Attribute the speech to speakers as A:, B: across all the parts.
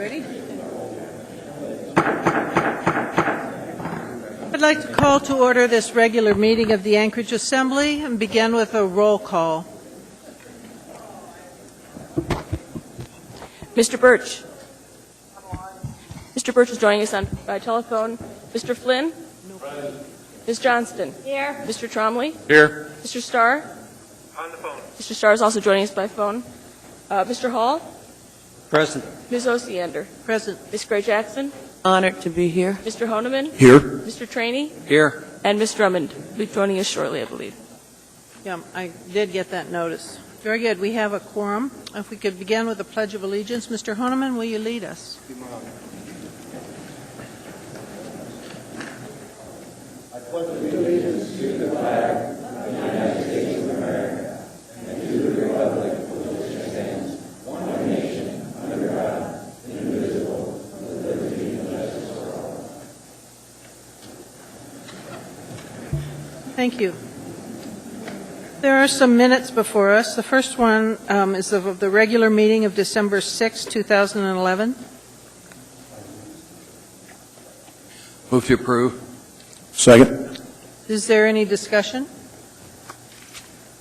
A: Ready? I'd like to call to order this regular meeting of the Anchorage Assembly and begin with a roll call.
B: Mr. Birch. Mr. Birch is joining us by telephone. Mr. Flynn? Ms. Johnston? Here. Mr. Tromley?
C: Here.
B: Mr. Starr?
C: On the phone.
B: Mr. Starr is also joining us by phone. Mr. Hall?
C: Present.
B: Ms. Osiander?
A: Present.
B: Ms. Gray-Jackson?
D: Honored to be here.
B: Mr. Honeman?
C: Here.
B: Mr. Traney?
C: Here.
B: And Ms. Drummond will be joining us shortly, I believe.
A: Yeah, I did get that notice. Very good. We have a quorum. If we could begin with the Pledge of Allegiance. Mr. Honeman, will you lead us?
E: I pledge allegiance to the flag of the United States of America and to the republic for which it stands, one nation, under God, indivisible, with liberty and justice for all.
A: Thank you. There are some minutes before us. The first one is of the regular meeting of December 6, 2011.
C: Move to approve.
E: Second.
A: Is there any discussion?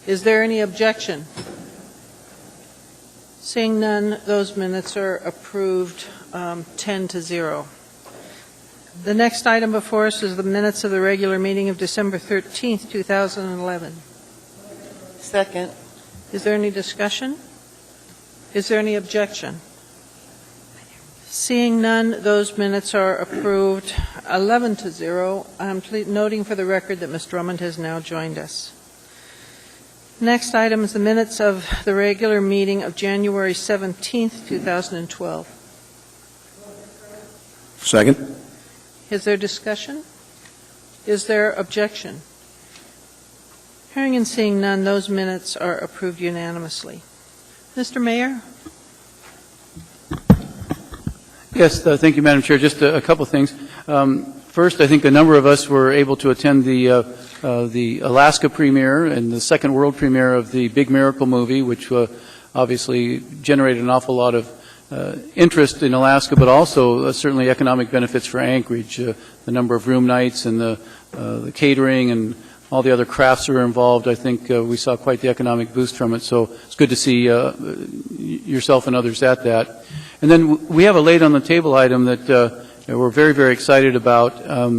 A: Is there any objection? Seeing none, those minutes are approved 10-0. The next item before us is the minutes of the regular meeting of December 13, 2011.
D: Second.
A: Is there any discussion? Is there any objection? Seeing none, those minutes are approved 11-0. I'm noting for the record that Ms. Drummond has now joined us. Next item is the minutes of the regular meeting of January 17, 2012.
E: Second.
A: Is there discussion? Is there objection? Hearing and seeing none, those minutes are approved unanimously. Mr. Mayor?
F: Yes, thank you, Madam Chair. Just a couple of things. First, I think a number of us were able to attend the Alaska premiere and the second world premiere of the Big Miracle movie, which obviously generated an awful lot of interest in Alaska, but also certainly economic benefits for Anchorage. The number of room nights and the catering and all the other crafts that are involved, I think we saw quite the economic boost from it. So it's good to see yourself and others at that. And then we have a late on the table item that we're very, very excited about. I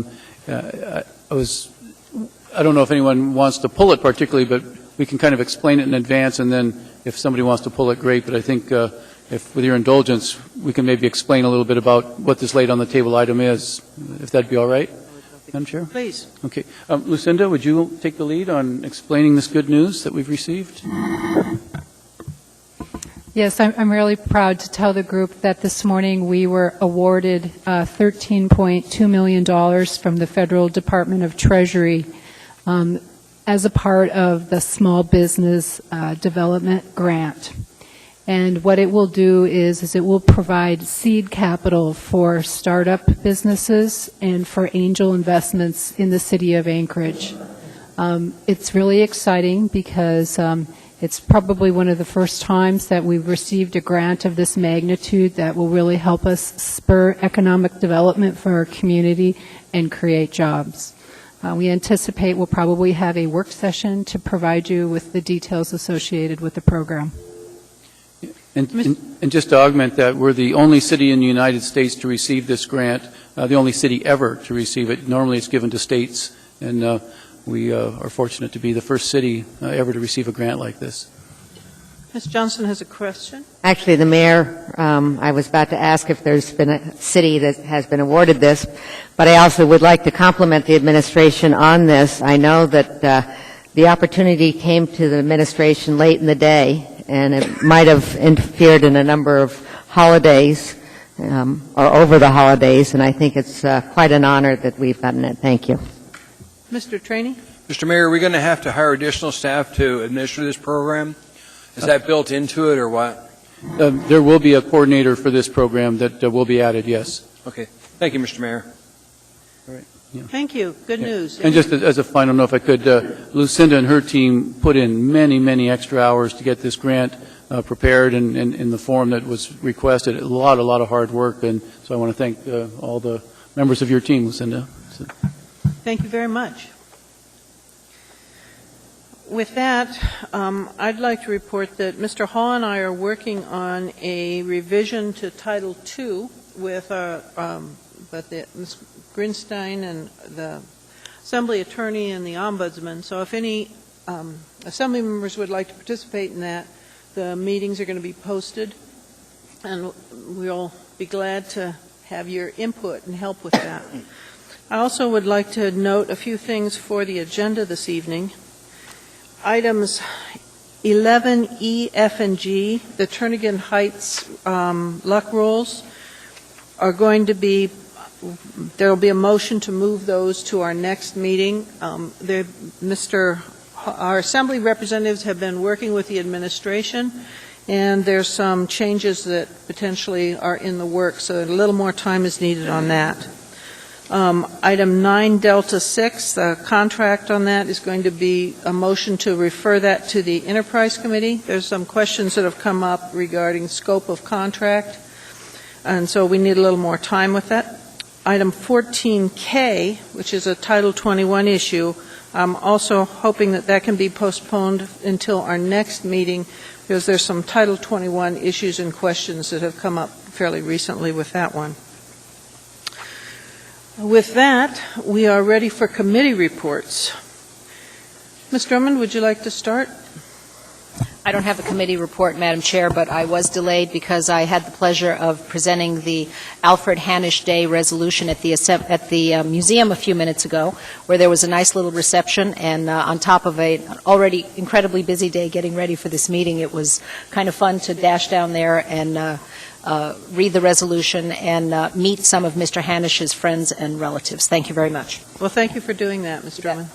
F: don't know if anyone wants to pull it particularly, but we can kind of explain it in advance, and then if somebody wants to pull it, great. But I think if, with your indulgence, we can maybe explain a little bit about what this late on the table item is, if that'd be all right. Madam Chair?
A: Please.
F: Okay. Lucinda, would you take the lead on explaining this good news that we've received?
G: Yes, I'm really proud to tell the group that this morning we were awarded $13.2 million from the Federal Department of Treasury as a part of the Small Business Development Grant. And what it will do is it will provide seed capital for startup businesses and for angel investments in the city of Anchorage. It's really exciting because it's probably one of the first times that we've received a grant of this magnitude that will really help us spur economic development for our community and create jobs. We anticipate we'll probably have a work session to provide you with the details associated with the program.
F: And just to augment that, we're the only city in the United States to receive this grant, the only city ever to receive it. Normally it's given to states, and we are fortunate to be the first city ever to receive a grant like this.
A: Ms. Johnson has a question.
H: Actually, the mayor, I was about to ask if there's been a city that has been awarded this, but I also would like to compliment the administration on this. I know that the opportunity came to the administration late in the day, and it might have interfered in a number of holidays or over the holidays, and I think it's quite an honor that we've gotten it. Thank you.
A: Mr. Traney?
C: Mr. Mayor, are we going to have to hire additional staff to administer this program? Is that built into it or what?
F: There will be a coordinator for this program that will be added, yes.
C: Okay. Thank you, Mr. Mayor.
F: All right. Yeah.
A: Thank you. Good news.
F: And just as a final note, if I could, Lucinda and her team put in many, many extra hours to get this grant prepared in the form that was requested. A lot of hard work, and so I want to thank all the members of your team, Lucinda.
A: Thank you very much. With that, I'd like to report that Mr. Hall and I are working on a revision to Title II with Ms. Grinstein and the Assembly Attorney and the Ombudsman. So if any Assembly members would like to participate in that, the meetings are going to be posted, and we'll be glad to have your input and help with that. I also would like to note a few things for the agenda this evening. Items 11E, F, and G, the Turnagain Heights luck rolls, are going to be, there will be a motion to move those to our next meeting. Our Assembly representatives have been working with the administration, and there's some changes that potentially are in the works, so a little more time is needed on that. Item 9 Delta 6, the contract on that is going to be a motion to refer that to the Enterprise Committee. There's some questions that have come up regarding scope of contract, and so we need a little more time with that. Item 14K, which is a Title 21 issue, I'm also hoping that that can be postponed until our next meeting, because there's some Title 21 issues and questions that have come up fairly recently with that one. With that, we are ready for committee reports. Ms. Drummond, would you like to start?
I: I don't have a committee report, Madam Chair, but I was delayed because I had the pleasure of presenting the Alfred Hanisch Day resolution at the museum a few minutes ago, where there was a nice little reception, and on top of an already incredibly busy day getting ready for this meeting, it was kind of fun to dash down there and read the resolution and meet some of Mr. Hanisch's friends and relatives. Thank you very much.
A: Well, thank you for doing that, Ms. Drummond.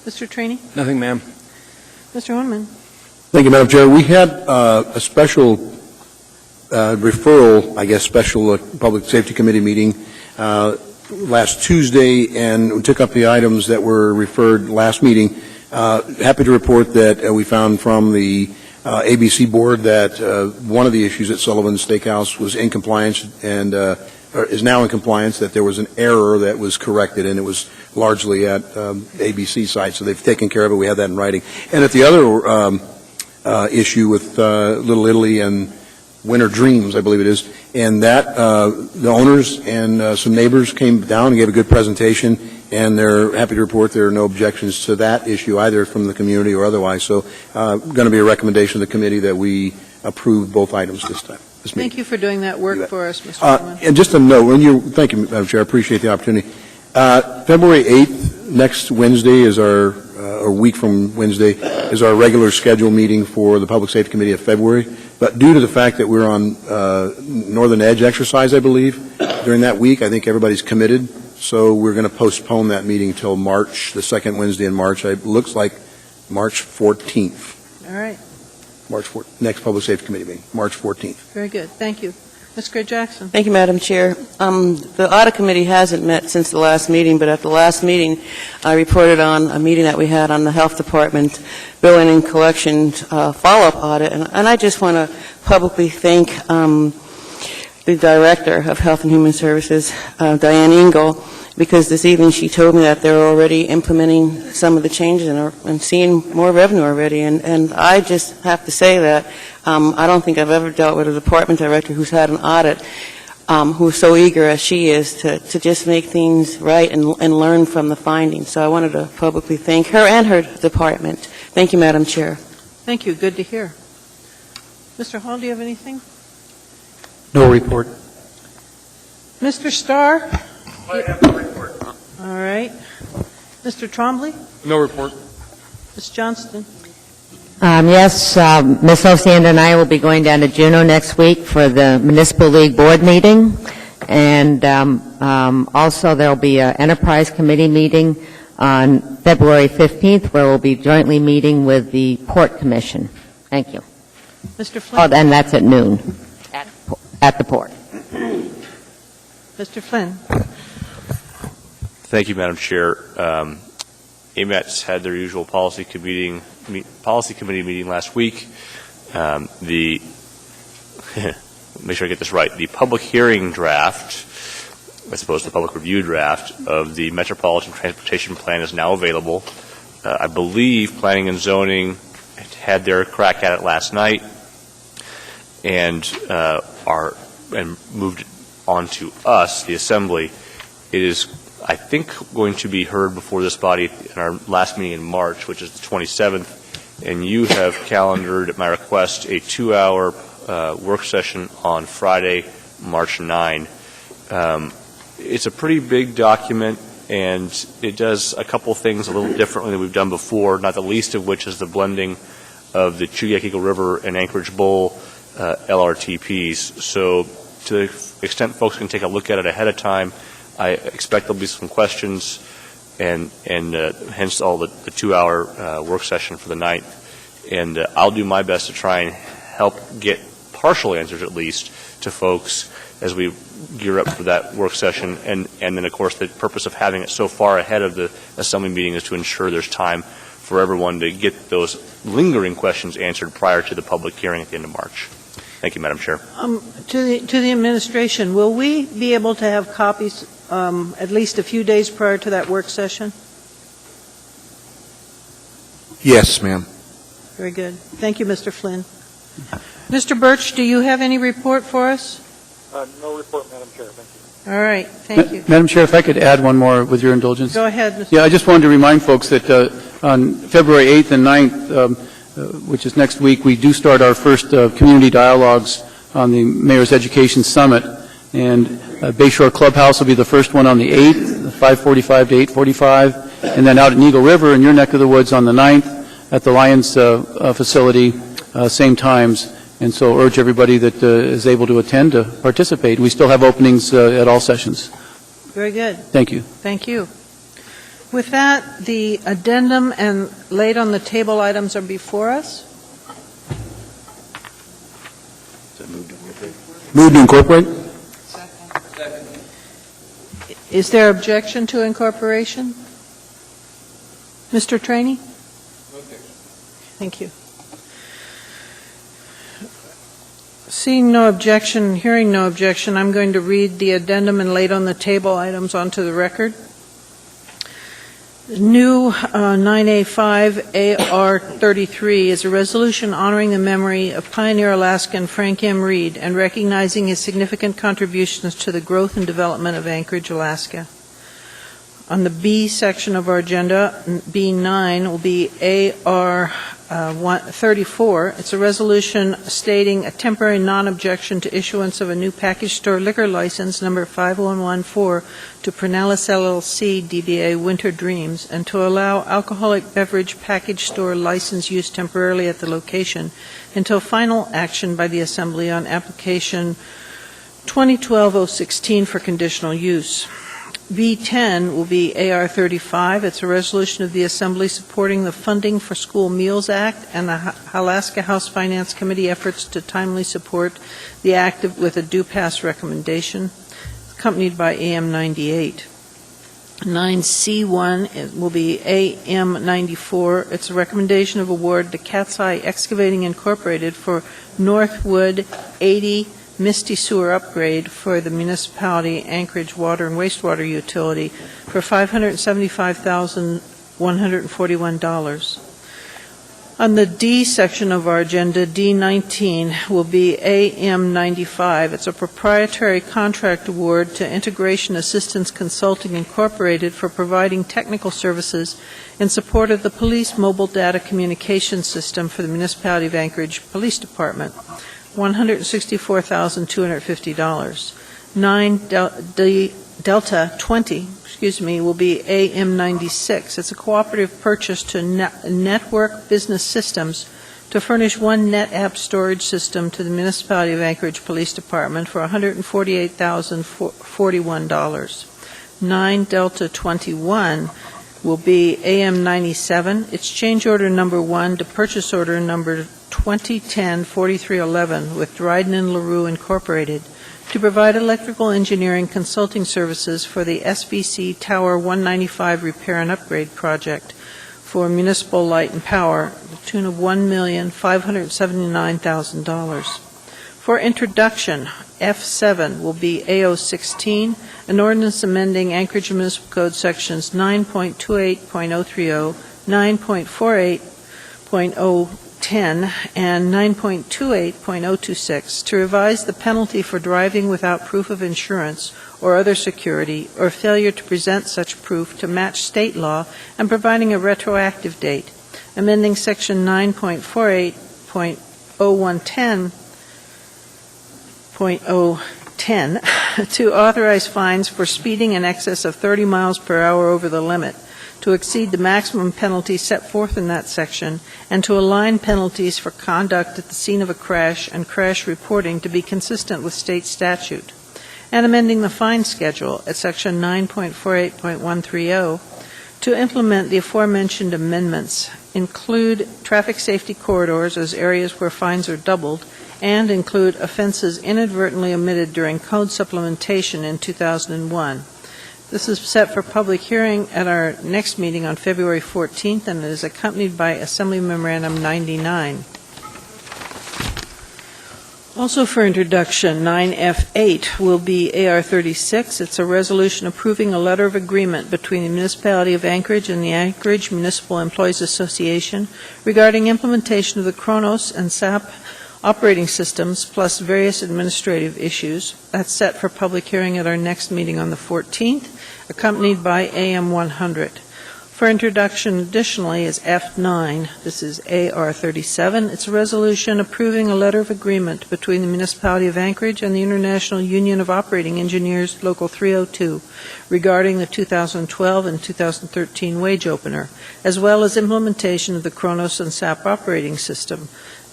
A: Mr. Trini?
C: Nothing, ma'am.
A: Mr. Hornman?
E: Thank you, Madam Chair. We had a special referral, I guess, special Public Safety Committee meeting last Tuesday, and we took up the items that were referred last meeting. Happy to report that we found from the ABC board that one of the issues at Sullivan's Steakhouse was in compliance and is now in compliance, that there was an error that was corrected, and it was largely at ABC site, so they've taken care of it. We have that in writing. And at the other issue with Little Italy and Winter Dreams, I believe it is, and that the owners and some neighbors came down and gave a good presentation, and they're happy to report there are no objections to that issue either from the community or otherwise. So going to be a recommendation of the committee that we approve both items this time.
A: Thank you for doing that work for us, Mr. Hornman.
E: And just a note, thank you, Madam Chair, I appreciate the opportunity. February 8th, next Wednesday is our, or week from Wednesday, is our regular scheduled meeting for the Public Safety Committee of February. But due to the fact that we're on Northern Edge exercise, I believe, during that week, I think everybody's committed. So we're going to postpone that meeting till March, the second Wednesday in March. It looks like March 14th.
A: All right.
E: Next Public Safety Committee meeting, March 14th.
A: Very good. Thank you. Ms. Gray-Jackson.
D: Thank you, Madam Chair. The Audit Committee hasn't met since the last meeting, but at the last meeting, I reported on a meeting that we had on the Health Department billing and collection follow-up audit, and I just want to publicly thank the Director of Health and Human Services, Diane Engel, because this evening she told me that they're already implementing some of the changes and seeing more revenue already. And I just have to say that I don't think I've ever dealt with a department director who's had an audit who's so eager as she is to just make things right and learn from the findings. So I wanted to publicly thank her and her department. Thank you, Madam Chair.
A: Thank you. Good to hear. Mr. Hall, do you have anything?
F: No report.
A: Mr. Starr?
C: I have no report.
A: All right. Mr. Trombley?
C: No report.
A: Ms. Johnston?
H: Yes, Ms. Osand and I will be going down to Juneau next week for the Municipal League Board meeting, and also there will be an Enterprise Committee meeting on February 15th, where we'll be jointly meeting with the Port Commission. Thank you.
A: Mr. Flynn?
H: Oh, and that's at noon at the port.
A: Mr. Flynn?
J: Thank you, Madam Chair. AMET's had their usual policy committee meeting last week, Make sure I get this right, the public hearing draft, I suppose the public review draft of the Metropolitan Transportation Plan is now available. I believe Planning and Zoning had their crack at it last night and moved it on to us, the Assembly. It is, I think, going to be heard before this body in our last meeting in March, which is the 27th, and you have calendared, at my request, a 2-hour work session on Friday, March 9. It's a pretty big document, and it does a couple things a little differently than we've done before, not the least of which is the blending of the Chuyak Eagle River and Anchorage Bowl LRTPs. So to the extent folks can take a look at it ahead of time, I expect there'll be some questions, and hence all the 2-hour work session for the 9th. And I'll do my best to try and help get partial answers, at least, to folks as we gear up for that work session. And then, of course, the purpose of having it so far ahead of the Assembly meeting is to ensure there's time for everyone to get those lingering questions answered prior to the public hearing at the end of March. Thank you, Madam Chair.
A: To the administration, will we be able to have copies at least a few days prior to that work session?
K: Yes, ma'am.
A: Very good. Thank you, Mr. Flynn. Mr. Birch, do you have any report for us?
L: No report, Madam Chair. Thank you.
A: All right. Thank you.
F: Madam Chair, if I could add one more with your indulgence.
A: Go ahead, Mr.
F: Yeah, I just wanted to remind folks that on February 8th and 9th, which is next week, we do start our first community dialogues on the Mayor's Education Summit. And Bayshore Clubhouse will be the first one on the 8th, 5:45 to 8:45. And then out at Eagle River in your neck of the woods on the 9th at the Lions facility, same times. And so urge everybody that is able to attend to participate. We still have openings at all sessions.
A: Very good.
F: Thank you.
A: Thank you. With that, the addendum and laid on the table items are before us.
K: Move to incorporate.
A: Is there objection to incorporation? Mr. Trainee? Thank you. Seeing no objection, hearing no objection, I'm going to read the addendum and laid on the table items onto the record. New 9A5 AR33 is a resolution honoring the memory of pioneer Alaskan Frank M. Reid and recognizing his significant contributions to the growth and development of Anchorage, Alaska. On the B section of our agenda, B9 will be AR34. It's a resolution stating a temporary non-objection to issuance of a new package store liquor license number 5114 to Pernellis LLC, DBA Winter Dreams, and to allow alcoholic beverage package store license use temporarily at the location until final action by the Assembly on application 2012-016 for conditional use. B10 will be AR35. It's a resolution of the Assembly supporting the Funding for School Meals Act and the Alaska House Finance Committee efforts to timely support the act with a due pass recommendation, accompanied by AM 98. 9C1 will be AM 94. It's a recommendation of award to Cat's Eye Excavating Incorporated for Northwood 80 Misty Sewer upgrade for the municipality Anchorage water and wastewater utility for $575,141. On the D section of our agenda, D19 will be AM 95. It's a proprietary contract award to Integration Assistance Consulting Incorporated for providing technical services in support of the Police Mobile Data Communication System for the municipality of Anchorage Police Department. $164,250. 9 Delta 20, will be AM 96. It's a cooperative purchase to Network Business Systems to furnish one NetApp storage system to the municipality of Anchorage Police Department for $148,041. 9 Delta 21 will be AM 97. It's change order number 1 to purchase order number 2010-4311 with Dryden and LaRue Incorporated to provide electrical engineering consulting services for the SBC Tower 195 repair and upgrade project for municipal light and power. The tune of $1,579,000. For introduction, F7 will be AO16, an ordinance amending Anchorage Municipal Code Sections 9.28.030, 9.48.010, and 9.28.026 to revise the penalty for driving without proof of insurance or other security or failure to present such proof to match state law and providing a retroactive date, amending Section 9.48.0110 to authorize fines for speeding in excess of 30 miles per hour over the limit, to exceed the maximum penalty set forth in that section, and to align penalties for conduct at the scene of a crash and crash reporting to be consistent with state statute, and amending the fine schedule at Section 9.48.130 to implement the aforementioned amendments, include traffic safety corridors as areas where fines are doubled, and include offenses inadvertently omitted during code supplementation in 2001. This is set for public hearing at our next meeting on February 14th, and it is accompanied by Assembly Memorandum 99. Also for introduction, 9F8 will be AR36. It's a resolution approving a letter of agreement between the Municipality of Anchorage and the Anchorage Municipal Employees Association regarding implementation of the Kronos and SAP operating systems, plus various administrative issues. That's set for public hearing at our next meeting on the 14th, accompanied by AM 100. For introduction, additionally, is F9. This is AR37. It's a resolution approving a letter of agreement between the Municipality of Anchorage and the International Union of Operating Engineers, Local 302, regarding the 2012 and 2013 wage opener, as well as implementation of the Kronos and SAP operating system.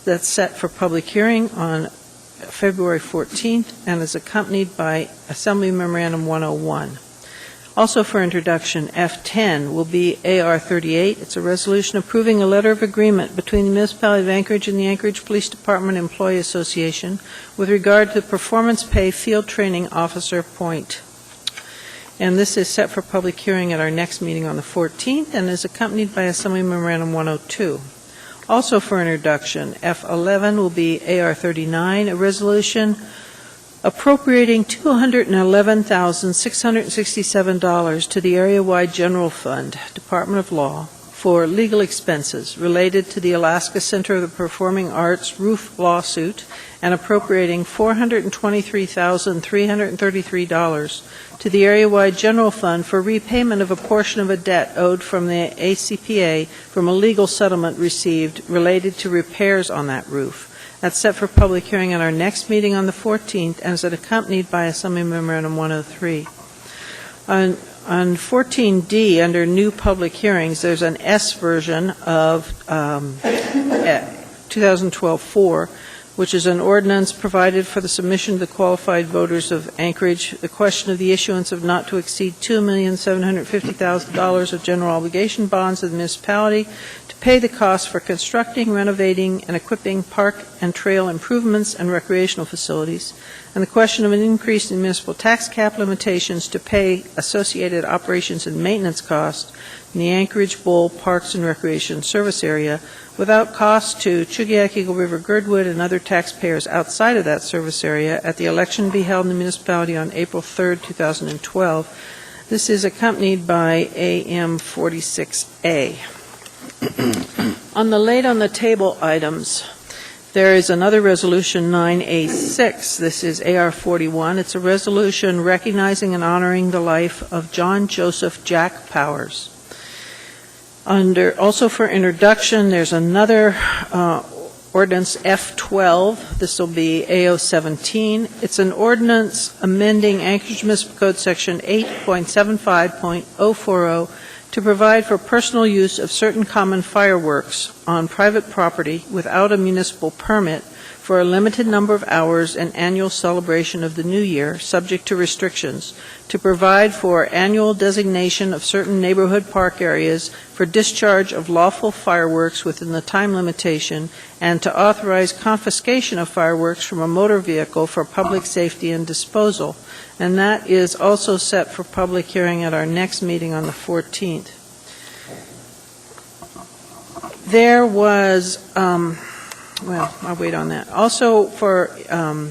A: That's set for public hearing on February 14th and is accompanied by Assembly Memorandum 101. Also for introduction, F10 will be AR38. It's a resolution approving a letter of agreement between the Municipality of Anchorage and the Anchorage Police Department Employee Association with regard to the performance pay field training officer point. And this is set for public hearing at our next meeting on the 14th and is accompanied by Assembly Memorandum 102. Also for introduction, F11 will be AR39, a resolution appropriating $211,667 to the area-wide general fund, Department of Law, for legal expenses related to the Alaska Center of the Performing Arts roof lawsuit and appropriating $423,333 to the area-wide general fund for repayment of a portion of a debt owed from the ACPA from a legal settlement received related to repairs on that roof. That's set for public hearing at our next meeting on the 14th and is accompanied by Assembly Memorandum 103. On 14D, under new public hearings, there's an S version of 2012-4, which is an ordinance provided for the submission to the qualified voters of Anchorage, the question of the issuance of not to exceed $2,750,000 of general obligation bonds of the municipality to pay the costs for constructing, renovating, and equipping park and trail improvements and recreational facilities, and the question of an increase in municipal tax cap limitations to pay associated operations and maintenance costs in the Anchorage Bowl Parks and Recreation Service Area without cost to Chugiak, Eagle River, Girdwood, and other taxpayers outside of that service area at the election to be held in the municipality on April 3, 2012. This is accompanied by AM 46A. On the late on the table items, there is another resolution, 9A6. This is AR 41. It's a resolution recognizing and honoring the life of John Joseph Jack Powers. Also for introduction, there's another ordinance, F12. This will be AO17. It's an ordinance amending Anchorage Municipal Code Section 8.75.040 to provide for personal use of certain common fireworks on private property without a municipal permit for a limited number of hours and annual celebration of the New Year, subject to restrictions, to provide for annual designation of certain neighborhood park areas for discharge of lawful fireworks within the time limitation, and to authorize confiscation of fireworks from a motor vehicle for public safety and disposal. And that is also set for public hearing at our next meeting on the 14th. There was, well, I'll wait on that. Also for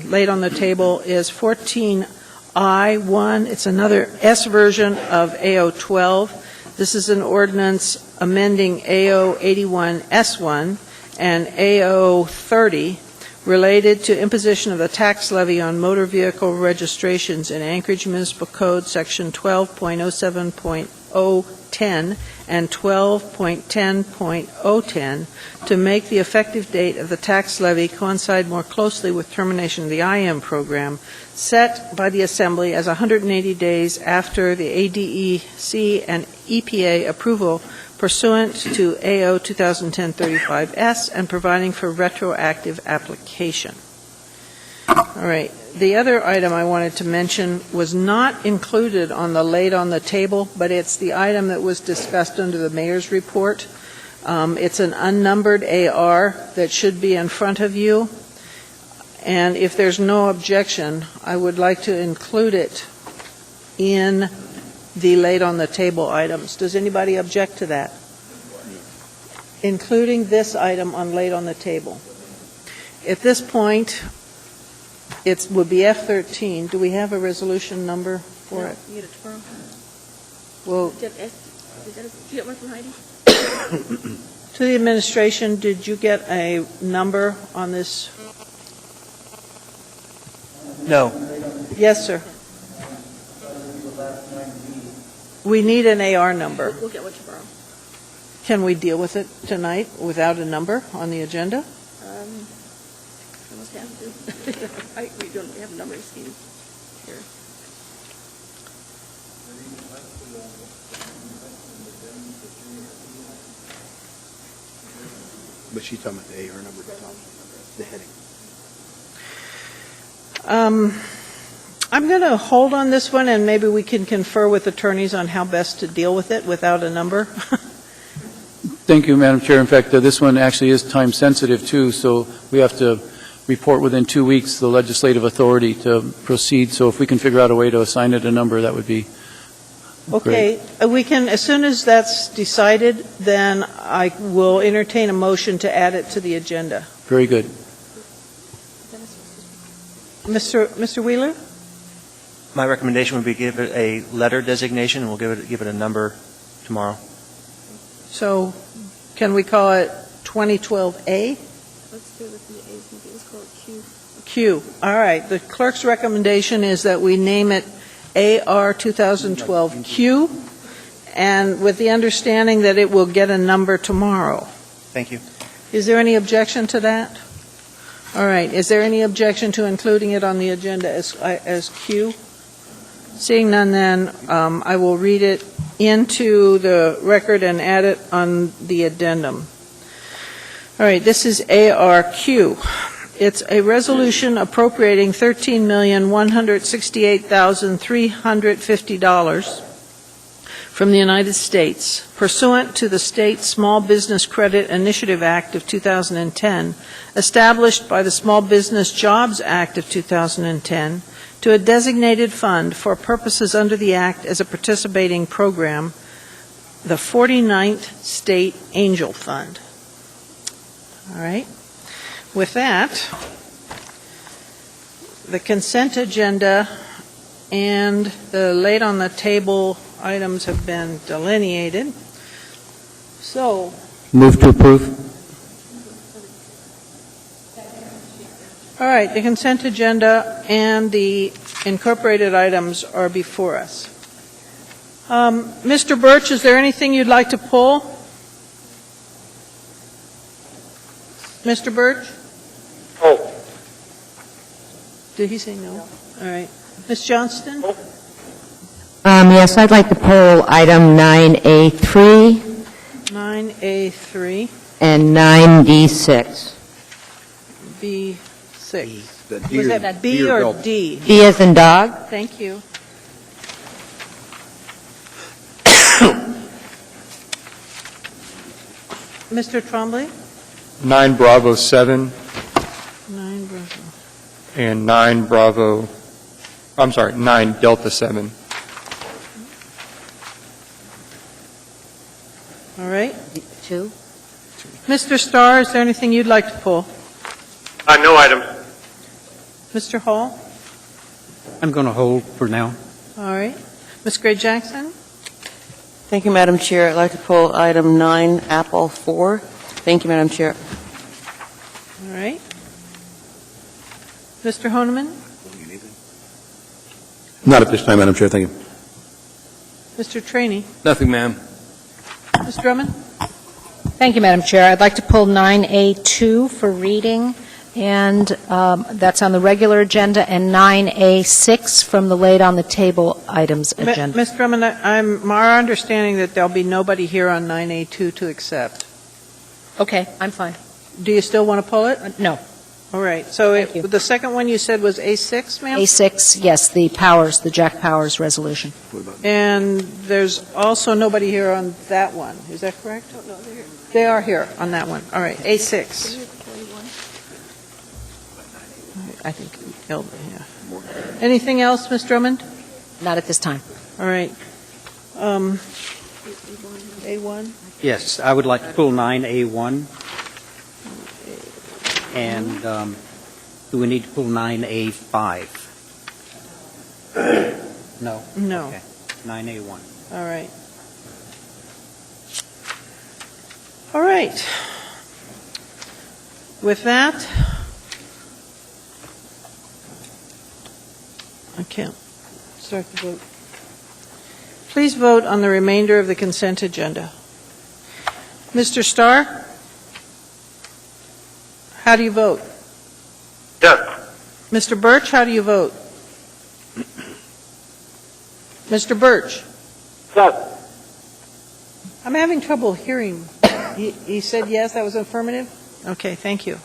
A: laid on the table is 14I1. It's another S version of AO 12. This is an ordinance amending AO 81S1 and AO 30 related to imposition of the tax levy on motor vehicle registrations in Anchorage Municipal Code, Section 12.07.010 and 12.10.010, to make the effective date of the tax levy coincide more closely with termination of the IM program, set by the Assembly as 180 days after the ADEC and EPA approval pursuant to AO 2010-35S and providing for retroactive application. All right. The other item I wanted to mention was not included on the laid on the table, but it's the item that was discussed under the mayor's report. It's an unnumbered AR that should be in front of you. And if there's no objection, I would like to include it in the laid on the table items. Does anybody object to that? Including this item on laid on the table. At this point, it would be F13. Do we have a resolution number for it?
B: You get it tomorrow.
A: Well,
B: Do you get one from Heidi?
A: to the administration, did you get a number on this?
M: No.
A: Yes, sir. We need an AR number.
B: We'll get one tomorrow.
A: Can we deal with it tonight without a number on the agenda?
B: I must have to. We don't have a number scheme here.
K: But she's talking about the AR number at the top, the heading.
A: I'm going to hold on this one, and maybe we can confer with attorneys on how best to deal with it without a number.
F: Thank you, Madam Chair. In fact, this one actually is time sensitive too, so we have to report within 2 weeks the legislative authority to proceed. So if we can figure out a way to assign it a number, that would be
A: Okay, we can, as soon as that's decided, then I will entertain a motion to add it to the agenda.
F: very good.
A: Mr. Wheeler?
M: My recommendation would be give it a letter designation, and we'll give it a number tomorrow.
A: So can we call it 2012A?
B: Let's do it with the A's and B's. Call it Q.
A: Q. All right. The clerk's recommendation is that we name it AR 2012Q, and with the understanding that it will get a number tomorrow.
M: Thank you.
A: Is there any objection to that? All right. Is there any objection to including it on the agenda as Q? Seeing none, then I will read it into the record and add it on the addendum. All right. This is ARQ. It's a resolution appropriating $13,168,350 from the United States pursuant to the State Small Business Credit Initiative Act of 2010, established by the Small Business Jobs Act of 2010, to a designated fund for purposes under the Act as a participating program, the 49th State Angel Fund. All right. With that, the consent agenda and the laid on the table items have been delineated. So,
K: Move to approve.
A: all right, the consent agenda and the incorporated items are before us. Mr. Birch, is there anything you'd like to pull? Mr. Birch?
L: Oh.
A: Did he say no? All right. Ms. Johnston?
H: Yes, I'd like to poll item 9A3
A: 9A3,
H: and 9D6.
A: B6.
K: The
A: Was that B or D?
H: D as in dog?
A: Thank you. Mr. Trombley?
N: 9 Bravo 7
A: 9 Bravo.
N: and 9 Delta 7.
A: All right.
H: 2?
A: Mr. Starr, is there anything you'd like to pull?
L: No items.
A: Mr. Hall?
K: I'm going to hold for now.
A: All right. Ms. Gray Jackson?
D: Thank you, Madam Chair. I'd like to pull item 9, Apple 4. Thank you, Madam Chair.
A: All right. Mr. Honeman?
K: Not at this time, Madam Chair. Thank you.
A: Mr. Trainee?
C: Nothing, ma'am.
A: Ms. Drummond?
I: Thank you, Madam Chair. I'd like to pull 9A2 for reading, and that's on the regular agenda, and 9A6 from the laid on the table items agenda.
A: Ms. Drummond, I'm our understanding that there'll be nobody here on 9A2 to accept.
I: Okay, I'm fine.
A: Do you still want to pull it?
I: No.
A: All right. So
I: Thank you.
A: the second one you said was A6, ma'am?
I: A6, yes, the Powers, the Jack Powers resolution.
A: And there's also nobody here on that one. Is that correct? No, they're here. They are here on that one. All right. A6. I think, yeah. Anything else, Ms. Drummond?
I: Not at this time.
A: All right. A1?
K: Yes, I would like to pull 9A1. And do we need to pull 9A5? No?
A: No.
K: Okay. 9A1.
A: All right. All right. With that, I can't start the vote. Please vote on the remainder of the consent agenda. Mr. Starr? How do you vote?
L: Yes.
A: Mr. Birch, how do you vote? Mr. Birch?
L: Yes.
A: I'm having trouble hearing. He said yes, that was affirmative? Okay, thank you.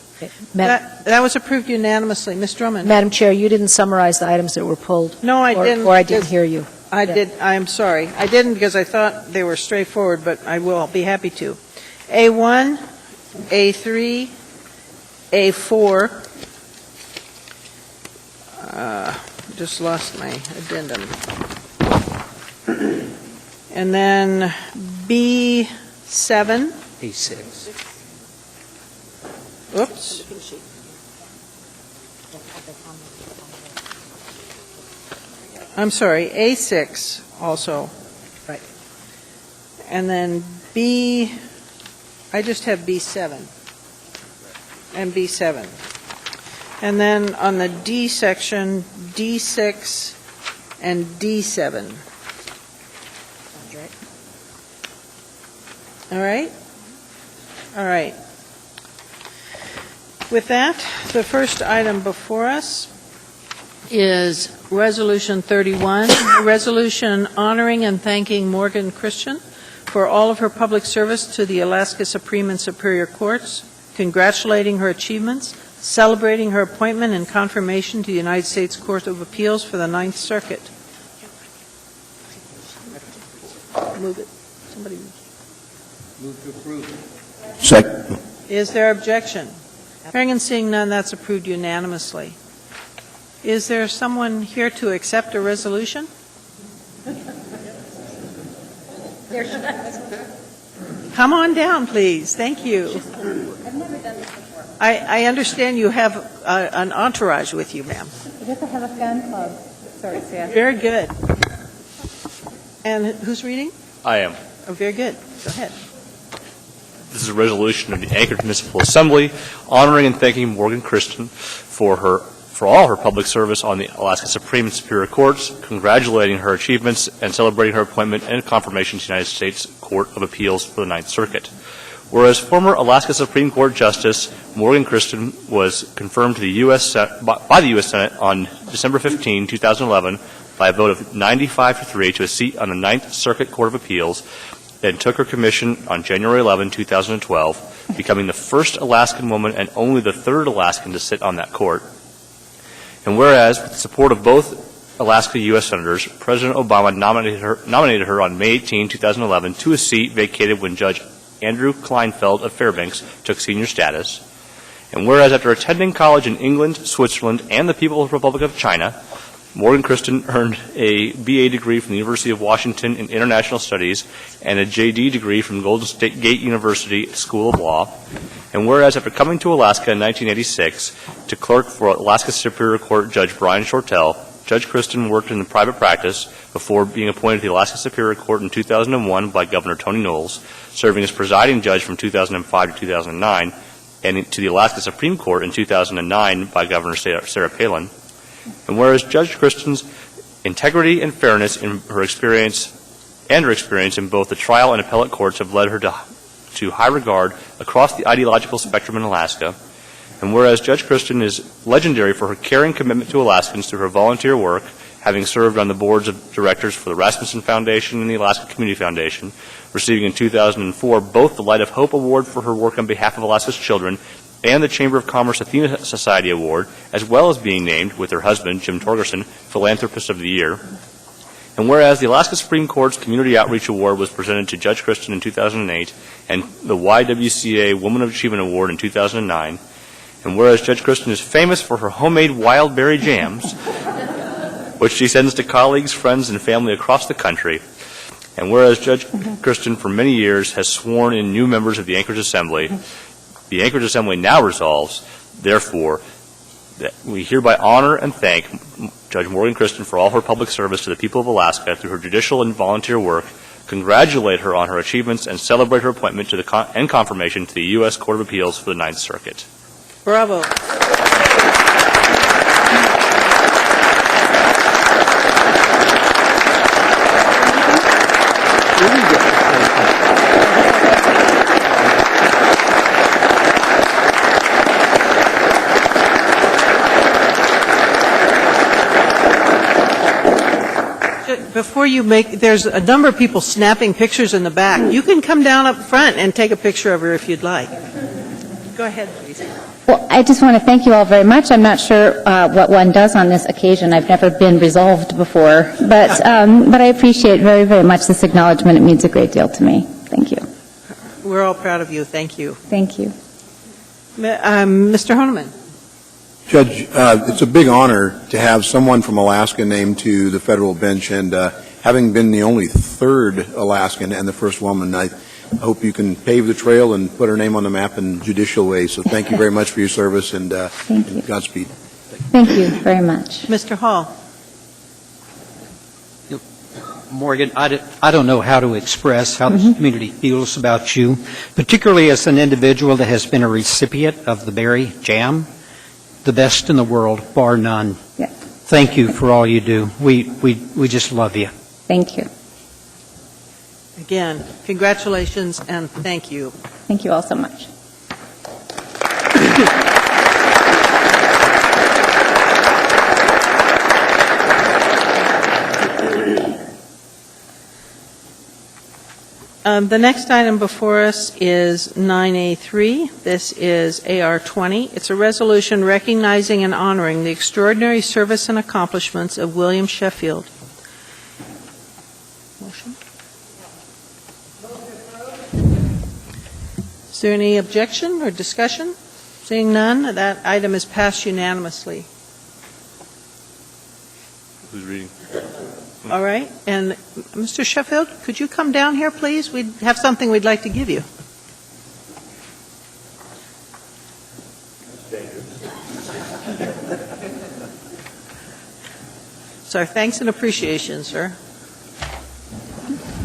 A: That was approved unanimously. Ms. Drummond?
I: Madam Chair, you didn't summarize the items that were pulled.
A: No, I didn't.
I: Or I didn't hear you.
A: I did. I'm sorry. I didn't because I thought they were straightforward, but I will be happy to. A1, A3, A4. Just lost my addendum. And then B7.
K: A6.
A: Oops. I'm sorry, A6 also.
I: Right.
A: And then I just have B7 and B7. And then on the D section, D6 and D7. All right? All right. With that, the first item before us is Resolution 31, a resolution honoring and thanking Morgan Christian for all of her public service to the Alaska Supreme and Superior Courts, congratulating her achievements, celebrating her appointment and confirmation to the United States Court of Appeals for the Ninth Circuit. Move it. Somebody
K: Move to approve.
E: Second.
A: Is there objection? Hearing and seeing none, that's approved unanimously. Is there someone here to accept a resolution? Come on down, please. Thank you. I understand you have an entourage with you, ma'am.
G: I guess I have a fan club. Sorry, Sam.
A: Very good. And who's reading?
J: I am.
A: Oh, very good. Go ahead.
J: This is a resolution of the Anchorage Municipal Assembly honoring and thanking Morgan Christian for all her public service on the Alaska Supreme and Superior Courts, congratulating her achievements, and celebrating her appointment and confirmation to the United States Court of Appeals for the Ninth Circuit. Whereas former Alaska Supreme Court Justice Morgan Christian was confirmed to the by the U.S. Senate on December 15, 2011, by a vote of 95-3 to a seat on the Ninth Circuit Court of Appeals, and took her commission on January 11, 2012, becoming the first Alaskan woman and only the third Alaskan to sit on that court. And whereas, with the support of both Alaska U.S. Senators, President Obama nominated her on May 18, 2011, to a seat vacated when Judge Andrew Kleinfeld of Fairbanks took senior status. And whereas, after attending college in England, Switzerland, and the People's Republic of China, Morgan Christen earned a BA degree from the University of Washington in International Studies and a JD degree from Golden State Gate University School of Law. And whereas after coming to Alaska in 1986 to clerk for Alaska Superior Court Judge Brian Shortell, Judge Christen worked in the private practice before being appointed to the Alaska Superior Court in 2001 by Governor Tony Knowles, serving as presiding judge from 2005 to 2009, and to the Alaska Supreme Court in 2009 by Governor Sarah Palin. And whereas Judge Christen's integrity and fairness in her experience in both the trial and appellate courts have led her to high regard across the ideological spectrum in Alaska. And whereas Judge Christen is legendary for her caring commitment to Alaskans through her volunteer work, having served on the boards of directors for the Rasmussen Foundation and the Alaska Community Foundation, receiving in 2004 both the Light of Hope Award for her work on behalf of Alaska's children and the Chamber of Commerce Athena Society Award, as well as being named, with her husband, Jim Torgerson, Philanthropist of the Year. And whereas the Alaska Supreme Court's Community Outreach Award was presented to Judge Christen in 2008 and the YWCA Woman of Achievement Award in 2009, and whereas Judge Christen is famous for her homemade wild berry jams, which she sends to colleagues, friends, and family across the country, and whereas Judge Christen for many years has sworn in new members of the Anchorage Assembly, the Anchorage Assembly now resolves, therefore, that we hereby honor and thank Judge Morgan Christen for all her public service to the people of Alaska through her judicial and volunteer work, congratulate her on her achievements, and celebrate her appointment to and confirmation to the U.S. Court of Appeals for the Ninth Circuit.
A: Bravo. Before you there's a number of people snapping pictures in the back. You can come down up front and take a picture of her if you'd like. Go ahead, please.
O: Well, I just want to thank you all very much. I'm not sure what one does on this occasion. I've never been resolved before, but I appreciate very, very much this acknowledgement. It means a great deal to me. Thank you.
A: We're all proud of you. Thank you.
O: Thank you.
A: Mr. Honeman.
P: Judge, it's a big honor to have someone from Alaska named to the federal bench, and having been the only third Alaskan and the first woman, I hope you can pave the trail and put her name on the map in judicial ways. So thank you very much for your service, and Godspeed.
O: Thank you very much.
A: Mr. Hall.
K: Morgan, I don't know how to express how the community feels about you, particularly as an individual that has been a recipient of the berry jam. The best in the world, bar none.
O: Yeah.
K: Thank you for all you do. We just love you.
O: Thank you.
A: Again, congratulations and thank you.
O: Thank you all so much.
A: The next item before us is 9A3. This is AR20. It's a resolution recognizing and honoring the extraordinary service and accomplishments of William Sheffield. Motion? Is there any objection or discussion? Seeing none, that item is passed unanimously.
J: Who's reading?
A: All right. And Mr. Sheffield, could you come down here, please? We have something we'd like to give you. It's our thanks and appreciation, sir.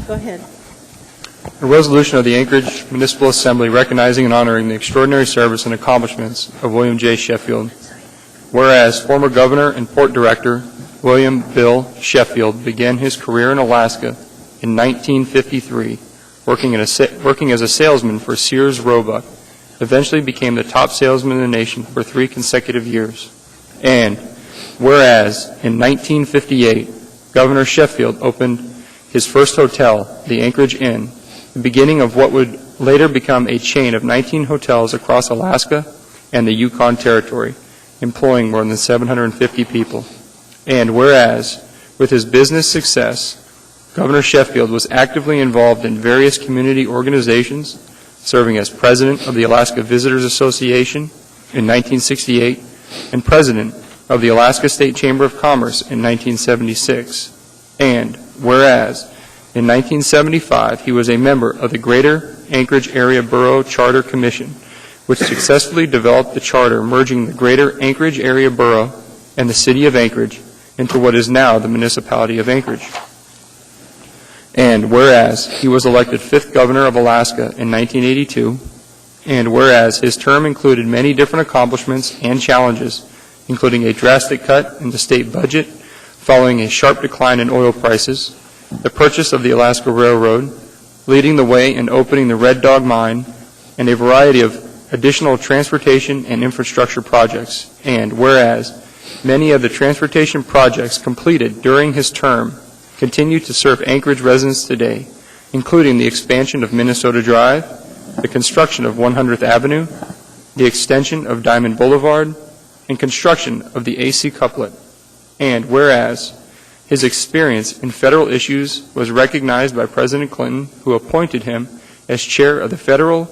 A: Go ahead.
N: A resolution of the Anchorage Municipal Assembly recognizing and honoring the extraordinary service and accomplishments of William J. Sheffield. Whereas former governor and port director William Bill Sheffield began his career in Alaska in 1953, working as a salesman for Sears Roebuck, eventually became the top salesman in the nation for 3 consecutive years. And whereas in 1958, Governor Sheffield opened his first hotel, the Anchorage Inn, the beginning of what would later become a chain of 19 hotels across Alaska and the Yukon Territory, employing more than 750 people. And whereas, with his business success, Governor Sheffield was actively involved in various community organizations, serving as president of the Alaska Visitors Association in 1968 and president of the Alaska State Chamber of Commerce in 1976. And whereas in 1975 he was a member of the Greater Anchorage Area Borough Charter Commission, which successfully developed the charter merging the Greater Anchorage Area Borough and the City of Anchorage into what is now the Municipality of Anchorage. And whereas he was elected 5th Governor of Alaska in 1982, and whereas his term included many different accomplishments and challenges, including a drastic cut in the state budget following a sharp decline in oil prices, the purchase of the Alaska Railroad, leading the way in opening the Red Dog Mine, and a variety of additional transportation and infrastructure projects. And whereas many of the transportation projects completed during his term continue to serve Anchorage residents today, including the expansion of Minnesota Drive, the construction of 100th Avenue, the extension of Diamond Boulevard, and construction of the AC Couplet. And whereas his experience in federal issues was recognized by President Clinton, who appointed him as chair of the Federal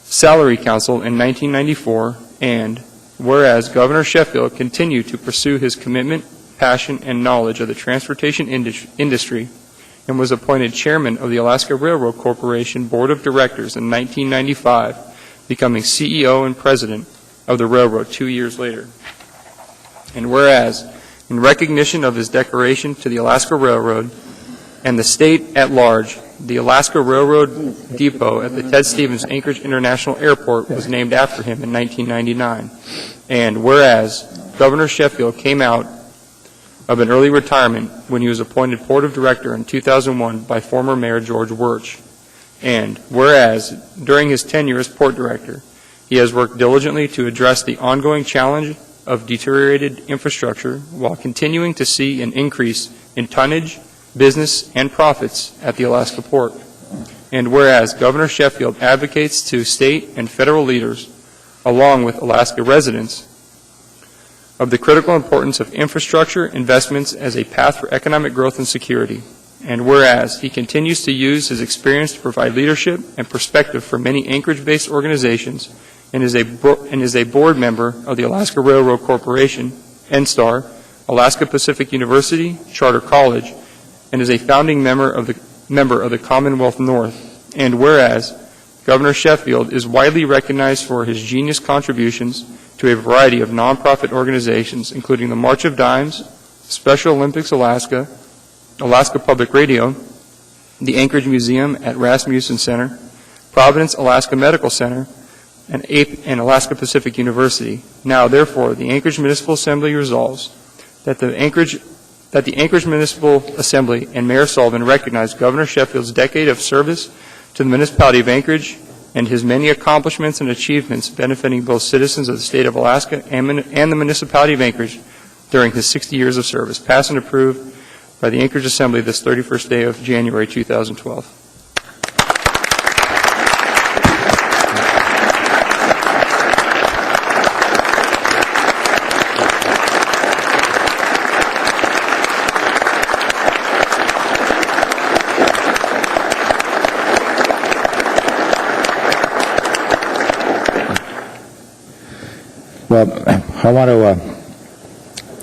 N: Salary Council in 1994, and whereas Governor Sheffield continued to pursue his commitment, passion, and knowledge of the transportation industry and was appointed chairman of the Alaska Railroad Corporation Board of Directors in 1995, becoming CEO and president of the railroad 2 years later. And whereas, in recognition of his decoration to the Alaska Railroad and the state at large, the Alaska Railroad Depot at the Ted Stevens Anchorage International Airport was named after him in 1999. And whereas Governor Sheffield came out of an early retirement when he was appointed Board of Director in 2001 by former Mayor George Wirch. And whereas during his tenure as Port Director, he has worked diligently to address the ongoing challenge of deteriorated infrastructure while continuing to see an increase in tonnage, business, and profits at the Alaska port. And whereas Governor Sheffield advocates to state and federal leaders, along with Alaska residents, of the critical importance of infrastructure investments as a path for economic growth and security. And whereas he continues to use his experience to provide leadership and perspective for many Anchorage-based organizations and is a board member of the Alaska Railroad Corporation, NSTAR, Alaska Pacific University, Charter College, and is a founding member of the Commonwealth North. And whereas Governor Sheffield is widely recognized for his genius contributions to a variety of nonprofit organizations, including the March of Dimes, Special Olympics Alaska, Alaska Public Radio, the Anchorage Museum at Rasmussen Center, Providence Alaska Medical Center, and Alaska Pacific University. Now, therefore, the Anchorage Municipal Assembly resolves that the Anchorage Municipal Assembly and Mayor Sullivan recognize Governor Sheffield's decade of service to the municipality of Anchorage and his many accomplishments and achievements benefiting both citizens of the state of Alaska and the municipality of Anchorage during his 60 years of service, passed and approved by the Anchorage Assembly this 31st day of January 2012.
Q: Well, I want to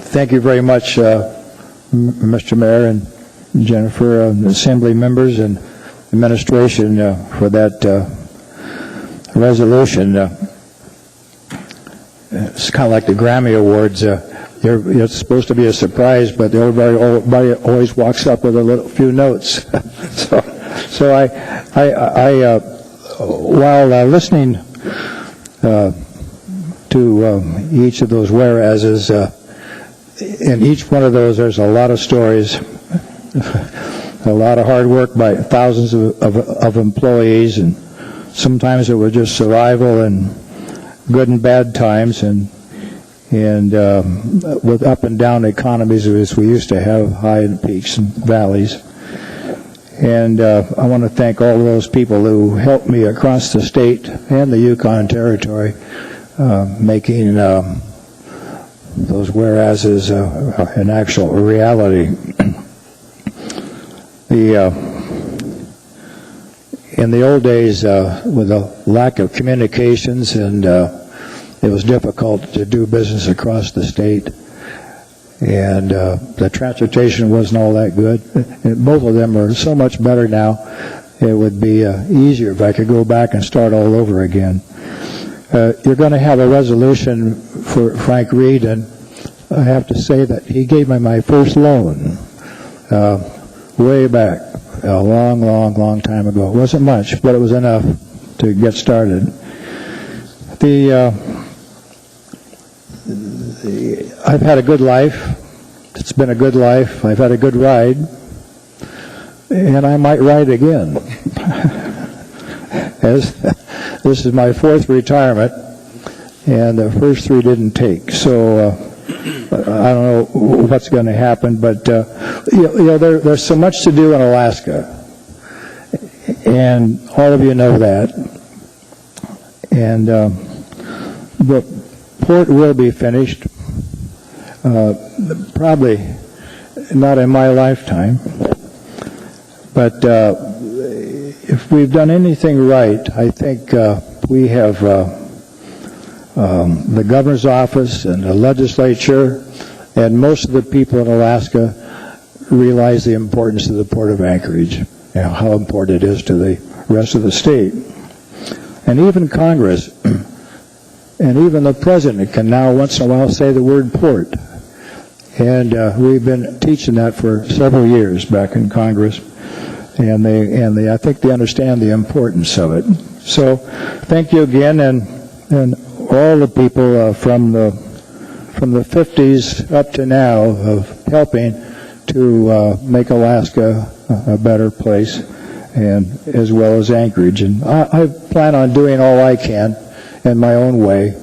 Q: thank you very much, Mr. Mayor and Jennifer, Assembly members and administration for that resolution. It's kind of like the Grammy Awards. It's supposed to be a surprise, but everybody always walks up with a few notes. so I while listening to each of those whereases, in each one of those there's a lot of stories, a lot of hard work by thousands of employees, and sometimes it was just survival and good and bad times, and with up and down economies as we used to have, high peaks and valleys. And I want to thank all of those people who helped me across the state and the Yukon Territory, making those whereases an actual reality. In the old days, with a lack of communications, and it was difficult to do business across the state, and the transportation wasn't all that good. And both of them are so much better now. It would be easier if I could go back and start all over again. You're going to have a resolution for Frank Reid, and I have to say that he gave me my first loan way back, a long, long, long time ago. It wasn't much, but it was enough to get started. I've had a good life. It's been a good life. I've had a good ride, and I might ride again. As this is my fourth retirement, and the first three didn't take. So I don't know what's going to happen, but there's so much to do in Alaska, and all of you know that. And the port will be finished, probably not in my lifetime, but if we've done anything right, I think we have the governor's office and the legislature and most of the people in Alaska realize the importance of the Port of Anchorage, how important it is to the rest of the state. And even Congress and even the president can now once in a while say the word port. And we've been teaching that for several years back in Congress. And I think they understand the importance of it. So thank you again, and all the people from the 50s up to now of helping to make Alaska a better place, and as well as Anchorage. And I plan on doing all I can in my own way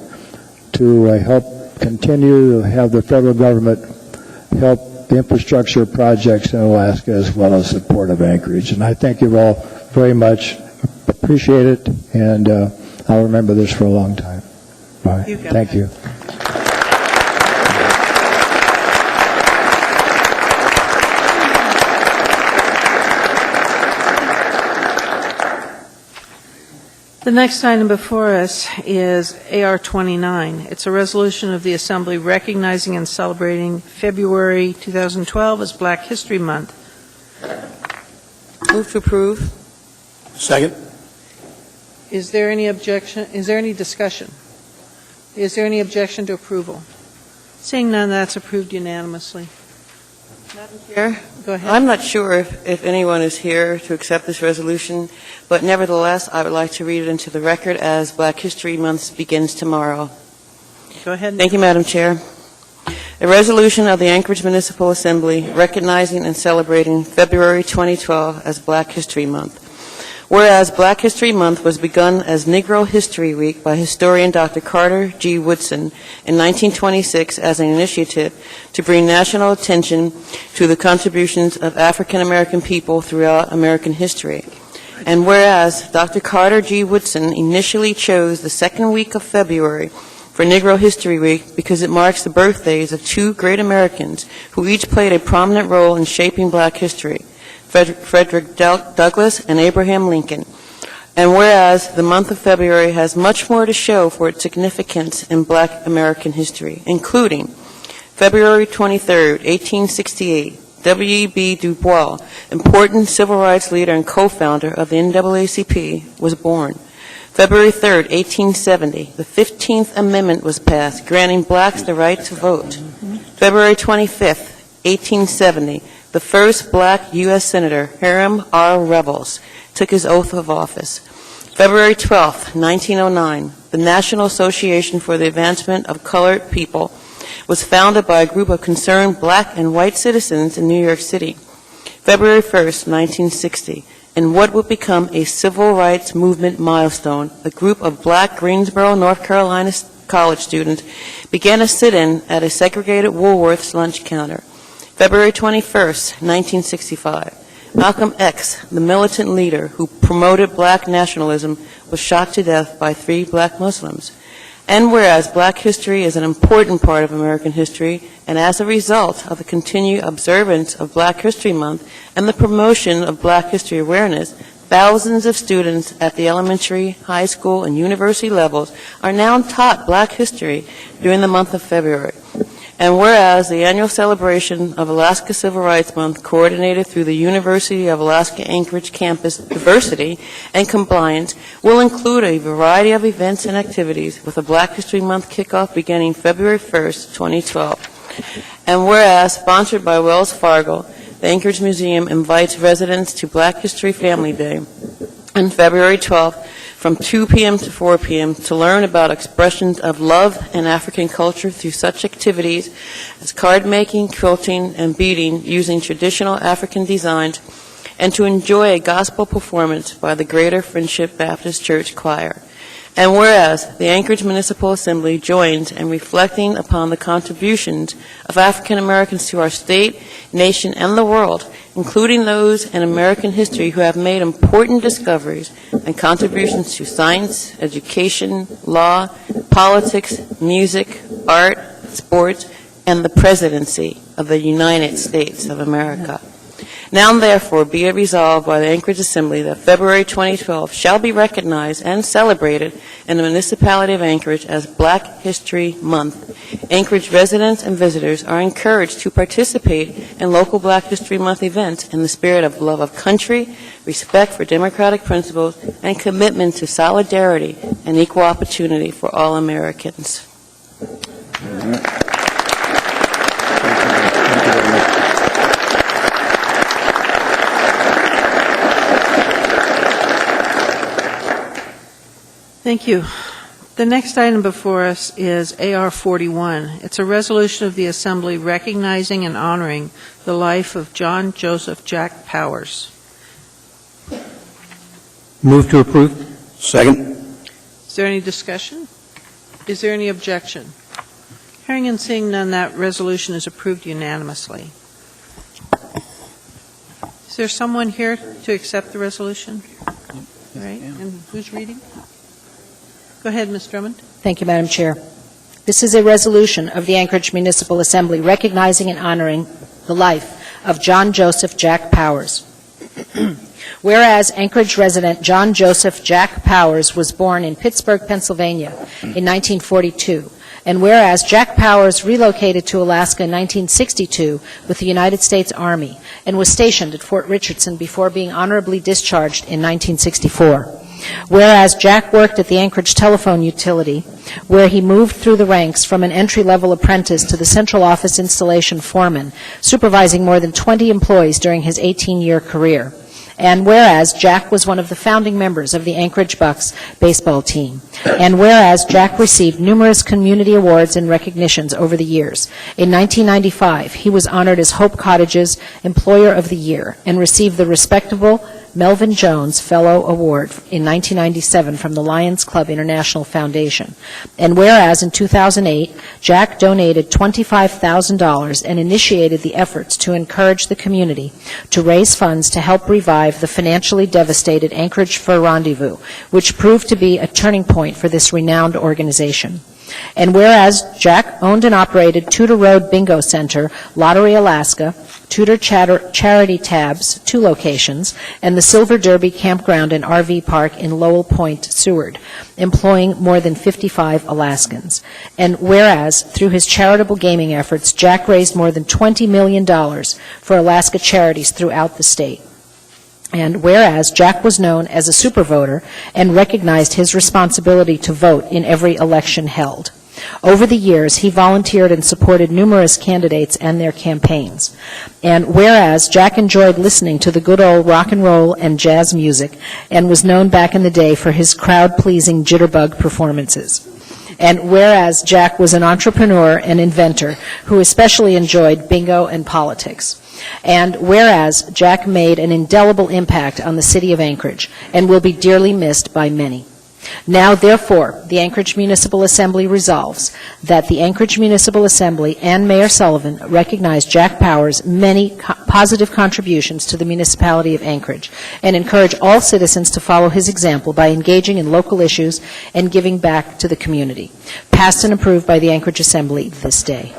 Q: to help continue to have the federal government help the infrastructure projects in Alaska as well as the Port of Anchorage. And I thank you all very much. Appreciate it, and I'll remember this for a long time. Bye. Thank you.
A: The next item before us is AR 29. It's a resolution of the Assembly recognizing and celebrating February 2012 as Black History Month.
D: Move to approve.
P: Second.
A: Is there any objection? Is there any discussion? Is there any objection to approval? Seeing none, that's approved unanimously.
D: Madam Chair?
A: Go ahead.
D: I'm not sure if anyone is here to accept this resolution, but nevertheless, I would like to read it into the record as Black History Month begins tomorrow.
A: Go ahead.
D: Thank you, Madam Chair. A resolution of the Anchorage Municipal Assembly recognizing and celebrating February 2012 as Black History Month. Whereas Black History Month was begun as Negro History Week by historian Dr. Carter G. Woodson in 1926 as an initiative to bring national attention to the contributions of African American people throughout American history. And whereas Dr. Carter G. Woodson initially chose the second week of February for Negro History Week because it marks the birthdays of two great Americans who each played a prominent role in shaping Black history, Frederick Douglass and Abraham Lincoln. And whereas the month of February has much more to show for its significance in Black American history, including February 23, 1868, W.E.B. Du Bois, important civil rights leader and co-founder of the NAACP, was born. February 3, 1870, the 15th Amendment was passed, granting blacks the right to vote. February 25, 1870, the first black U.S. Senator, Hiram R. Revels, took his oath of office. February 12, 1909, the National Association for the Advancement of Colored People was founded by a group of concerned black and white citizens in New York City. February 1, 1960, in what would become a civil rights movement milestone, a group of black Greensboro, North Carolina college students began a sit-in at a segregated Woolworth's lunch counter. February 21, 1965, Malcolm X, the militant leader who promoted black nationalism, was shot to death by 3 black Muslims. And whereas black history is an important part of American history, and as a result of the continued observance of Black History Month and the promotion of black history awareness, thousands of students at the elementary, high school, and university levels are now taught black history during the month of February. And whereas the annual celebration of Alaska Civil Rights Month, coordinated through the University of Alaska Anchorage campus diversity and compliance, will include a variety of events and activities with a Black History Month kickoff beginning February 1st, 2012. And whereas, sponsored by Wells Fargo, the Anchorage Museum invites residents to Black History Family Day on February 12th from 2 p.m. to 4 p.m. to learn about expressions of love and African culture through such activities as card making, quilting, and beading using traditional African designs, and to enjoy a gospel performance by the Greater Friendship Baptist Church Choir. And whereas the Anchorage Municipal Assembly joins in reflecting upon the contributions of African Americans to our state, nation, and the world, including those in American history who have made important discoveries and contributions to science, education, law, politics, music, art, sports, and the presidency of the United States of America. Now, therefore, be it resolved by the Anchorage Assembly that February 2012 shall be recognized and celebrated in the municipality of Anchorage as Black History Month. Anchorage residents and visitors are encouraged to participate in local Black History Month events in the spirit of love of country, respect for democratic principles, and commitment to solidarity and equal opportunity for all Americans.
A: Thank you. The next item before us is AR 41. It's a resolution of the Assembly recognizing and honoring the life of John Joseph Jack Powers.
K: Move to approve.
P: Second.
A: Is there any discussion? Is there any objection? Hearing and seeing none, that resolution is approved unanimously. Is there someone here to accept the resolution? All right, and who's reading? Go ahead, Ms. Drummond.
I: Thank you, Madam Chair. This is a resolution of the Anchorage Municipal Assembly recognizing and honoring the life of John Joseph Jack Powers. Whereas Anchorage resident John Joseph Jack Powers was born in Pittsburgh, Pennsylvania in 1942, and whereas Jack Powers relocated to Alaska in 1962 with the United States Army and was stationed at Fort Richardson before being honorably discharged in 1964. Whereas Jack worked at the Anchorage Telephone Utility, where he moved through the ranks from an entry-level apprentice to the central office installation foreman, supervising more than 20 employees during his 18-year career. And whereas Jack was one of the founding members of the Anchorage Bucks baseball team. And whereas Jack received numerous community awards and recognitions over the years. In 1995, he was honored as Hope Cottage's Employer of the Year and received the respectable Melvin Jones Fellow Award in 1997 from the Lions Club International Foundation. And whereas in 2008, Jack donated $25,000 and initiated the efforts to encourage the community to raise funds to help revive the financially devastated Anchorage Fur Rendezvous, which proved to be a turning point for this renowned organization. And whereas Jack owned and operated Tudor Road Bingo Center, Lottery, Alaska, Tudor Charity Tabs, 2 locations, and the Silver Derby Campground and RV Park in Lowell Point, Seward, employing more than 55 Alaskans. And whereas, through his charitable gaming efforts, Jack raised more than $20 million for Alaska charities throughout the state. And whereas Jack was known as a super voter and recognized his responsibility to vote in every election held. Over the years, he volunteered and supported numerous candidates and their campaigns. And whereas Jack enjoyed listening to the good old rock and roll and jazz music and was known back in the day for his crowd-pleasing jitterbug performances. And whereas Jack was an entrepreneur and inventor who especially enjoyed bingo and politics. And whereas Jack made an indelible impact on the city of Anchorage and will be dearly missed by many. Now, therefore, the Anchorage Municipal Assembly resolves that the Anchorage Municipal Assembly and Mayor Sullivan recognize Jack Powers' many positive contributions to the municipality of Anchorage and encourage all citizens to follow his example by engaging in local issues and giving back to the community. Passed and approved by the Anchorage Assembly this day.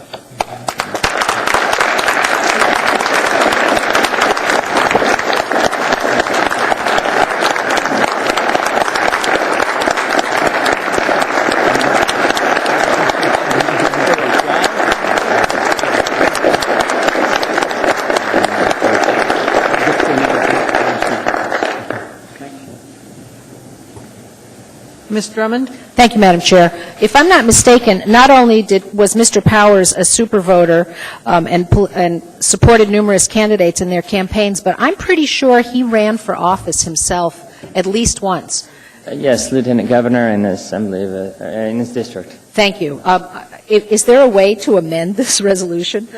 A: Ms. Drummond?
I: Thank you, Madam Chair. If I'm not mistaken, not only was Mr. Powers a super voter and supported numerous candidates in their campaigns, but I'm pretty sure he ran for office himself at least once.
R: Yes, Lieutenant Governor in the Assembly in his district.
I: Thank you. Is there a way to amend this resolution?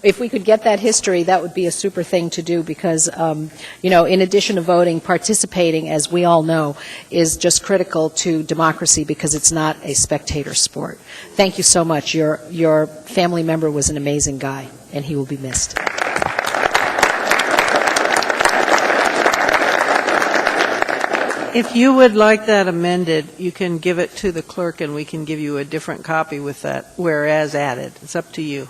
I: If we could get that history, that would be a super thing to do because, in addition to voting, participating, as we all know, is just critical to democracy because it's not a spectator sport. Thank you so much. Your family member was an amazing guy, and he will be missed.
A: If you would like that amended, you can give it to the clerk and we can give you a different copy with that whereas added. It's up to you.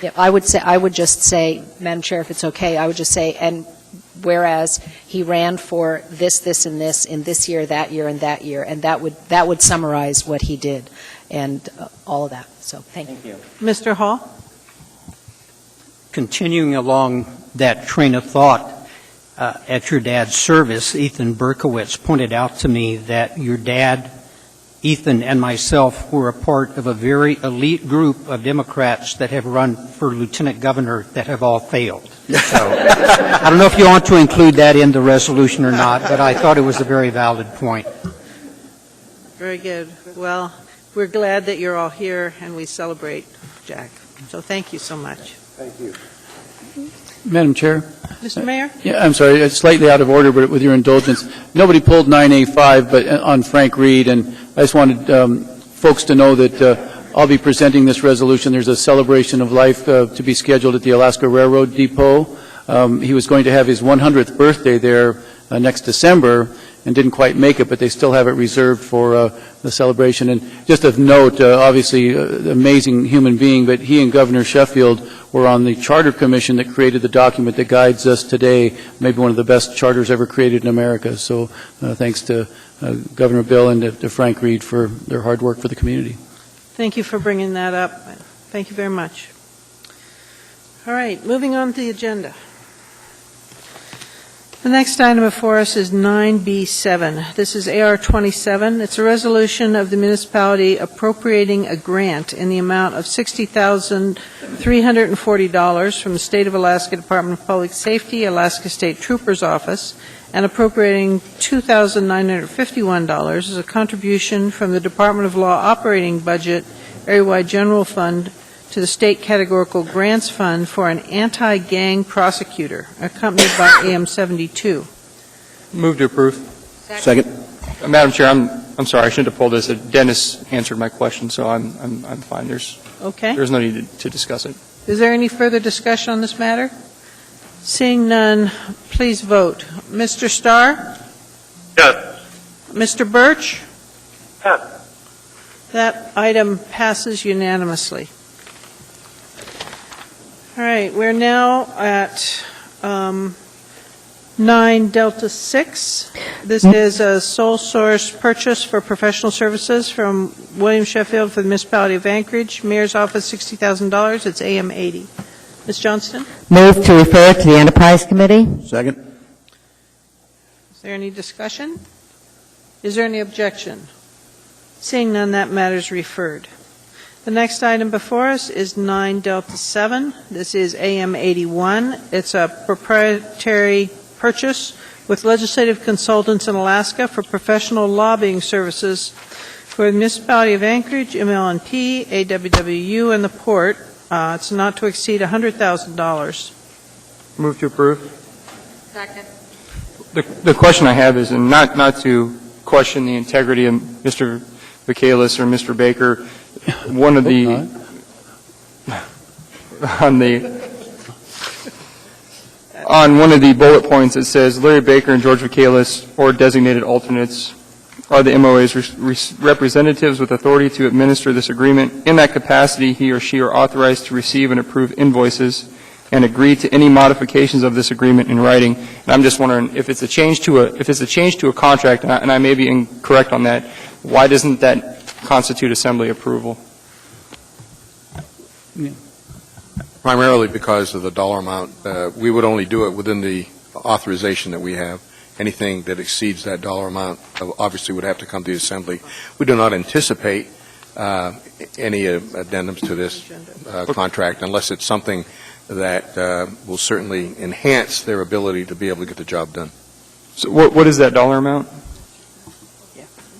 I: Yeah, I would just say, Madam Chair, if it's okay, I would just say, and whereas he ran for this, and this in this year, that year, and that year, and that would summarize what he did and all of that. So thank you.
A: Mr. Hall?
K: Continuing along that train of thought, at your dad's service, Ethan Berkowitz pointed out to me that your dad, Ethan, and myself were a part of a very elite group of Democrats that have run for lieutenant governor that have all failed. So I don't know if you want to include that in the resolution or not, but I thought it was a very valid point.
A: Very good. Well, we're glad that you're all here and we celebrate Jack. So thank you so much.
F: Thank you. Madam Chair?
A: Mr. Mayor?
F: Yeah, I'm sorry, it's slightly out of order, but with your indulgence, nobody pulled 9A5 but on Frank Reid, and I just wanted folks to know that I'll be presenting this resolution. There's a celebration of life to be scheduled at the Alaska Railroad Depot. He was going to have his 100th birthday there next December and didn't quite make it, but they still have it reserved for the celebration. And just of note, obviously, amazing human being, but he and Governor Sheffield were on the charter commission that created the document that guides us today, maybe one of the best charters ever created in America. So thanks to Governor Bill and to Frank Reid for their hard work for the community.
A: Thank you for bringing that up. Thank you very much. All right, moving on to the agenda. The next item before us is 9B7. This is AR 27. It's a resolution of the municipality appropriating a grant in the amount of $60,340 from the State of Alaska Department of Public Safety, Alaska State Trooper's Office, and appropriating $2,951 as a contribution from the Department of Law operating budget, area-wide general fund, to the State Categorical Grants Fund for an anti-gang prosecutor, accompanied by AM 72.
N: Move to approve.
P: Second.
N: Madam Chair, I'm sorry, I shouldn't have pulled this. Dennis answered my question, so I'm fine. There's no need to discuss it.
A: Is there any further discussion on this matter? Seeing none, please vote. Mr. Starr?
L: Yes.
A: Mr. Birch?
L: Yes.
A: That item passes unanimously. All right, we're now at 9 Delta 6. This is a sole source purchase for professional services from William Sheffield for the municipality of Anchorage. Mayor's office, $60,000. It's AM 80. Ms. Johnston?
H: Move to refer to the Enterprise Committee.
P: Second.
A: Is there any discussion? Is there any objection? Seeing none, that matter is referred. The next item before us is 9 Delta 7. This is AM 81. It's a proprietary purchase with legislative consultants in Alaska for professional lobbying services for the municipality of Anchorage, MLNP, AWWU, and the port. It's not to exceed $100,000.
N: Move to approve.
I: Second.
N: The question I have is, and not to question the integrity of Mr. Michaelis or Mr. Baker, one of the on one of the bullet points it says Larry Baker and George Michaelis or designated alternates are the MOA's representatives with authority to administer this agreement. In that capacity, he or she are authorized to receive and approve invoices and agree to any modifications of this agreement in writing. And I'm just wondering if it's a change to a contract, and I may be incorrect on that. Why doesn't that constitute assembly approval?
P: Primarily because of the dollar amount. We would only do it within the authorization that we have. anything that exceeds that dollar amount obviously would have to come to the Assembly. We do not anticipate any addendums to this contract unless it's something that will certainly enhance their ability to be able to get the job done.
N: So what is that dollar amount?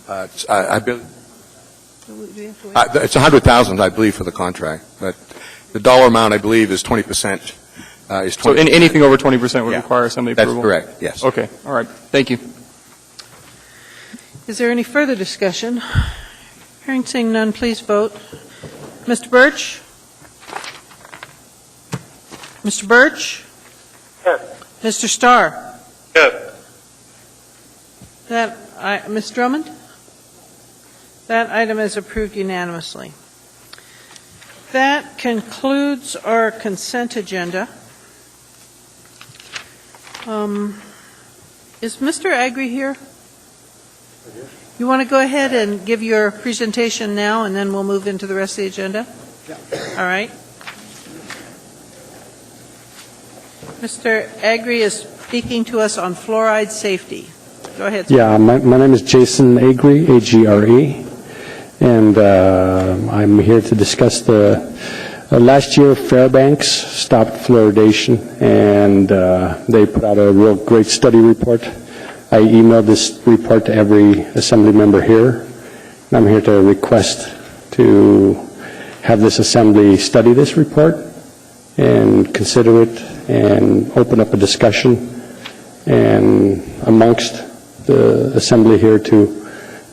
P: It's 100,000, I believe, for the contract, but the dollar amount, I believe, is 20%.
N: So anything over 20% would require Assembly approval?
P: That's correct, yes.
N: Okay, all right. Thank you.
A: Is there any further discussion? Hearing seeing none, please vote. Mr. Birch? Mr. Birch?
L: Yes.
A: Mr. Starr?
L: Yes.
A: Ms. Drummond? That item is approved unanimously. That concludes our consent agenda. Is Mr. Agri here? You want to go ahead and give your presentation now, and then we'll move into the rest of the agenda? Yeah. All right. Mr. Agri is speaking to us on fluoride safety. Go ahead, sir.
S: Yeah, my name is Jason Agri, A-G-R-E, and I'm here to discuss the last year Fairbanks stopped fluoridation, and they put out a real great study report. I emailed this report to every Assembly member here, and I'm here to request to have this Assembly study this report and consider it and open up a discussion and amongst the Assembly here to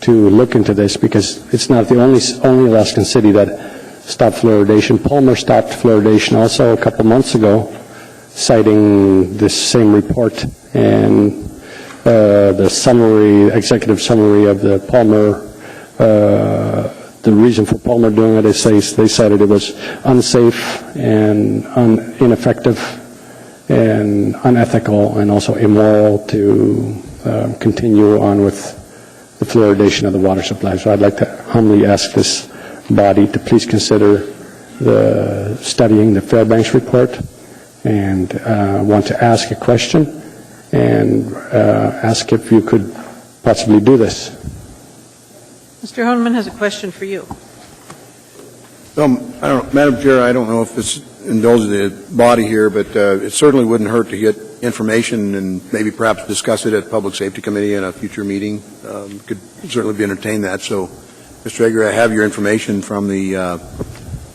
S: look into this, because it's not the only Alaskan city that stopped fluoridation. Palmer stopped fluoridation also a couple months ago, citing this same report, and the executive summary of the Palmer, the reason for Palmer doing it is they cited it was unsafe and ineffective and unethical and also immoral to continue on with the fluoridation of the water supply. So I'd like to humbly ask this body to please consider studying the Fairbanks report, and want to ask a question and ask if you could possibly do this.
A: Mr. Honeman has a question for you.
P: I don't know, Madam Chair, I don't know if this indulges the body here, but it certainly wouldn't hurt to get information and maybe perhaps discuss it at Public Safety Committee in a future meeting. Could certainly be entertained that. So, Mr. Egger, I have your information from the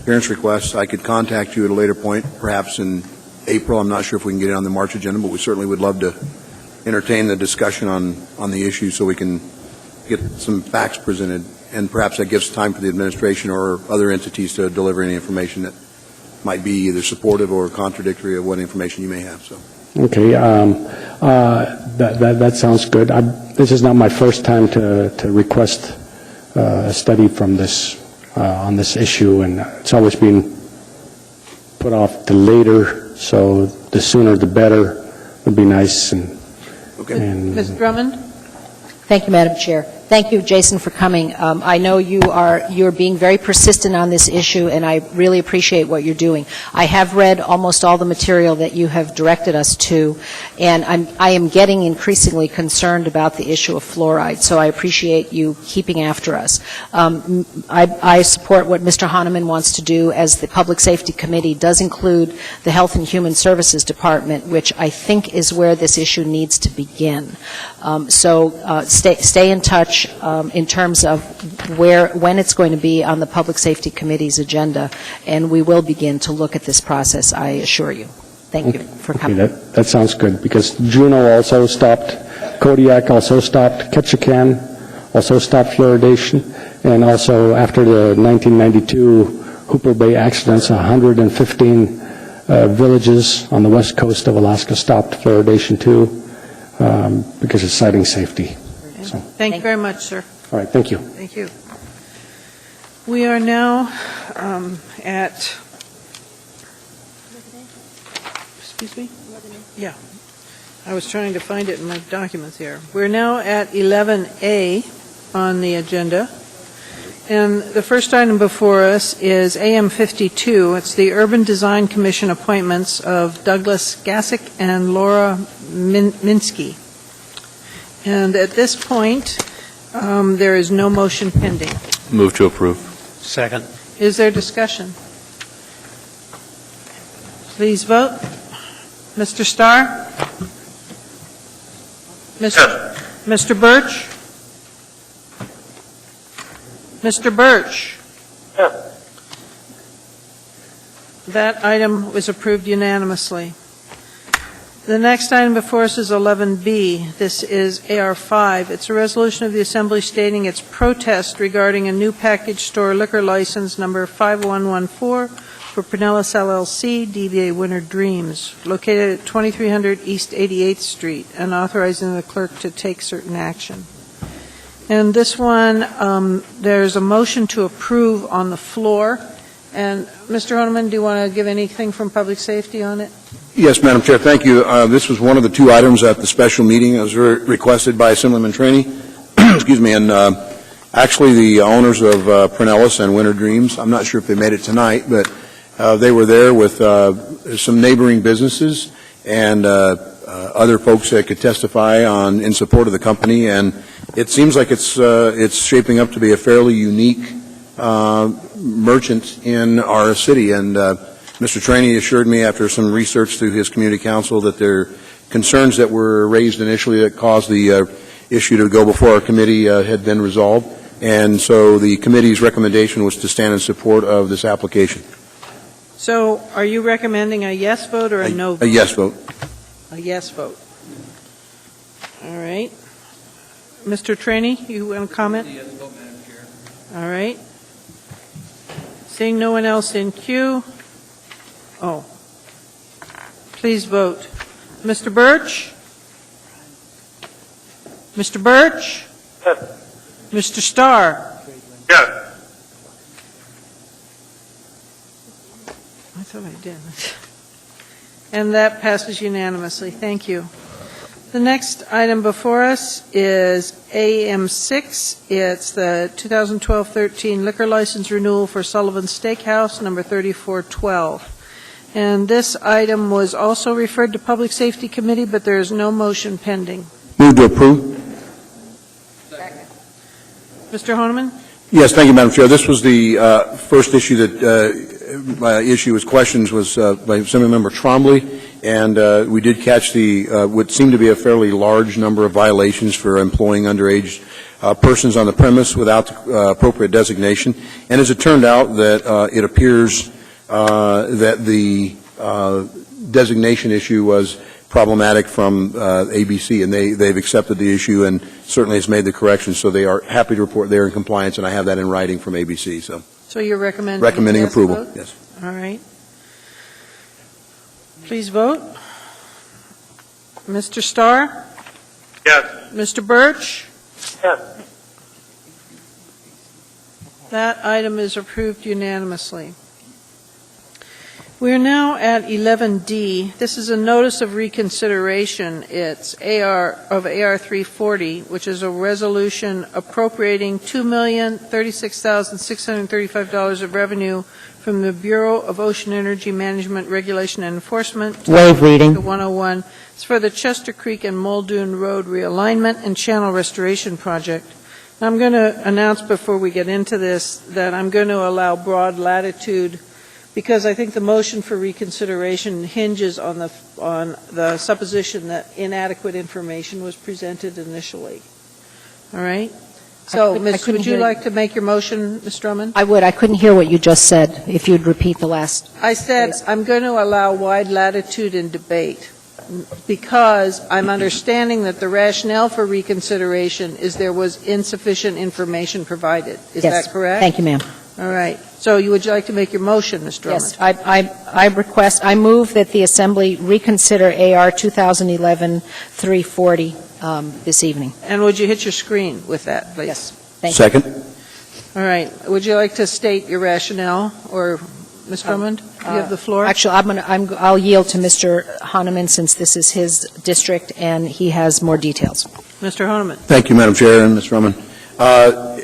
P: appearance request. I could contact you at a later point, perhaps in April. I'm not sure if we can get it on the March agenda, but we certainly would love to entertain the discussion on the issue so we can get some facts presented, and perhaps that gives time for the administration or other entities to deliver any information that might be either supportive or contradictory of what information you may have. So.
S: Okay, that sounds good. This is not my first time to request a study from this on this issue, and it's always been put off to later. So the sooner the better would be nice.
A: Ms. Drummond?
I: Thank you, Madam Chair. Thank you, Jason, for coming. I know you're being very persistent on this issue, and I really appreciate what you're doing. I have read almost all the material that you have directed us to, and I am getting increasingly concerned about the issue of fluoride, so I appreciate you keeping after us. I support what Mr. Hahnemann wants to do, as the Public Safety Committee does include the Health and Human Services Department, which I think is where this issue needs to begin. So stay in touch in terms of when it's going to be on the Public Safety Committee's agenda, and we will begin to look at this process, I assure you. Thank you for coming.
S: That sounds good, because Juneau also stopped, Kodiak also stopped, Ketchikan also stopped fluoridation, and also after the 1992 Hooper Bay accidents, 115 villages on the west coast of Alaska stopped fluoridation too, because it's citing safety. So.
A: Thank you very much, sir.
S: All right, thank you.
A: Thank you. We are now at, excuse me? Yeah. I was trying to find it in my documents here. We're now at 11A on the agenda. And the first item before us is AM 52. It's the Urban Design Commission appointments of Douglas Gassick and Laura Minsky. And at this point, there is no motion pending.
J: Move to approve.
K: Second.
A: Is there discussion? Please vote. Mr. Starr? Mr. Birch? Mr. Birch? That item was approved unanimously. The next item before us is 11B. This is AR5. It's a resolution of the Assembly stating its protest regarding a new package store liquor license number 5114 for Pinellas LLC, DBA Winter Dreams, located at 2300 East 88th Street, and authorizing the clerk to take certain action. And this one, there's a motion to approve on the floor. And Mr. Honeman, do you want to give anything from Public Safety on it?
P: Yes, Madam Chair, thank you. This was one of the two items at the special meeting that was requested by Assemblyman Traney. Excuse me, and actually the owners of Pinellas and Winter Dreams, I'm not sure if they made it tonight, but they were there with some neighboring businesses and other folks that could testify in support of the company, and it seems like it's shaping up to be a fairly unique merchant in our city, and Mr. Traney assured me after some research through his community council that their concerns that were raised initially that caused the issue to go before our committee had been resolved, and so the committee's recommendation was to stand in support of this application.
A: So are you recommending a yes vote or a no vote?
P: A yes vote.
A: A yes vote. All right. Mr. Traney, you want to comment?
F: Yes vote, Madam Chair.
A: All right. Seeing no one else in queue. Oh. Please vote. Mr. Birch? Mr. Birch?
L: Yes.
A: Mr. Starr?
L: Yes.
A: I thought I did. And that passes unanimously. Thank you. The next item before us is AM6. It's the 2012-13 liquor license renewal for Sullivan Steakhouse, number 3412. And this item was also referred to Public Safety Committee, but there is no motion pending.
P: Move to approve.
A: Mr. Honeman?
P: Yes, thank you, Madam Chair. This was the first issue that my issue was questions was by Assemblymember Trombley, and we did catch the what seemed to be a fairly large number of violations for employing underage persons on the premise without the appropriate designation. And as it turned out, that it appears that the designation issue was problematic from ABC, and they've accepted the issue and certainly has made the corrections, so they are happy to report they're in compliance, and I have that in writing from ABC.
A: So you're recommending
P: recommending
A: yes
P: approval.
A: vote?
P: Yes.
A: All right. Please vote. Mr. Starr?
L: Yes.
A: Mr. Birch?
L: Yes.
A: That item is approved unanimously. We are now at 11D. This is a notice of reconsideration. It's AR 340, which is a resolution appropriating $2,036,635 of revenue from the Bureau of Ocean Energy Management, Regulation, and Enforcement.
H: Waive reading.
A: To 101. It's for the Chester Creek and Muldoon Road realignment and channel restoration project. I'm going to announce before we get into this that I'm going to allow broad latitude because I think the motion for reconsideration hinges on the supposition that inadequate information was presented initially. All right? So, would you like to make your motion, Ms. Drummond?
I: I would. I couldn't hear what you just said. If you'd repeat the last.
A: I said I'm going to allow wide latitude in debate because I'm understanding that the rationale for reconsideration is there was insufficient information provided. Is that correct?
I: Thank you, ma'am.
A: All right. So would you like to make your motion, Ms. Drummond?
I: Yes. I move that the Assembly reconsider AR 2011-340 this evening.
A: And would you hit your screen with that, please?
I: Yes. Thank
P: Second.
I: you.
A: All right. Would you like to state your rationale, or Ms. Drummond, you have the floor?
I: Actually, I'll yield to Mr. Hahnemann since this is his district and he has more details.
A: Mr. Hahnemann.
P: Thank you, Madam Chair and Ms. Drummond.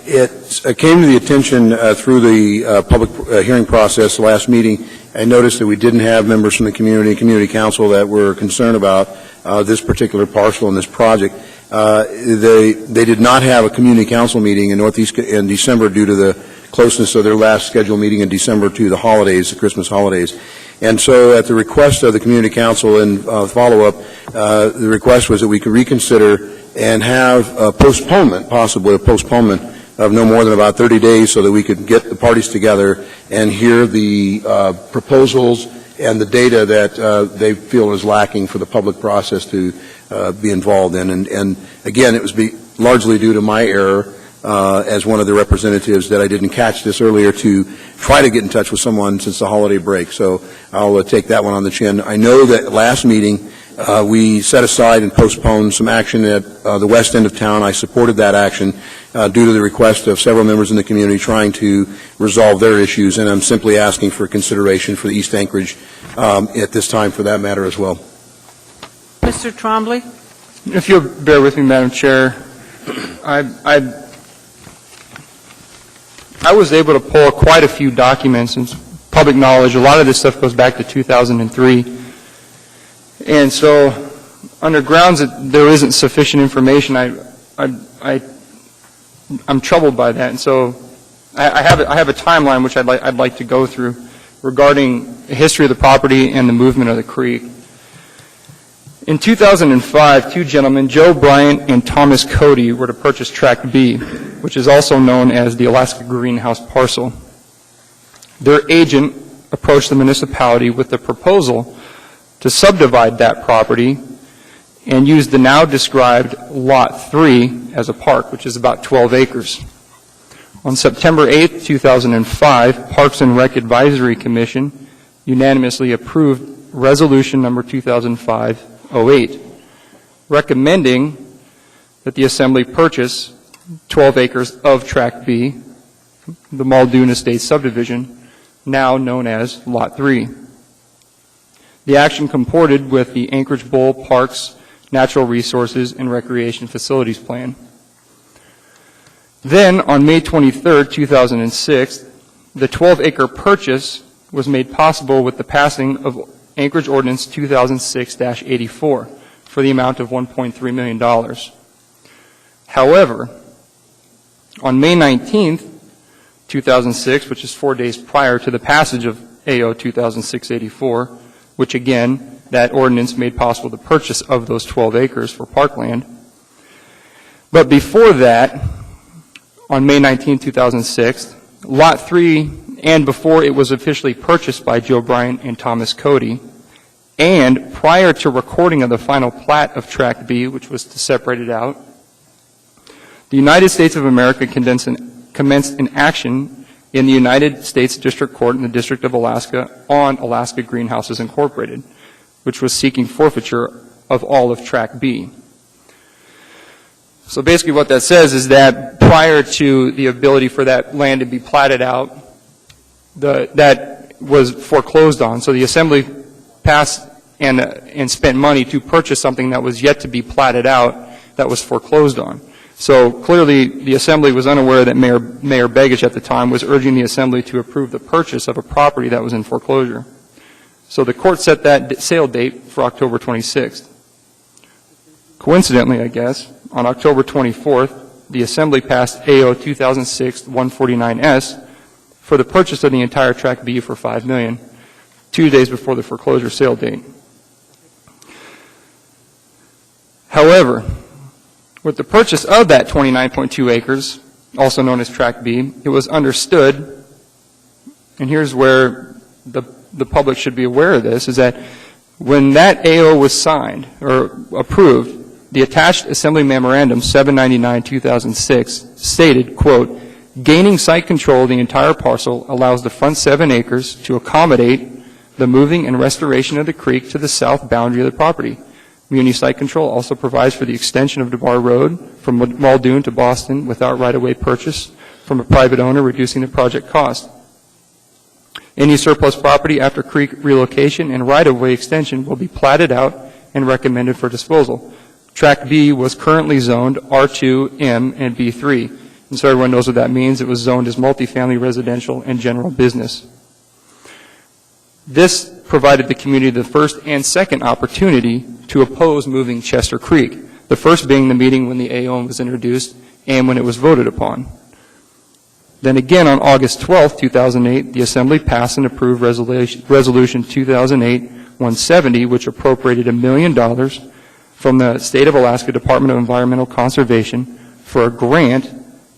P: It came to the attention through the public hearing process last meeting. I noticed that we didn't have members from the community council that were concerned about this particular parcel and this project. They did not have a community council meeting in Northeast in December due to the closeness of their last scheduled meeting in December to the holidays, the Christmas holidays. And so at the request of the community council in follow-up, the request was that we could reconsider and have a postponement, possibly a postponement of no more than about 30 days so that we could get the parties together and hear the proposals and the data that they feel is lacking for the public process to be involved in. And again, it was largely due to my error as one of the representatives that I didn't catch this earlier to try to get in touch with someone since the holiday break. So I'll take that one on the chin. I know that last meeting we set aside and postponed some action at the west end of town. I supported that action due to the request of several members in the community trying to resolve their issues, and I'm simply asking for consideration for the East Anchorage at this time for that matter as well.
A: Mr. Trombley?
N: If you'll bear with me, Madam Chair, I was able to pull quite a few documents and public knowledge. A lot of this stuff goes back to 2003. And so, under grounds that there isn't sufficient information, I'm troubled by that. And so, I have a timeline which I'd like to go through regarding the history of the property and the movement of the creek. In 2005, two gentlemen, Joe Bryant and Thomas Cody, were to purchase Tract B, which is also known as the Alaska Greenhouse Parcel. Their agent approached the municipality with the proposal to subdivide that property and use the now described Lot 3 as a park, which is about 12 acres. On September 8, 2005, Parks and Rec Advisory Commission unanimously approved Resolution number 2005-08, recommending that the Assembly purchase 12 acres of Tract B, the Muldoon Estates subdivision, now known as Lot 3. The action comported with the Anchorage Bowl Parks, Natural Resources, and Recreation Facilities Plan. Then, on May 23, 2006, the 12-acre purchase was made possible with the passing of Anchorage Ordinance 2006-84 for the amount of $1.3 million. However, on May 19, 2006, which is 4 days prior to the passage of AO 2006-84, which again, that ordinance made possible the purchase of those 12 acres for parkland. But before that, on May 19, 2006, Lot 3, and before it was officially purchased by Joe Bryant and Thomas Cody, and prior to recording of the final plat of Tract B, which was to separate it out, the United States of America commenced an action in the United States District Court in the District of Alaska on Alaska Greenhouses Incorporated, which was seeking forfeiture of all of Tract B. So basically what that says is that prior to the ability for that land to be platted out, that was foreclosed on. So the Assembly passed and spent money to purchase something that was yet to be platted out that was foreclosed on. So clearly the Assembly was unaware that Mayor Begich at the time was urging the Assembly to approve the purchase of a property that was in foreclosure. So the court set that sale date for October 26th. Coincidentally, I guess, on October 24th, the Assembly passed AO 2006-149S for the purchase of the entire Tract B for $5 million, 2 days before the foreclosure sale date. However, with the purchase of that 29.2 acres, also known as Tract B, it was understood, and here's where the public should be aware of this, is that when that AO was signed or approved, the attached Assembly Memorandum 799-2006 stated, quote, gaining site control of the entire parcel allows the front 7 acres to accommodate the moving and restoration of the creek to the south boundary of the property. Muni site control also provides for the extension of DeBar Road from Muldoon to Boston without right-of-way purchase from a private owner, reducing the project cost. Any surplus property after creek relocation and right-of-way extension will be platted out and recommended for disposal. Tract B was currently zoned R2, M, and B3. And so everyone knows what that means. It was zoned as multifamily residential and general business. This provided the community the first and second opportunity to oppose moving Chester Creek. the first being the meeting when the AOM was introduced and when it was voted upon. Then again, on August 12, 2008, the Assembly passed and approved Resolution 2008-170, which appropriated $1 million from the State of Alaska Department of Environmental Conservation for a grant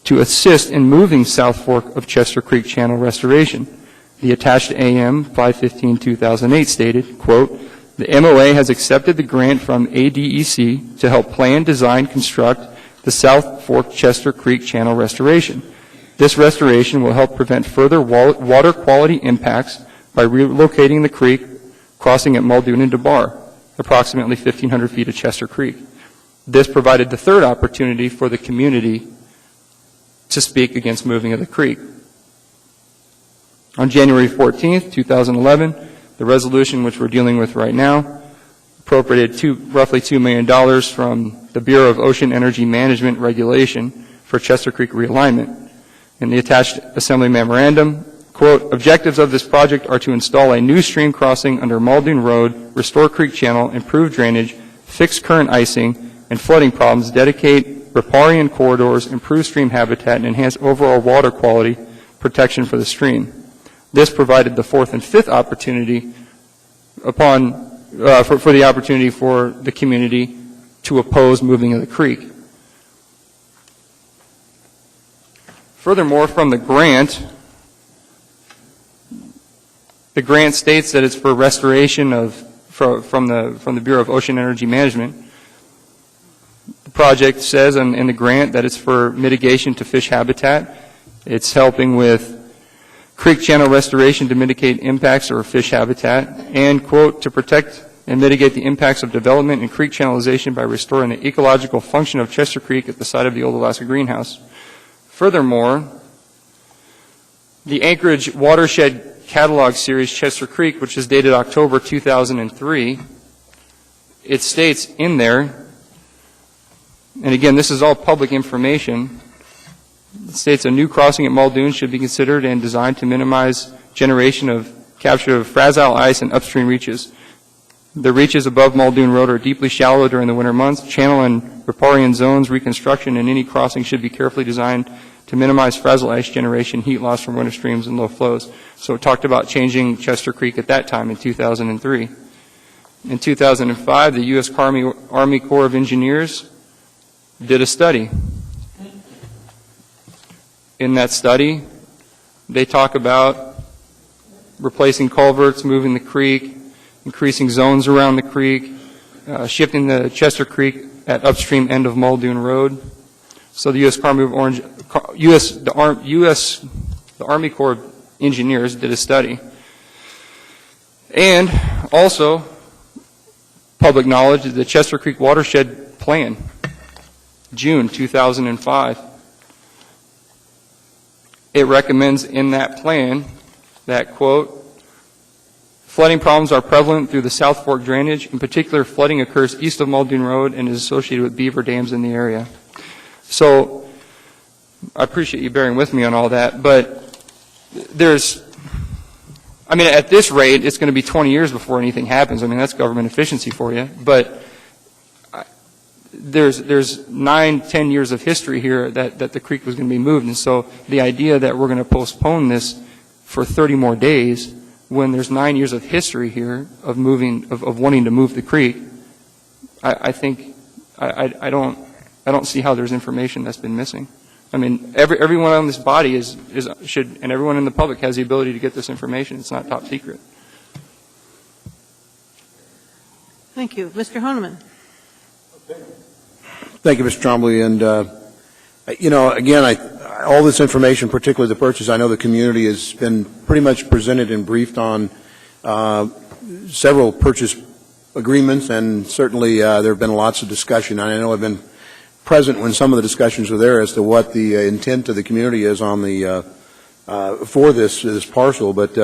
N: to assist in moving South Fork of Chester Creek channel restoration. The attached AM 515-2008 stated, quote, "The MOA has accepted the grant from ADEC to help plan, design, construct the South Fork Chester Creek channel restoration. This restoration will help prevent further water quality impacts by relocating the creek crossing at Muldoon and DeBar, approximately 1,500 feet of Chester Creek. This provided the third opportunity for the community to speak against moving of the creek. On January 14, 2011, the resolution which we're dealing with right now appropriated roughly $2 million from the Bureau of Ocean Energy Management Regulation for Chester Creek realignment. In the attached Assembly memorandum, quote, "Objectives of this project are to install a new stream crossing under Muldoon Road, restore creek channel, improve drainage, fix current icing and flooding problems, dedicate riparian corridors, improve stream habitat, and enhance overall water quality protection for the stream. This provided the fourth and fifth opportunity for the opportunity for the community to oppose moving of the creek. Furthermore, from the grant states that it's for restoration from the Bureau of Ocean Energy Management. The project says in the grant that it's for mitigation to fish habitat. It's helping with creek channel restoration to mitigate impacts or fish habitat, and, quote, "to protect and mitigate the impacts of development and creek channelization by restoring the ecological function of Chester Creek at the site of the old Alaska greenhouse." Furthermore, the Anchorage Watershed Catalog Series Chester Creek, which is dated October 2003, it states in there, and again, this is all public information, it states a new crossing at Muldoon should be considered and designed to minimize generation of capture of fragile ice in upstream reaches. The reaches above Muldoon Road are deeply shallow during the winter months. Channel and riparian zones reconstruction and any crossing should be carefully designed to minimize fragile ice generation, heat loss from winter streams, and low flows. So it talked about changing Chester Creek at that time in 2003. In 2005, the U.S. Army Corps of Engineers did a study. In that study, they talk about replacing culverts, moving the creek, increasing zones around the creek, shifting the Chester Creek at upstream end of Muldoon Road. So the the Army Corps of Engineers did a study. And also, public knowledge, the Chester Creek Watershed Plan, June 2005. It recommends in that plan that, quote, "Flooding problems are prevalent through the South Fork drainage. In particular, flooding occurs east of Muldoon Road and is associated with beaver dams in the area." So I appreciate you bearing with me on all that, but at this rate, it's going to be 20 years before anything happens. I mean, that's government efficiency for you. But there's 9-10 years of history here that the creek was going to be moved. And so the idea that we're going to postpone this for 30 more days when there's 9 years of history here of wanting to move the creek, I don't see how there's information that's been missing. I mean, everyone on this body should, and everyone in the public has the ability to get this information. It's not top secret.
A: Thank you. Mr. Honeman.
P: Thank you, Mr. Trombley. And, again, all this information, particularly the purchase, I know the community has been pretty much presented and briefed on several purchase agreements, and certainly there have been lots of discussion. I know I've been present when some of the discussions were there as to what the intent of the community is on for this parcel. But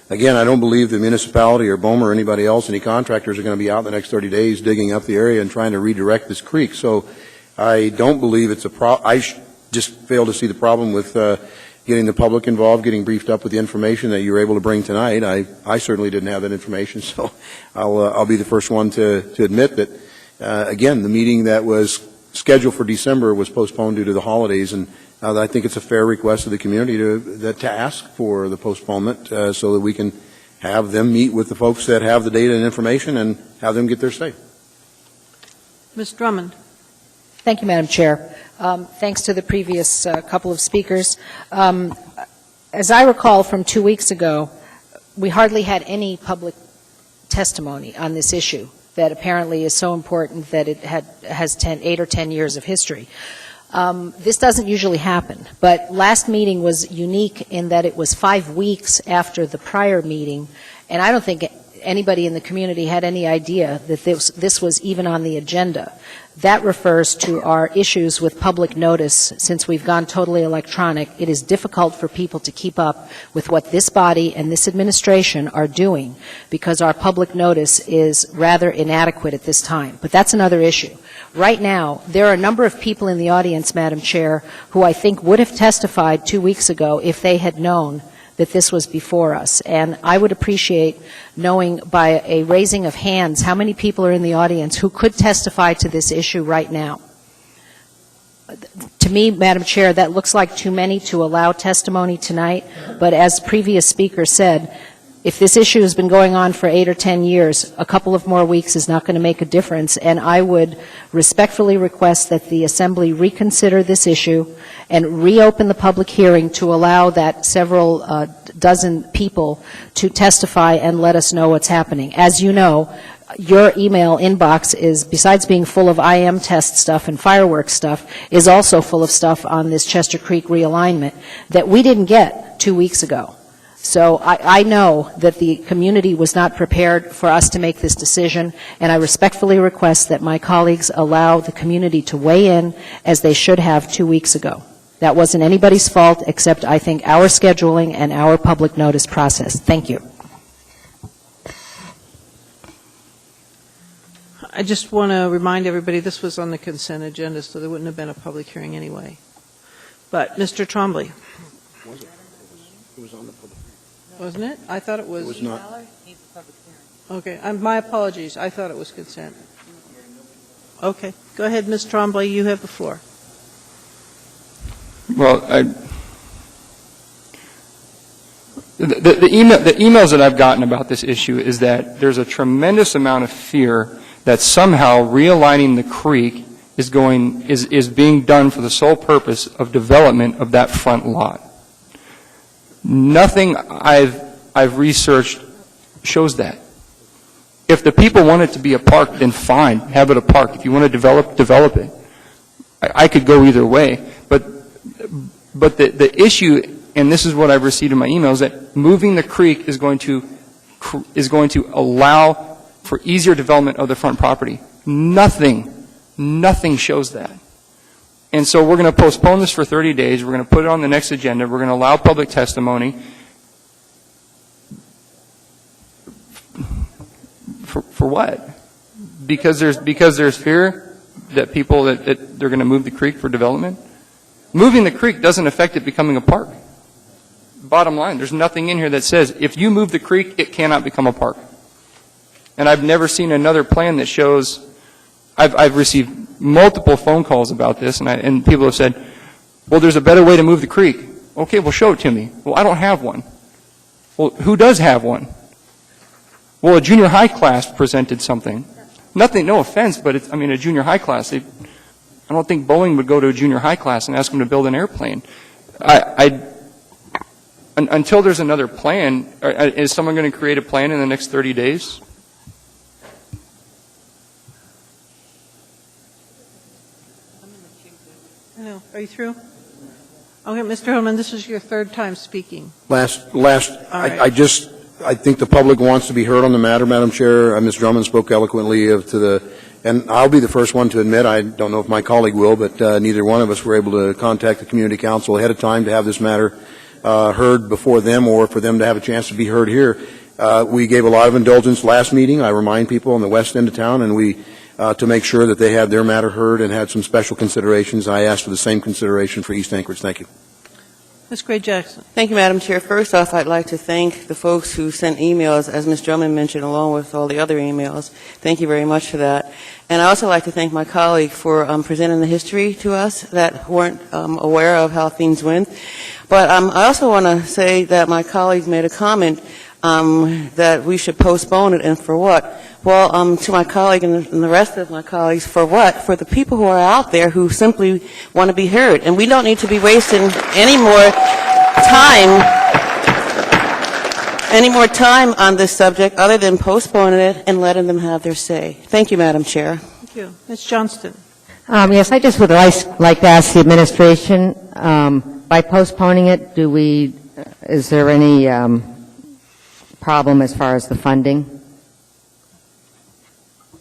P: again, I don't believe the municipality or BOMA or anybody else, any contractors, are going to be out in the next 30 days digging up the area and trying to redirect this creek. So I don't believe it's a problem. I just fail to see the problem with getting the public involved, getting briefed up with the information that you were able to bring tonight. I certainly didn't have that information, so I'll be the first one to admit that again, the meeting that was scheduled for December was postponed due to the holidays, and I think it's a fair request of the community to ask for the postponement so that we can have them meet with the folks that have the data and information and have them get their say.
A: Ms. Drummond.
I: Thank you, Madam Chair. Thanks to the previous couple of speakers. As I recall from 2 weeks ago, we hardly had any public testimony on this issue that apparently is so important that it has 8 or 10 years of history. This doesn't usually happen, but last meeting was unique in that it was 5 weeks after the prior meeting, and I don't think anybody in the community had any idea that this was even on the agenda. That refers to our issues with public notice. Since we've gone totally electronic, it is difficult for people to keep up with what this body and this administration are doing because our public notice is rather inadequate at this time. But that's another issue. Right now, there are a number of people in the audience, Madam Chair, who I think would have testified 2 weeks ago if they had known that this was before us. And I would appreciate knowing by a raising of hands how many people are in the audience who could testify to this issue right now. To me, Madam Chair, that looks like too many to allow testimony tonight, but as previous speaker said, if this issue has been going on for 8 or 10 years, a couple of more weeks is not going to make a difference, and I would respectfully request that the Assembly reconsider this issue and reopen the public hearing to allow that several dozen people to testify and let us know what's happening. As you know, your email inbox is, besides being full of IM test stuff and fireworks stuff, is also full of stuff on this Chester Creek realignment that we didn't get 2 weeks ago. So I know that the community was not prepared for us to make this decision, and I respectfully request that my colleagues allow the community to weigh in as they should have 2 weeks ago. That wasn't anybody's fault except, I think, our scheduling and our public notice process. Thank you.
A: I just want to remind everybody this was on the consent agenda, so there wouldn't have been a public hearing anyway. But Mr. Trombley.
P: It was on the public.
A: Wasn't it? I thought it was.
P: It was not.
A: Okay, my apologies. I thought it was consent. Okay, go ahead, Ms. Trombley. You have the floor.
N: Well, the emails that I've gotten about this issue is that there's a tremendous amount of fear that somehow realigning the creek is being done for the sole purpose of development of that front lot. Nothing I've researched shows that. If the people want it to be a park, then fine, have it a park. If you want to develop it. I could go either way. But the issue, and this is what I've received in my emails, that moving the creek is going to allow for easier development of the front property. Nothing shows that. And so we're going to postpone this for 30 days. We're going to put it on the next agenda. We're going to allow public testimony. For what? Because there's fear that people that they're going to move the creek for development? Moving the creek doesn't affect it becoming a park. Bottom line, there's nothing in here that says if you move the creek, it cannot become a park. And I've never seen another plan that shows. I've received multiple phone calls about this, and people have said, well, there's a better way to move the creek. Okay, well, show it to me. Well, I don't have one. Well, who does have one? Well, a junior high class presented something. Nothing, no offense, but a junior high class. I don't think Boeing would go to a junior high class and ask them to build an airplane. Until there's another plan, is someone going to create a plan in the next 30 days?
A: Are you through? Okay, Mr. Hillman, this is your third time speaking.
P: Last.
A: Right.
P: I think the public wants to be heard on the matter, Madam Chair. Ms. Drummond spoke eloquently and I'll be the first one to admit, I don't know if my colleague will, but neither one of us were able to contact the Community Council ahead of time to have this matter heard before them or for them to have a chance to be heard here. We gave a lot of indulgence last meeting. I remind people on the west end of town, and we to make sure that they had their matter heard and had some special considerations. I asked for the same consideration for East Anchorage. Thank you.
A: Ms. Gray-Jackson.
D: Thank you, Madam Chair. First off, I'd like to thank the folks who sent emails, as Ms. Drummond mentioned, along with all the other emails. Thank you very much for that. And I also like to thank my colleague for presenting the history to us that weren't aware of how things went. But I also want to say that my colleague made a comment that we should postpone it, and for what? Well, to my colleague and the rest of my colleagues, for what? For the people who are out there who simply want to be heard. And we don't need to be wasting any more time on this subject other than postponing it and letting them have their say. Thank you, Madam Chair.
A: Thank you. Ms. Johnston.
H: Yes, I just would like to ask the administration, by postponing it, is there any problem as far as the funding?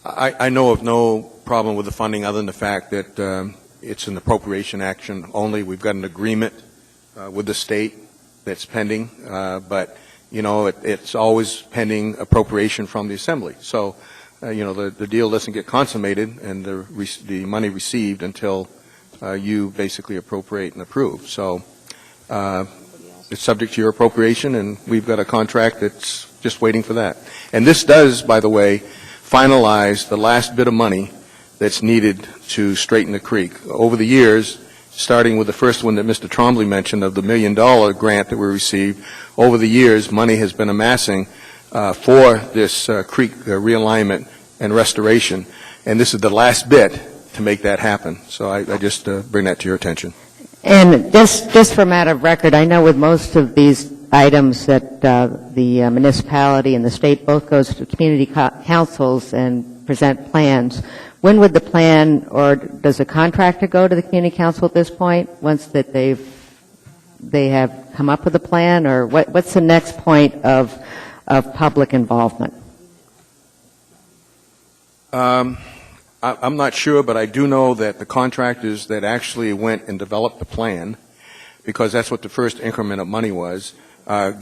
P: I know of no problem with the funding other than the fact that it's an appropriation action only. We've got an agreement with the state that's pending, but, you know, it's always pending appropriation from the Assembly. So, you know, the deal doesn't get consummated and the money received until you basically appropriate and approve. So it's subject to your appropriation, and we've got a contract that's just waiting for that. And this does, by the way, finalize the last bit of money that's needed to straighten the creek. Over the years, starting with the first one that Mr. Trombley mentioned of the $1 million grant that we received, over the years, money has been amassing for this creek realignment and restoration, and this is the last bit to make that happen. So I just bring that to your attention.
H: And just for matter of record, I know with most of these items that the municipality and the state both goes to community councils and present plans. When would the plan, or does the contractor go to the community council at this point, once that they have come up with a plan, or what's the next point of public involvement?
P: I'm not sure, but I do know that the contractors that actually went and developed the plan, because that's what the first increment of money was,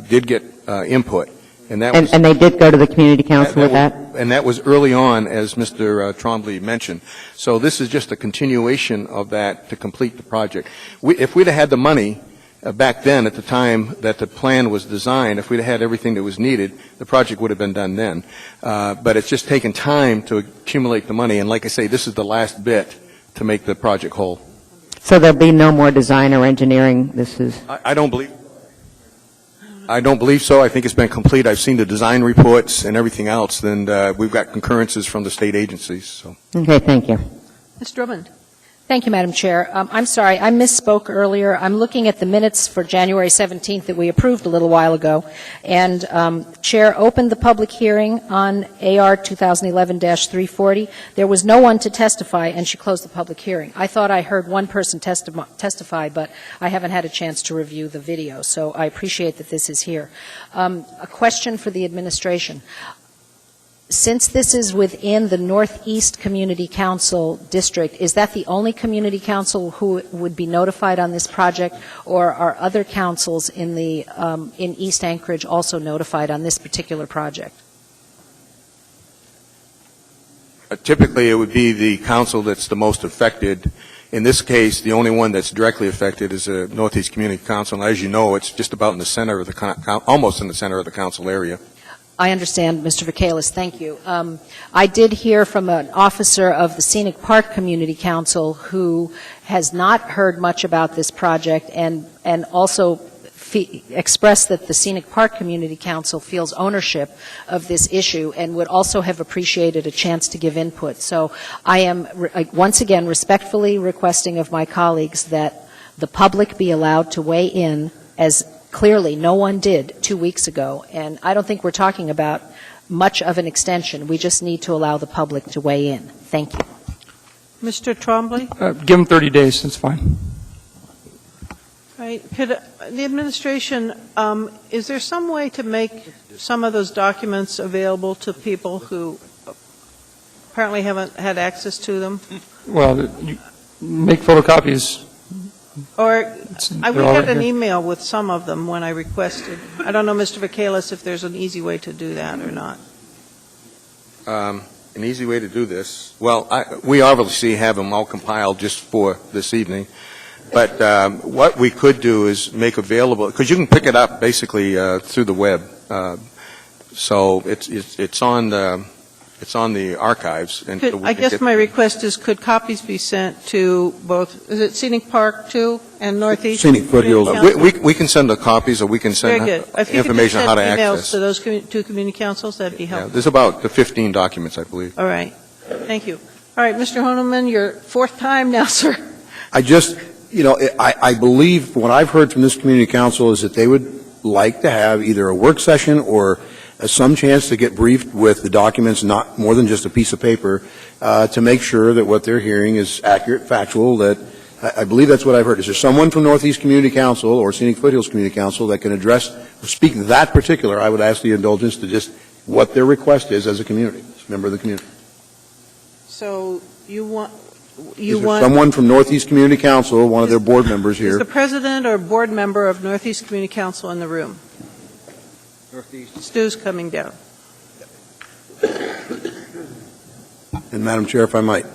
P: did get input. And
H: they did go to the community council with that?
P: And that was early on, as Mr. Trombley mentioned. So this is just a continuation of that to complete the project. If we'd have had the money back then at the time that the plan was designed, if we'd have had everything that was needed, the project would have been done then. But it's just taken time to accumulate the money. And like I say, this is the last bit to make the project whole.
H: So there'll be no more design or engineering?
P: I don't believe so. I think it's been complete. I've seen the design reports and everything else, and we've got concurrences from the state agencies. So.
H: Okay, thank you.
A: Ms. Drummond.
I: Thank you, Madam Chair. I'm sorry, I misspoke earlier. I'm looking at the minutes for January 17th that we approved a little while ago, and Chair opened the public hearing on AR 2011-340. There was no one to testify, and she closed the public hearing. I thought I heard one person testify, but I haven't had a chance to review the video, so I appreciate that this is here. A question for the administration. Since this is within the Northeast Community Council district, is that the only community council who would be notified on this project, or are other councils in East Anchorage also notified on this particular project?
P: Typically, it would be the council that's the most affected. In this case, the only one that's directly affected is the Northeast Community Council. And as you know, it's just about in the center of the almost in the center of the council area.
I: I understand, Mr. Vacalis. Thank you. I did hear from an officer of the Scenic Park Community Council who has not heard much about this project and also expressed that the Scenic Park Community Council feels ownership of this issue and would also have appreciated a chance to give input. So I am once again respectfully requesting of my colleagues that the public be allowed to weigh in, as clearly no one did 2 weeks ago, and I don't think we're talking about much of an extension. We just need to allow the public to weigh in. Thank you.
A: Mr. Trombley?
N: Give them 30 days, that's fine.
A: Right. Could the administration, is there some way to make some of those documents available to people who apparently haven't had access to them?
N: Well, you make photocopies.
A: Or we got an email with some of them when I requested. I don't know, Mr. Vacalis, if there's an easy way to do that or not.
P: An easy way to do this? Well, we obviously have them all compiled just for this evening.
T: But what we could do is make available, because you can pick it up basically through the web. So it's on the archives. And so
A: I guess my request is, could copies be sent to both, is it Scenic Park too, and Northeast?
P: Scenic Foothills.
T: We can send the copies, or we can send
A: Very good. If you could
T: information on how to
A: send emails
T: access.
A: to those two community councils, that'd be
T: Yeah,
A: helpful.
T: there's about 15 documents, I believe.
A: All right. Thank you. All right, Mr. Honeman, your fourth time now, sir.
P: I just, I believe what I've heard from this community council is that they would like to have either a work session or some chance to get briefed with the documents, not more than just a piece of paper, to make sure that what they're hearing is accurate, factual, that I believe that's what I've heard. Is there someone from Northeast Community Council or Scenic Foothills Community Council that can address or speak that particular? I would ask the indulgence to just what their request is as a community, as a member of the community.
A: So you want...
P: Is there someone from Northeast Community Council, one of their board members
A: Is
P: here?
A: the president or board member of Northeast Community Council in the room? Northeast. Stu's coming down.
P: And Madam Chair, if I might.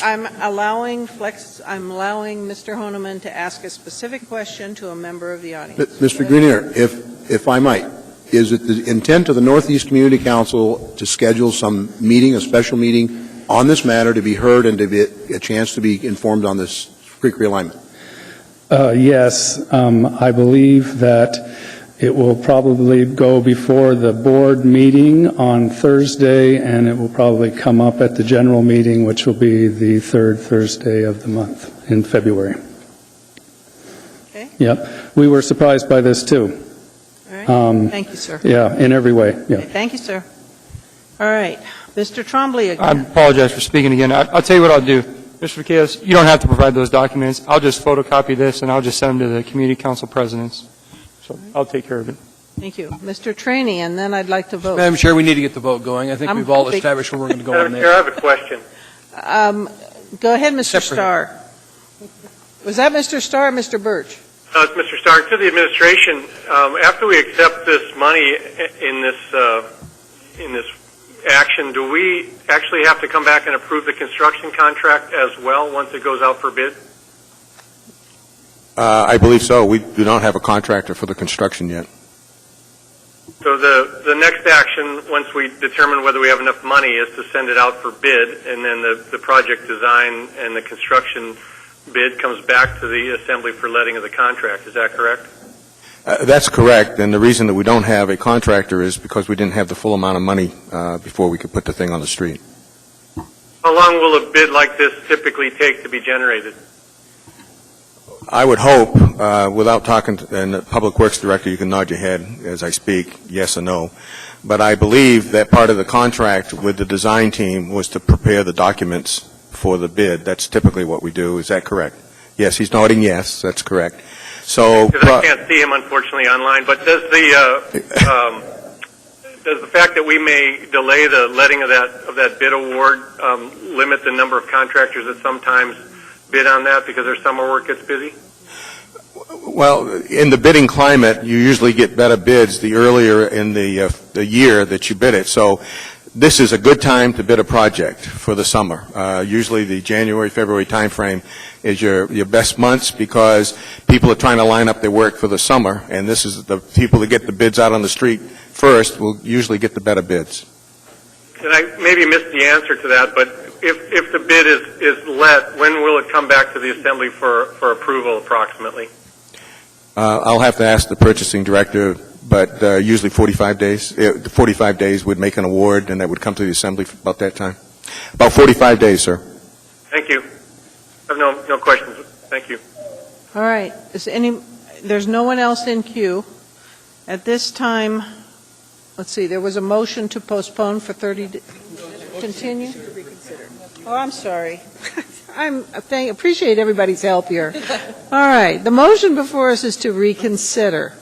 A: I'm allowing Mr. Honeman to ask a specific question to a member of the audience.
P: Mr. Greenier, if I might, is it the intent of the Northeast Community Council to schedule some meeting, a special meeting on this matter, to be heard and to get a chance to be informed on this creek realignment?
S: Yes, I believe that it will probably go before the board meeting on Thursday, and it will probably come up at the general meeting, which will be the third Thursday of the month in February.
A: Okay.
S: Yep. We were surprised by this, too.
A: All right. Thank you, sir.
S: Yeah, in every way. Yeah.
A: Okay, thank you, sir. All right. Mr. Trombley again.
N: I apologize for speaking again. I'll tell you what I'll do. Mr. Vaqueros, you don't have to provide those documents. I'll just photocopy this, and I'll just send them to the community council presidents. So I'll take care of it.
A: Thank you. Mr. Traney, and then I'd like to vote.
C: Madam Chair, we need to get the vote going. I think we've all established where we're going to go on
L: Madam Chair, I
C: this.
L: have a question.
A: Go ahead, Mr. Starr. Was that Mr. Starr or Mr. Birch?
L: It's Mr. Stark. To the administration, after we accept this money in this action, do we actually have to come back and approve the construction contract as well once it goes out for bid?
T: I believe so. We do not have a contractor for the construction yet.
L: So the next action, once we determine whether we have enough money, is to send it out for bid, and then the project design and the construction bid comes back to the assembly for letting of the contract. Is that correct?
T: That's correct, and the reason that we don't have a contractor is because we didn't have the full amount of money before we could put the thing on the street.
L: How long will a bid like this typically take to be generated?
T: I would hope, without talking to and the Public Works Director, you can nod your head as I speak, yes or no, but I believe that part of the contract with the design team was to prepare the documents for the bid. That's typically what we do. Is that correct? Yes, he's nodding yes, that's correct. So,
L: Because I can't see him, unfortunately, online, but does the fact that we may delay the letting of that bid award limit the number of contractors that sometimes bid on that because their summer work gets busy?
T: well, in the bidding climate, you usually get better bids the earlier in the year that you bid it. So this is a good time to bid a project for the summer. Usually the January, February timeframe is your best months because people are trying to line up their work for the summer, and this is the people that get the bids out on the street first will usually get the better bids.
L: And I maybe missed the answer to that, but if the bid is let, when will it come back to the assembly for approval approximately?
T: I'll have to ask the purchasing director, but usually 45 days. 45 days would make an award, and that would come to the assembly about that time. About 45 days, sir.
L: Thank you. I have no questions. Thank you.
A: All right. There's no one else in queue. At this time, let's see, there was a motion to postpone for 30 days. Continue? Oh, I'm sorry. I appreciate everybody's help here. All right. The motion before us is to reconsider.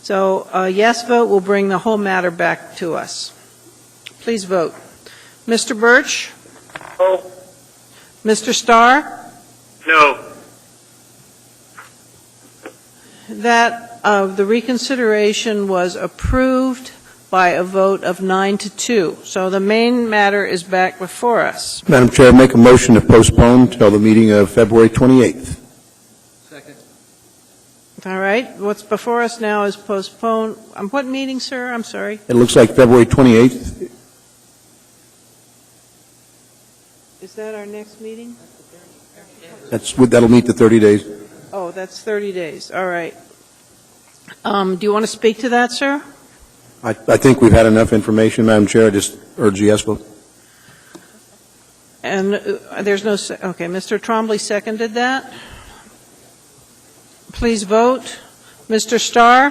A: So a yes vote will bring the whole matter back to us. Please vote. Mr. Birch?
L: No.
A: Mr. Starr?
L: No.
A: That the reconsideration was approved by a vote of 9-2. So the main matter is back before us.
P: Madam Chair, make a motion to postpone till the meeting of February 28th.
A: All right, what's before us now is postpone, what meeting, sir? I'm sorry.
P: It looks like February 28th.
A: Is that our next meeting?
P: That'll meet the 30 days.
A: Oh, that's 30 days, all right. Do you want to speak to that, sir?
P: I think we've had enough information, Madam Chair. I just urge the yes vote.
A: And there's no, okay, Mr. Trombley seconded that. Please vote. Mr. Starr?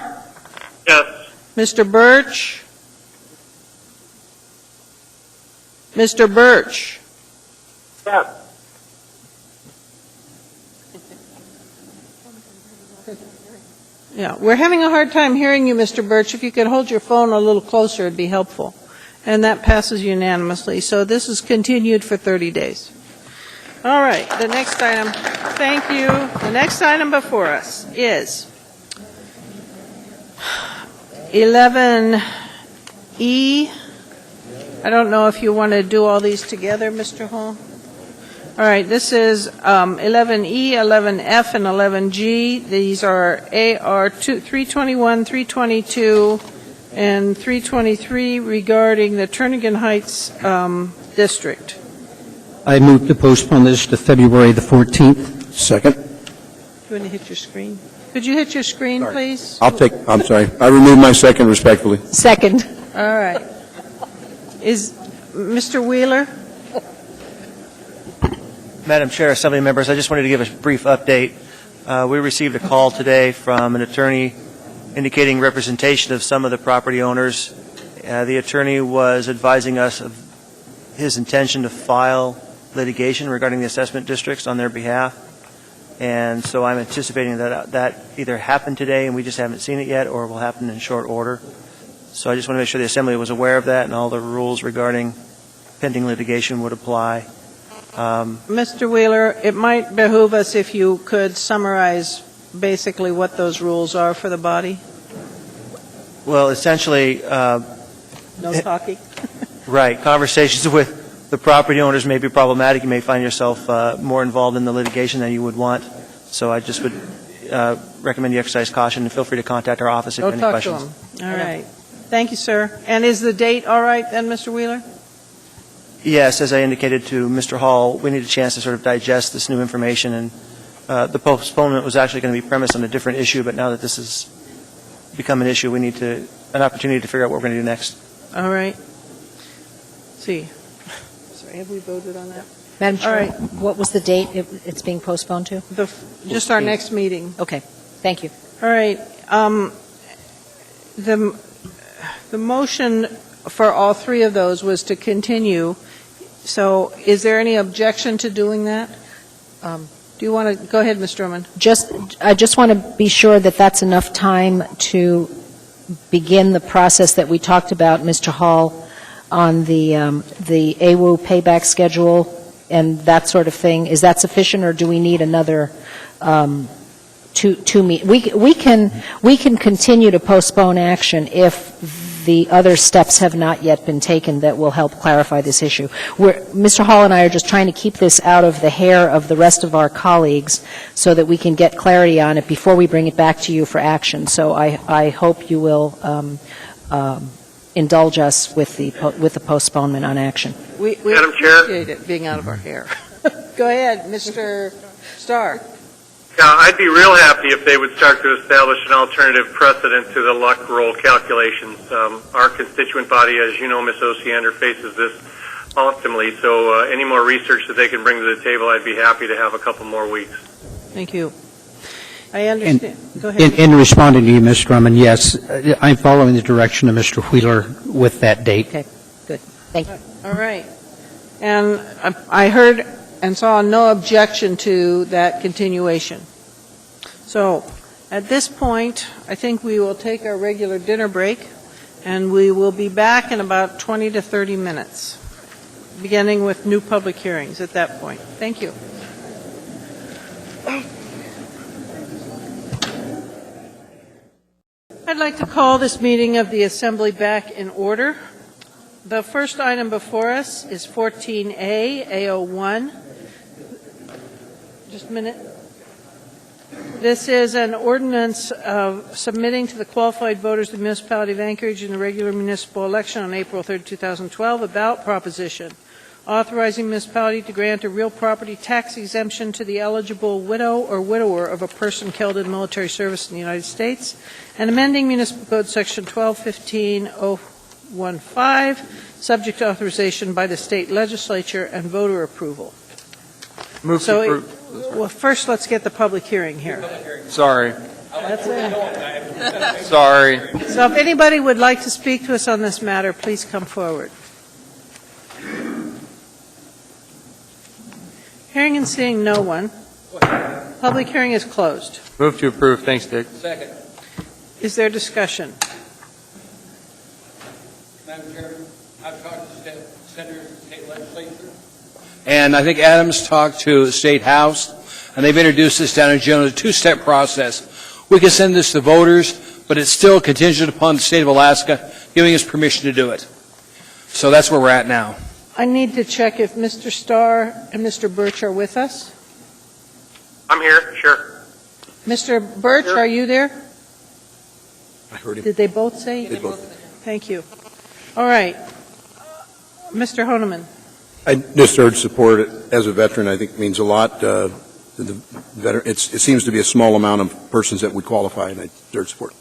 L: Yes.
A: Mr. Birch? Mr. Birch?
L: Yes.
A: Yeah, we're having a hard time hearing you, Mr. Birch. If you could hold your phone a little closer, it'd be helpful. And that passes unanimously. So this is continued for 30 days. All right, the next item, thank you. The next item before us is 11E. I don't know if you want to do all these together, Mr. Hall. All right, this is 11E, 11F, and 11G. These are AR 321, 322, and 323 regarding the Turnagain Heights district.
K: I move to postpone this to February the 14th.
P: Second.
A: Do you want to hit your screen? Could you hit your screen, please?
P: I'm sorry. I remove my second respectfully.
I: Second.
A: All right. Is Mr. Wheeler?
M: Madam Chair, Assembly members, I just wanted to give a brief update. We received a call today from an attorney indicating representation of some of the property owners. The attorney was advising us of his intention to file litigation regarding the assessment districts on their behalf. And so I'm anticipating that either happened today and we just haven't seen it yet, or will happen in short order. So I just want to make sure the Assembly was aware of that and all the rules regarding pending litigation would apply.
A: Mr. Wheeler, it might behoove us if you could summarize basically what those rules are for the body.
M: Well, essentially,
A: No talking.
M: right, conversations with the property owners may be problematic. You may find yourself more involved in the litigation than you would want. So I just would recommend you exercise caution, and feel free to contact our office if you have any questions.
A: Go talk to them. All right. Thank you, sir. And is the date all right then, Mr. Wheeler?
M: Yes, as I indicated to Mr. Hall, we need a chance to sort of digest this new information, and the postponement was actually going to be premised on a different issue, but now that this has become an issue, we need an opportunity to figure out what we're going to do next.
A: All right. See. Sorry, have we voted on that?
I: Madam Chair,
A: All right.
I: what was the date it's being postponed to?
A: Just our next meeting.
I: Okay, thank you.
A: All right. The motion for all three of those was to continue. So is there any objection to doing that? Do you want to go ahead, Ms. Drummond?
I: I just want to be sure that that's enough time to begin the process that we talked about, Mr. Hall, on the AWU payback schedule and that sort of thing. Is that sufficient, or do we need another two meet? We can continue to postpone action if the other steps have not yet been taken that will help clarify this issue. Mr. Hall and I are just trying to keep this out of the hair of the rest of our colleagues so that we can get clarity on it before we bring it back to you for action. So I hope you will indulge us with the postponement on action.
A: We
L: Madam Chair?
A: appreciate it being out of our hair. Go ahead, Mr. Starr.
L: Yeah, I'd be real happy if they would start to establish an alternative precedent to the luck roll calculations. Our constituent body, as you know, Ms. Osiander, faces this optimally. So any more research that they can bring to the table, I'd be happy to have a couple more weeks.
A: Thank you. I understand. Go ahead.
K: In responding to you, Ms. Drummond, yes, I'm following the direction of Mr. Wheeler with that date.
I: Okay, good. Thank you.
A: All right. And I heard and saw no objection to that continuation. So at this point, I think we will take our regular dinner break, and we will be back in about 20 to 30 minutes, beginning with new public hearings at that point. Thank you. I'd like to call this meeting of the Assembly back in order. The first item before us is 14A, AO1. Just a minute. This is an ordinance of submitting to the qualified voters of the municipality of Anchorage in the regular municipal election on April 3, 2012, a ballot proposition authorizing municipality to grant a real property tax exemption to the eligible widow or widower of a person killed in military service in the United States, and amending Municipal Code Section 1215.015, subject to authorization by the state legislature and voter approval.
N: Move to approve.
A: Well, first, let's get the public hearing here.
N: Sorry.
A: That's it.
N: Sorry.
A: So if anybody would like to speak to us on this matter, please come forward. Hearing and seeing no one, public hearing is closed.
N: Move to approve. Thanks, Dick.
C: Second.
A: Is there discussion?
C: Madam Chairman, I've talked to senators and state legislature. And I think Adams talked to the State House, and they've introduced this down in general, a two-step process. We can send this to voters, but it's still contingent upon the state of Alaska giving us permission to do it. So that's where we're at now.
A: I need to check if Mr. Starr and Mr. Birch are with us.
L: I'm here, sure.
A: Mr. Birch, are you there?
P: I heard him.
A: Did they both say?
P: They both.
A: Thank you. All right. Mr. Honeman.
P: I just urge support. As a veteran, I think it means a lot. It seems to be a small amount of persons that would qualify, and I urge support.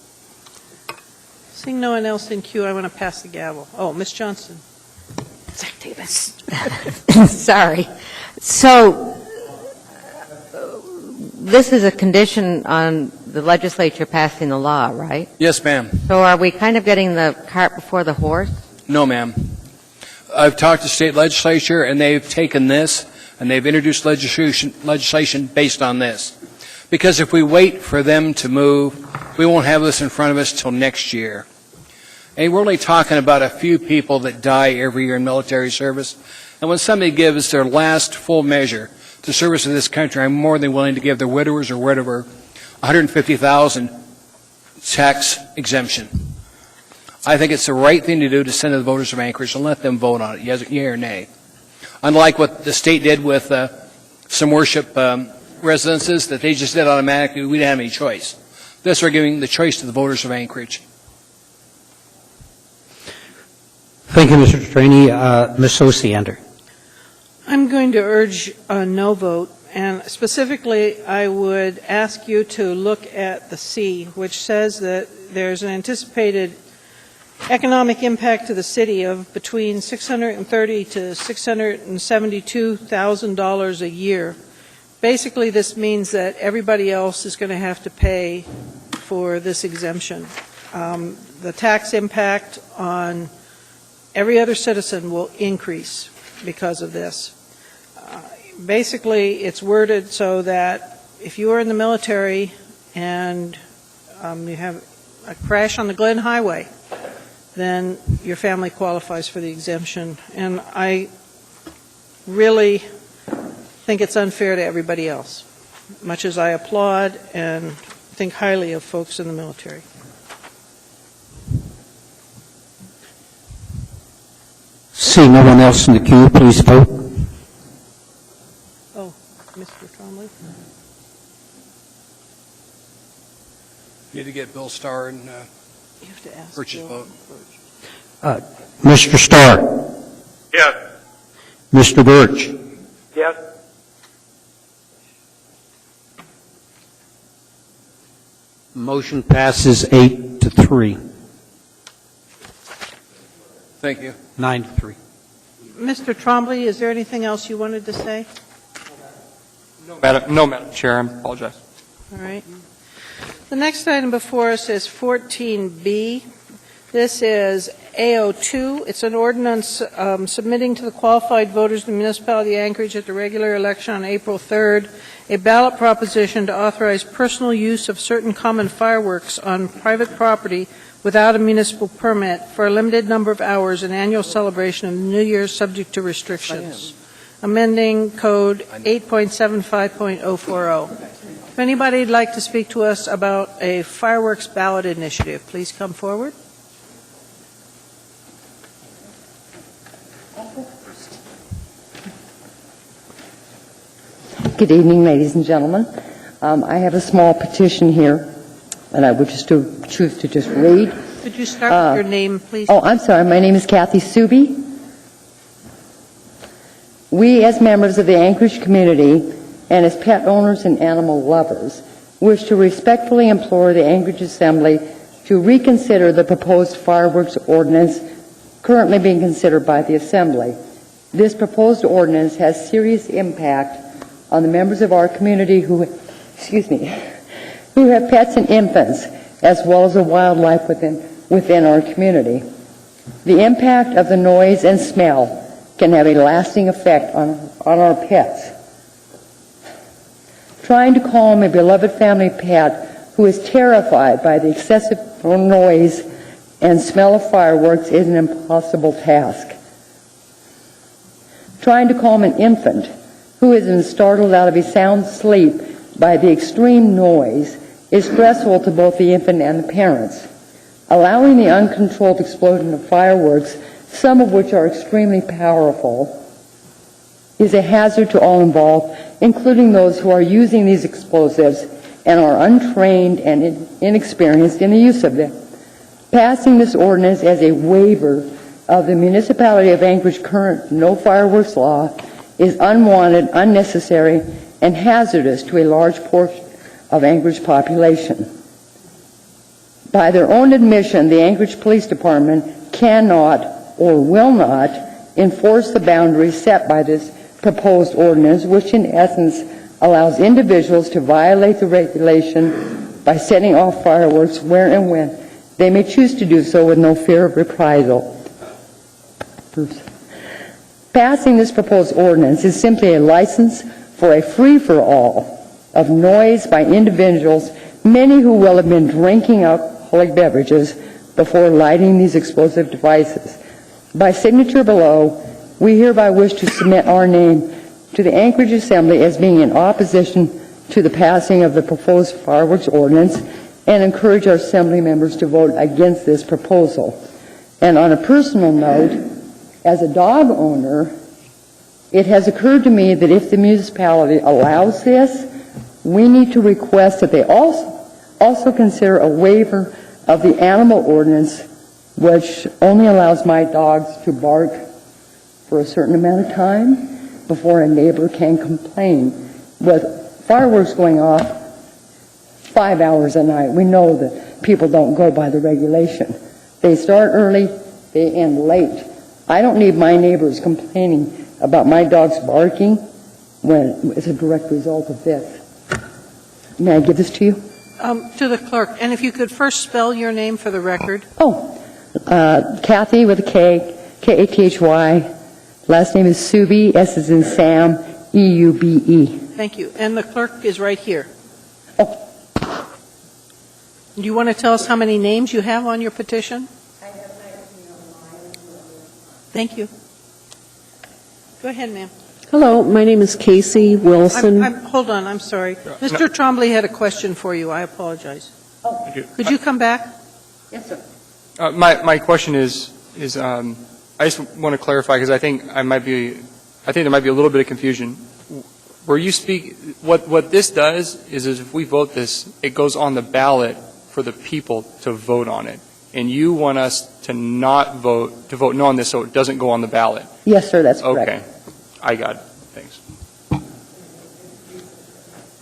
A: Seeing no one else in queue, I want to pass the gavel. Oh, Ms. Johnston.
H: Zach Davis. Sorry. So this is a condition on the legislature passing the law, right?
C: Yes, ma'am.
H: So are we kind of getting the cart before the horse?
C: No, ma'am. I've talked to state legislature, and they've taken this, and they've introduced legislation based on this. Because if we wait for them to move, we won't have this in front of us till next year. And we're only talking about a few people that die every year in military service. And when somebody gives their last full measure to service in this country, I'm more than willing to give their widowers or widower $150,000 tax exemption. I think it's the right thing to do to send to the voters of Anchorage and let them vote on it, yes, yea or nay. Unlike what the state did with some worship residences that they just did automatically, we didn't have any choice. This, we're giving the choice to the voters of Anchorage.
K: Thank you, Mr. Straney. Ms. Osiander.
A: I'm going to urge a no vote, and specifically, I would ask you to look at the C, which says that there's an anticipated economic impact to the city of between $630,000 to $672,000 a year. Basically, this means that everybody else is going to have to pay for this exemption. The tax impact on every other citizen will increase because of this. Basically, it's worded so that if you are in the military and you have a crash on the Glen Highway, then your family qualifies for the exemption. And I really think it's unfair to everybody else, much as I applaud and think highly of folks in the military.
K: See no one else in the queue, please vote.
A: Oh, Mr. Trombley?
C: Need to get Bill Starr and
A: You have to ask
C: Birch's
A: Bill.
C: vote.
K: Mr. Starr.
L: Yes.
K: Mr. Birch.
L: Yes.
K: Motion passes 8-3.
C: Thank you.
K: 9-3.
A: Mr. Trombley, is there anything else you wanted to say?
N: No, Madam Chair, I apologize.
A: All right. The next item before us is 14B. This is AO2. It's an ordinance submitting to the qualified voters of the municipality of Anchorage at the regular election on April 3rd a ballot proposition to authorize personal use of certain common fireworks on private property without a municipal permit for a limited number of hours, an annual celebration of New Year's subject to restrictions. Amending Code 8.75.040. If anybody would like to speak to us about a fireworks ballot initiative, please come forward.
U: Good evening, ladies and gentlemen. I have a small petition here, and I would just choose to just read.
A: Could you start with your name, please?
U: Oh, I'm sorry. My name is Kathy Suby. We, as members of the Anchorage community and as pet owners and animal lovers, wish to respectfully implore the Anchorage Assembly to reconsider the proposed fireworks ordinance currently being considered by the Assembly. This proposed ordinance has serious impact on the members of our community who have pets and infants, as well as the wildlife within our community. The impact of the noise and smell can have a lasting effect on our pets. Trying to calm a beloved family pet who is terrified by the excessive noise and smell of fireworks is an impossible task. Trying to calm an infant who has been startled out of a sound sleep by the extreme noise is stressful to both the infant and the parents. Allowing the uncontrolled explosion of fireworks, some of which are extremely powerful, is a hazard to all involved, including those who are using these explosives and are untrained and inexperienced in the use of them. Passing this ordinance as a waiver of the municipality of Anchorage current no fireworks law is unwanted, unnecessary, and hazardous to a large portion of Anchorage population. By their own admission, the Anchorage Police Department cannot or will not enforce the boundaries set by this proposed ordinance, which in essence allows individuals to violate the regulation by setting off fireworks where and when they may choose to do so with no fear of reprisal. Passing this proposed ordinance is simply a license for a free-for-all of noise by individuals, many who will have been drinking alcoholic beverages before lighting these explosive devices. By signature below, we hereby wish to submit our name to the Anchorage Assembly as being in opposition to the passing of the proposed fireworks ordinance and encourage our Assembly members to vote against this proposal. And on a personal note, as a dog owner, it has occurred to me that if the municipality allows this, we need to request that they also consider a waiver of the animal ordinance, which only allows my dogs to bark for a certain amount of time before a neighbor can complain. With fireworks going off 5 hours a night, we know that people don't go by the regulation. They start early, they end late. I don't need my neighbors complaining about my dogs barking when it's a direct result of this. May I give this to you?
A: To the clerk. And if you could first spell your name for the record.
U: Kathy with a K, K-A-T-H-Y. Last name is Subi, S as in Sam, E-U-B-E.
A: Thank you. And the clerk is right here. Do you want to tell us how many names you have on your petition? Thank you. Go ahead, ma'am.
V: Hello, my name is Casey Wilson.
A: Hold on, I'm sorry. Mr. Trombley had a question for you. I apologize. Could you come back?
U: Yes, sir.
N: My question is I just want to clarify because I think there might be a little bit of confusion. Where you speak, what this does is if we vote this, it goes on the ballot for the people to vote on it. And you want us to vote no on this so it doesn't go on the ballot.
U: Yes, sir, that's correct.
N: Okay. I got it. Thanks.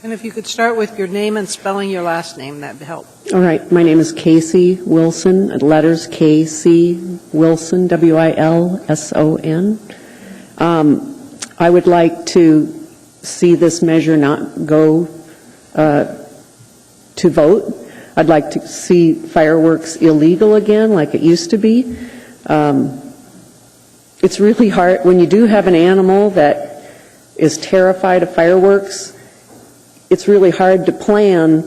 A: And if you could start with your name and spelling your last name, that would help.
V: All right, my name is Casey Wilson, letters K-C Wilson, W-I-L-S-O-N. I would like to see this measure not go to vote. I'd like to see fireworks illegal again like it used to be. It's really hard when you do have an animal that is terrified of fireworks. It's really hard to plan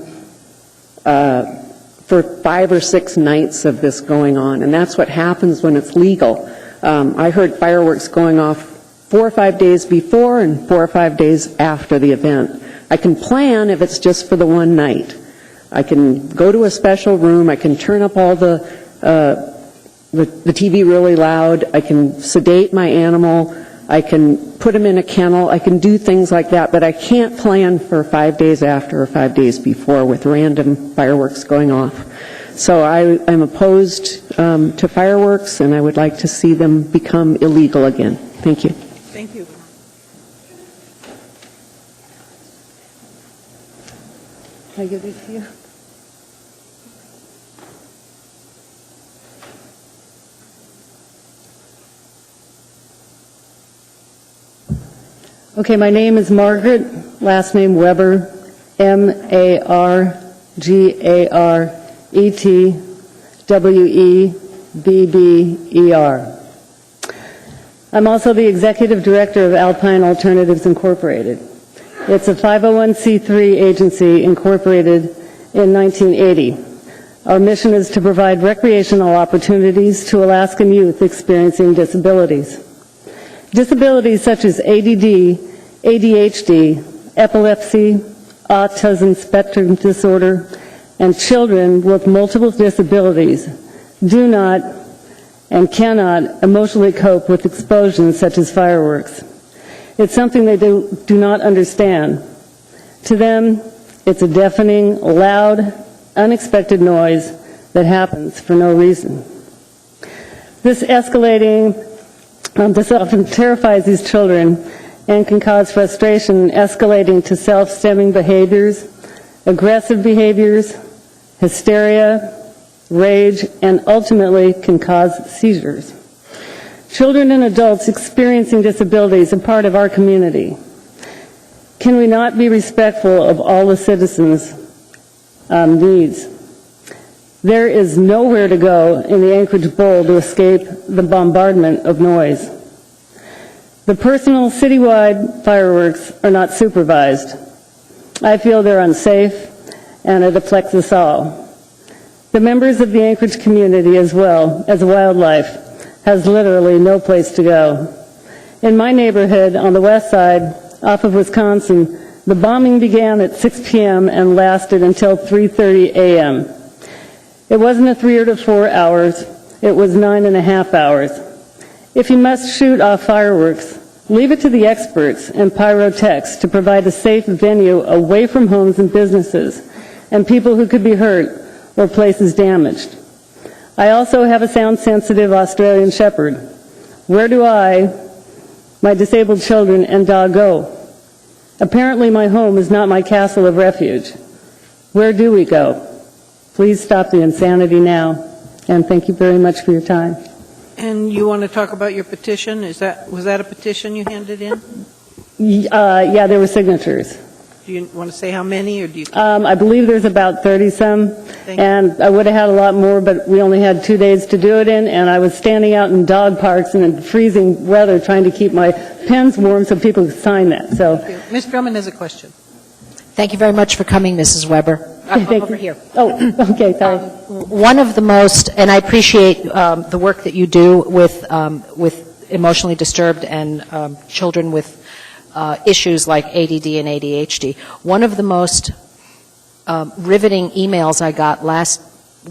V: for 5 or 6 nights of this going on, and that's what happens when it's legal. I heard fireworks going off 4 or 5 days before and 4 or 5 days after the event. I can plan if it's just for the one night. I can go to a special room. I can turn up all the TV really loud. I can sedate my animal. I can put them in a kennel, I can do things like that, but I can't plan for 5 days after or 5 days before with random fireworks going off. So I'm opposed to fireworks, and I would like to see them become illegal again. Thank you.
A: Thank you.
V: Can I give these to you? Okay, my name is Margaret, last name Weber, M-A-R-G-A-R-E-T-W-E-B-B-E-R. I'm also the executive director of Alpine Alternatives Incorporated. It's a 501c3 agency incorporated in 1980. Our mission is to provide recreational opportunities to Alaskan youth experiencing disabilities. Disabilities such as ADD, ADHD, epilepsy, autism spectrum disorder, and children with multiple disabilities do not and cannot emotionally cope with explosions such as fireworks. It's something they do not understand. To them, it's a deafening, loud, unexpected noise that happens for no reason. This often terrifies these children and can cause frustration, escalating to self-stemming behaviors, aggressive behaviors, hysteria, rage, and ultimately can cause seizures. Children and adults experiencing disabilities are part of our community. Can we not be respectful of all the citizens' needs? There is nowhere to go in the Anchorage Bowl to escape the bombardment of noise. The personal citywide fireworks are not supervised. I feel they're unsafe, and it affects us all. The members of the Anchorage community, as well as wildlife, has literally no place to go. In my neighborhood on the west side, off of Wisconsin, the bombing began at 6 p.m. and lasted until 3:30 a.m. It wasn't a 3 or 4 hours, it was 9.5 hours. If you must shoot off fireworks, leave it to the experts and pyrotechs to provide a safe venue away from homes and businesses and people who could be hurt or places damaged. I also have a sound-sensitive Australian Shepherd. Where do my disabled children and dog go? Apparently my home is not my castle of refuge. Where do we go? Please stop the insanity now, and thank you very much for your time.
A: And you want to talk about your petition? Was that a petition you handed in?
V: Yeah, there were signatures.
A: Do you want to say how many, or do you?
V: I believe there's about 30-some, and I would have had a lot more, but we only had 2 days to do it in, and I was standing out in dog parks in freezing weather trying to keep my pens warm so people could sign that. So,
A: Ms. Drummond has a question.
I: Thank you very much for coming, Mrs. Weber. Over here.
V: Oh, okay, sorry.
I: One of the most, and I appreciate the work that you do with emotionally disturbed and children with issues like ADD and ADHD. One of the most riveting emails I got last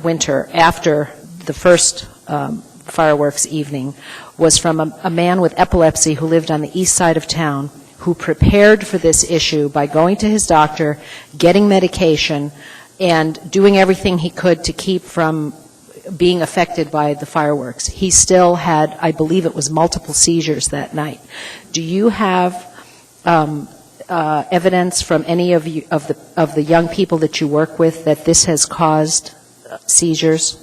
I: winter after the first fireworks evening was from a man with epilepsy who lived on the east side of town, who prepared for this issue by going to his doctor, getting medication, and doing everything he could to keep from being affected by the fireworks. He still had, I believe it was multiple seizures that night. Do you have evidence from any of the young people that you work with that this has caused seizures?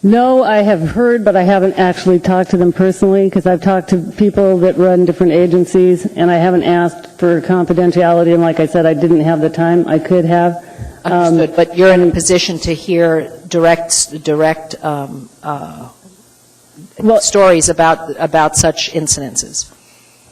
V: No, I have heard, but I haven't actually talked to them personally, because I've talked to people that run different agencies, and I haven't asked for confidentiality, and like I said, I didn't have the time. I could have.
I: Understood, but you're in a position to hear direct stories about such incidences.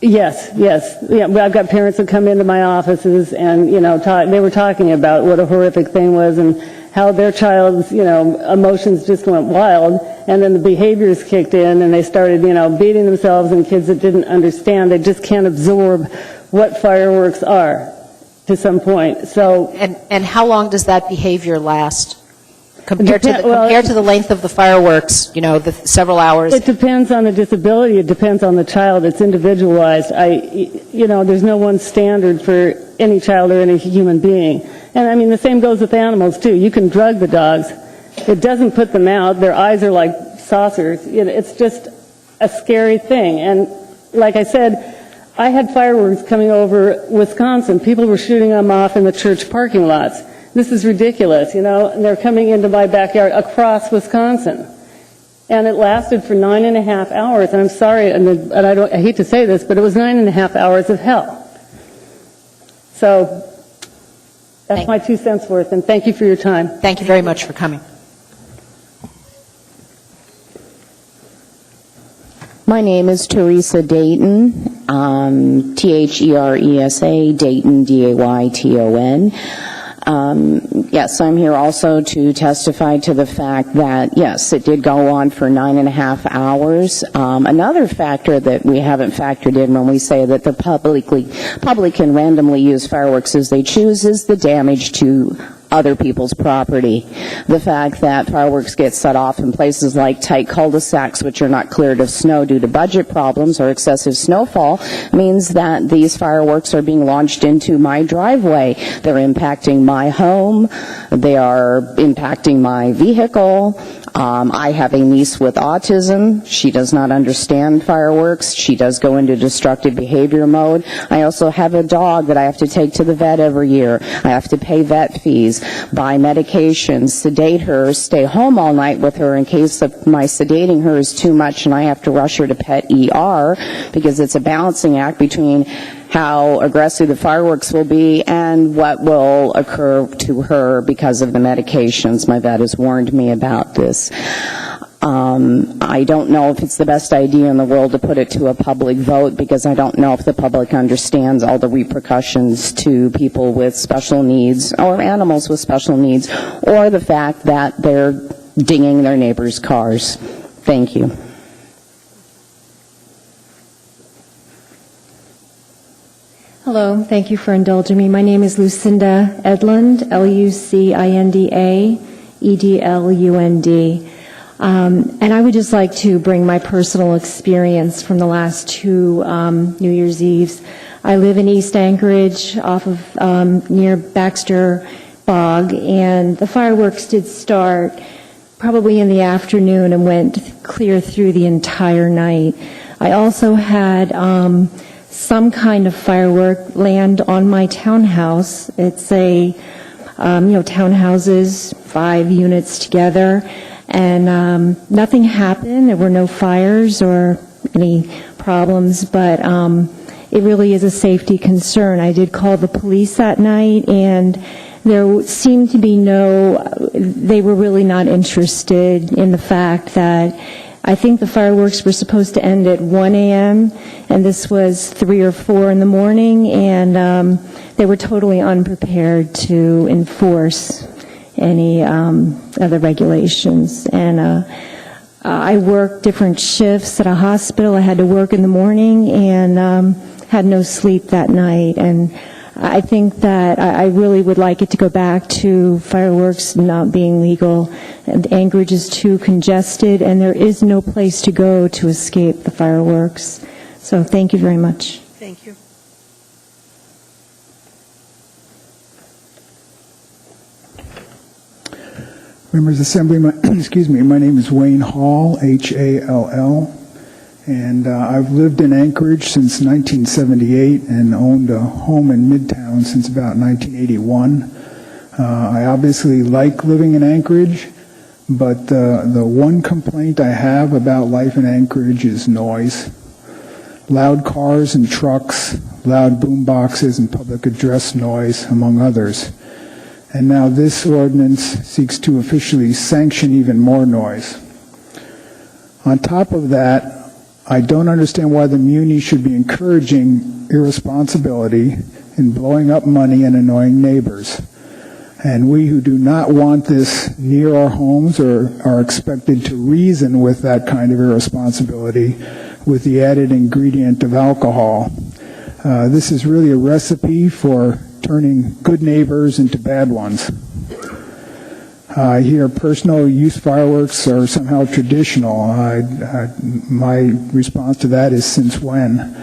V: Yes. Yeah, I've got parents that come into my offices, and they were talking about what a horrific thing was, and how their child's, emotions just went wild, and then the behaviors kicked in, and they started, beating themselves, and kids that didn't understand, they just can't absorb what fireworks are to some point. So.
I: And how long does that behavior last? Compared to the length of the fireworks, the several hours.
V: It depends on the disability. It depends on the child. It's individualized. There's no one standard for any child or any human being. And I mean, the same goes with animals too. You can drug the dogs. It doesn't put them out. Their eyes are like saucers. It's just a scary thing. And like I said, I had fireworks coming over Wisconsin. People were shooting them off in the church parking lots. This is ridiculous, and they're coming into my backyard across Wisconsin. And it lasted for 9.5 hours. And I'm sorry, and I hate to say this, but it was 9.5 hours of hell. So that's my 2 cents worth, and thank you for your time.
I: Thank you very much for coming.
B: My name is Teresa Dayton, T-H-E-R-E-S-A, Dayton, D-A-Y-T-O-N. Yes, I'm here also to testify to the fact that, yes, it did go on for 9.5 hours. Another factor that we haven't factored in when we say that the public can randomly use fireworks as they choose is the damage to other people's property. The fact that fireworks get set off in places like tight cul-de-sacs which are not cleared of snow due to budget problems or excessive snowfall means that these fireworks are being launched into my driveway. They're impacting my home. They are impacting my vehicle. I have a niece with autism. She does not understand fireworks. She does go into destructive behavior mode. I also have a dog that I have to take to the vet every year. I have to pay vet fees, buy medications, sedate her, stay home all night with her in case of my sedating her is too much and I have to rush her to pet ER because it's a balancing act between how aggressive the fireworks will be and what will occur to her because of the medications. My vet has warned me about this. I don't know if it's the best idea in the world to put it to a public vote because I don't know if the public understands all the repercussions to people with special needs or animals with special needs or the fact that they're dinging their neighbors' cars. Thank you.
E: Hello, thank you for indulging me. My name is Lucinda Edlund, Lucinda Edlund. And I would just like to bring my personal experience from the last 2 New Year's Eves. I live in East Anchorage off of near Baxter Bog, and the fireworks did start probably in the afternoon and went clear through the entire night. I also had some kind of firework land on my townhouse. It's a, townhouses, 5 units together, and nothing happened. There were no fires or any problems, but it really is a safety concern. I did call the police that night, and there seemed to be they were really not interested in the fact that I think the fireworks were supposed to end at 1 a.m., and this was 3 or 4 in the morning, and they were totally unprepared to enforce any other regulations. And I worked different shifts at a hospital. I had to work in the morning and had no sleep that night. And I think that I really would like it to go back to fireworks not being legal. And Anchorage is too congested, and there is no place to go to escape the fireworks. So thank you very much.
A: Thank you.
Q: Members of Assembly, my name is Wayne Hall, H-A-L-L, and I've lived in Anchorage since 1978 and owned a home in Midtown since about 1981. I obviously like living in Anchorage, but the one complaint I have about life in Anchorage is noise. Loud cars and trucks, loud boom boxes, and public address noise, among others. And now this ordinance seeks to officially sanction even more noise. On top of that, I don't understand why the muni should be encouraging irresponsibility in blowing up money and annoying neighbors. And we who do not want this near our homes are expected to reason with that kind of irresponsibility with the added ingredient of alcohol. This is really a recipe for turning good neighbors into bad ones. Here, personal use fireworks are somehow traditional. My response to that is since when?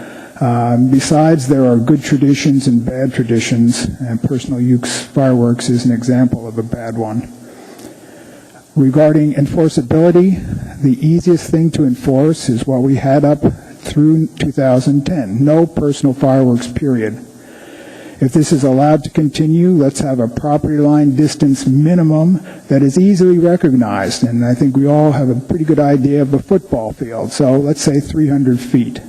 Q: Besides, there are good traditions and bad traditions, and personal use fireworks is an example of a bad one. Regarding enforceability, the easiest thing to enforce is what we had up through 2010. No personal fireworks, period. If this is allowed to continue, let's have a property line distance minimum that is easily recognized. And I think we all have a pretty good idea of a football field. So let's say 300 feet.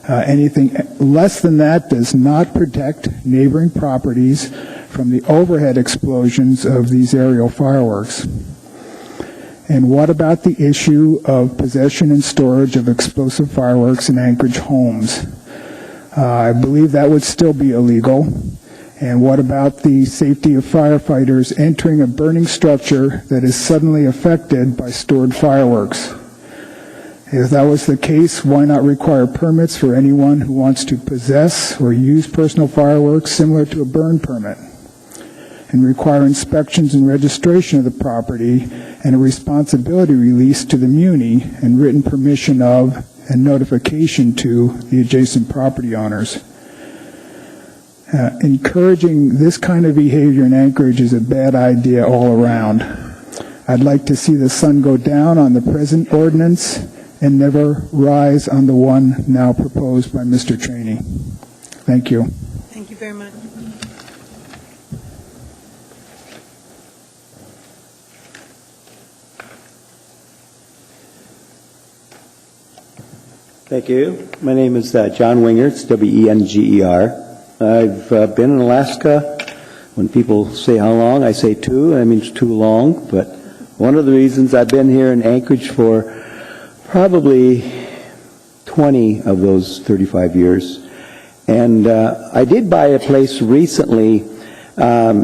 Q: Anything less than that does not protect neighboring properties from the overhead explosions of these aerial fireworks. And what about the issue of possession and storage of explosive fireworks in Anchorage homes? I believe that would still be illegal. And what about the safety of firefighters entering a burning structure that is suddenly affected by stored fireworks? If that was the case, why not require permits for anyone who wants to possess or use personal fireworks similar to a burn permit? And require inspections and registration of the property and a responsibility release to the muni and written permission of and notification to the adjacent property owners. Encouraging this kind of behavior in Anchorage is a bad idea all around. I'd like to see the sun go down on the present ordinance and never rise on the one now proposed by Mr. Trainee. Thank you.
A: Thank you very much.
G: Thank you. My name is John Wenger. It's W-E-N-G-E-R. I've been in Alaska. When people say how long, I say 2. That means too long. But one of the reasons I've been here in Anchorage for probably 20 of those 35 years. And I did buy a place recently near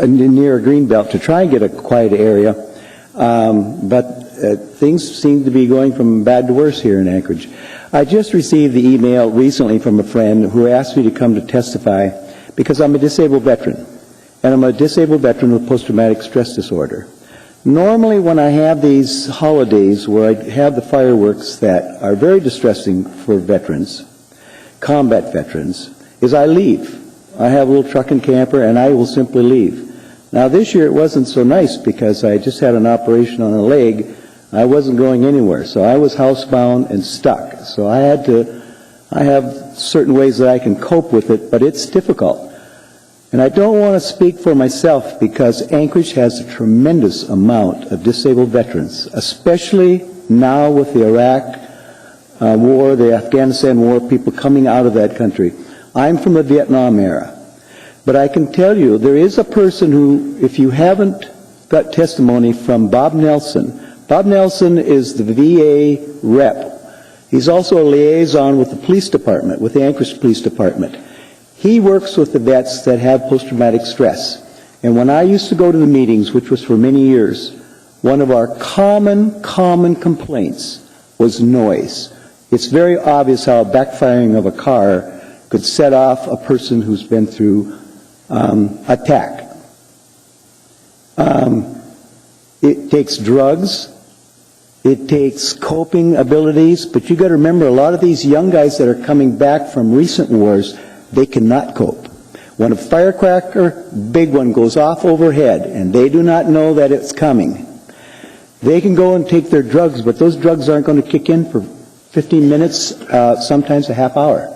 G: a greenbelt to try and get a quiet area. But things seem to be going from bad to worse here in Anchorage. I just received the email recently from a friend who asked me to come to testify because I'm a disabled veteran, and I'm a disabled veteran with post-traumatic stress disorder. Normally when I have these holidays where I have the fireworks that are very distressing for veterans, combat veterans, is I leave. I have a little truck and camper and I will simply leave. Now this year it wasn't so nice because I just had an operation on a leg. I wasn't going anywhere, so I was housebound and stuck. So I have certain ways that I can cope with it, but it's difficult. And I don't want to speak for myself because Anchorage has a tremendous amount of disabled veterans, especially now with the Iraq war, the Afghanistan war, people coming out of that country. I'm from the Vietnam era. But I can tell you, there is a person who, if you haven't got testimony from Bob Nelson is the VA rep. He's also a liaison with the police department, with the Anchorage Police Department. He works with the vets that have post-traumatic stress. And when I used to go to the meetings, which was for many years, one of our common complaints was noise. It's very obvious how a backfiring of a car could set off a person who's been through attack. It takes drugs. It takes coping abilities. But you got to remember, a lot of these young guys that are coming back from recent wars, they cannot cope. When a firecracker, big one, goes off overhead, and they do not know that it's coming, they can go and take their drugs, but those drugs aren't going to kick in for 15 minutes, sometimes a half hour.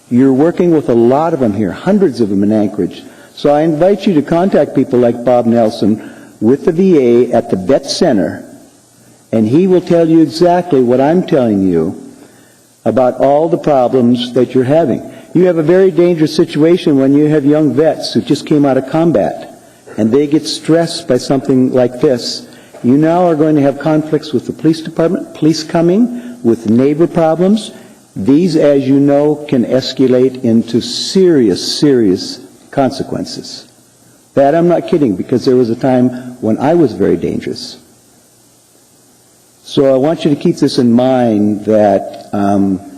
G: You're working with a lot of them here, hundreds of them in Anchorage. So I invite you to contact people like Bob Nelson with the VA at the Vet Center, and he will tell you exactly what I'm telling you about all the problems that you're having. You have a very dangerous situation when you have young vets who just came out of combat, and they get stressed by something like this. You now are going to have conflicts with the police department, police coming, with neighbor problems. These, as you know, can escalate into serious consequences. That I'm not kidding, because there was a time when I was very dangerous. So I want you to keep this in mind, that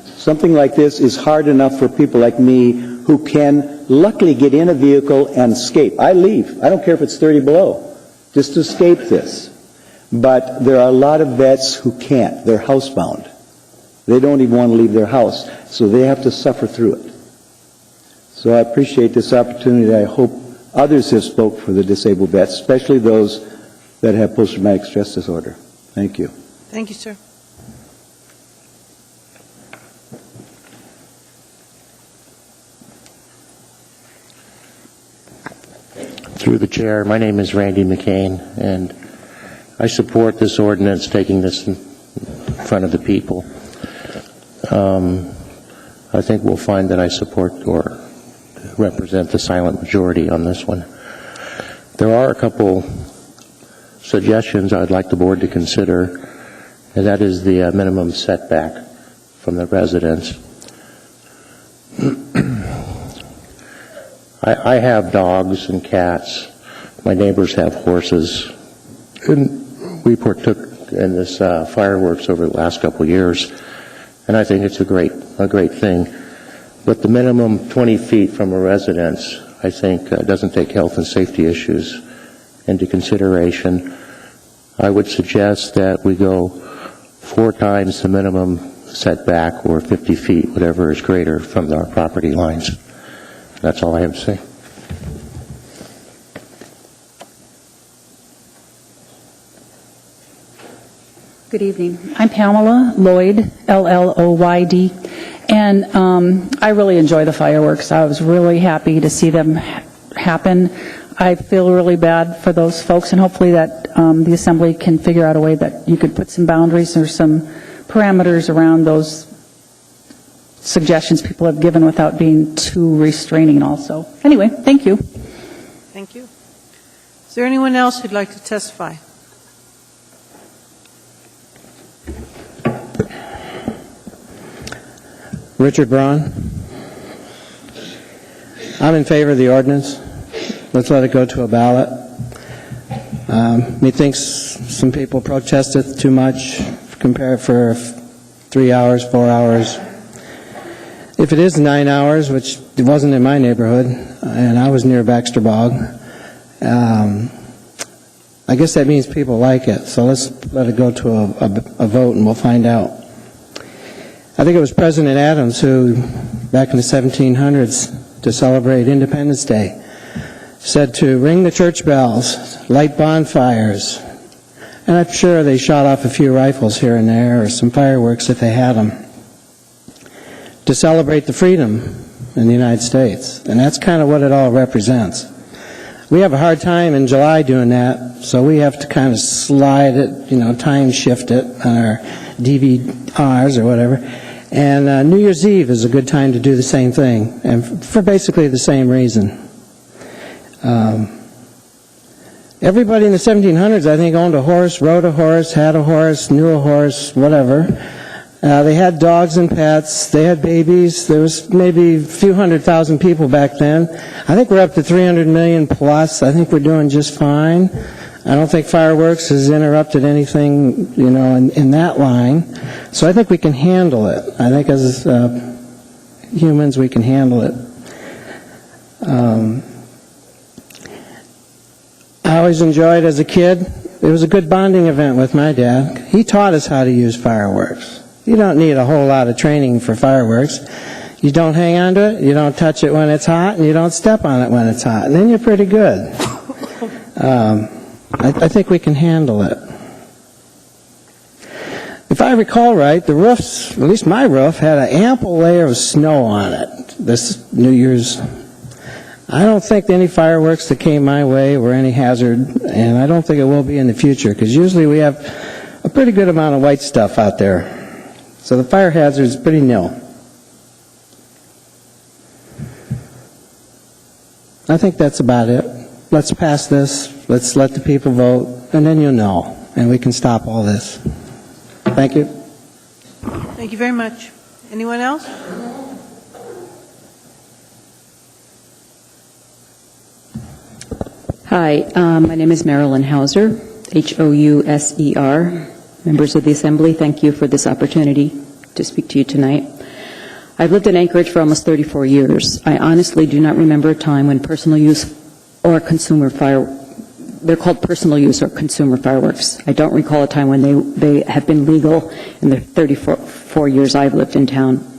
G: something like this is hard enough for people like me who can luckily get in a vehicle and escape. I leave. I don't care if it's 30 below. just to escape this. But there are a lot of vets who can't. They're housebound. They don't even want to leave their house, so they have to suffer through it. So I appreciate this opportunity. I hope others have spoke for the disabled vets, especially those that have post-traumatic stress disorder. Thank you.
A: Thank you, sir.
O: Through the chair, my name is Randy McCain, and I support this ordinance taking this in front of the people. I think we'll find that I support or represent the silent majority on this one. There are a couple suggestions I'd like the board to consider, and that is the minimum setback from the residents. I have dogs and cats. My neighbors have horses. And we partook in this fireworks over the last couple of years, and I think it's a great thing. But the minimum 20 feet from a residence, I think, doesn't take health and safety issues into consideration. I would suggest that we go 4 times the minimum setback, or 50 feet, whatever is greater, from our property lines. That's all I have to say.
R: Good evening. I'm Pamela Lloyd, L-L-O-Y-D, and I really enjoy the fireworks. I was really happy to see them happen. I feel really bad for those folks, and hopefully that the Assembly can figure out a way that you could put some boundaries or some parameters around those suggestions people have given without being too restraining also. Anyway, thank you.
A: Thank you. Is there anyone else who'd like to testify?
W: Richard Braun. I'm in favor of the ordinance. Let's let it go to a ballot. Methinks some people protested too much, compare it for 3 hours, 4 hours. If it is 9 hours, which it wasn't in my neighborhood, and I was near Baxter Bog, I guess that means people like it. So let's let it go to a vote, and we'll find out. I think it was President Adams who, back in the 1700s, to celebrate Independence Day, said to ring the church bells, light bonfires, and I'm sure they shot off a few rifles here and there, or some fireworks if they had them, to celebrate the freedom in the United States. And that's kind of what it all represents. We have a hard time in July doing that, so we have to kind of slide it, time shift it on our DVRs or whatever. And New Year's Eve is a good time to do the same thing, and for basically the same reason. Everybody in the 1700s, I think, owned a horse, rode a horse, had a horse, knew a horse, whatever. They had dogs and pets. They had babies. There was maybe a few 100,000 people back then. I think we're up to 300 million plus. I think we're doing just fine. I don't think fireworks has interrupted anything, in that line. So I think we can handle it. I think as humans, we can handle it. I always enjoyed as a kid. It was a good bonding event with my dad. He taught us how to use fireworks. You don't need a whole lot of training for fireworks. You don't hang on to it, you don't touch it when it's hot, and you don't step on it when it's hot. And then you're pretty good. I think we can handle it. If I recall right, the roofs, at least my roof, had an ample layer of snow on it this New Year's. I don't think any fireworks that came my way were any hazard, and I don't think it will be in the future, because usually we have a pretty good amount of white stuff out there. So the fire hazard is pretty nil. I think that's about it. Let's pass this, let's let the people vote, and then you'll know, and we can stop all this. Thank you.
A: Thank you very much. Anyone else?
X: Hi, my name is Marilyn Hauser, Houser. Members of the Assembly, thank you for this opportunity to speak to you tonight. I've lived in Anchorage for almost 34 years. I honestly do not remember a time when personal use or consumer they're called personal use or consumer fireworks. I don't recall a time when they have been legal in the 34 years I've lived in town.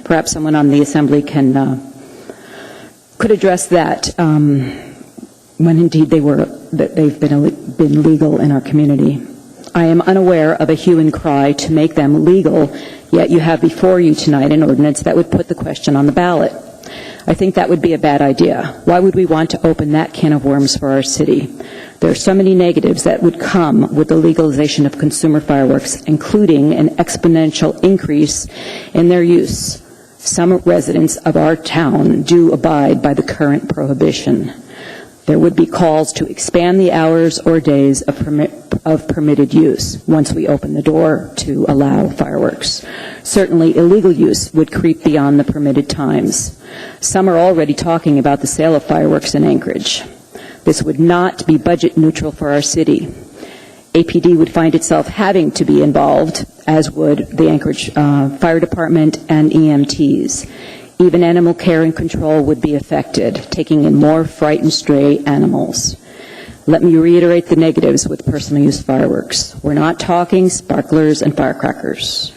X: Perhaps someone on the Assembly could address that when indeed they've been legal in our community. I am unaware of a hue and cry to make them legal, yet you have before you tonight an ordinance that would put the question on the ballot. I think that would be a bad idea. Why would we want to open that can of worms for our city? There are so many negatives that would come with the legalization of consumer fireworks, including an exponential increase in their use. Some residents of our town do abide by the current prohibition. There would be calls to expand the hours or days of permitted use once we open the door to allow fireworks. Certainly, illegal use would creep beyond the permitted times. Some are already talking about the sale of fireworks in Anchorage. This would not be budget neutral for our city. APD would find itself having to be involved, as would the Anchorage Fire Department and EMTs. Even animal care and control would be affected, taking in more frightened stray animals. Let me reiterate the negatives with personal use fireworks. We're not talking sparklers and firecrackers.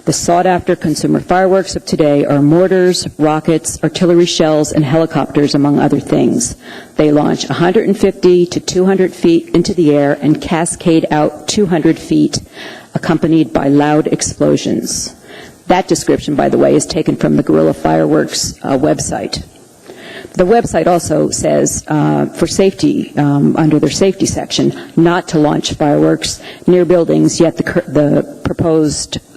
X: The sought-after consumer fireworks of today are mortars, rockets, artillery shells, and helicopters, among other things. They launch 150 to 200 feet into the air and cascade out 200 feet, accompanied by loud explosions. That description, by the way, is taken from the Guerrilla Fireworks website. The website also says, for safety, under their safety section, not to launch fireworks near buildings, yet the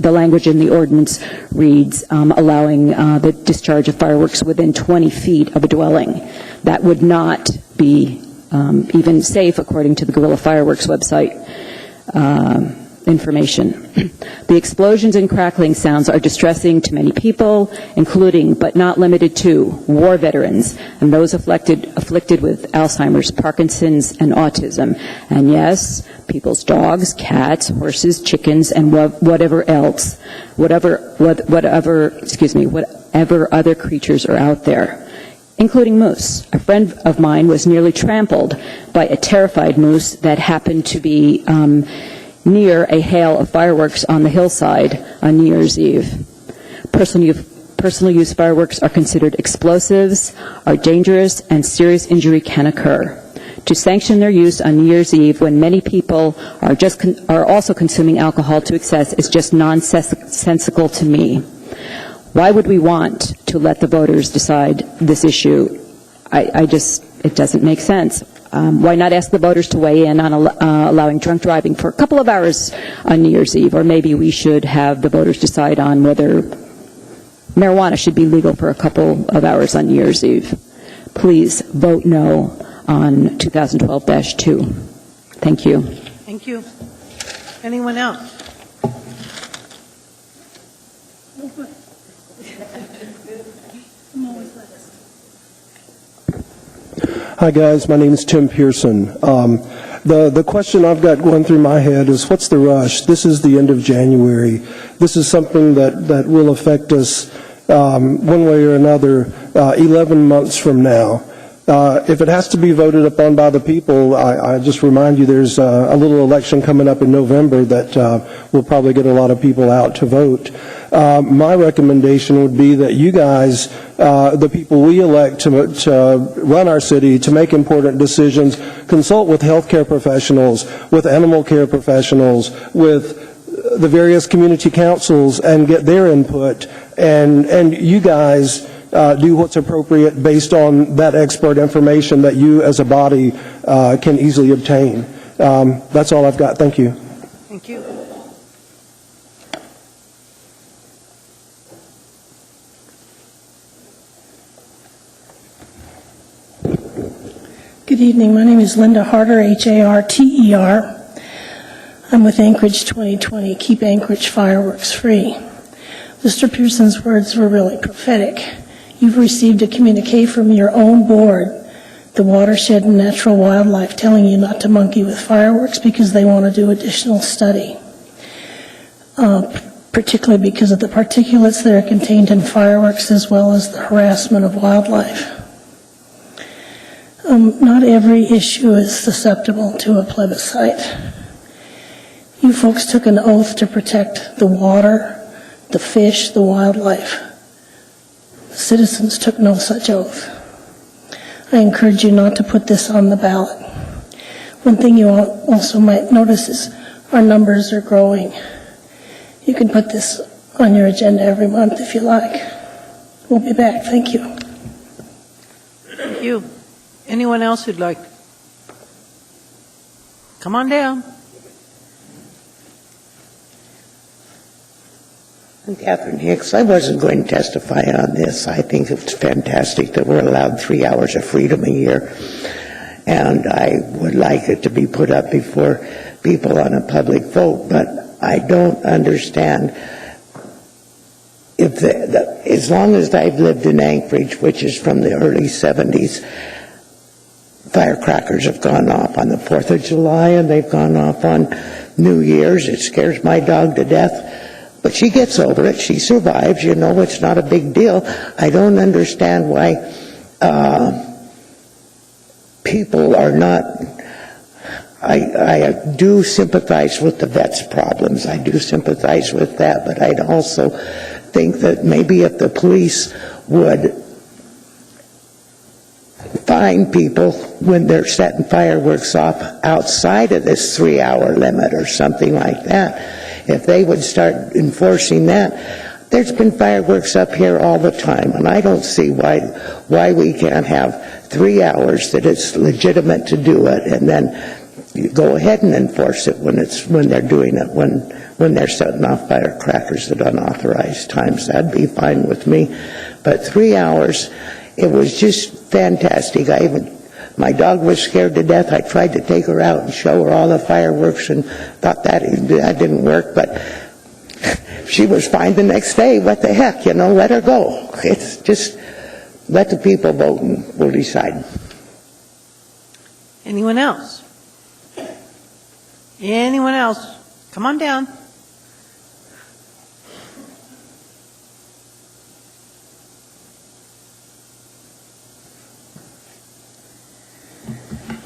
X: language in the ordinance reads, allowing the discharge of fireworks within 20 feet of a dwelling. That would not be even safe, according to the Guerrilla Fireworks website information. The explosions and crackling sounds are distressing to many people, including but not limited to war veterans and those afflicted with Alzheimer's, Parkinson's, and autism. And yes, people's dogs, cats, horses, chickens, and whatever other creatures are out there, including moose. A friend of mine was nearly trampled by a terrified moose that happened to be near a hail of fireworks on the hillside on New Year's Eve. Personal use fireworks are considered explosives, are dangerous, and serious injury can occur. To sanction their use on New Year's Eve when many people are also consuming alcohol to excess is just nonsensical to me. Why would we want to let the voters decide this issue? It doesn't make sense. Why not ask the voters to weigh in on allowing drunk driving for a couple of hours on New Year's Eve? Or maybe we should have the voters decide on whether marijuana should be legal for a couple of hours on New Year's Eve. Please vote no on 2012-2. Thank you.
A: Thank you. Anyone else?
D: Hi guys, my name is Tim Pearson. The question I've got going through my head is, what's the rush? This is the end of January. This is something that will affect us one way or another 11 months from now. If it has to be voted upon by the people, I just remind you there's a little election coming up in November that will probably get a lot of people out to vote. My recommendation would be that you guys, the people we elect to run our city, to make important decisions, consult with healthcare professionals, with animal care professionals, with the various community councils, and get their input. And you guys do what's appropriate based on that expert information that you as a body can easily obtain. That's all I've got. Thank you.
A: Thank you.
F: Good evening. My name is Linda Harter, Harter. I'm with Anchorage 2020, Keep Anchorage Fireworks Free. Mr. Pearson's words were really prophetic. You've received a communique from your own board, the Watershed and Natural Wildlife, telling you not to monkey with fireworks because they want to do additional study, particularly because of the particulates that are contained in fireworks as well as the harassment of wildlife. Not every issue is susceptible to a plebiscite. You folks took an oath to protect the water, the fish, the wildlife. The citizens took no such oath. I encourage you not to put this on the ballot. One thing you also might notice is our numbers are growing. You can put this on your agenda every month if you like. We'll be back. Thank you.
A: Thank you. Anyone else who'd like? Come on down.
J: I'm Catherine Hicks. I wasn't going to testify on this. I think it's fantastic that we're allowed 3 hours of freedom a year. And I would like it to be put up before people on a public vote. But I don't understand if as long as I've lived in Anchorage, which is from the early 70s, firecrackers have gone off on the 4th of July and they've gone off on New Year's. It scares my dog to death. But she gets over it. She survives. You know, it's not a big deal. I don't understand why people are not... I do sympathize with the vets' problems. I do sympathize with that. But I'd also think that maybe if the police would fine people when they're setting fireworks off outside of this 3-hour limit or something like that, if they would start enforcing that. There's been fireworks up here all the time, and I don't see why we can't have 3 hours that it's legitimate to do it, and then you go ahead and enforce it when they're doing it, when they're setting off firecrackers at unauthorized times. That'd be fine with me. But 3 hours, it was just fantastic. My dog was scared to death. I tried to take her out and show her all the fireworks and thought that didn't work, but she was fine the next day. What the heck, let her go. It's just, let the people vote and we'll decide.
A: Anyone else? Anyone else? Come on down.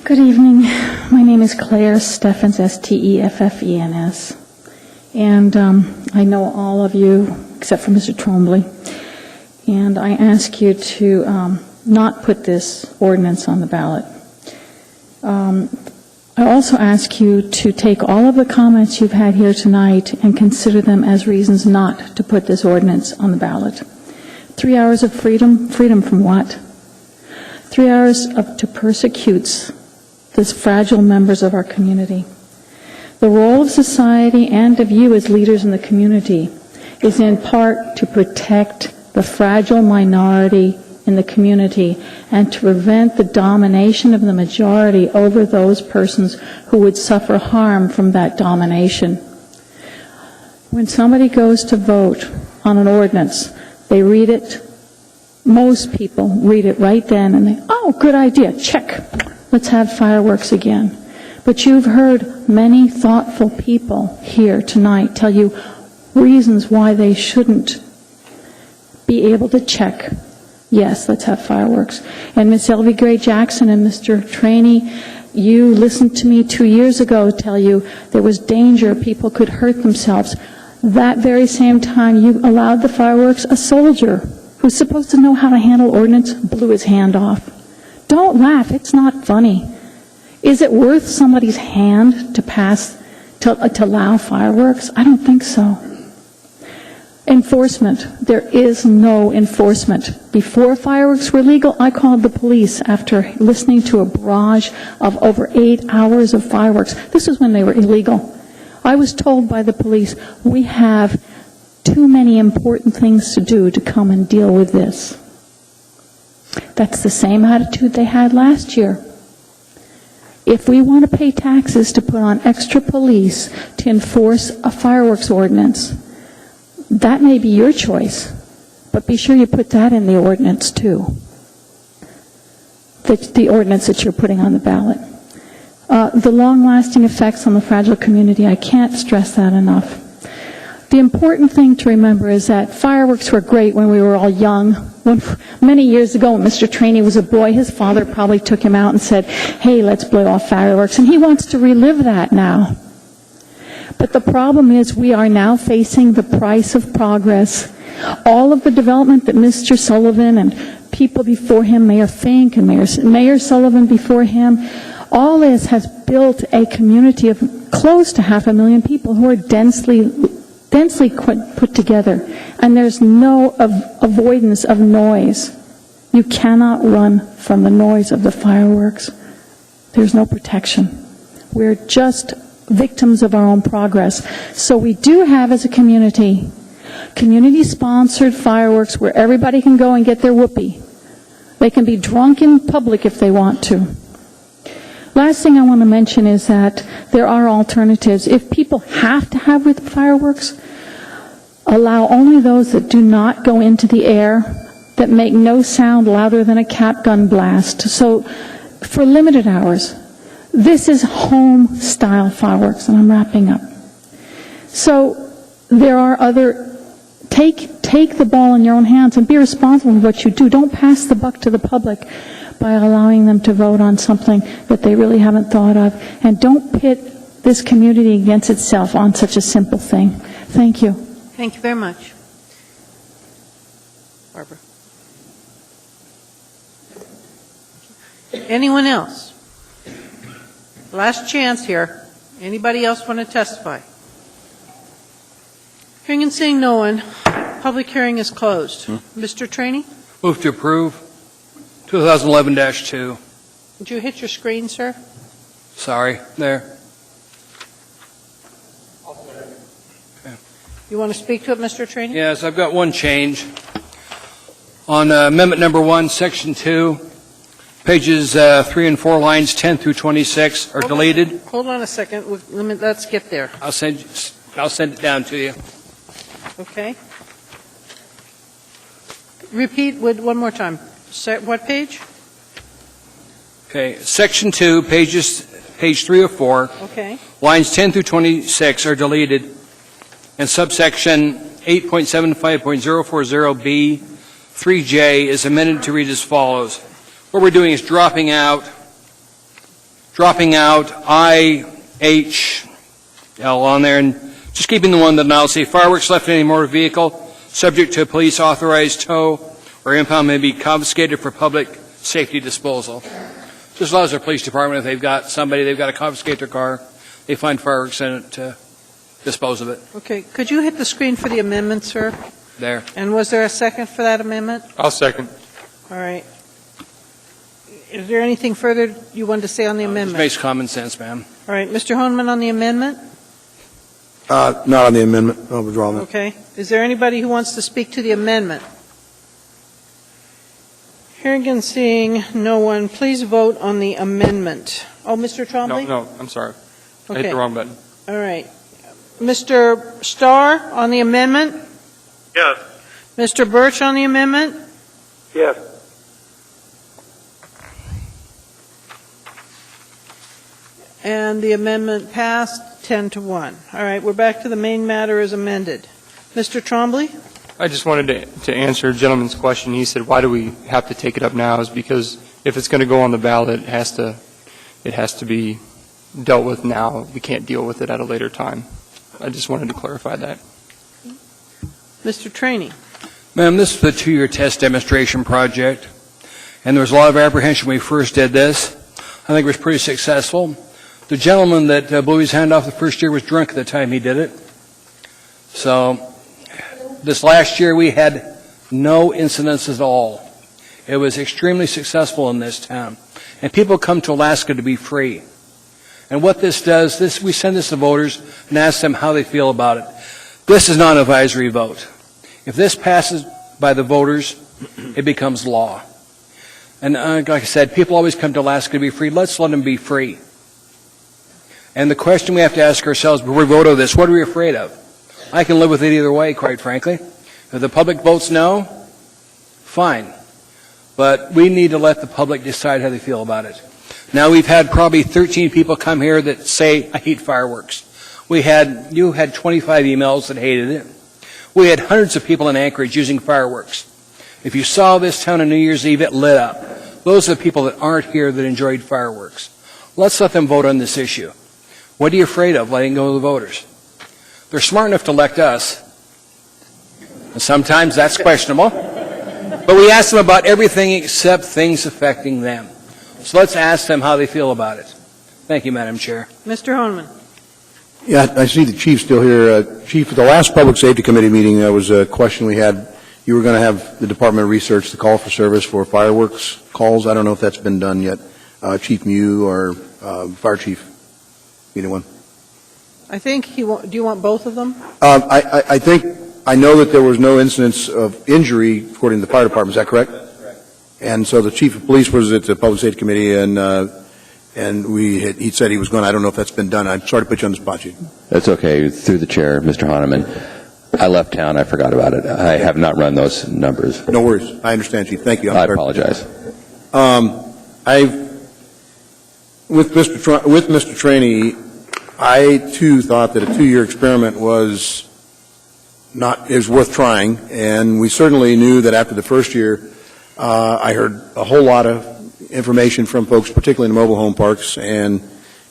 M: Good evening. My name is Claire Steffens, Steffens. And I know all of you, except for Mr. Trombley. And I ask you to not put this ordinance on the ballot. I also ask you to take all of the comments you've had here tonight and consider them as reasons not to put this ordinance on the ballot. 3 hours of freedom? Freedom from what? 3 hours to persecute these fragile members of our community. The role of society and of you as leaders in the community is in part to protect the fragile minority in the community and to prevent the domination of the majority over those persons who would suffer harm from that domination. When somebody goes to vote on an ordinance, they read it. Most people read it right then and they, oh, good idea, check. Let's have fireworks again. But you've heard many thoughtful people here tonight tell you reasons why they shouldn't be able to check. Yes, let's have fireworks. And Ms. Elvie Gray Jackson and Mr. Traney, you listened to me 2 years ago tell you there was danger, people could hurt themselves. That very same time you allowed the fireworks, a soldier who's supposed to know how to handle ordnance blew his hand off. Don't laugh, it's not funny. Is it worth somebody's hand to allow fireworks? I don't think so. Enforcement. There is no enforcement. Before fireworks were legal, I called the police after listening to a barrage of over 8 hours of fireworks. This is when they were illegal. I was told by the police, we have too many important things to do to come and deal with this. That's the same attitude they had last year. If we want to pay taxes to put on extra police to enforce a fireworks ordinance, that may be your choice, but be sure you put that in the ordinance too, the ordinance that you're putting on the ballot. The long-lasting effects on the fragile community, I can't stress that enough. The important thing to remember is that fireworks were great when we were all young. Many years ago, when Mr. Trainey was a boy, his father probably took him out and said, hey, let's blow off fireworks, and he wants to relive that now. But the problem is we are now facing the price of progress. All of the development that Mr. Sullivan and people before him, Mayor Fink and Mayor Sullivan before him, all this has built a community of close to 500,000 people who are densely put together, and there's no avoidance of noise. You cannot run from the noise of the fireworks. There's no protection. We're just victims of our own progress. So we do have, as a community, community-sponsored fireworks where everybody can go and get their whoopee. They can be drunk in public if they want to. Last thing I want to mention is that there are alternatives. If people have to have with fireworks, allow only those that do not go into the air, that make no sound louder than a cap gun blast. So for limited hours, this is home-style fireworks, and I'm wrapping up. So there are other, take the ball in your own hands and be responsible for what you do. Don't pass the buck to the public by allowing them to vote on something that they really haven't thought of. And don't pit this community against itself on such a simple thing. Thank you.
A: Thank you very much. Barbara. Anyone else? Last chance here. Anybody else want to testify? Hearing and seeing no one, public hearing is closed. Mr. Trainey?
C: Move to approve 2011-2.
A: Did you hit your screen, sir?
C: Sorry, there.
A: You want to speak to it, Mr. Trainey?
C: Yes, I've got one change. On Amendment number 1, Section 2, pages 3 and 4, lines 10 through 26 are deleted.
A: Hold on a second. Let's get there.
C: I'll send it down to you.
A: Okay. Repeat one more time. What page?
C: Okay, Section 2, page 3 of 4.
A: Okay.
C: Lines 10 through 26 are deleted, and subsection 8.75.040B 3J is amended to read as follows. What we're doing is dropping out IHL on there and just keeping the one that now say fireworks left in any motor vehicle subject to a police authorized tow or impound may be confiscated for public safety disposal. Just allows our police department, if they've got to confiscate their car, they find fireworks in it to dispose of it.
A: Okay. Could you hit the screen for the amendment, sir?
C: There.
A: And was there a second for that amendment?
N: I'll second.
A: All right. Is there anything further you wanted to say on the amendment?
C: It makes common sense, ma'am.
A: All right. Mr. Honeman on the amendment?
H: Not on the amendment. I'll withdraw that.
A: Okay. Is there anybody who wants to speak to the amendment? Hearing and seeing no one, please vote on the amendment. Oh, Mr. Trombley?
N: No, I'm sorry. I
A: Okay.
N: hit the wrong button.
A: All right. Mr. Starr on the amendment?
L: Yes.
A: Mr. Birch on the amendment?
L: Yes.
A: And the amendment passed 10-1. All right, we're back to the main matter as amended. Mr. Trombley?
N: I just wanted to answer a gentleman's question. He said, why do we have to take it up now? Is because if it's going to go on the ballot, it has to be dealt with now. We can't deal with it at a later time. I just wanted to clarify that.
A: Mr. Trainey?
C: Ma'am, this is the 2-year test demonstration project, and there was a lot of apprehension when we first did this. I think it was pretty successful. The gentleman that blew his hand off the first year was drunk at the time he did it. So this last year we had no incidents at all. It was extremely successful in this town. And people come to Alaska to be free. And what this does, we send this to voters and ask them how they feel about it. This is not an advisory vote. If this passes by the voters, it becomes law. And like I said, people always come to Alaska to be free. Let's let them be free. And the question we have to ask ourselves before we vote on this, what are we afraid of? I can live with it either way, quite frankly. If the public votes no, fine. But we need to let the public decide how they feel about it. Now, we've had probably 13 people come here that say, I hate fireworks. You had 25 emails that hated it. We had hundreds of people in Anchorage using fireworks. If you saw this town on New Year's Eve, it lit up. Those are the people that aren't here that enjoyed fireworks. Let's let them vote on this issue. What are you afraid of letting go of the voters? They're smart enough to elect us. And sometimes that's questionable. But we ask them about everything except things affecting them. So let's ask them how they feel about it. Thank you, Madam Chair.
A: Mr. Honeman.
H: Yeah, I see the chief still here. Chief, at the last Public Safety Committee meeting, there was a question we had. You were going to have the Department of Research to call for service for fireworks calls. I don't know if that's been done yet. Chief Mew or Fire Chief, either one.
A: I think do you want both of them?
H: I think, I know that there was no incidents of injury according to the fire department. Is that correct? That's correct. And so the Chief of Police was at the Public Safety Committee, and he said he was going. I don't know if that's been done. I'm sorry to put you on the spot, Chief.
K: That's okay. Through the chair, Mr. Hahnemann. I left town. I forgot about it. I have not run those numbers.
H: No worries. I understand, Chief. Thank you.
K: I apologize.
H: With Mr. Traney, I too thought that a 2-year experiment was worth trying, and we certainly knew that after the first year, I heard a whole lot of information from folks, particularly in the mobile home parks, and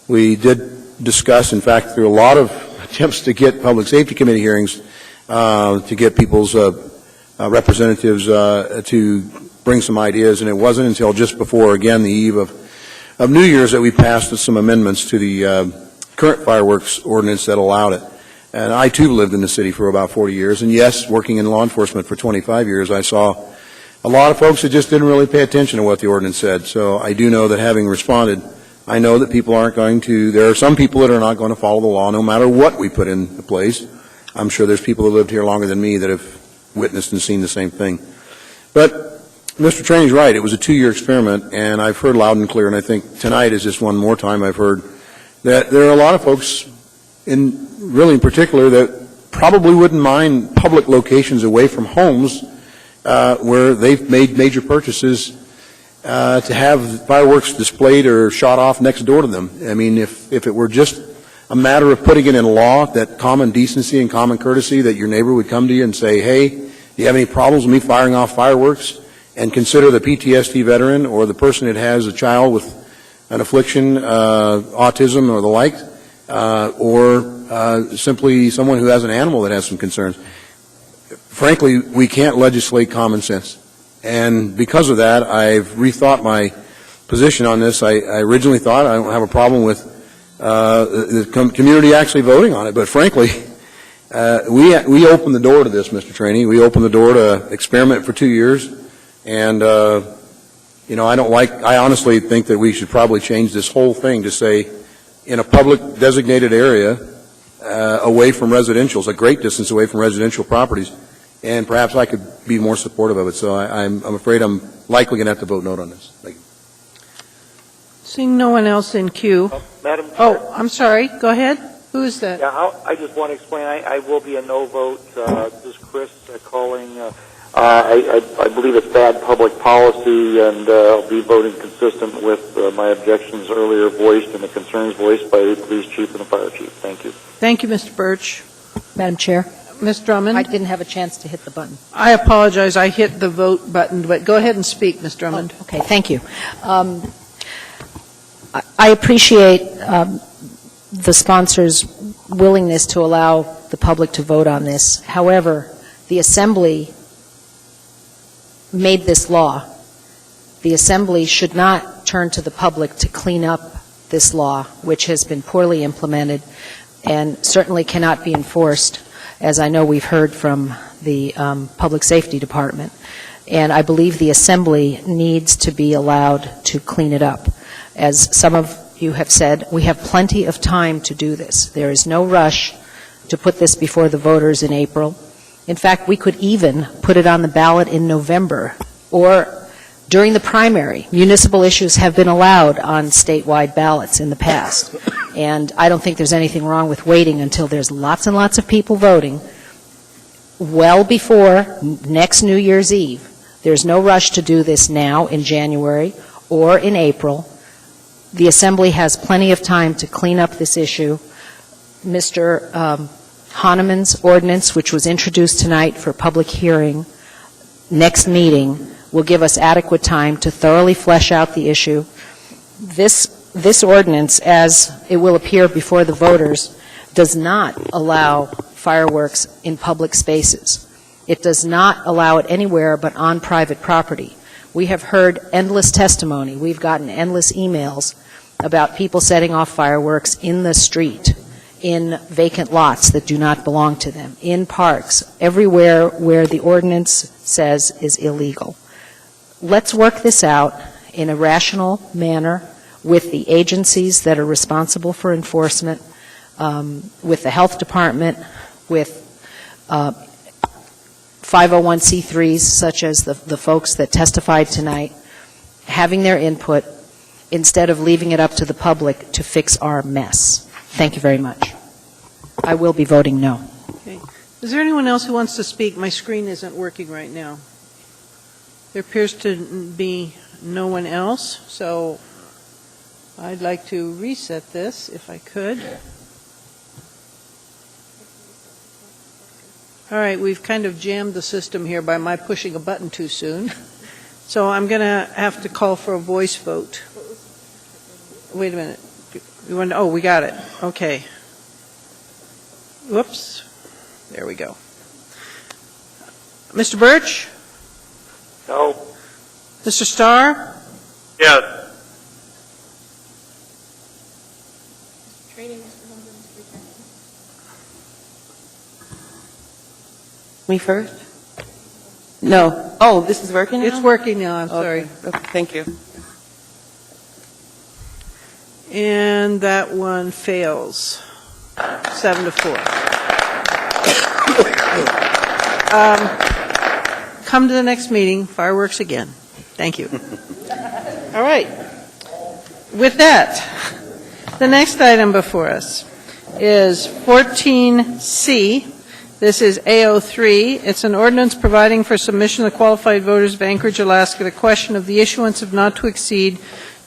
H: we did discuss, in fact, through a lot of attempts to get Public Safety Committee hearings, to get people's representatives to bring some ideas, and it wasn't until just before, again, the eve of New Year's that we passed some amendments to the current fireworks ordinance that allowed it. And I, too, lived in the city for about 40 years, and yes, working in law enforcement for 25 years, I saw a lot of folks that just didn't really pay attention to what the ordinance said. So I do know that having responded, I know that people aren't going to, there are some people that are not going to follow the law no matter what we put into place. I'm sure there's people that lived here longer than me that have witnessed and seen the same thing. But Mr. Traney's right. It was a 2-year experiment, and I've heard loud and clear, and I think tonight is just one more time I've heard that there are a lot of folks, really in particular, that probably wouldn't mind public locations away from homes where they've made major purchases to have fireworks displayed or shot off next door to them. I mean, if it were just a matter of putting it in law, that common decency and common courtesy, that your neighbor would come to you and say, hey, do you have any problems with me firing off fireworks? And consider the PTSD veteran or the person that has a child with an affliction, autism or the like, or simply someone who has an animal that has some concerns. Frankly, we can't legislate common sense. And because of that, I've rethought my position on this. I originally thought I don't have a problem with the community actually voting on it, but frankly, we opened the door to this, Mr. Traney. We opened the door to experiment for 2 years, and I honestly think that we should probably change this whole thing to say, in a public designated area, away from residentials, a great distance away from residential properties, and perhaps I could be more supportive of it. So I'm afraid I'm likely going to have to vote no on this. Thank you.
A: Seeing no one else in queue.
P: Madam Chair.
A: Oh, I'm sorry. Go ahead. Who is that?
P: Yeah, I just want to explain. I will be a no vote. This is Chris calling. I believe it's bad public policy, and I'll be voting consistent with my objections earlier voiced and the concerns voiced by the police chief and the fire chief. Thank you.
A: Thank you, Mr. Birch.
I: Madam Chair.
A: Ms. Drummond?
I: I didn't have a chance to hit the button.
A: I apologize. I hit the vote button, but go ahead and speak, Ms. Drummond.
I: Oh, okay, thank you. I appreciate the sponsor's willingness to allow the public to vote on this. However, the Assembly made this law. The Assembly should not turn to the public to clean up this law, which has been poorly implemented and certainly cannot be enforced, as I know we've heard from the Public Safety Department. And I believe the Assembly needs to be allowed to clean it up. As some of you have said, we have plenty of time to do this. There is no rush to put this before the voters in April. In fact, we could even put it on the ballot in November or during the primary. Municipal issues have been allowed on statewide ballots in the past. And I don't think there's anything wrong with waiting until there's lots and lots of people voting well before next New Year's Eve. There's no rush to do this now in January or in April. The Assembly has plenty of time to clean up this issue. Mr. Hahnemann's ordinance, which was introduced tonight for public hearing, next meeting will give us adequate time to thoroughly flesh out the issue. This ordinance, as it will appear before the voters, does not allow fireworks in public spaces. It does not allow it anywhere but on private property. We have heard endless testimony. We've gotten endless emails about people setting off fireworks in the street, in vacant lots that do not belong to them, in parks, everywhere where the ordinance says is illegal. Let's work this out in a rational manner with the agencies that are responsible for enforcement, with the health department, with 501c3s such as the folks that testified tonight, having their input instead of leaving it up to the public to fix our mess. Thank you very much. I will be voting no.
A: Okay. Is there anyone else who wants to speak? My screen isn't working right now. There appears to be no one else, so I'd like to reset this if I could. All right, we've kind of jammed the system here by my pushing a button too soon. So I'm going to have to call for a voice vote. Wait a minute. Oh, we got it. Okay. Whoops. There we go. Mr. Birch?
L: No.
A: Mr. Starr?
L: Yes.
S: Me first? No. Oh, this is working now?
A: It's working now, I'm sorry.
S: Okay, thank you.
A: And that one fails. 7-4. Come to the next meeting, fireworks again. Thank you. All right. With that, the next item before us is 14C. This is A03. It's an ordinance providing for submission of qualified voters of Anchorage, Alaska, the question of the issuance of not to exceed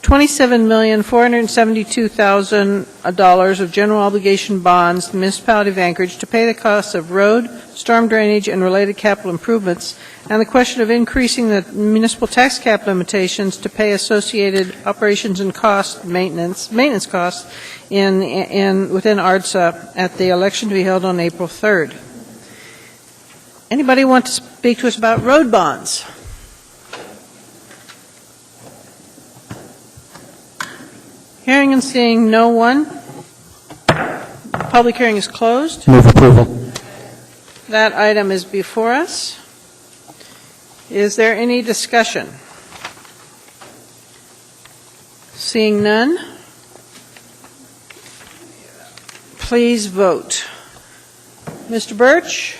A: $27,472,000 of general obligation bonds to the municipality of Anchorage to pay the costs of road, storm drainage, and related capital improvements, and the question of increasing the municipal tax cap limitations to pay associated operations and maintenance costs within ARDSA at the election to be held on April 3rd. Anybody want to speak to us about road bonds? Hearing and seeing no one. Public hearing is closed.
Q: Move approval.
A: That item is before us. Is there any discussion? Seeing none, please vote. Mr. Birch?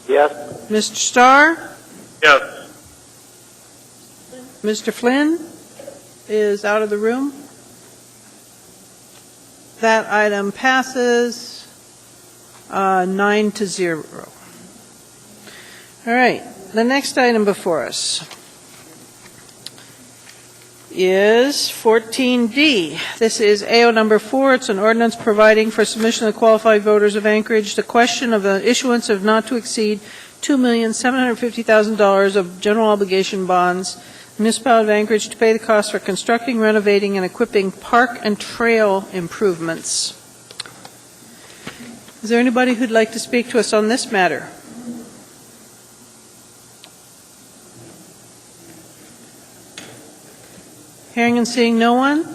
P: Yes.
A: Mr. Starr?
L: Yes.
A: Mr. Flynn is out of the room. That item passes 9-0. All right. The next item before us is 14D. This is AO number 4. It's an ordinance providing for submission of qualified voters of Anchorage the question of the issuance of not to exceed $2,750,000 of general obligation bonds, municipality of Anchorage to pay the cost for constructing, renovating, and equipping park and trail improvements. Is there anybody who'd like to speak to us on this matter? Hearing and seeing no one?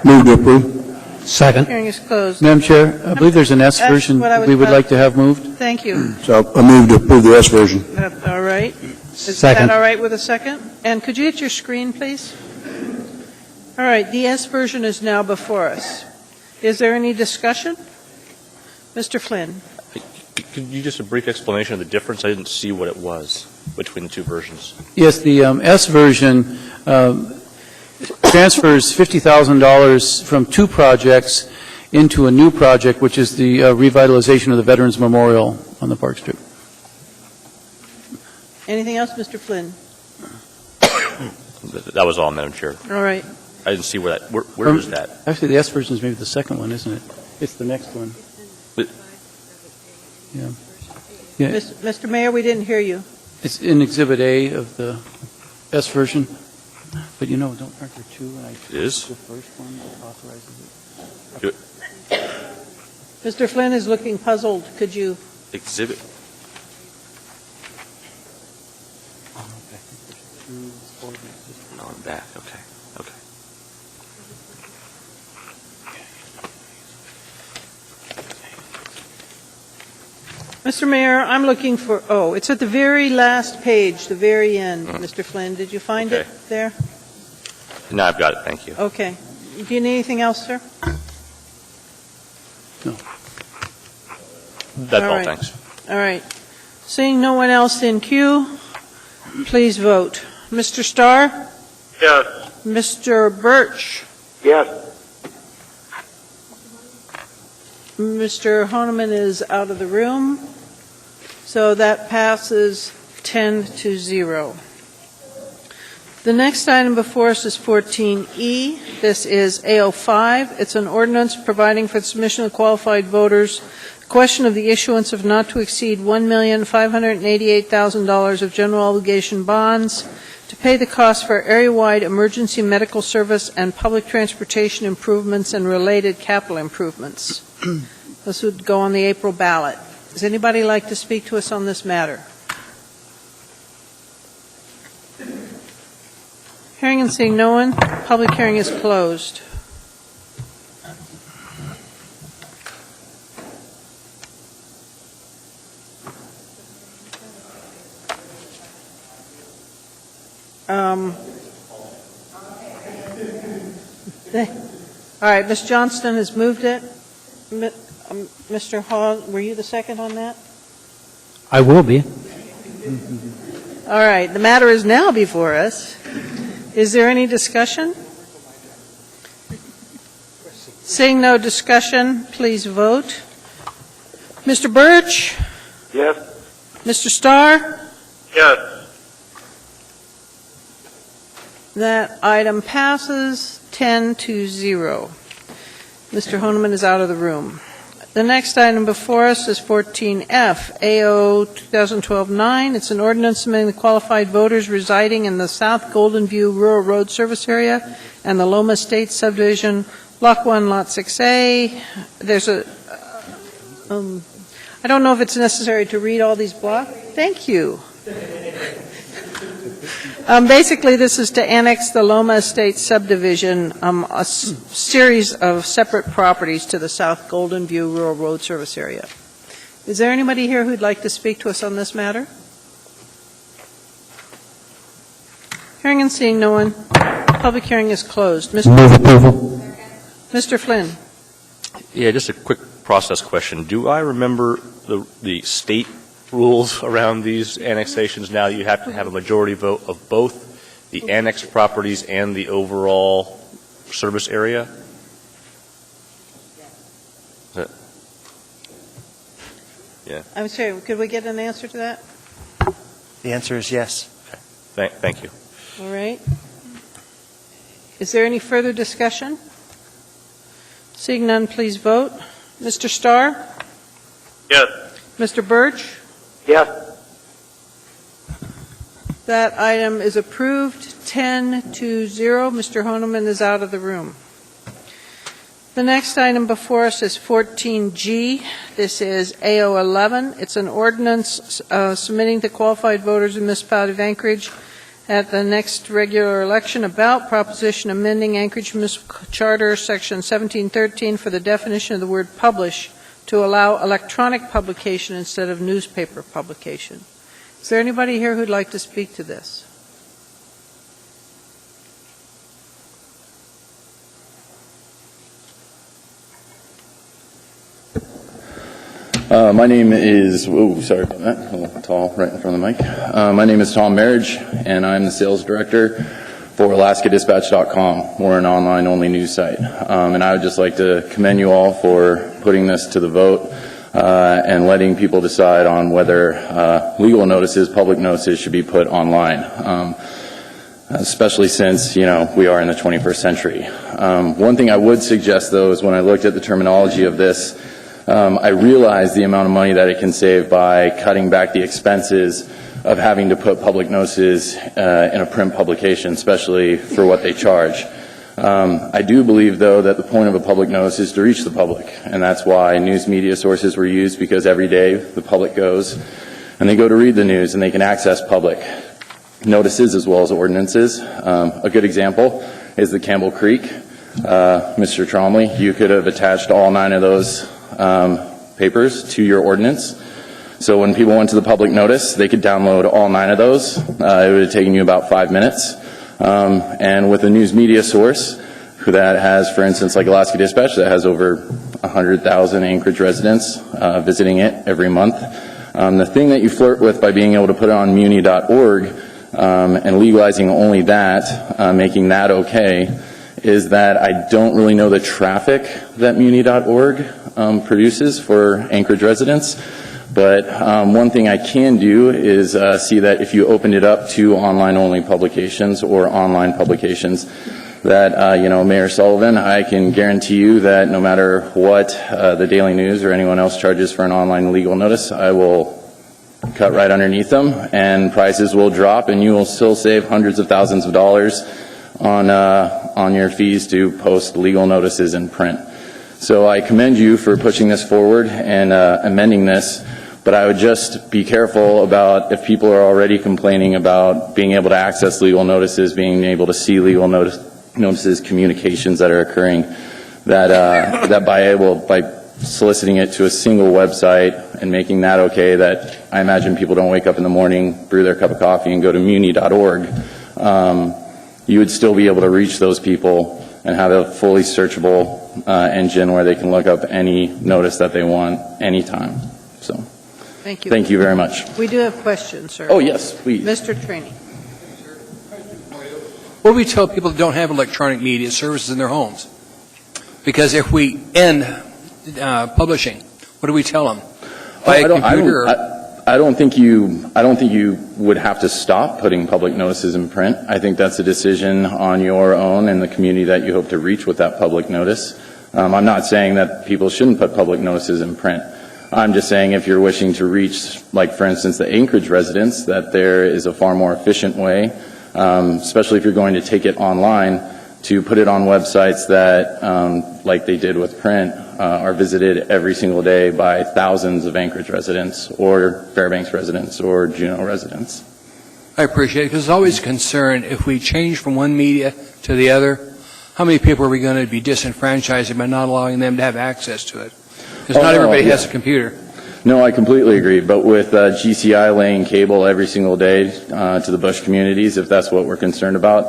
H: Move to approve.
T: Second.
A: Hearing is closed.
T: Madam Chair, I believe there's an S version we would like to have moved.
A: Thank you.
H: So I move to approve the S version.
A: All right. Is
T: Second.
A: that all right with a second? And could you hit your screen, please? All right. The S version is now before us. Is there any discussion? Mr. Flynn.
U: Could you just a brief explanation of the difference? I didn't see what it was between the two versions.
T: Yes, the S version transfers $50,000 from two projects into a new project, which is the revitalization of the Veterans Memorial on the Park Strip.
A: Anything else, Mr. Flynn?
U: That was all, Madam Chair.
A: All right.
U: I didn't see where that. Where is that?
T: Actually, the S version is maybe the second one, isn't it? It's the next one. Yeah.
A: Mr. Mayor, we didn't hear you.
T: It's in Exhibit A of the S version. But aren't there two? And
U: It is?
T: The first one that authorizes it.
U: Good.
A: Mr. Flynn is looking puzzled. Could you?
U: Exhibit. No, I'm back. Okay. Okay.
A: Mr. Mayor, I'm looking for, it's at the very last page, the very end. Mr. Flynn, did you find it there?
U: No, I've got it. Thank you.
A: Okay. Do you need anything else, sir?
T: No.
U: That's all.
A: right.
U: Thanks.
A: All right. Seeing no one else in queue, please vote. Mr. Starr?
L: Yes.
A: Mr. Birch?
P: Yes.
A: Mr. Honeman is out of the room, so that passes 10-0. The next item before us is 14E. This is A05. It's an ordinance providing for the submission of qualified voters. Question of the issuance of not to exceed $1,588,000 of general obligation bonds to pay the cost for area-wide emergency medical service and public transportation improvements and related capital improvements. This would go on the April ballot. Does anybody like to speak to us on this matter? Hearing and seeing no one, public hearing is closed. All right, Ms. Johnston has moved it. Mr. Hall, were you the second on that?
B: I will be.
A: All right, the matter is now before us. Is there any discussion? Seeing no discussion, please vote. Mr. Birch?
P: Yes.
A: Mr. Starr?
L: Yes.
A: That item passes 10-0. Mr. Honeman is out of the room. The next item before us is 14F, AO 2012-9. It's an ordinance submitting the qualified voters residing in the South Golden View Rural Road Service Area and the Loma State Subdivision, Block 1, Lot 6A. There's a, I don't know if it's necessary to read all these blocks. Thank you. Basically, this is to annex the Loma Estate subdivision, a series of separate properties to the South Golden View Rural Road Service Area. Is there anybody here who'd like to speak to us on this matter? Hearing and seeing no one, public hearing is closed.
B: Move approval.
A: Mr. Flynn.
U: Yeah, just a quick process question. Do I remember the state rules around these annexations now? You have to have a majority vote of both the annexed properties and the overall service area? Yeah.
A: I'm sorry, could we get an answer to that?
B: The answer is yes.
U: Okay. Thank you.
A: All right. Is there any further discussion? Seeing none, please vote. Mr. Starr?
L: Yes.
A: Mr. Birch?
P: Yes.
A: That item is approved, 10-0. Mr. Honeman is out of the room. The next item before us is 14G. This is AO11. It's an ordinance submitting to qualified voters in the municipality of Anchorage at the next regular election about proposition amending Anchorage Municipal Charter, Section 1713, for the definition of the word publish to allow electronic publication instead of newspaper publication. Is there anybody here who'd like to speak to this?
E: My name is, sorry about that, a little tall right in front of the mic. My name is Tom Marriage, and I'm the sales director for AlaskaDispatch.com. We're an online-only news site. And I would just like to commend you all for putting this to the vote and letting people decide on whether legal notices, public notices should be put online, especially since, we are in the 21st century. One thing I would suggest, though, is when I looked at the terminology of this, I realize the amount of money that it can save by cutting back the expenses of having to put public notices in a print publication, especially for what they charge. I do believe, though, that the point of a public notice is to reach the public, and that's why news media sources were used, because every day the public goes and they go to read the news and they can access public notices as well as ordinances. A good example is the Campbell Creek. Mr. Tromley, you could have attached all 9 of those papers to your ordinance. So when people went to the public notice, they could download all 9 of those. It would have taken you about 5 minutes. And with a news media source that has, for instance, like Alaska Dispatch, that has over 100,000 Anchorage residents visiting it every month, the thing that you flirt with by being able to put it on muni.org and legalizing only that, making that okay, is that I don't really know the traffic that muni.org produces for Anchorage residents. But one thing I can do is see that if you opened it up to online-only publications or online publications, that, Mayor Sullivan, I can guarantee you that no matter what the Daily News or anyone else charges for an online legal notice, I will cut right underneath them, and prices will drop, and you will still save hundreds of thousands of dollars on your fees to post legal notices in print. So I commend you for pushing this forward and amending this, but I would just be careful about if people are already complaining about being able to access legal notices, being able to see legal notices, communications that are occurring, that by soliciting it to a single website and making that okay, that I imagine people don't wake up in the morning, brew their cup of coffee, and go to muni.org. You would still be able to reach those people and have a fully searchable engine where they can look up any notice that they want anytime. So,
A: thank you.
E: Thank you very much.
A: We do have questions, sir.
E: Oh, yes, please.
A: Mr. Trainee.
C: What do we tell people that don't have electronic media services in their homes? Because if we end publishing, what do we tell them? Buy a computer?
E: I don't think you would have to stop putting public notices in print. I think that's a decision on your own and the community that you hope to reach with that public notice. I'm not saying that people shouldn't put public notices in print. I'm just saying if you're wishing to reach, like for instance, the Anchorage residents, that there is a far more efficient way, especially if you're going to take it online, to put it on websites that, like they did with print, are visited every single day by thousands of Anchorage residents or Fairbanks residents or Juneau residents.
C: I appreciate it, because there's always concern if we change from one media to the other, how many people are we going to be disenfranchising by not allowing them to have access to it? Because not everybody has a computer.
E: No, I completely agree. But with GCI laying cable every single day to the bush communities, if that's what we're concerned about,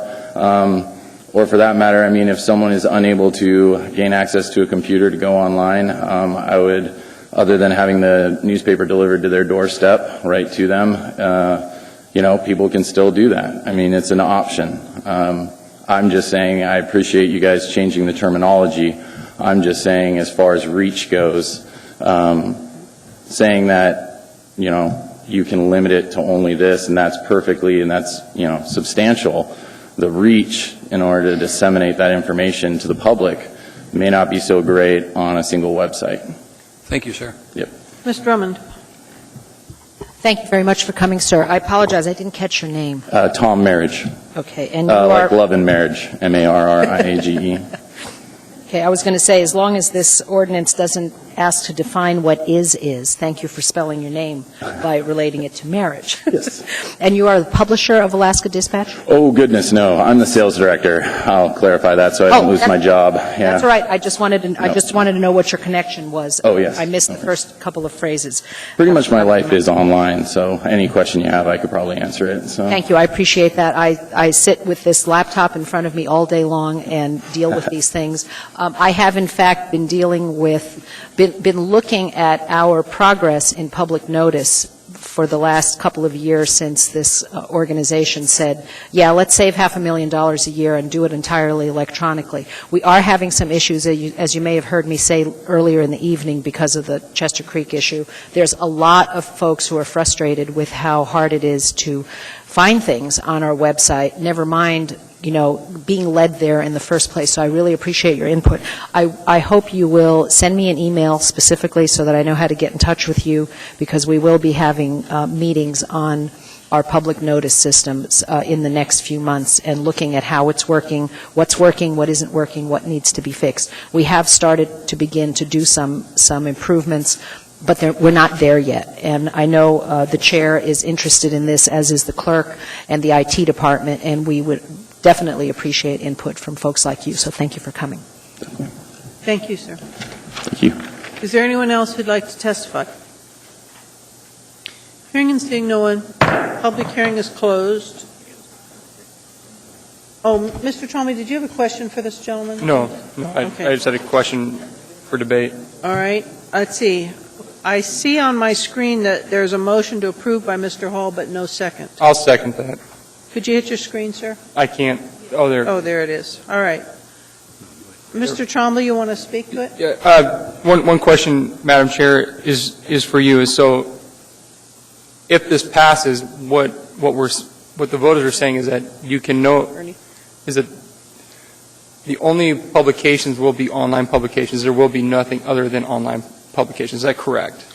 E: or for that matter, I mean, if someone is unable to gain access to a computer to go online, I would, other than having the newspaper delivered to their doorstep right to them, people can still do that. I mean, it's an option. I'm just saying I appreciate you guys changing the terminology. I'm just saying as far as reach goes, saying that, you can limit it to only this and that's perfectly and that's, substantial. The reach in order to disseminate that information to the public may not be so great on a single website.
C: Thank you, sir.
E: Yep.
A: Ms. Drummond.
I: Thank you very much for coming, sir. I apologize, I didn't catch your name.
E: Tom Marriage.
I: Okay, and you
E: like
I: are...
E: love and marriage, M-A-R-R-I-A-G-E.
I: Okay, I was going to say, as long as this ordinance doesn't ask to define what is, thank you for spelling your name by relating it to marriage.
E: Yes.
I: And you are the publisher of Alaska Dispatch?
E: Oh, goodness, no. I'm the sales director. I'll clarify that so I don't lose my job. Yeah.
I: That's all right. I just wanted to know what your connection was.
E: Oh, yes.
I: I missed the first couple of phrases.
E: Pretty much my life is online, so any question you have, I could probably answer it. So.
I: Thank you. I appreciate that. I sit with this laptop in front of me all day long and deal with these things. I have, in fact, been looking at our progress in public notice for the last couple of years since this organization said, yeah, let's save $500,000 a year and do it entirely electronically. We are having some issues, as you may have heard me say earlier in the evening, because of the Chester Creek issue. There's a lot of folks who are frustrated with how hard it is to find things on our website, never mind being led there in the first place. So I really appreciate your input. I hope you will send me an email specifically so that I know how to get in touch with you, because we will be having meetings on our public notice systems in the next few months and looking at how it's working, what isn't working, what needs to be fixed. We have started to begin to do some improvements, but we're not there yet. And I know the chair is interested in this, as is the clerk and the IT department, and we would definitely appreciate input from folks like you. So thank you for coming.
A: Thank you, sir.
E: Thank you.
A: Is there anyone else who'd like to testify? Hearing and seeing no one, public hearing is closed. Oh, Mr. Trombley, did you have a question for this gentleman?
N: No.
A: Okay.
N: I just had a question for debate.
A: All right. Let's see. I see on my screen that there's a motion to approve by Mr. Hall, but no second.
N: I'll second that.
A: Could you hit your screen, sir?
N: I can't. Oh, there.
A: Oh, there it is. All right. Mr. Trombley, you want to speak to it?
N: Yeah. One question, Madam Chair, is for you. So, if this passes, what the voters are saying is that you can know is that the only publications will be online publications. There will be nothing other than online publications. Is that correct?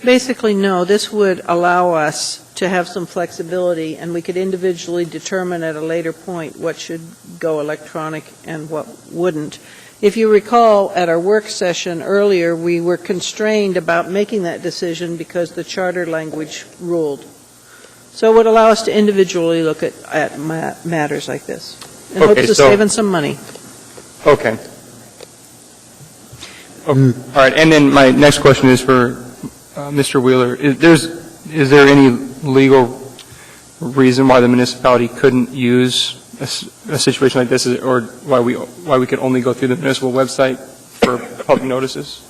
A: Basically, no. This would allow us to have some flexibility, and we could individually determine at a later point what should go electronic and what wouldn't. If you recall, at our work session earlier, we were constrained about making that decision because the charter language ruled. So it would allow us to individually look at matters like this in hopes of saving some money.
N: Okay. All right. And then my next question is for Mr. Wheeler. Is there any legal reason why the municipality couldn't use a situation like this, or why we could only go through the municipal website for public notices?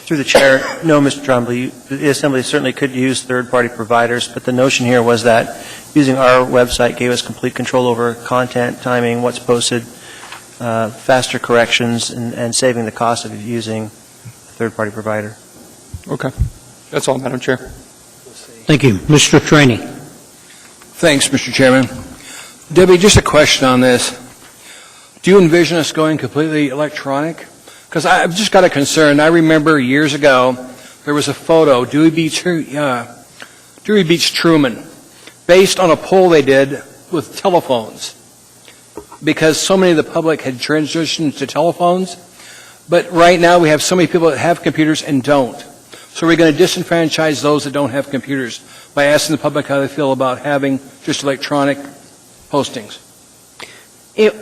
B: Through the chair, no, Mr. Trombley. The Assembly certainly could use third-party providers, but the notion here was that using our website gave us complete control over content, timing, what's posted, faster corrections, and saving the cost of using a third-party provider.
N: Okay. That's all, Madam Chair.
B: Thank you. Mr. Trainee.
C: Thanks, Mr. Chairman. Debbie, just a question on this. Do you envision us going completely electronic? Because I've just got a concern. I remember years ago there was a photo, Dewey Beach Truman, based on a poll they did with telephones, because so many of the public had transitioned to telephones. But right now we have so many people that have computers and don't. So we're going to disenfranchise those that don't have computers by asking the public how they feel about having just electronic postings.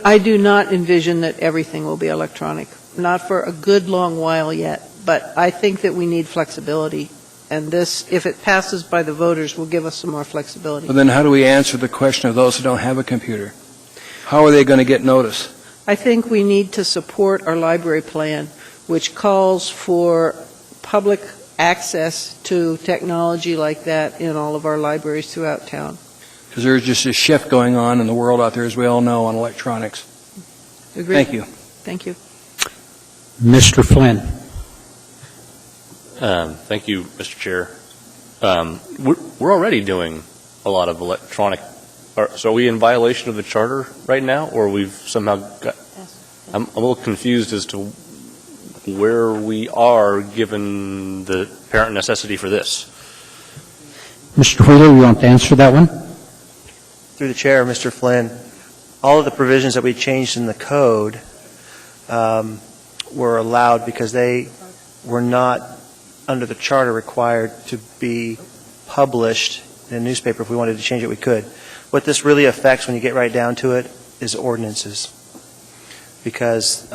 A: I do not envision that everything will be electronic, not for a good long while yet, but I think that we need flexibility, and this, if it passes by the voters, will give us some more flexibility.
C: But then how do we answer the question of those who don't have a computer? How are they going to get notice?
A: I think we need to support our library plan, which calls for public access to technology like that in all of our libraries throughout town.
C: Because there's just a shift going on in the world out there, as we all know, on electronics.
A: Agreed.
C: Thank you.
A: Thank you.
B: Mr. Flynn.
U: Thank you, Mr. Chair. We're already doing a lot of electronic. So are we in violation of the charter right now, or we've somehow got? I'm a little confused as to where we are given the apparent necessity for this.
B: Mr. Wheeler, you want to answer that one? Through the chair, Mr. Flynn, all of the provisions that we changed in the code were allowed because they were not under the charter required to be published in a newspaper. If we wanted to change it, we could. What this really affects when you get right down to it is ordinances, because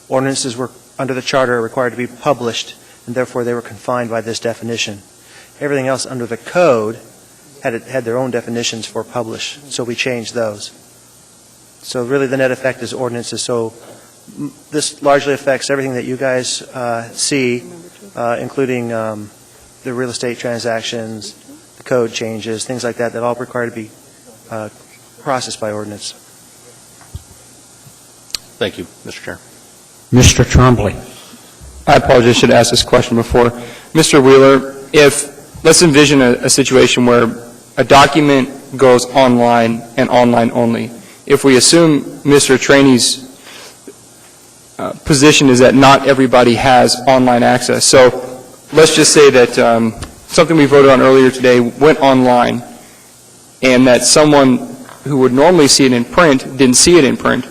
B: ordinances were under the charter are required to be published, and therefore they were confined by this definition. Everything else under the code had their own definitions for publish, so we changed those. So really the net effect is ordinances. So this largely affects everything that you guys see, including the real estate transactions, the code changes, things like that, that all require to be processed by ordinance.
U: Thank you, Mr. Chair.
B: Mr. Trombley.
N: I apologize, I should have asked this question before. Mr. Wheeler, let's envision a situation where a document goes online and online only. If we assume Mr. Trainey's position is that not everybody has online access. So let's just say that something we voted on earlier today went online, and that someone who would normally see it in print didn't see it in print.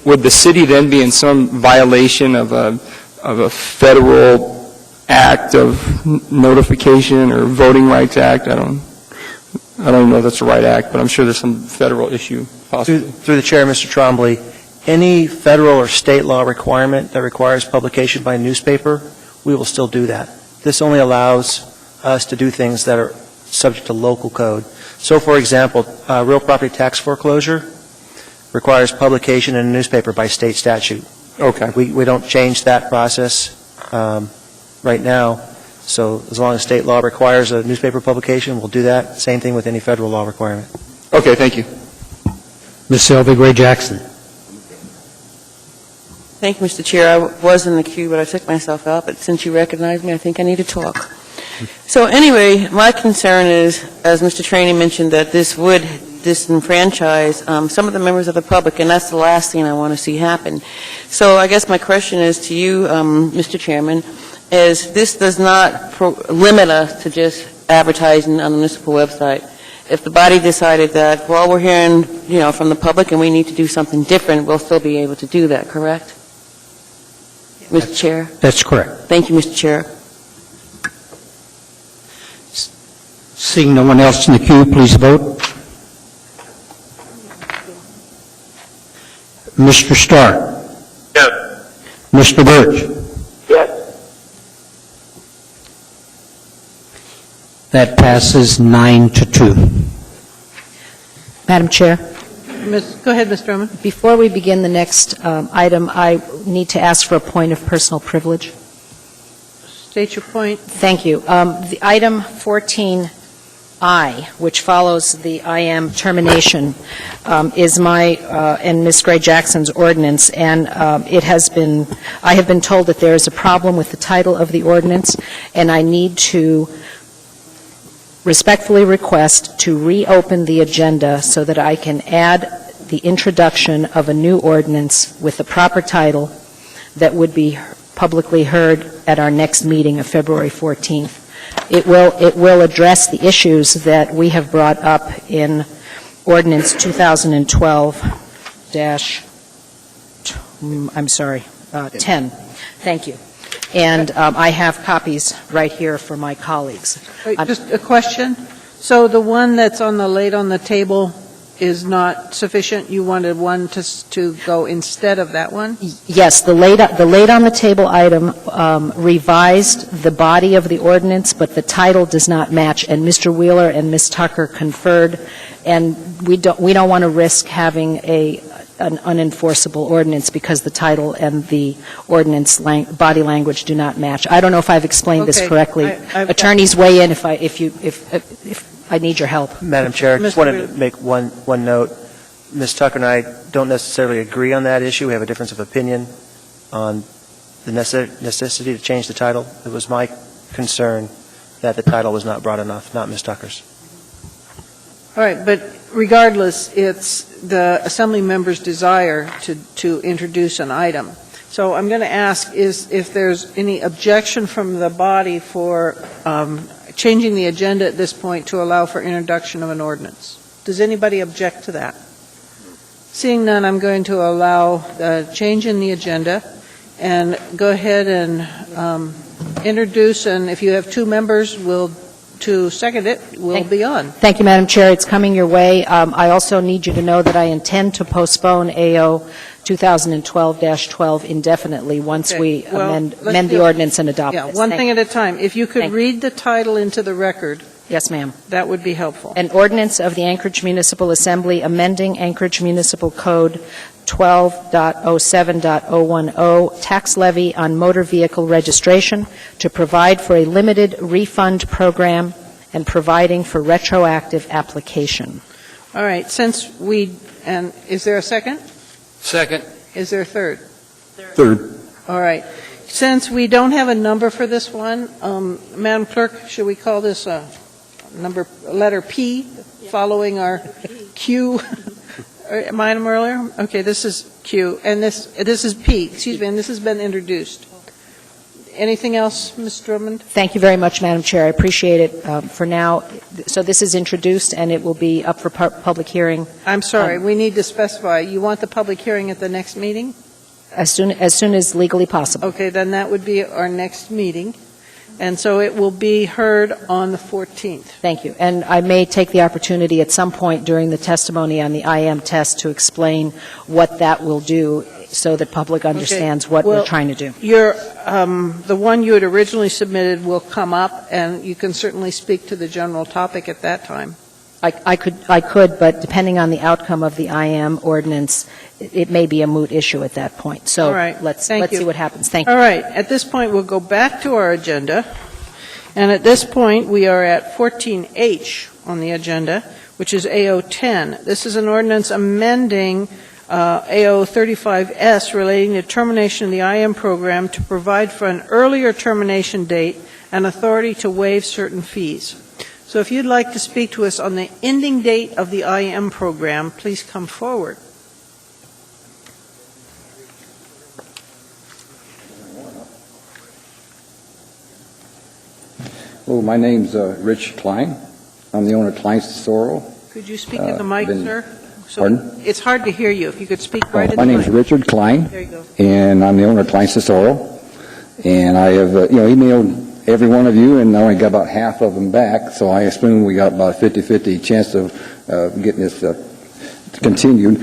N: Would the city then be in some violation of a federal act of notification or Voting Rights Act? I don't know if that's the right act, but I'm sure there's some federal issue possibly.
B: Through the chair, Mr. Trombley, any federal or state law requirement that requires publication by newspaper, we will still do that. This only allows us to do things that are subject to local code. So, for example, real property tax foreclosure requires publication in a newspaper by state statute.
N: Okay.
B: We don't change that process right now. So as long as state law requires a newspaper publication, we'll do that. Same thing with any federal law requirement.
N: Okay, thank you.
G: Ms. Sylvia Gray Jackson.
S: Thank you, Mr. Chair. I was in the queue, but I took myself out. But since you recognize me, I think I need to talk. So anyway, my concern is, as Mr. Trainey mentioned, that this would disenfranchise some of the members of the public, and that's the last thing I want to see happen. So I guess my question is to you, Mr. Chairman, is this does not limit us to just advertising on the municipal website. If the body decided that, well, we're hearing, from the public and we need to do something different, we'll still be able to do that, correct? Mr. Chair?
G: That's correct.
S: Thank you, Mr. Chair.
G: Seeing no one else in the queue, please vote. Mr. Starr.
L: Yes.
G: Mr. Birch.
P: Yes.
G: That passes 9-2.
I: Madam Chair?
A: Go ahead, Ms. Drummond.
I: Before we begin the next item, I need to ask for a point of personal privilege.
A: State your point.
I: Thank you. The item 14I, which follows the IM termination, is my and Ms. Gray Jackson's ordinance, and I have been told that there is a problem with the title of the ordinance, and I need to respectfully request to reopen the agenda so that I can add the introduction of a new ordinance with the proper title that would be publicly heard at our next meeting of February 14th. It will address the issues that we have brought up in Ordinance 2012-10. Thank you. And I have copies right here for my colleagues.
A: Wait, just a question. So the one that's on the table is not sufficient? You wanted one to go instead of that one?
I: Yes, the laid on the table item revised the body of the ordinance, but the title does not match. And Mr. Wheeler and Ms. Tucker conferred, and we don't want to risk having an unenforceable ordinance because the title and the ordinance body language do not match. I don't know if I've explained this correctly. Attorneys weigh in if I need your help.
B: Madam Chair, I just wanted to make one note. Ms. Tucker and I don't necessarily agree on that issue. We have a difference of opinion on the necessity to change the title. It was my concern that the title was not broad enough, not Ms. Tucker's.
A: All right, but regardless, it's the Assembly member's desire to introduce an item. So I'm going to ask if there's any objection from the body for changing the agenda at this point to allow for introduction of an ordinance. Does anybody object to that? Seeing none, I'm going to allow a change in the agenda and go ahead and introduce, and if you have two members, to second it, we'll be on.
I: Thank you, Madam Chair. It's coming your way. I also need you to know that I intend to postpone AO 2012-12 indefinitely once we amend the ordinance and adopt it.
A: One thing at a time. If you could read the title into the record.
I: Yes, ma'am.
A: That would be helpful.
I: An ordinance of the Anchorage Municipal Assembly amending Anchorage Municipal Code 12.07.010, tax levy on motor vehicle registration, to provide for a limited refund program and providing for retroactive application.
A: All right. Is there a second?
C: Second.
A: Is there a third?
H: Third.
A: All right. Since we don't have a number for this one, Madam Clerk, should we call this a letter P, following our Q. Am I earlier? Okay, this is Q, and this is P, excuse me, and this has been introduced. Anything else, Ms. Drummond?
I: Thank you very much, Madam Chair. I appreciate it. For now, so this is introduced, and it will be up for public hearing.
A: I'm sorry, we need to specify. You want the public hearing at the next meeting?
I: As soon as legally possible.
A: Okay, then that would be our next meeting. And so it will be heard on the 14th.
I: Thank you. And I may take the opportunity at some point during the testimony on the IM test to explain what that will do so that public understands what we're trying to do.
A: The one you had originally submitted will come up, and you can certainly speak to the general topic at that time.
I: I could, but depending on the outcome of the IM ordinance, it may be a moot issue at that point. So
A: all right.
I: let's
A: see
I: what happens. Thank you.
A: All right. At this point, we'll go back to our agenda. And at this point, we are at 14H on the agenda, which is AO 10. This is an ordinance amending AO 35S relating to termination of the IM program to provide for an earlier termination date and authority to waive certain fees. So if you'd like to speak to us on the ending date of the IM program, please come forward.
O: Well, my name's Rich Klein. I'm the owner of Klein's Sorrel.
A: Could you speak to the mic, sir?
O: Pardon?
A: It's hard to hear you. If you could speak right in the
O: My
A: mic.
O: name's Richard Klein.
A: There you go.
O: And I'm the owner of Klein's Sorrel. And I have, emailed every one of you, and I only got about half of them back. So I assume we got about a 50-50 chance of getting this continued.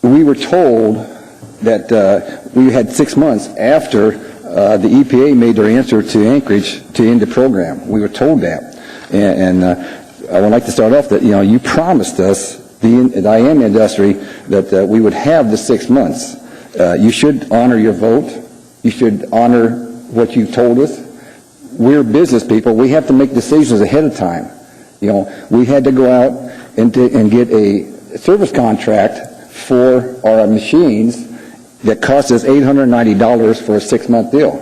O: We were told that we had 6 months after the EPA made their answer to Anchorage to end the program. We were told that. And I would like to start off that, you promised us, the IM industry, that we would have the 6 months. You should honor your vote. You should honor what you told us. We're business people. We have to make decisions ahead of time. We had to go out and get a service contract for our machines that cost us $890 for a 6-month deal.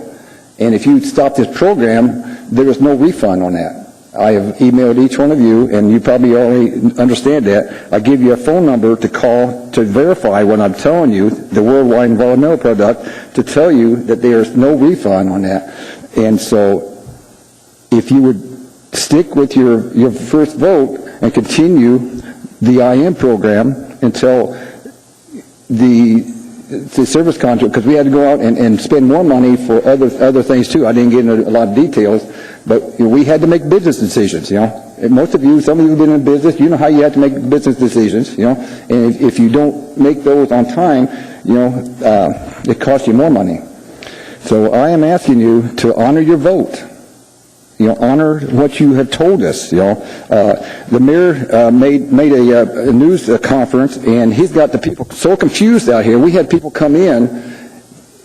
O: And if you stop this program, there is no refund on that. I have emailed each one of you, and you probably already understand that. I give you a phone number to call to verify what I'm telling you, the worldwide environmental product, to tell you that there's no refund on that. And so if you would stick with your first vote and continue the IM program until the service contract, because we had to go out and spend more money for other things too. I didn't get into a lot of details, but we had to make business decisions. And most of you, some of you have been in business, you know how you have to make business decisions. And if you don't make those on time, it costs you more money. So I am asking you to honor your vote. Honor what you have told us. The mayor made a news conference, and he's got the people so confused out here. We had people come in,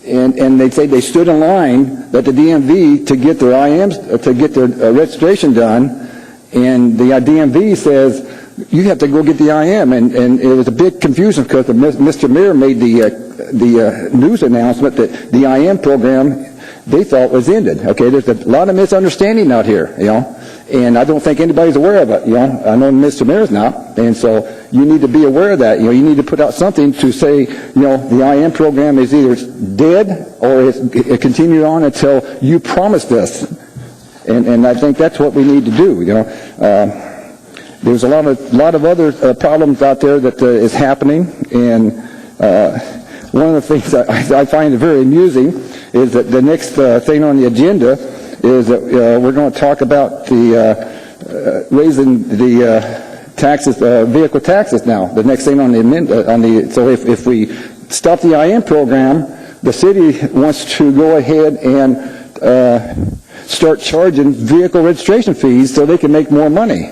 O: and they say they stood in line at the DMV to get their IMs, to get their registration done, and the DMV says, you have to go get the IM, and it was a big confusion because Mr. Mayor made the news announcement that the IM program they thought was ended. Okay, there's a lot of misunderstanding out here, and I don't think anybody's aware of it. I know Mr. Mayor's not, and so you need to be aware of that. You need to put out something to say, the IM program is either dead or it continued on until you promised us, and I think that's what we need to do. There's a lot of other problems out there that is happening, and one of the things I find very amusing is that the next thing on the agenda is that we're going to talk about the raising the taxes, vehicle taxes now. The next thing on the so if we stop the IM program, the city wants to go ahead and start charging vehicle registration fees so they can make more money.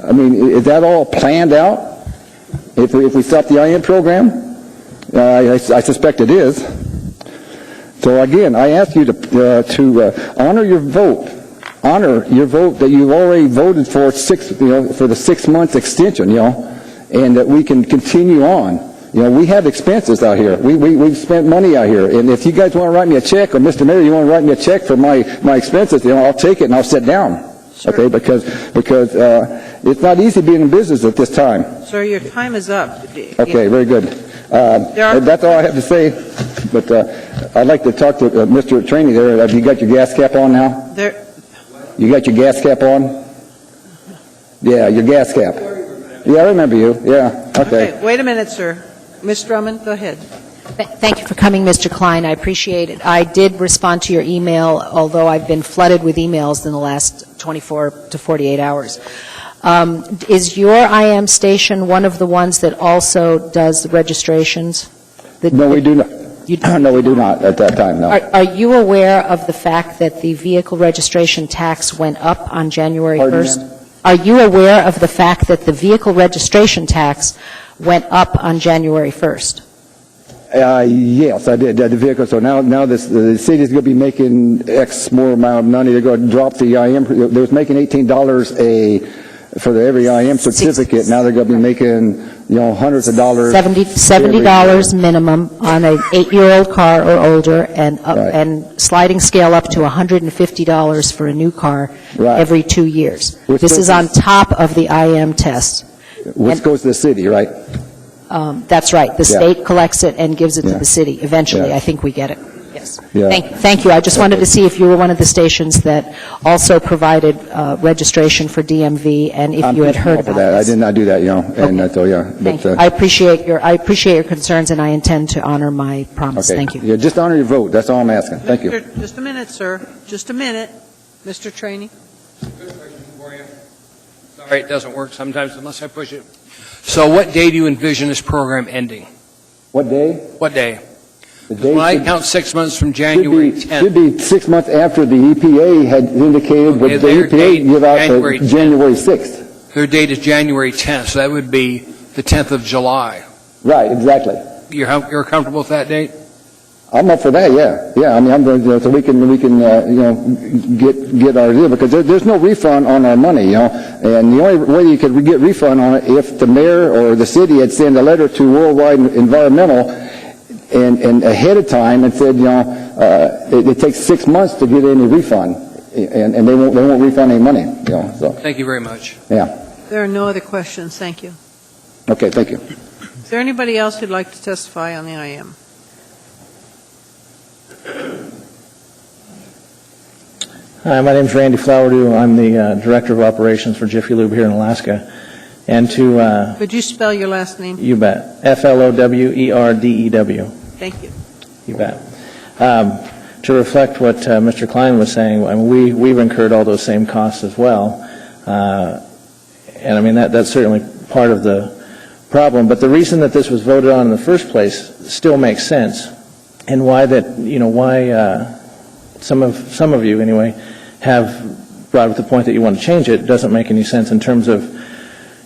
O: I mean, is that all planned out? If we stop the IM program, I suspect it is. So again, I ask you to honor your vote. Honor your vote that you've already voted for for the 6 months extension, and that we can continue on. we have expenses out here. We've spent money out here. And if you guys want to write me a check, or Mr. Mayor, you want to write me a check for my expenses, I'll take it and I'll sit down. Sure. Okay, because it's not easy being in business at this time.
A: Sir, your time is up.
O: Okay, very good. That's all I have to say. But I'd like to talk to Mr. Trainee there. Have you got your gas cap on now? You got your gas cap on? Yeah, your gas cap. Yeah, I remember you. Yeah, okay.
A: Wait a minute, sir. Ms. Drummond, go ahead.
I: Thank you for coming, Mr. Klein. I appreciate it. I did respond to your email, although I've been flooded with emails in the last 24 to 48 hours. Is your IM station one of the ones that also does the registrations?
O: No, we do not. No, we do not at that time, no.
I: Are you aware of the fact that the vehicle registration tax went up on January 1st? Are you aware of the fact that the vehicle registration tax went up on January 1st?
O: Yes, I did. The vehicle. So now the city is going to be making X more amount of money. They're going to drop the IM. They was making $18 for every IM certificate. Now they're going to be making hundreds of dollars.
I: $70 minimum on an 8-year-old car or older, and sliding scale up to $150 for a new car every 2 years. This is on top of the IM test.
O: Which goes to the city, right?
I: That's right. The state collects it and gives it to the city. Eventually, I think we get it. Yes. Thank you. I just wanted to see if you were one of the stations that also provided registration for DMV, and if you had heard about
O: that.
I: this.
O: I did not do that, and that's all.
I: Thank you. I appreciate your concerns, and I intend to honor my promise.
O: Okay.
I: Thank you.
O: Yeah, just honor your vote. That's all I'm asking. Thank you.
A: Just a minute, sir. Just a minute. Mr. Trainee.
C: Sorry, it doesn't work sometimes unless I push it. So what day do you envision this program ending?
O: What day?
C: What day? When I count 6 months from January 10th.
O: Should be 6 months after the EPA had indicated what the EPA give out January 6th.
C: Their date is January 10th, so that would be the 10th of July.
O: Right, exactly.
C: You're comfortable with that date?
O: I'm up for that, yeah. I mean, I'm going to, so we can get our deal, because there's no refund on our money, and the only way you could get refund on it if the mayor or the city had sent a letter to Worldwide Environmental and ahead of time and said, it takes 6 months to get any refund, and they won't refund any money, so.
C: Thank you very much.
O: Yeah.
A: There are no other questions. Thank you.
O: Okay, thank you.
A: Is there anybody else who'd like to testify on the IM?
R: Hi, my name is Randy Flowerdew. I'm the Director of Operations for Jiffy Lube here in Alaska. And to...
A: Could you spell your last name?
R: You bet. Flowerdew.
A: Thank you.
R: You bet. To reflect what Mr. Klein was saying, I mean, we've incurred all those same costs as well. And I mean, that's certainly part of the problem. But the reason that this was voted on in the first place still makes sense. And why that, why some of you anyway have brought up the point that you want to change it doesn't make any sense in terms of,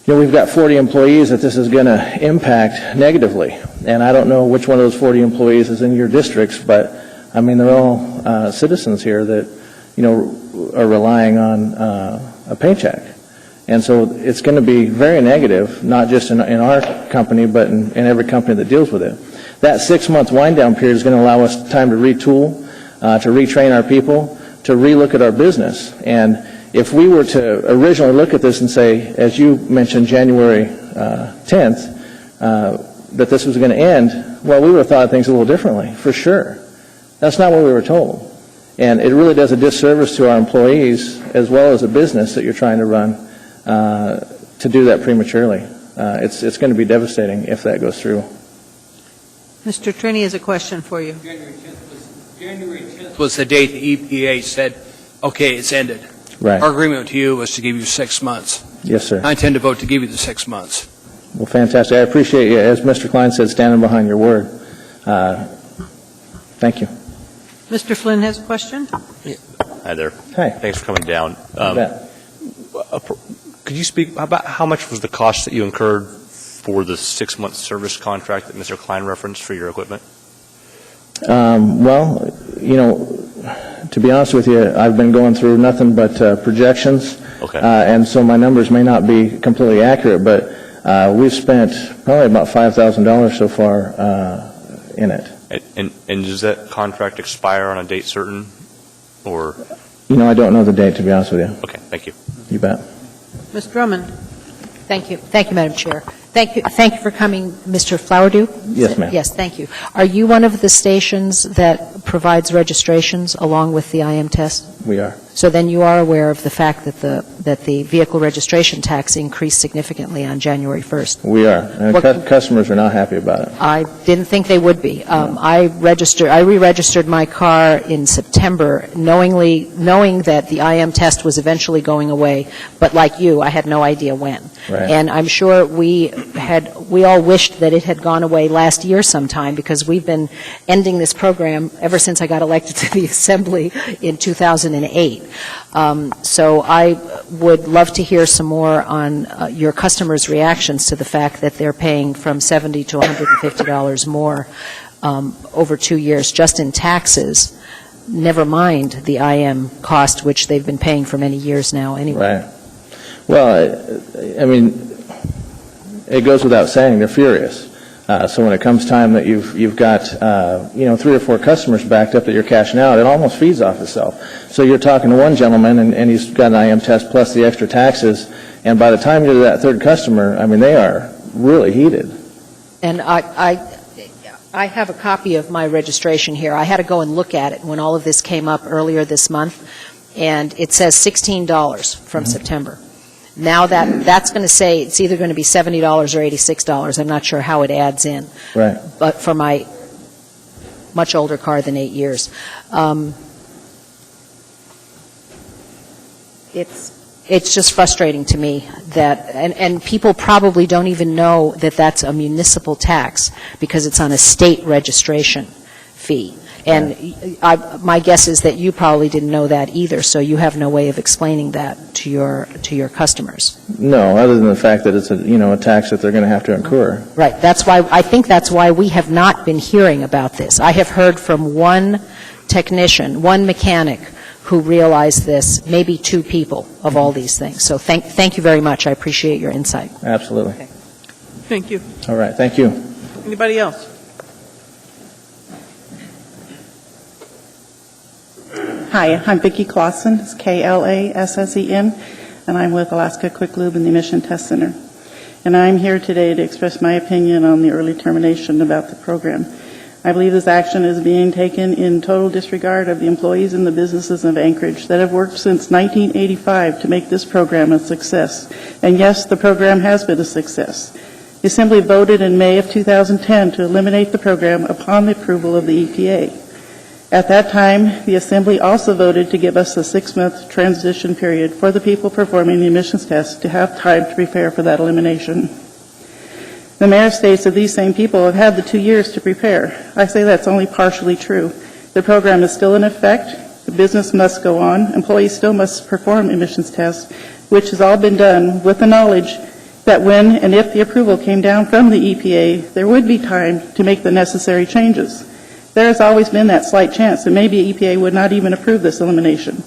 R: we've got 40 employees that this is going to impact negatively. And I don't know which one of those 40 employees is in your districts, but I mean, they're all citizens here that, are relying on a paycheck. And so it's going to be very negative, not just in our company, but in every company that deals with it. That 6 month wind down period is going to allow us time to retool, to retrain our people, to relook at our business. And if we were to originally look at this and say, as you mentioned, January 10th, that this was going to end, well, we would have thought of things a little differently, for sure. That's not what we were told. And it really does a disservice to our employees, as well as a business that you're trying to run, to do that prematurely. It's going to be devastating if that goes through.
A: Mr. Trini has a question for you.
C: January 10th was the date the EPA said, okay, it's ended.
R: Right.
C: Our agreement with you was to give you 6 months.
R: Yes, sir.
C: I intend to vote to give you the 6 months.
R: Well, fantastic. I appreciate you, as Mr. Klein said, standing behind your word. Thank you.
A: Mr. Flynn has a question.
U: Hi there.
R: Hi.
U: Thanks for coming down. Could you speak about how much was the cost that you incurred for the 6 month service contract that Mr. Klein referenced for your equipment?
R: Well, to be honest with you, I've been going through nothing but projections.
U: Okay.
R: And so my numbers may not be completely accurate, but We've spent probably about $5,000 so far in it.
U: And does that contract expire on a date certain, or?
R: I don't know the date, to be honest with you.
U: Okay, thank you.
R: You bet.
A: Ms. Drummond?
I: Thank you. Thank you, Madam Chair. Thank you for coming, Mr. Flowerdew?
R: Yes, ma'am.
I: Yes, thank you. Are you one of the stations that provides registrations along with the IM test?
R: We are.
I: So then you are aware of the fact that the vehicle registration tax increased significantly on January 1st?
R: We are. And customers are not happy about it.
I: I didn't think they would be. I re-registered my car in September, knowing that the IM test was eventually going away, but like you, I had no idea when.
R: Right.
I: And I'm sure we all wished that it had gone away last year sometime, because we've been ending this program ever since I got elected to the Assembly in 2008. So I would love to hear some more on your customers' reactions to the fact that they're paying from $70 to $150 more over 2 years just in taxes, never mind the IM cost, which they've been paying for many years now anyway.
R: Right. Well, I mean, it goes without saying, they're furious. So when it comes time that you've got 3 or 4 customers backed up that you're cashing out, it almost feeds off itself. So you're talking to one gentleman, and he's got an IM test plus the extra taxes, and by the time you're to that third customer, I mean, they are really heated.
I: And I have a copy of my registration here. I had to go and look at it when all of this came up earlier this month, and it says $16 from September. Now that's going to say it's either going to be $70 or $86. I'm not sure how it adds in.
R: Right.
I: But for my much older car than 8 years. It's just frustrating to me that, and people probably don't even know that that's a municipal tax because it's on a state registration fee. And my guess is that you probably didn't know that either, so you have no way of explaining that to your customers.
R: No, other than the fact that it's a tax that they're going to have to incur.
I: Right. I think that's why we have not been hearing about this. I have heard from one technician, one mechanic who realized this, maybe 2 people of all these things. So thank you very much. I appreciate your insight.
R: Absolutely.
A: Okay. Thank you.
R: All right. Thank you.
A: Anybody else?
D: Hi, I'm Vicki Clausen, it's Klassen, and I'm with Alaska Quick Lube and the Emission Test Center. And I'm here today to express my opinion on the early termination about the program. I believe this action is being taken in total disregard of the employees and the businesses of Anchorage that have worked since 1985 to make this program a success. And yes, the program has been a success. The Assembly voted in May of 2010 to eliminate the program upon the approval of the EPA. At that time, the Assembly also voted to give us a 6-month transition period for the people performing the emissions test to have time to prepare for that elimination. The mayor states that these same people have had the 2 years to prepare. I say that's only partially true. The program is still in effect. The business must go on. Employees still must perform emissions tests, which has all been done with the knowledge that when and if the approval came down from the EPA, there would be time to make the necessary changes. There has always been that slight chance that maybe EPA would not even approve this elimination.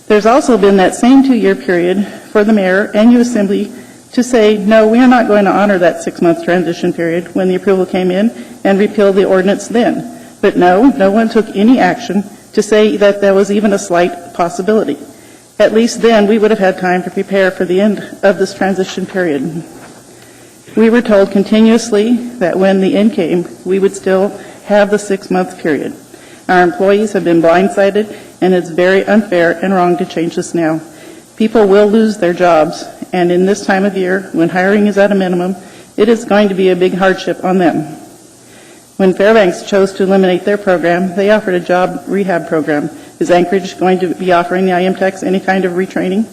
D: There's also been that same 2-year period for the mayor and you Assembly to say, no, we are not going to honor that 6-month transition period when the approval came in and repeal the ordinance then. But no one took any action to say that there was even a slight possibility. At least then we would have had time to prepare for the end of this transition period. We were told continuously that when the end came, we would still have the 6-month period. Our employees have been blindsided, and it's very unfair and wrong to change this now. People will lose their jobs, and in this time of year, when hiring is at a minimum, it is going to be a big hardship on them. When Fairbanks chose to eliminate their program, they offered a job rehab program. Is Anchorage going to be offering the IM techs any kind of retraining?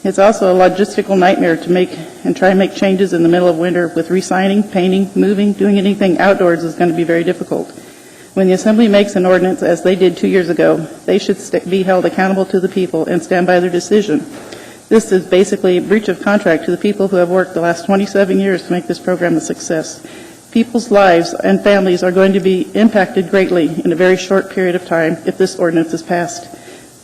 D: It's also a logistical nightmare to try and make changes in the middle of winter with re-signing, painting, moving, doing anything outdoors is going to be very difficult. When the Assembly makes an ordinance, as they did 2 years ago, they should be held accountable to the people and stand by their decision. This is basically a breach of contract to the people who have worked the last 27 years to make this program a success. People's lives and families are going to be impacted greatly in a very short period of time if this ordinance is passed.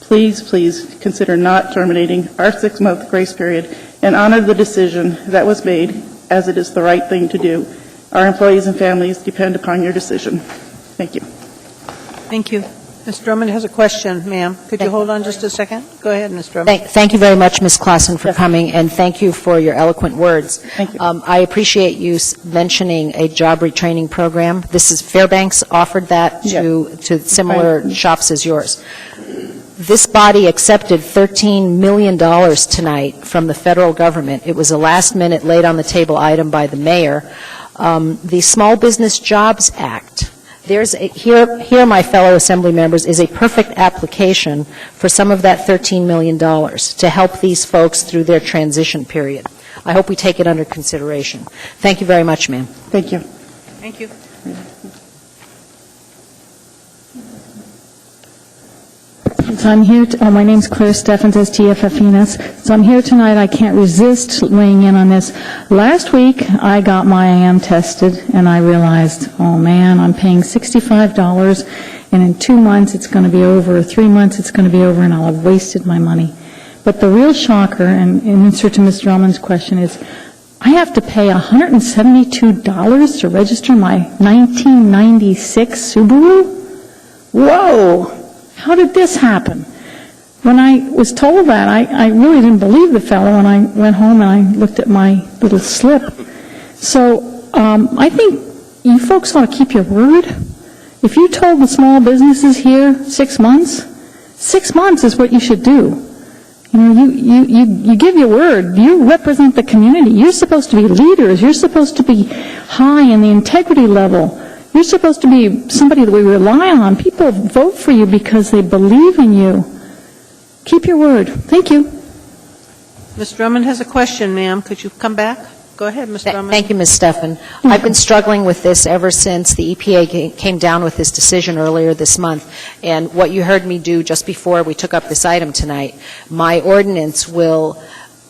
D: Please consider not terminating our 6-month grace period and honor the decision that was made, as it is the right thing to do. Our employees and families depend upon your decision. Thank you.
A: Thank you. Ms. Drummond has a question, ma'am. Could you hold on just a second? Go ahead, Ms. Drummond.
I: Thank you very much, Ms. Clausen, for coming, and thank you for your eloquent words.
D: Thank you.
I: I appreciate you mentioning a job retraining program. This is Fairbanks offered that to similar shops as yours. This body accepted $13 million tonight from the federal government. It was a last-minute, laid-on-the-table item by the mayor. The Small Business Jobs Act. Here, my fellow assembly members, is a perfect application for some of that $13 million to help these folks through their transition period. I hope we take it under consideration. Thank you very much, ma'am.
D: Thank you.
A: Thank you.
M: So I'm here, my name's Claire Steffens, STFFENS. So I'm here tonight, I can't resist weighing in on this. Last week, I got my IM tested, and I realized, oh man, I'm paying $65, and in 2 months it's going to be over, or 3 months it's going to be over, and I'll have wasted my money. But the real shocker, and in answer to Ms. Drummond's question, is I have to pay $172 to register my 1996 Subaru? Whoa! How did this happen? When I was told that, I really didn't believe the fellow, and I went home and I looked at my little slip. So I think you folks ought to keep your word. If you told the small businesses here 6 months, 6 months is what you should do. You know, you give your word. You represent the community. You're supposed to be leaders. You're supposed to be high in the integrity level. You're supposed to be somebody that we rely on. People vote for you because they believe in you. Keep your word. Thank you.
A: Ms. Drummond has a question, ma'am. Could you come back? Go ahead, Ms. Drummond.
I: Thank you, Ms. Steffen. I've been struggling with this ever since the EPA came down with this decision earlier this month. And what you heard me do just before we took up this item tonight, my ordinance will,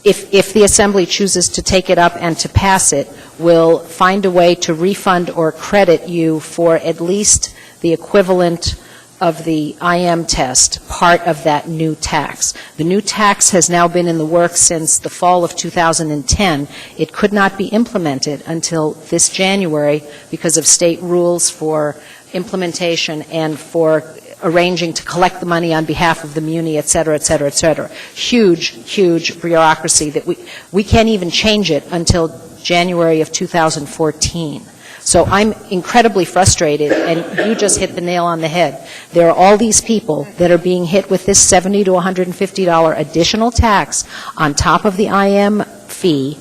I: if the Assembly chooses to take it up and to pass it, will find a way to refund or credit you for at least the equivalent of the IM test, part of that new tax. The new tax has now been in the works since the fall of 2010. It could not be implemented until this January because of state rules for implementation and for arranging to collect the money on behalf of the muni, et cetera, et cetera, et cetera. Huge, huge bureaucracy that we can't even change it until January of 2014. So I'm incredibly frustrated, and you just hit the nail on the head. There are all these people that are being hit with this $70 to $150 additional tax on top of the IM fee,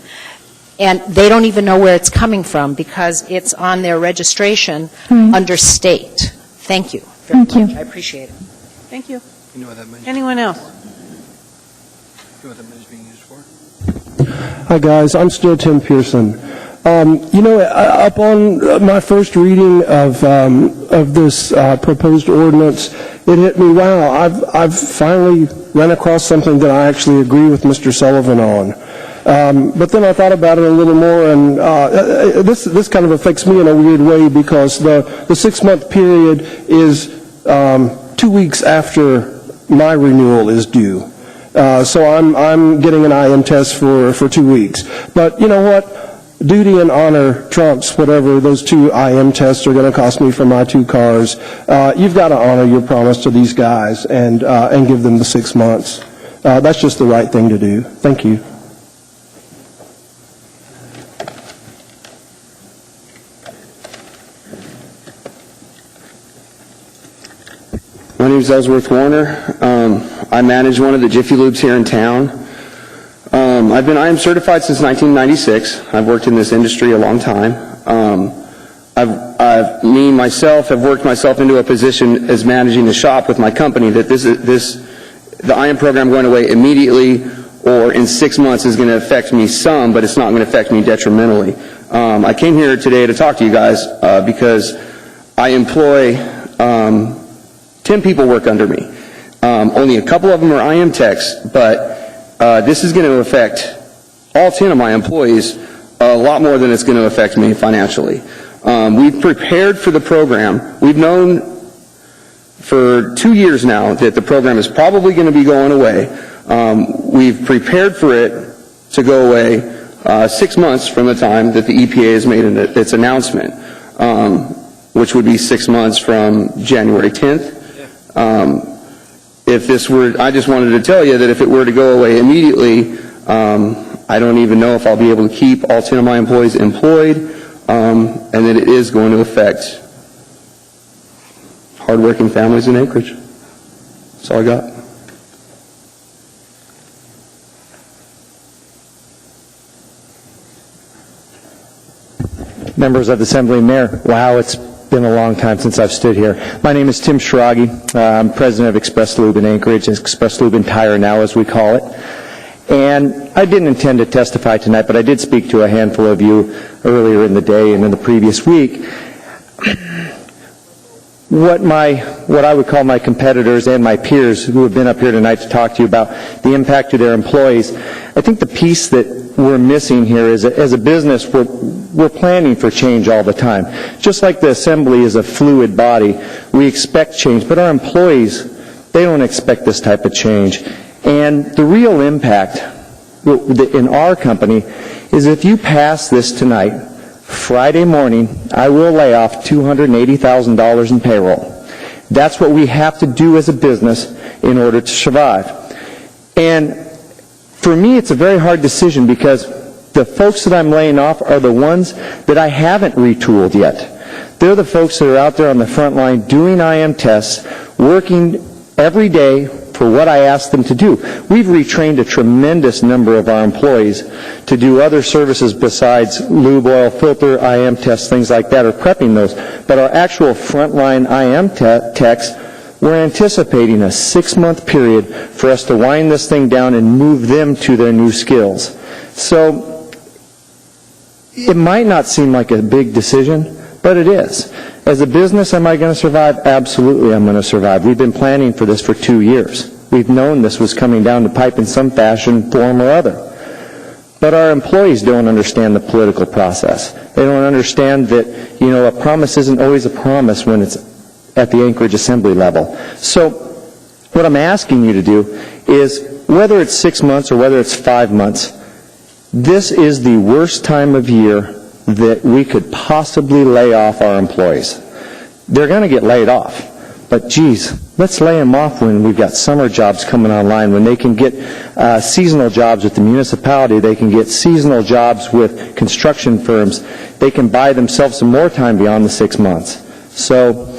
I: and they don't even know where it's coming from because it's on their registration under state. Thank you very much. I appreciate it.
A: Thank you.
C: You know what that money?
A: Anyone else?
C: You know what that money's being used for?
F: Hi, guys. I'm still Tim Pearson. Upon my first reading of this proposed ordinance, it hit me, wow, I've finally run across something that I actually agree with Mr. Sullivan on. But then I thought about it a little more, and this kind of affects me in a weird way because the 6-month period is 2 weeks after my renewal is due. So I'm getting an IM test for 2 weeks. But you know what? Duty and honor trumps whatever those 2 IM tests are going to cost me for my 2 cars. You've got to honor your promise to these guys and give them the 6 months. That's just the right thing to do. Thank you.
V: My name is Ellsworth Warner. I manage one of the Jiffy Lubes here in town. I am certified since 1996. I've worked in this industry a long time. Myself have worked myself into a position as managing the shop with my company that the IM program going away immediately or in 6 months is going to affect me some, but it's not going to affect me detrimentally. I came here today to talk to you guys because I employ 10 people work under me. Only a couple of them are IM techs, but this is going to affect all 10 of my employees a lot more than it's going to affect me financially. We've prepared for the program. We've known for 2 years now that the program is probably going to be going away. We've prepared for it to go away 6 months from the time that the EPA has made its announcement, which would be 6 months from January 10th. If this were, I just wanted to tell you that if it were to go away immediately, I don't even know if I'll be able to keep all 10 of my employees employed, and that it is going to affect hardworking families in Anchorage. That's all I got.
J: Members of the Assembly, Mayor, wow, it's been a long time since I've stood here. My name is Tim Schrage. I'm president of Express Lube in Anchorage, Express Lube and Tire now, as we call it. And I didn't intend to testify tonight, but I did speak to a handful of you earlier in the day and in the previous week. What I would call my competitors and my peers who have been up here tonight to talk to you about the impact to their employees, I think the piece that we're missing here is as a business, we're planning for change all the time. Just like the Assembly is a fluid body, we expect change, but our employees, they don't expect this type of change. And the real impact in our company is if you pass this tonight, Friday morning, I will lay off $280,000 in payroll. That's what we have to do as a business in order to survive. And for me, it's a very hard decision because the folks that I'm laying off are the ones that I haven't retooled yet. They're the folks that are out there on the front line doing IM tests, working every day for what I asked them to do. We've retrained a tremendous number of our employees to do other services besides lube oil, filter, IM tests, things like that, or prepping those. But our actual frontline IM techs, we're anticipating a 6-month period for us to wind this thing down and move them to their new skills. So it might not seem like a big decision, but it is. As a business, am I going to survive? Absolutely, I'm going to survive. We've been planning for this for 2 years. We've known this was coming down the pipe in some fashion, form, or other. But our employees don't understand the political process. They don't understand that, a promise isn't always a promise when it's at the Anchorage Assembly level. So what I'm asking you to do is, whether it's 6 months or whether it's 5 months, this is the worst time of year that we could possibly lay off our employees. They're going to get laid off. But geez, let's lay them off when we've got summer jobs coming online, when they can get seasonal jobs with the municipality, they can get seasonal jobs with construction firms, they can buy themselves some more time beyond the 6 months. So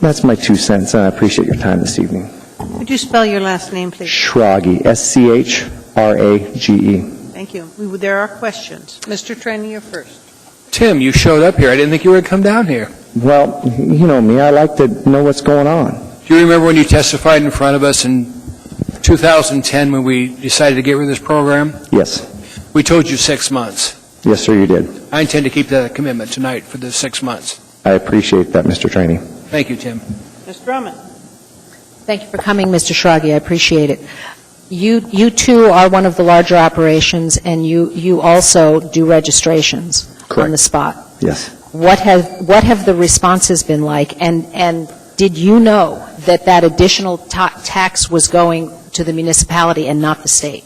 J: that's my 2 cents, and I appreciate your time this evening.
A: Would you spell your last name, please?
J: Schrage, S-C-H-R-A-G-E.
A: Thank you. There are questions. Mr. Trainee, you're first.
C: Tim, you showed up here. I didn't think you were going to come down here.
J: Well, you know me. I like to know what's going on.
C: Do you remember when you testified in front of us in 2010 when we decided to get rid of this program?
J: Yes.
C: We told you 6 months.
J: Yes, sir, you did.
C: I intend to keep that commitment tonight for the 6 months.
J: I appreciate that, Mr. Trainee.
C: Thank you, Tim.
A: Ms. Drummond.
I: Thank you for coming, Mr. Schrage. I appreciate it. You too are one of the larger operations, and you also do registrations on the spot.
J: Yes.
I: What have the responses been like, and did you know that additional tax was going to the municipality and not the state?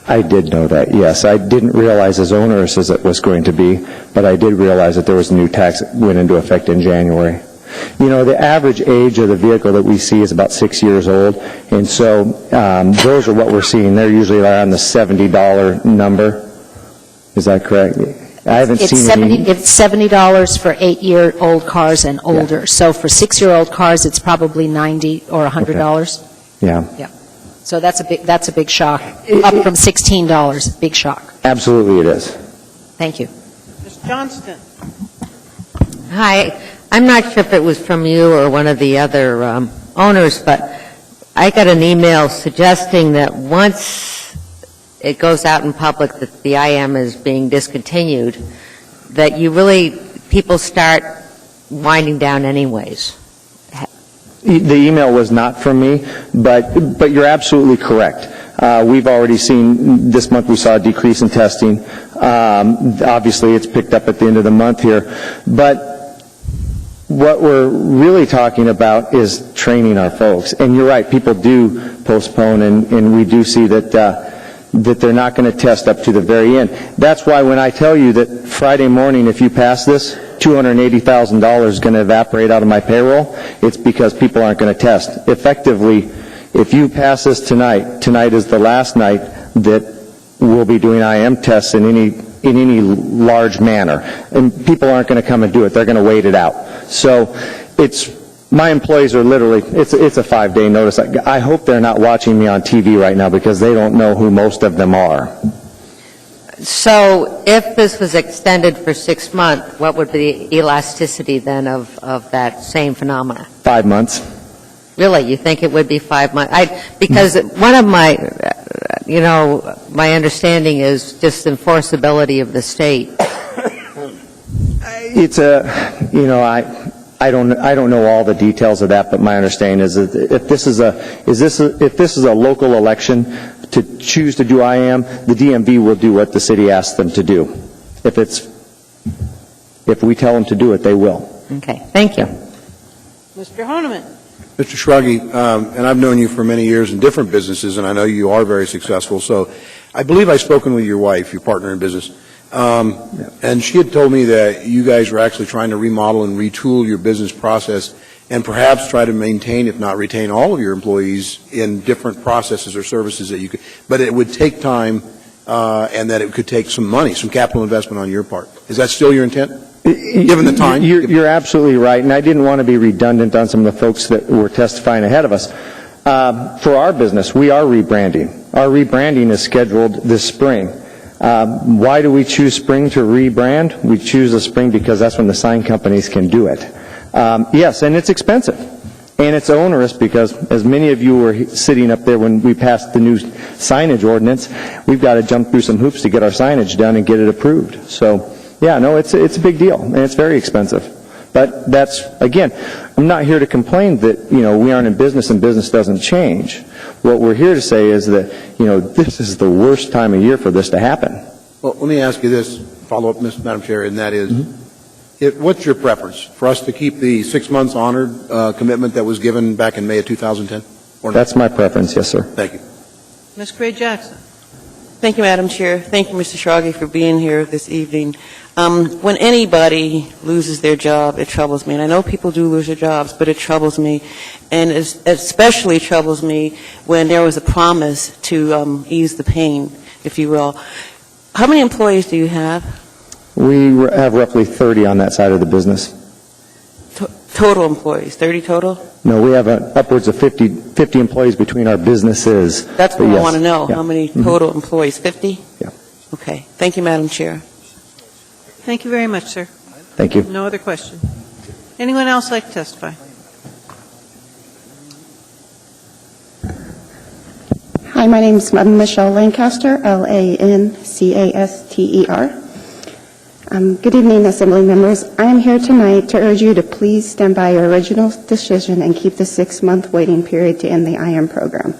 J: I did know that, yes. I didn't realize as onerous as it was going to be, but I did realize that there was a new tax that went into effect in January. The average age of the vehicle that we see is about 6 years old, and so those are what we're seeing. They're usually around the $70 number. Is that correct? I haven't seen any.
I: It's $70 for 8-year-old cars and older. Yeah. So for 6-year-old cars, it's probably $90 or $100.
J: Okay. Yeah.
I: Yeah. So that's a big shock. Up from $16, big shock.
J: Absolutely, it is.
I: Thank you.
A: Ms. Johnston.
K: Hi. I'm not sure if it was from you or one of the other owners, but I got an email suggesting that once it goes out in public that the IM is being discontinued, that people start winding down anyways.
J: The email was not from me, but you're absolutely correct. We've already seen, this month we saw a decrease in testing. Obviously, it's picked up at the end of the month here. But what we're really talking about is training our folks. And you're right, people do postpone, and we do see that that they're not going to test up to the very end. That's why when I tell you that Friday morning, if you pass this, $280,000 is going to evaporate out of my payroll, it's because people aren't going to test. Effectively, if you pass this tonight is the last night that we'll be doing IM tests in any large manner. And people aren't going to come and do it. They're going to wait it out. So my employees are literally, it's a 5-day notice. I hope they're not watching me on TV right now because they don't know who most of them are.
K: So if this was extended for 6 months, what would be the elasticity then of that same phenomena?
J: 5 months.
K: Really? You think it would be 5 months? Because one of my, my understanding is just enforceability of the state.
J: It's I don't know all the details of that, but my understanding is that if this is a local election to choose to do IM, the DMV will do what the city asks them to do. If we tell them to do it, they will.
K: Okay. Thank you.
A: Mr. Honeman.
H: Mr. Schrage, and I've known you for many years in different businesses, and I know you are very successful. So I believe I've spoken with your wife, your partner in business, and she had told me that you guys were actually trying to remodel and retool your business process and perhaps try to maintain, if not retain, all of your employees in different processes or services that you could, but it would take time and that it could take some money, some capital investment on your part. Is that still your intent? Given the time?
J: You're absolutely right, and I didn't want to be redundant on some of the folks that were testifying ahead of us. For our business, we are rebranding. Our rebranding is scheduled this spring. Why do we choose spring to rebrand? We choose the spring because that's when the sign companies can do it. Yes, and it's expensive. And it's onerous because, as many of you were sitting up there when we passed the new signage ordinance, we've got to jump through some hoops to get our signage done and get it approved. So, yeah, no, it's a big deal, and it's very expensive. But that's, again, I'm not here to complain that, we aren't in business and business doesn't change. What we're here to say is that, this is the worst time of year for this to happen.
H: Well, let me ask you this, follow up, Madam Chair, and that is, what's your preference? For us to keep the 6 months honored commitment that was given back in May of 2010? Or not?
J: That's my preference, yes, sir.
H: Thank you.
A: Ms. Gray-Jackson.
S: Thank you, Madam Chair. Thank you, Mr. Schrage, for being here this evening. When anybody loses their job, it troubles me. And I know people do lose their jobs, but it troubles me. And it especially troubles me when there was a promise to ease the pain, if you will. How many employees do you have?
J: We have roughly 30 on that side of the business.
S: Total employees, 30 total?
J: No, we have upwards of 50 employees between our businesses.
S: That's what I want to know.
J: Yeah.
S: How many total employees? 50?
J: Yeah.
S: Okay. Thank you, Madam Chair.
A: Thank you very much, sir.
J: Thank you.
A: No other question. Anyone else like to testify?
Q: Hi, my name is Michelle Lancaster, Lancaster. Good evening, Assembly members. I am here tonight to urge you to please stand by your original decision and keep the 6-month waiting period to end the IM program.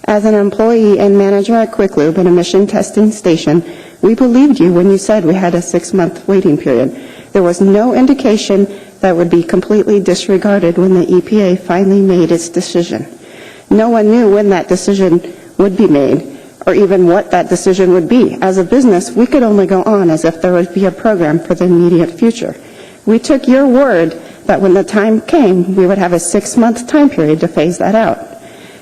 Q: As an employee and manager at Quick Lube, an emission testing station, we believed you when you said we had a 6-month waiting period. There was no indication that would be completely disregarded when the EPA finally made its decision. No one knew when that decision would be made, or even what that decision would be. As a business, we could only go on as if there would be a program for the immediate future. We took your word that when the time came, we would have a 6-month time period to phase that out.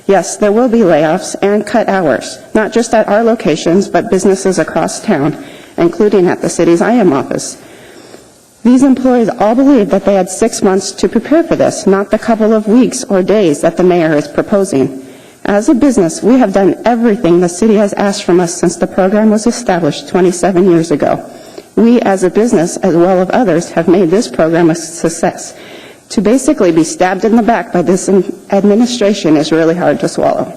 Q: Yes, there will be layoffs and cut hours, not just at our locations, but businesses across town, including at the city's IM office. These employees all believed that they had 6 months to prepare for this, not the couple of weeks or days that the mayor is proposing. As a business, we have done everything the city has asked from us since the program was established 27 years ago. We, as a business, as well as others, have made this program a success. To basically be stabbed in the back by this administration is really hard to swallow.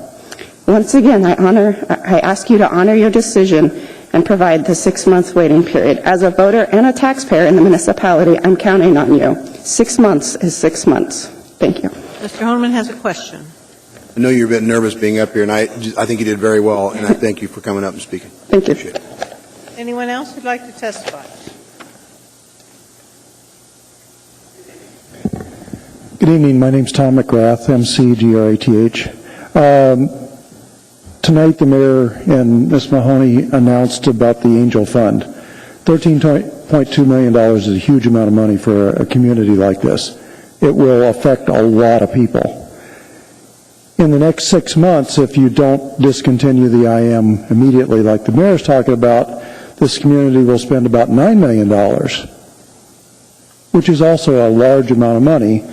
Q: Once again, I ask you to honor your decision and provide the 6-month waiting period. As a voter and a taxpayer in the municipality, I'm counting on you. 6 months is 6 months. Thank you.
A: Mr. Honeman has a question.
H: I know you're a bit nervous being up here, and I think you did very well, and I thank you for coming up and speaking.
Q: Thank you.
H: Appreciate it.
A: Anyone else who'd like to testify?
T: Good evening. My name's Tom McGrath, MCGRATH.
F: Tonight, the mayor and Ms. Mahoney announced about the Angel Fund. $13.2 million is a huge amount of money for a community like this. It will affect a lot of people. In the next 6 months, if you don't discontinue the IM immediately, like the mayor's talking about, this community will spend about $9 million, which is also a large amount of money,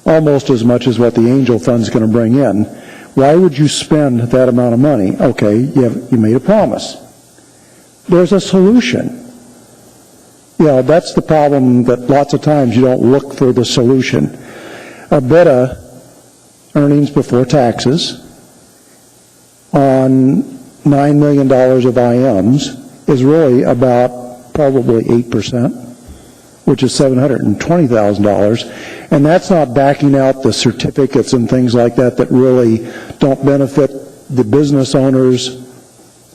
F: almost as much as what the Angel Fund's going to bring in. Why would you spend that amount of money? Okay, you made a promise. There's a solution. That's the problem, that lots of times you don't look for the solution. EBITDA, earnings before taxes, on $9 million of IMs is really about probably 8%, which is $720,000. And that's not backing out the certificates and things like that that really don't benefit the business owners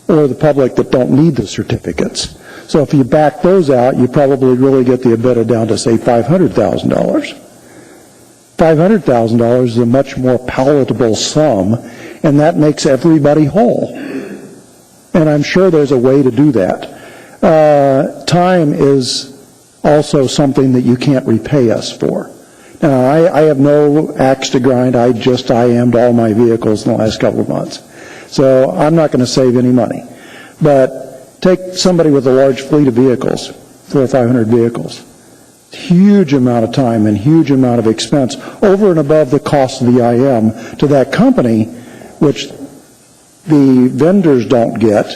F: or the public that don't need the certificates. So if you back those out, you probably really get the EBITDA down to, say, $500,000. $500,000 is a much more palatable sum, and that makes everybody whole. And I'm sure there's a way to do that. Time is also something that you can't repay us for. Now, I have no axe to grind. I IM'd all my vehicles in the last couple of months. So I'm not going to save any money. But take somebody with a large fleet of vehicles, 400 or 500 vehicles. Huge amount of time and huge amount of expense over and above the cost of the IM to that company, which the vendors don't get.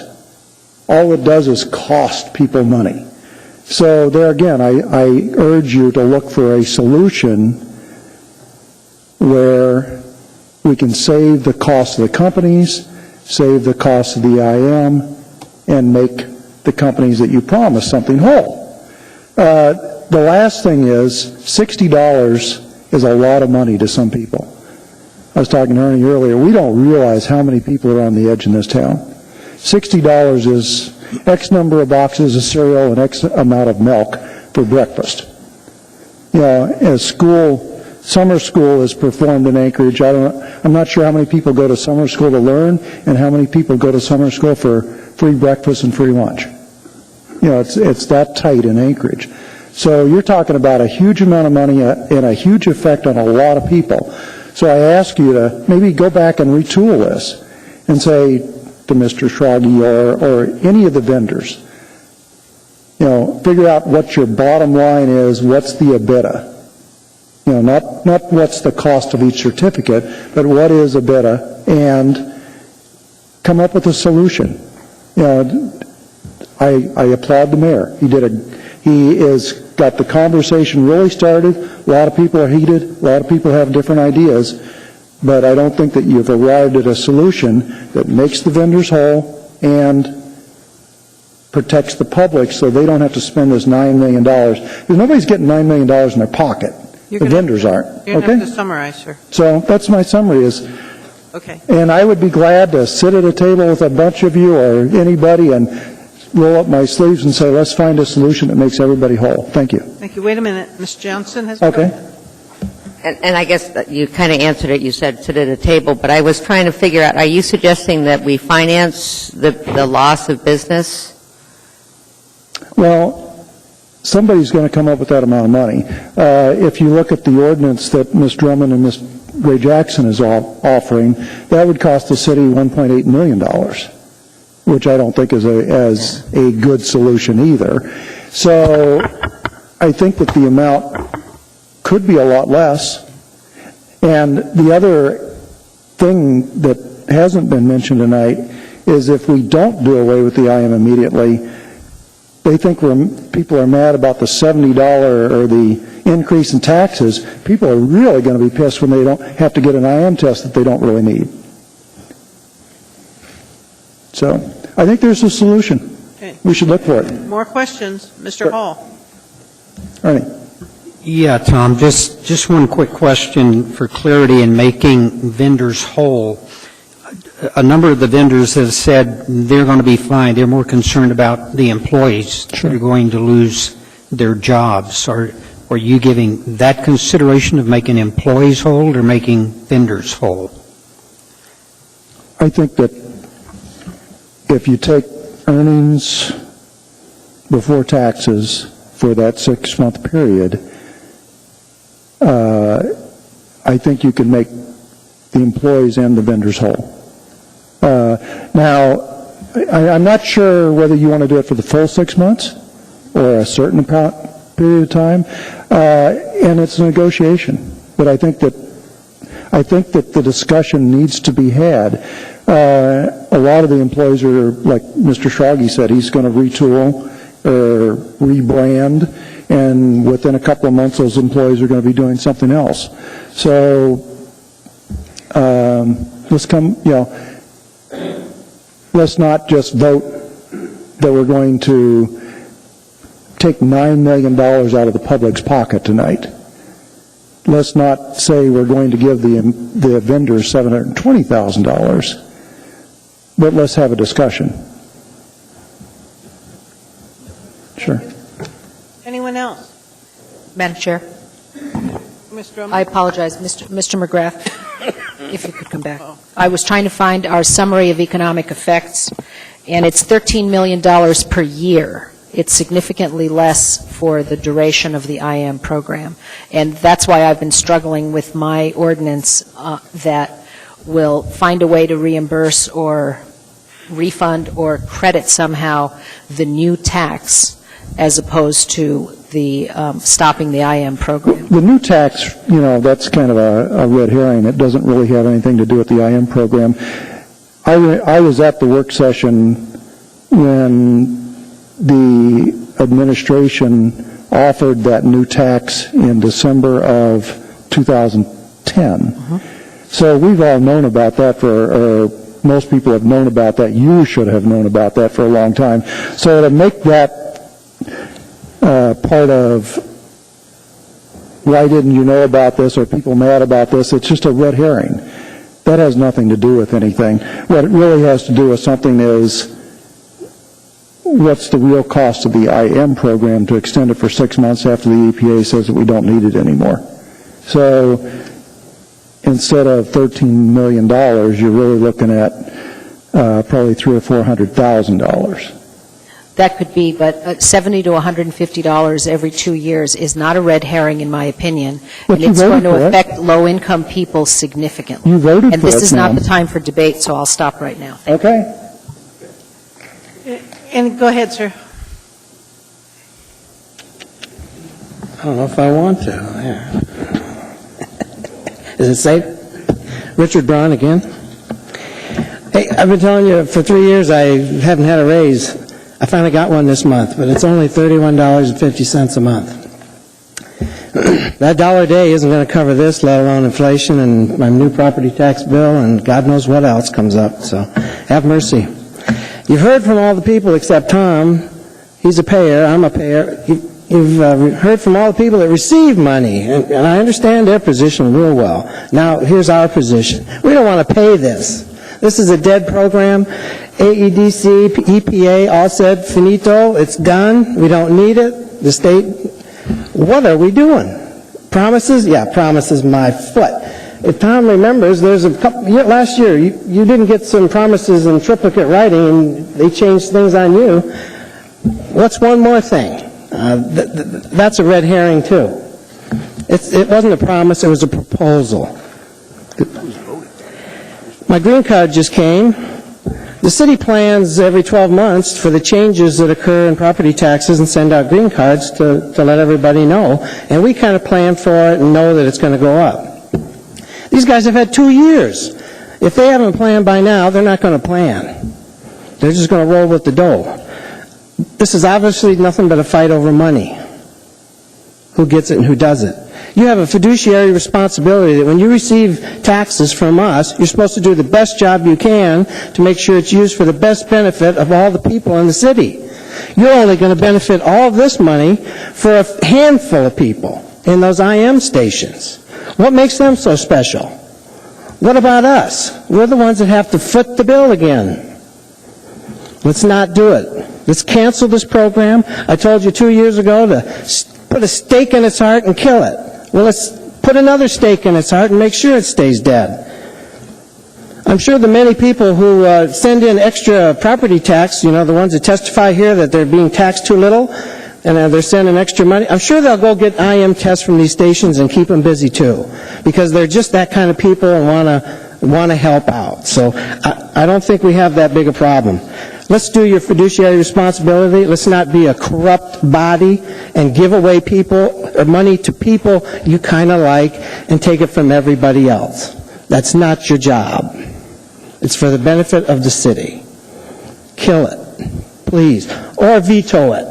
F: All it does is cost people money. So there again, I urge you to look for a solution where we can save the cost of the companies, save the cost of the IM, and make the companies that you promised something whole. The last thing is, $60 is a lot of money to some people. I was talking to Ernie earlier. We don't realize how many people are on the edge in this town. $60 is X number of boxes of cereal and X amount of milk for breakfast. As summer school is performed in Anchorage, I'm not sure how many people go to summer school to learn and how many people go to summer school for free breakfast and free lunch. It's that tight in Anchorage. So you're talking about a huge amount of money and a huge effect on a lot of people. So I ask you to maybe go back and retool this and say to Mr. Schrage or any of the vendors, figure out what your bottom line is, what's the EBITDA. Not what's the cost of each certificate, but what is EBITDA, and come up with a solution. I applaud the mayor. He has got the conversation really started. A lot of people are heated. A lot of people have different ideas. But I don't think that you've arrived at a solution that makes the vendors whole and protects the public so they don't have to spend this $9 million. Because nobody's getting $9 million in their pocket. The vendors aren't.
A: You're going to have to summarize, sir.
F: So that's my summary is,
A: okay.
F: And I would be glad to sit at a table with a bunch of you or anybody and roll up my sleeves and say, let's find a solution that makes everybody whole. Thank you.
A: Thank you. Wait a minute. Ms. Johnson has
F: Okay.
K: And I guess that you kind of answered it. You said sit at a table, but I was trying to figure out, are you suggesting that we finance the loss of business?
F: Well, somebody's going to come up with that amount of money. If you look at the ordinance that Ms. Drummond and Ms. Ray Jackson is offering, that would cost the city $1.8 million, which I don't think is a good solution either. So I think that the amount could be a lot less. And the other thing that hasn't been mentioned tonight is if we don't do away with the IM immediately, they think people are mad about the $70 or the increase in taxes. People are really going to be pissed when they don't have to get an IM test that they don't really need. So I think there's a solution.
A: Okay.
F: We should look for it.
A: More questions. Mr. Hall.
F: Ernie.
G: Yeah, Tom, just one quick question for clarity in making vendors whole. A number of the vendors have said they're going to be fine. They're more concerned about the employees that are going to lose their jobs. Are you giving that consideration of making employees whole or making vendors whole?
F: I think that
E: if you take earnings before taxes for that 6-month period, I think you can make the employees and the vendors whole. Now, I'm not sure whether you want to do it for the full 6 months or a certain period of time, and it's a negotiation. But I think that the discussion needs to be had. A lot of the employees are, like Mr. Schrage said, he's going to retool or rebrand, and within a couple of months those employees are going to be doing something else. So let's not just vote that we're going to take $9 million out of the public's pocket tonight. Let's not say we're going to give the vendors $720,000, but let's have a discussion. Sure.
A: Anyone else?
I: Madam Chair.
A: Mr. Drummond?
I: I apologize, Mr. McGrath, if you could come back. I was trying to find our summary of economic effects, and it's $13 million per year. It's significantly less for the duration of the IM program. And that's why I've been struggling with my ordinance that will find a way to reimburse or refund or credit somehow the new tax as opposed to the stopping the IM program.
E: The new tax, that's kind of a red herring. It doesn't really have anything to do with the IM program. I was at the work session when the administration offered that new tax in December of 2010. So we've all known about that or most people have known about that. You should have known about that for a long time. So to make that part of why didn't you know about this or people mad about this, it's just a red herring. That has nothing to do with anything. What it really has to do with something is what's the real cost of the IM program to extend it for 6 months after the EPA says that we don't need it anymore. So instead of $13 million, you're really looking at probably $300,000 or $400,000.
I: That could be, but $70 to $150 every 2 years is not a red herring, in my opinion, and it's going to affect low-income people significantly.
E: You voted for it,
I: and this is not
E: ma'am.
I: the time for debate, so I'll stop right now.
E: Okay.
A: And go ahead, sir.
T: I don't know if I want to. Yeah. Is it safe? Richard Braun again. Hey, I've been telling you for 3 years I haven't had a raise. I finally got one this month, but it's only $31.50 a month. That dollar a day isn't going to cover this, let alone inflation and my new property tax bill and God knows what else comes up. So have mercy. You've heard from all the people except Tom. He's a payer. I'm a payer. You've heard from all the people that receive money, and I understand their position real well. Now, here's our position. We don't want to pay this. This is a dead program. AEDC, EPA all said finito. It's done. We don't need it. The state, what are we doing? Promises? Yeah, promises my foot. If Tom remembers, there's a couple, last year, you didn't get some promises in triplicate writing, and they changed things on you. What's one more thing? That's a red herring, too. It wasn't a promise, it was a proposal. My green card just came. The city plans every 12 months for the changes that occur in property taxes and send out green cards to let everybody know. And we kind of plan for it and know that it's going to go up. These guys have had 2 years. If they haven't planned by now, they're not going to plan. They're just going to roll with the dough. This is obviously nothing but a fight over money. Who gets it and who doesn't. You have a fiduciary responsibility that when you receive taxes from us, you're supposed to do the best job you can to make sure it's used for the best benefit of all the people in the city. You're only going to benefit all of this money for a handful of people in those IM stations. What makes them so special? What about us? We're the ones that have to foot the bill again. Let's not do it. Let's cancel this program. I told you 2 years ago to put a stake in its heart and kill it. Well, let's put another stake in its heart and make sure it stays dead. I'm sure the many people who send in extra property tax, the ones that testify here that they're being taxed too little, and they're sending extra money, I'm sure they'll go get IM tests from these stations and keep them busy too, because they're just that kind of people and want to help out. So I don't think we have that big a problem. Let's do your fiduciary responsibility. Let's not be a corrupt body and give away money to people you kind of like and take it from everybody else. That's not your job. It's for the benefit of the city. Kill it, please, or veto it.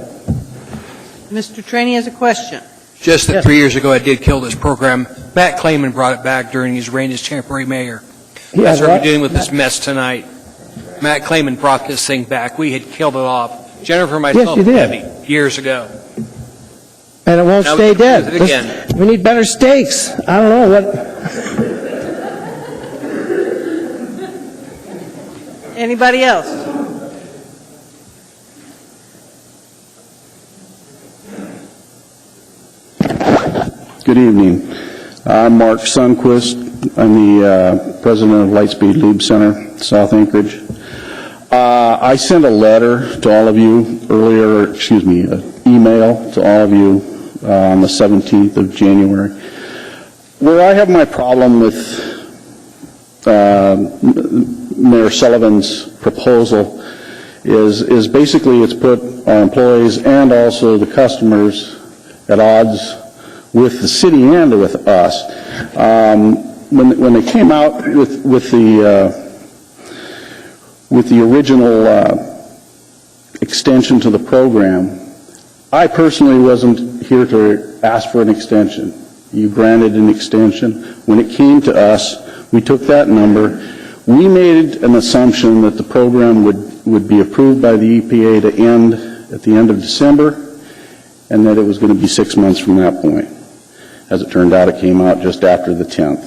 A: Mr. Trainee has a question.
C: Just that 3 years ago I did kill this program. Matt Clayman brought it back during his reign as temporary mayor. That's why we're dealing with this mess tonight. Matt Clayman brought this thing back. We had killed it off. Jennifer and myself
T: Yes, you did.
C: Debbie, years ago.
T: And it won't
C: Now
T: stay
C: we can
T: dead.
C: do it again.
T: We need better stakes. I don't know what.
A: Anybody else?
L: Good evening. I'm Mark Sundquist. I'm the president of Lightspeed Lube Center, South Anchorage. I sent a letter to all of you earlier, an email to all of you on the 17th of January, where I have my problem with Mayor Sullivan's proposal is basically it's put our employees and also the customers at odds with the city and with us. When they came out with the original extension to the program, I personally wasn't here to ask for an extension. You granted an extension. When it came to us, we took that number. We made an assumption that the program would be approved by the EPA to end at the end of December, and that it was going to be 6 months from that point. As it turned out, it came out just after the 10th.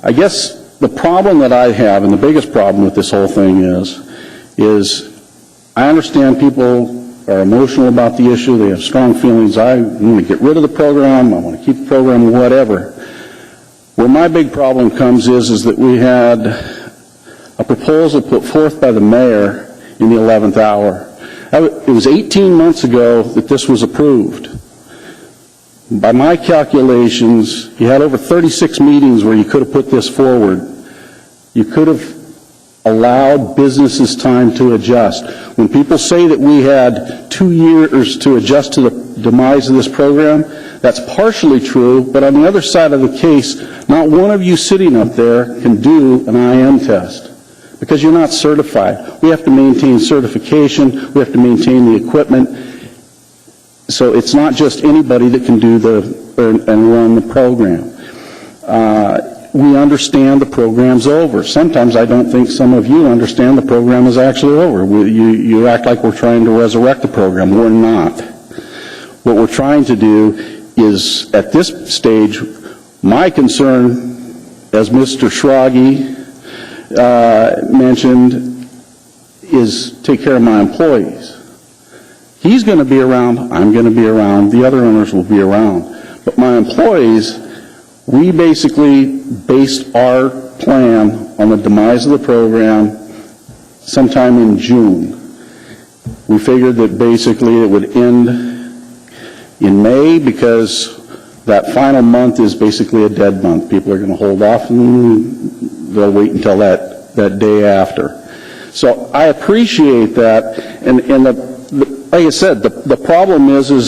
L: I guess the problem that I have, and the biggest problem with this whole thing is I understand people are emotional about the issue. They have strong feelings. I want to get rid of the program. I want to keep the program, whatever. Where my big problem comes is that we had a proposal put forth by the mayor in the 11th hour. It was 18 months ago that this was approved. By my calculations, you had over 36 meetings where you could have put this forward. You could have allowed businesses time to adjust. When people say that we had 2 years to adjust to the demise of this program, that's partially true, but on the other side of the case, not one of you sitting up there can do an IM test because you're not certified. We have to maintain certification. We have to maintain the equipment. So it's not just anybody that can do and run the program. We understand the program's over. Sometimes I don't think some of you understand the program is actually over. You act like we're trying to resurrect the program. We're not. What we're trying to do is, at this stage, my concern, as Mr. Schrage mentioned, is take care of my employees. He's going to be around, I'm going to be around, the other owners will be around. But my employees, we basically based our plan on the demise of the program sometime in June. We figured that basically it would end in May because that final month is basically a dead month. People are going to hold off and they'll wait until that day after. So I appreciate that, and like I said, the problem is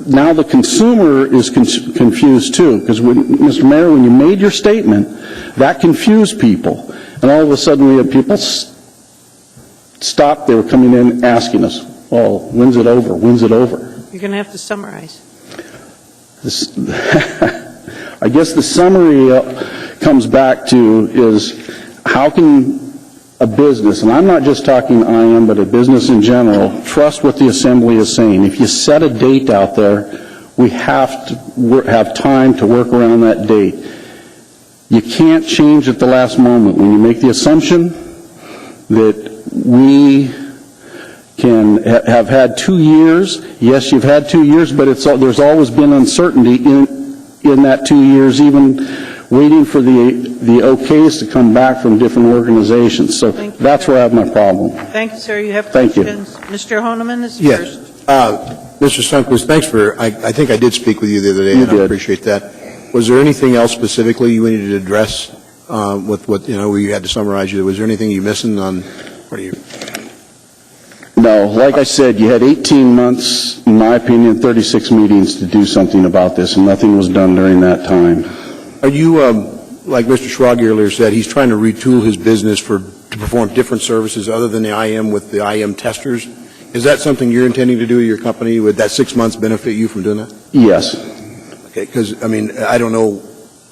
L: now the consumer is confused too, because Mr. Mayor, when you made your statement, that confused people, and all of a sudden we had people stop. They were coming in asking us, "Well, when's it over? When's it over?"
A: You're going to have to summarize.
L: I guess the summary comes back to is how can a business, and I'm not just talking IM, but a business in general, trust what the Assembly is saying. If you set a date out there, we have to have time to work around that date. You can't change at the last moment. When you make the assumption that we can have had 2 years, yes, you've had 2 years, but there's always been uncertainty in that 2 years, even waiting for the okays to come back from different organizations. So that's where I have my problem.
A: Thank you, sir. You have
L: Thank you.
A: questions? Mr. Honeman is
H: Yes.
A: first.
H: Mr. Sundquist, thanks for, I think I did speak with you the other day, and I appreciate that. Was there anything else specifically you needed to address with what, we had to summarize you? Was there anything you missing on, what are you?
L: No, like I said, you had 18 months, in my opinion, 36 meetings to do something about this, and nothing was done during that time.
H: Are you, like Mr. Schrage earlier said, he's trying to retool his business to perform different services other than the IM with the IM testers? Is that something you're intending to do at your company? Would that 6 months benefit you from doing that?
L: Yes.
H: Okay, because, I don't know,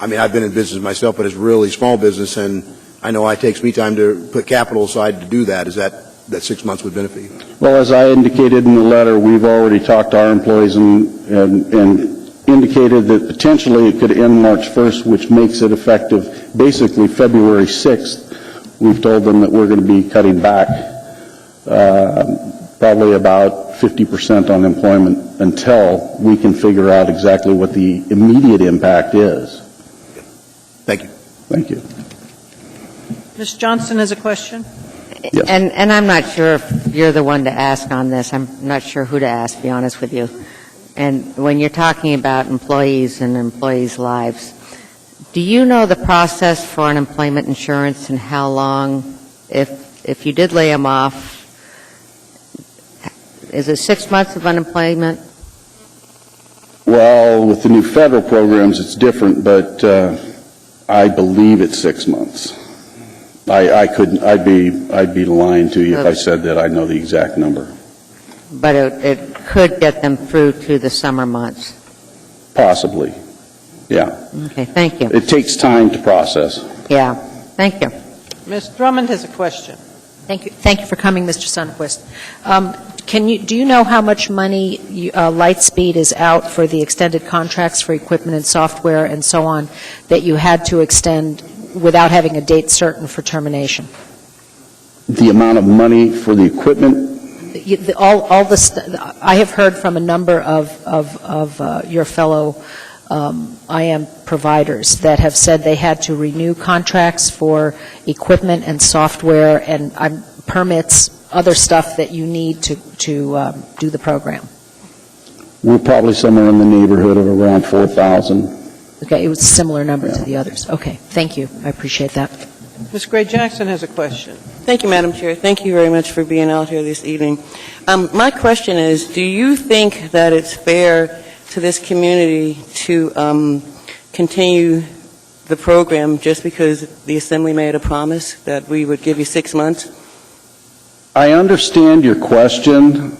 H: I've been in business myself, but it's really small business, and I know it takes me time to put capital aside to do that. Is that 6 months would benefit you?
L: Well, as I indicated in the letter, we've already talked to our employees and indicated that potentially it could end March 1st, which makes it effective basically February 6th. We've told them that we're going to be cutting back probably about 50% on employment until we can figure out exactly what the immediate impact is.
H: Thank you.
L: Thank you.
A: Ms. Johnston has a question.
L: Yes.
K: And I'm not sure if you're the one to ask on this. I'm not sure who to ask, to be honest with you. And when you're talking about employees and employees' lives, do you know the process for unemployment insurance and how long, if you did lay them off, is it 6 months of unemployment?
L: Well, with the new federal programs, it's different, but I believe it's 6 months. I'd be lying to you if I said that I know the exact number.
K: But it could get them through to the summer months.
L: Possibly. Yeah.
K: Okay, thank you.
L: It takes time to process.
K: Yeah, thank you.
A: Ms. Drummond has a question.
I: Thank you. Thank you for coming, Mr. Sundquist. Do you know how much money Lightspeed is out for the extended contracts for equipment and software and so on that you had to extend without having a date certain for termination?
L: The amount of money for the equipment?
I: I have heard from a number of your fellow IM providers that have said they had to renew contracts for equipment and software and permits, other stuff that you need to do the program.
L: We're probably somewhere in the neighborhood of around 4,000.
I: Okay, it was a similar number to the others. Okay, thank you. I appreciate that.
A: Ms. Gray-Jackson has a question.
S: Thank you, Madam Chair. Thank you very much for being out here this evening. My question is, do you think that it's fair to this community to continue the program just because the Assembly made a promise that we would give you 6 months?
L: I understand your question.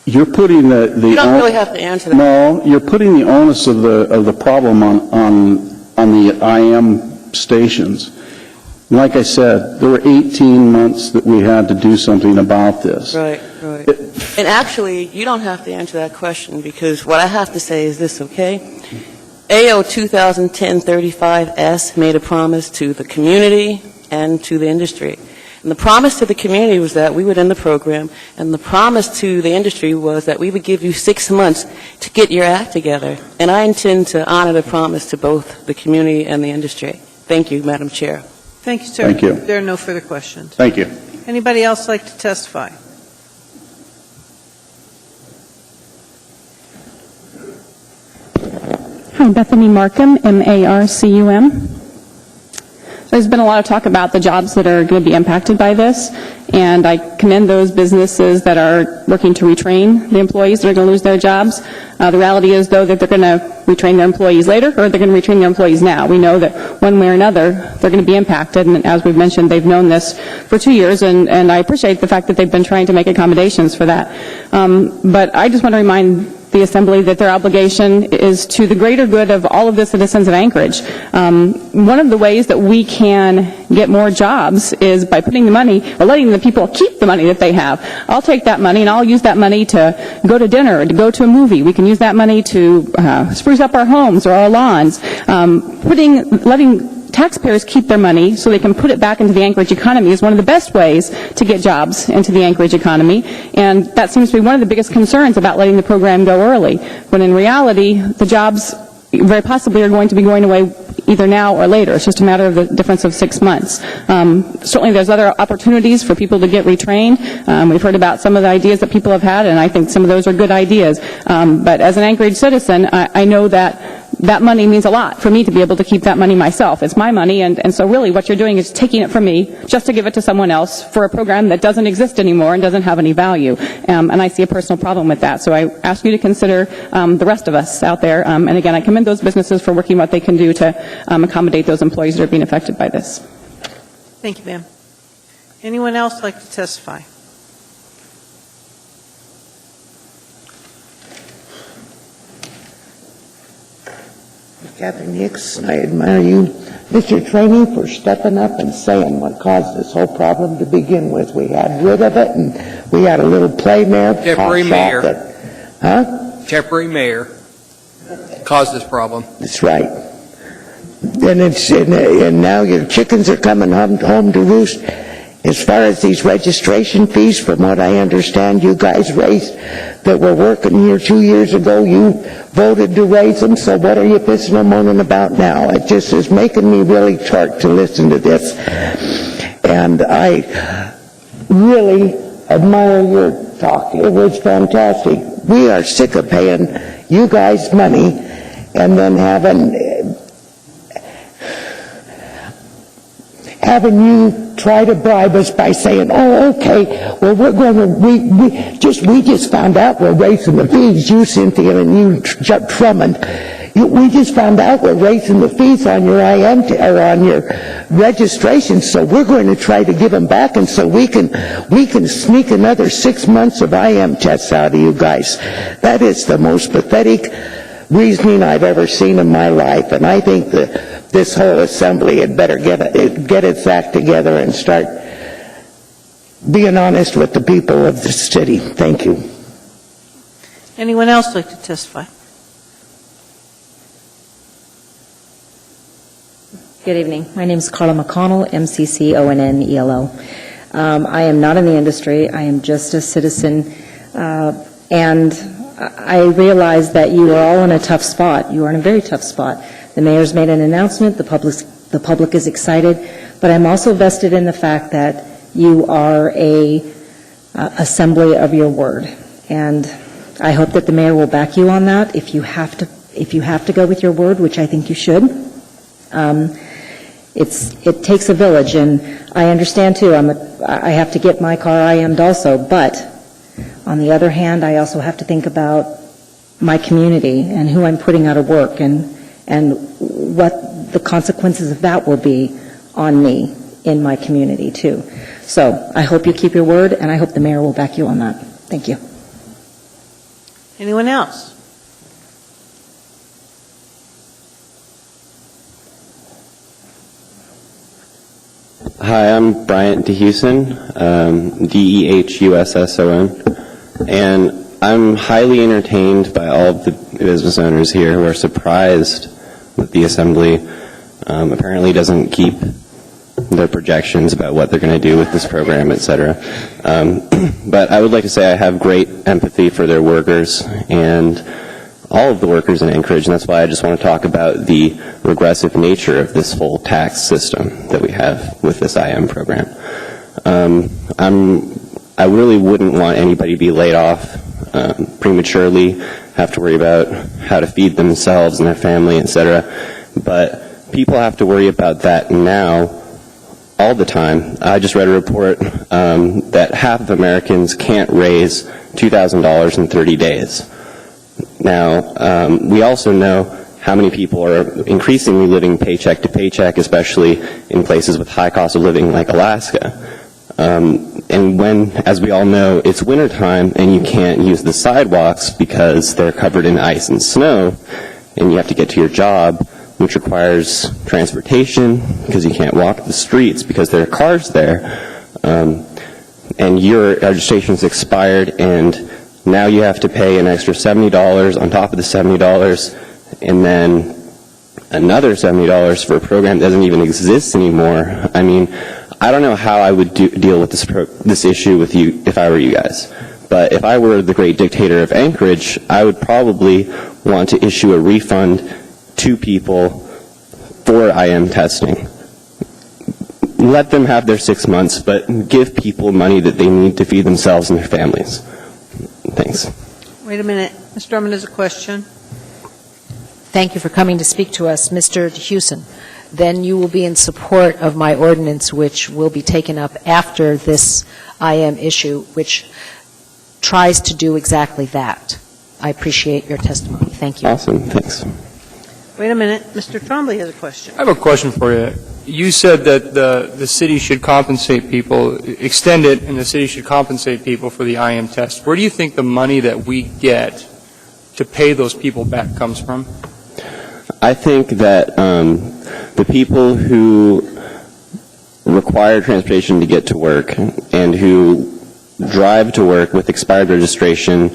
L: You're putting the
S: You don't really have to answer that.
L: No, you're putting the onus of the problem on the IM stations. Like I said, there were 18 months that we had to do something about this.
S: Right, right. And actually, you don't have to answer that question because what I have to say is this, okay? AO 2010-35S made a promise to the community and to the industry. And the promise to the community was that we would end the program, and the promise to the industry was that we would give you 6 months to get your act together. And I intend to honor the promise to both the community and the industry. Thank you, Madam Chair.
A: Thank you, sir.
L: Thank you.
A: There are no further questions.
L: Thank you.
A: Anybody else like to testify?
N: Hi, Bethany Markham, M-A-R-C-U-M. There's been a lot of talk about the jobs that are going to be impacted by this, and I commend those businesses that are working to retrain the employees that are going to lose their jobs. The reality is, though, that they're going to retrain their employees later, or they're going to retrain their employees now. We know that one way or another, they're going to be impacted, and as we've mentioned, they've known this for 2 years, and I appreciate the fact that they've been trying to make accommodations for that. But I just want to remind the Assembly that their obligation is to the greater good of all of the citizens of Anchorage. One of the ways that we can get more jobs is by putting the money, or letting the people keep the money that they have. I'll take that money and I'll use that money to go to dinner, to go to a movie. We can use that money to spruce up our homes or our lawns. Letting taxpayers keep their money so they can put it back into the Anchorage economy is one of the best ways to get jobs into the Anchorage economy, and that seems to be one of the biggest concerns about letting the program go early, when in reality the jobs very possibly are going to be going away either now or later. It's just a matter of the difference of 6 months. Certainly there's other opportunities for people to get retrained. We've heard about some of the ideas that people have had, and I think some of those are good ideas. But as an Anchorage citizen, I know that money means a lot for me to be able to keep that money myself. It's my money, and so really what you're doing is taking it from me just to give it to someone else for a program that doesn't exist anymore and doesn't have any value. And I see a personal problem with that. So I ask you to consider the rest of us out there. And again, I commend those businesses for working what they can do to accommodate those employees that are being affected by this.
A: Thank you, ma'am. Anyone else like to testify?
B: Catherine Hicks, I admire you, Mr. Trainee, for stepping up and saying what caused this whole problem to begin with. We had rid of it, and we had a little play there.
C: Temporary mayor.
B: Huh?
C: Temporary mayor caused this problem.
B: That's right. And now your chickens are coming home to roost. As far as these registration fees, from what I understand, you guys raised that were working here 2 years ago. You voted to raise them, so what are you pissing and moaning about now? It just is making me really chart to listen to this. And I really admire your talk. It was fantastic. We are sick of paying you guys money and then having you try to bribe us by saying, oh, okay, well, we're going to, we just found out we're raising the fees, you, Cynthia, and you, Drummond. We just found out we're raising the fees on your or on your registration, so we're going to try to give them back, and so we can sneak another 6 months of IM tests out of you guys. That is the most pathetic reasoning I've ever seen in my life, and I think that this whole assembly had better get its act together and start being honest with the people of the city. Thank you.
A: Anyone else like to testify?
P: Good evening. My name is Carla McConnell, MCCONNELO. I am not in the industry. I am just a citizen, and I realize that you are all in a tough spot. You are in a very tough spot. The mayor's made an announcement. The public is excited, but I'm also vested in the fact that you are a assembly of your word, and I hope that the mayor will back you on that. If you have to go with your word, which I think you should. It takes a village, and I understand too. I have to get my car IM'd also, but on the other hand, I also have to think about my community and who I'm putting out of work and what the consequences of that will be on me in my community too. So I hope you keep your word, and I hope the mayor will back you on that. Thank you.
A: Anyone else?
W: Hi, I'm Bryant DeHusson, DEHUSSON, and I'm highly entertained by all of the business owners here who are surprised that the Assembly apparently doesn't keep their projections about what they're going to do with this program, etc. But I would like to say I have great empathy for their workers and all of the workers in Anchorage, and that's why I just want to talk about the regressive nature of this whole tax system that we have with this IM program. I really wouldn't want anybody to be laid off prematurely, have to worry about how to feed themselves and their family, etc. But people have to worry about that now all the time. I just read a report that half of Americans can't raise $2,000 in 30 days. Now, we also know how many people are increasingly living paycheck to paycheck, especially in places with high cost of living like Alaska. And when, as we all know, it's wintertime and you can't use the sidewalks because they're covered in ice and snow, and you have to get to your job, which requires transportation because you can't walk the streets because there are cars there, and your registration's expired, and now you have to pay an extra $70 on top of the $70, and then another $70 for a program that doesn't even exist anymore. I mean, I don't know how I would deal with this issue with you if I were you guys. But if I were the great dictator of Anchorage, I would probably want to issue a refund to people for IM testing. Let them have their 6 months, but give people money that they need to feed themselves and their families. Thanks.
A: Wait a minute. Mr. Drummond has a question.
I: Thank you for coming to speak to us. Mr. Hewson, then you will be in support of my ordinance, which will be taken up after this IM issue, which tries to do exactly that. I appreciate your testimony. Thank you.
W: Awesome. Thanks.
A: Wait a minute. Mr. Trombley has a question.
O: I have a question for you. You said that the city should compensate people, extend it, and the city should compensate people for the IM test. Where do you think the money that we get to pay those people back comes from?
W: I think that the people who require transportation to get to work and who drive to work with expired registration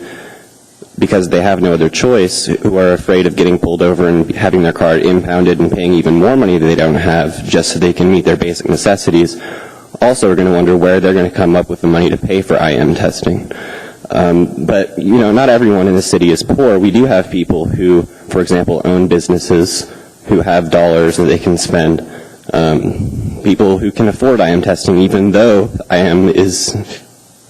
W: because they have no other choice, who are afraid of getting pulled over and having their car impounded and paying even more money that they don't have just so they can meet their basic necessities, also are going to wonder where they're going to come up with the money to pay for IM testing. But, you know, not everyone in the city is poor. We do have people who, for example, own businesses who have dollars that they can spend. People who can afford IM testing, even though IM is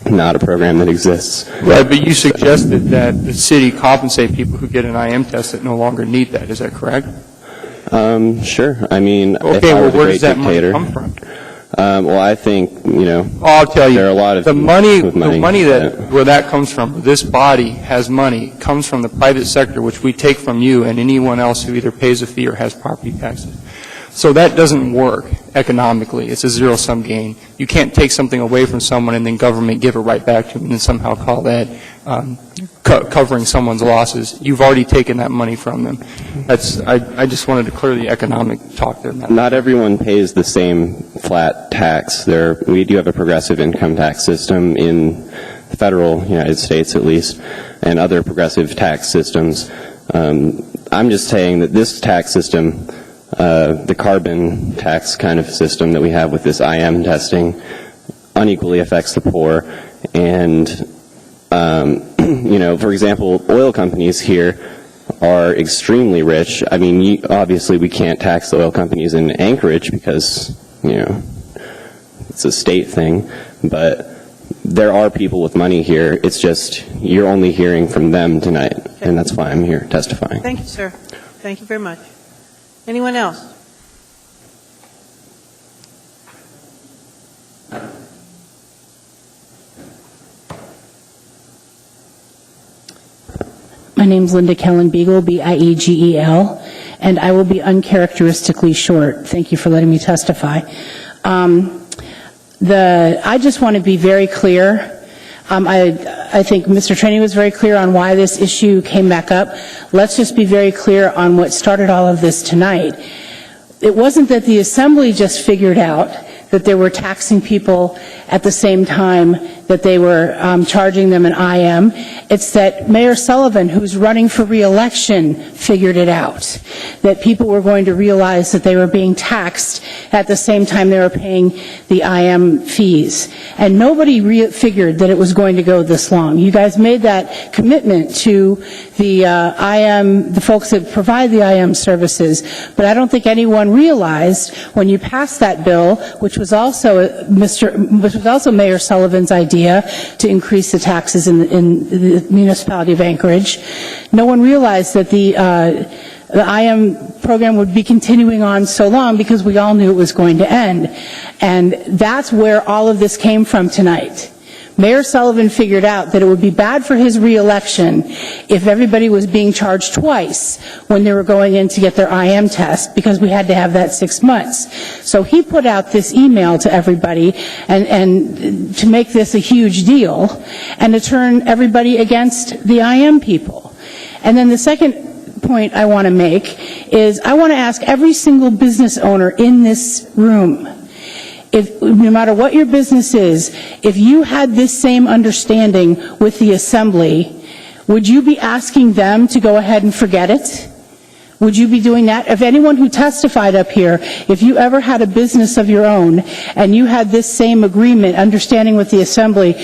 W: not a program that exists.
O: Right, but you suggested that the city compensate people who get an IM test that no longer need that. Is that correct?
W: Sure. I mean,
O: okay,
W: if I
O: well,
W: was a
O: where
W: great
O: does that
W: dictator,
O: money come from?
W: Well, I think, you know,
O: I'll tell you,
W: there are a lot of
O: the money
W: that
O: where that comes from, this body has money, comes from the private sector, which we take from you and anyone else who either pays a fee or has property taxes. So that doesn't work economically. It's a zero-sum game. You can't take something away from someone and then government give it right back to them and then somehow call that covering someone's losses. You've already taken that money from them. I just wanted to clear the economic talk there.
W: Not everyone pays the same flat tax. We do have a progressive income tax system in the federal United States, at least, and other progressive tax systems. I'm just saying that this tax system, the carbon tax kind of system that we have with this IM testing, unequally affects the poor. And, you know, for example, oil companies here are extremely rich. I mean, obviously we can't tax the oil companies in Anchorage because, you know, it's a state thing. But there are people with money here. It's just you're only hearing from them tonight, and that's why I'm here testifying.
A: Thank you, sir. Thank you very much. Anyone else?
R: My name's Linda Kellen Beagle, B-I-E-G-E-L, and I will be uncharacteristically short. Thank you for letting me testify. I just want to be very clear. I think Mr. Trainey was very clear on why this issue came back up. Let's just be very clear on what started all of this tonight. It wasn't that the Assembly just figured out that they were taxing people at the same time that they were charging them an IM. It's that Mayor Sullivan, who's running for re-election, figured it out, that people were going to realize that they were being taxed at the same time they were paying the IM fees. And nobody figured that it was going to go this long. You guys made that commitment to the the folks that provide the IM services, but I don't think anyone realized when you passed that bill, which was also Mayor Sullivan's idea to increase the taxes in the municipality of Anchorage, no one realized that the IM program would be continuing on so long because we all knew it was going to end. And that's where all of this came from tonight. Mayor Sullivan figured out that it would be bad for his re-election if everybody was being charged twice when they were going in to get their IM test because we had to have that 6 months. So he put out this email to everybody and to make this a huge deal and to turn everybody against the IM people. And then the second point I want to make is I want to ask every single business owner in this room, no matter what your business is, if you had this same understanding with the Assembly, would you be asking them to go ahead and forget it? Would you be doing that? If anyone who testified up here, if you ever had a business of your own and you had this same agreement, understanding with the Assembly,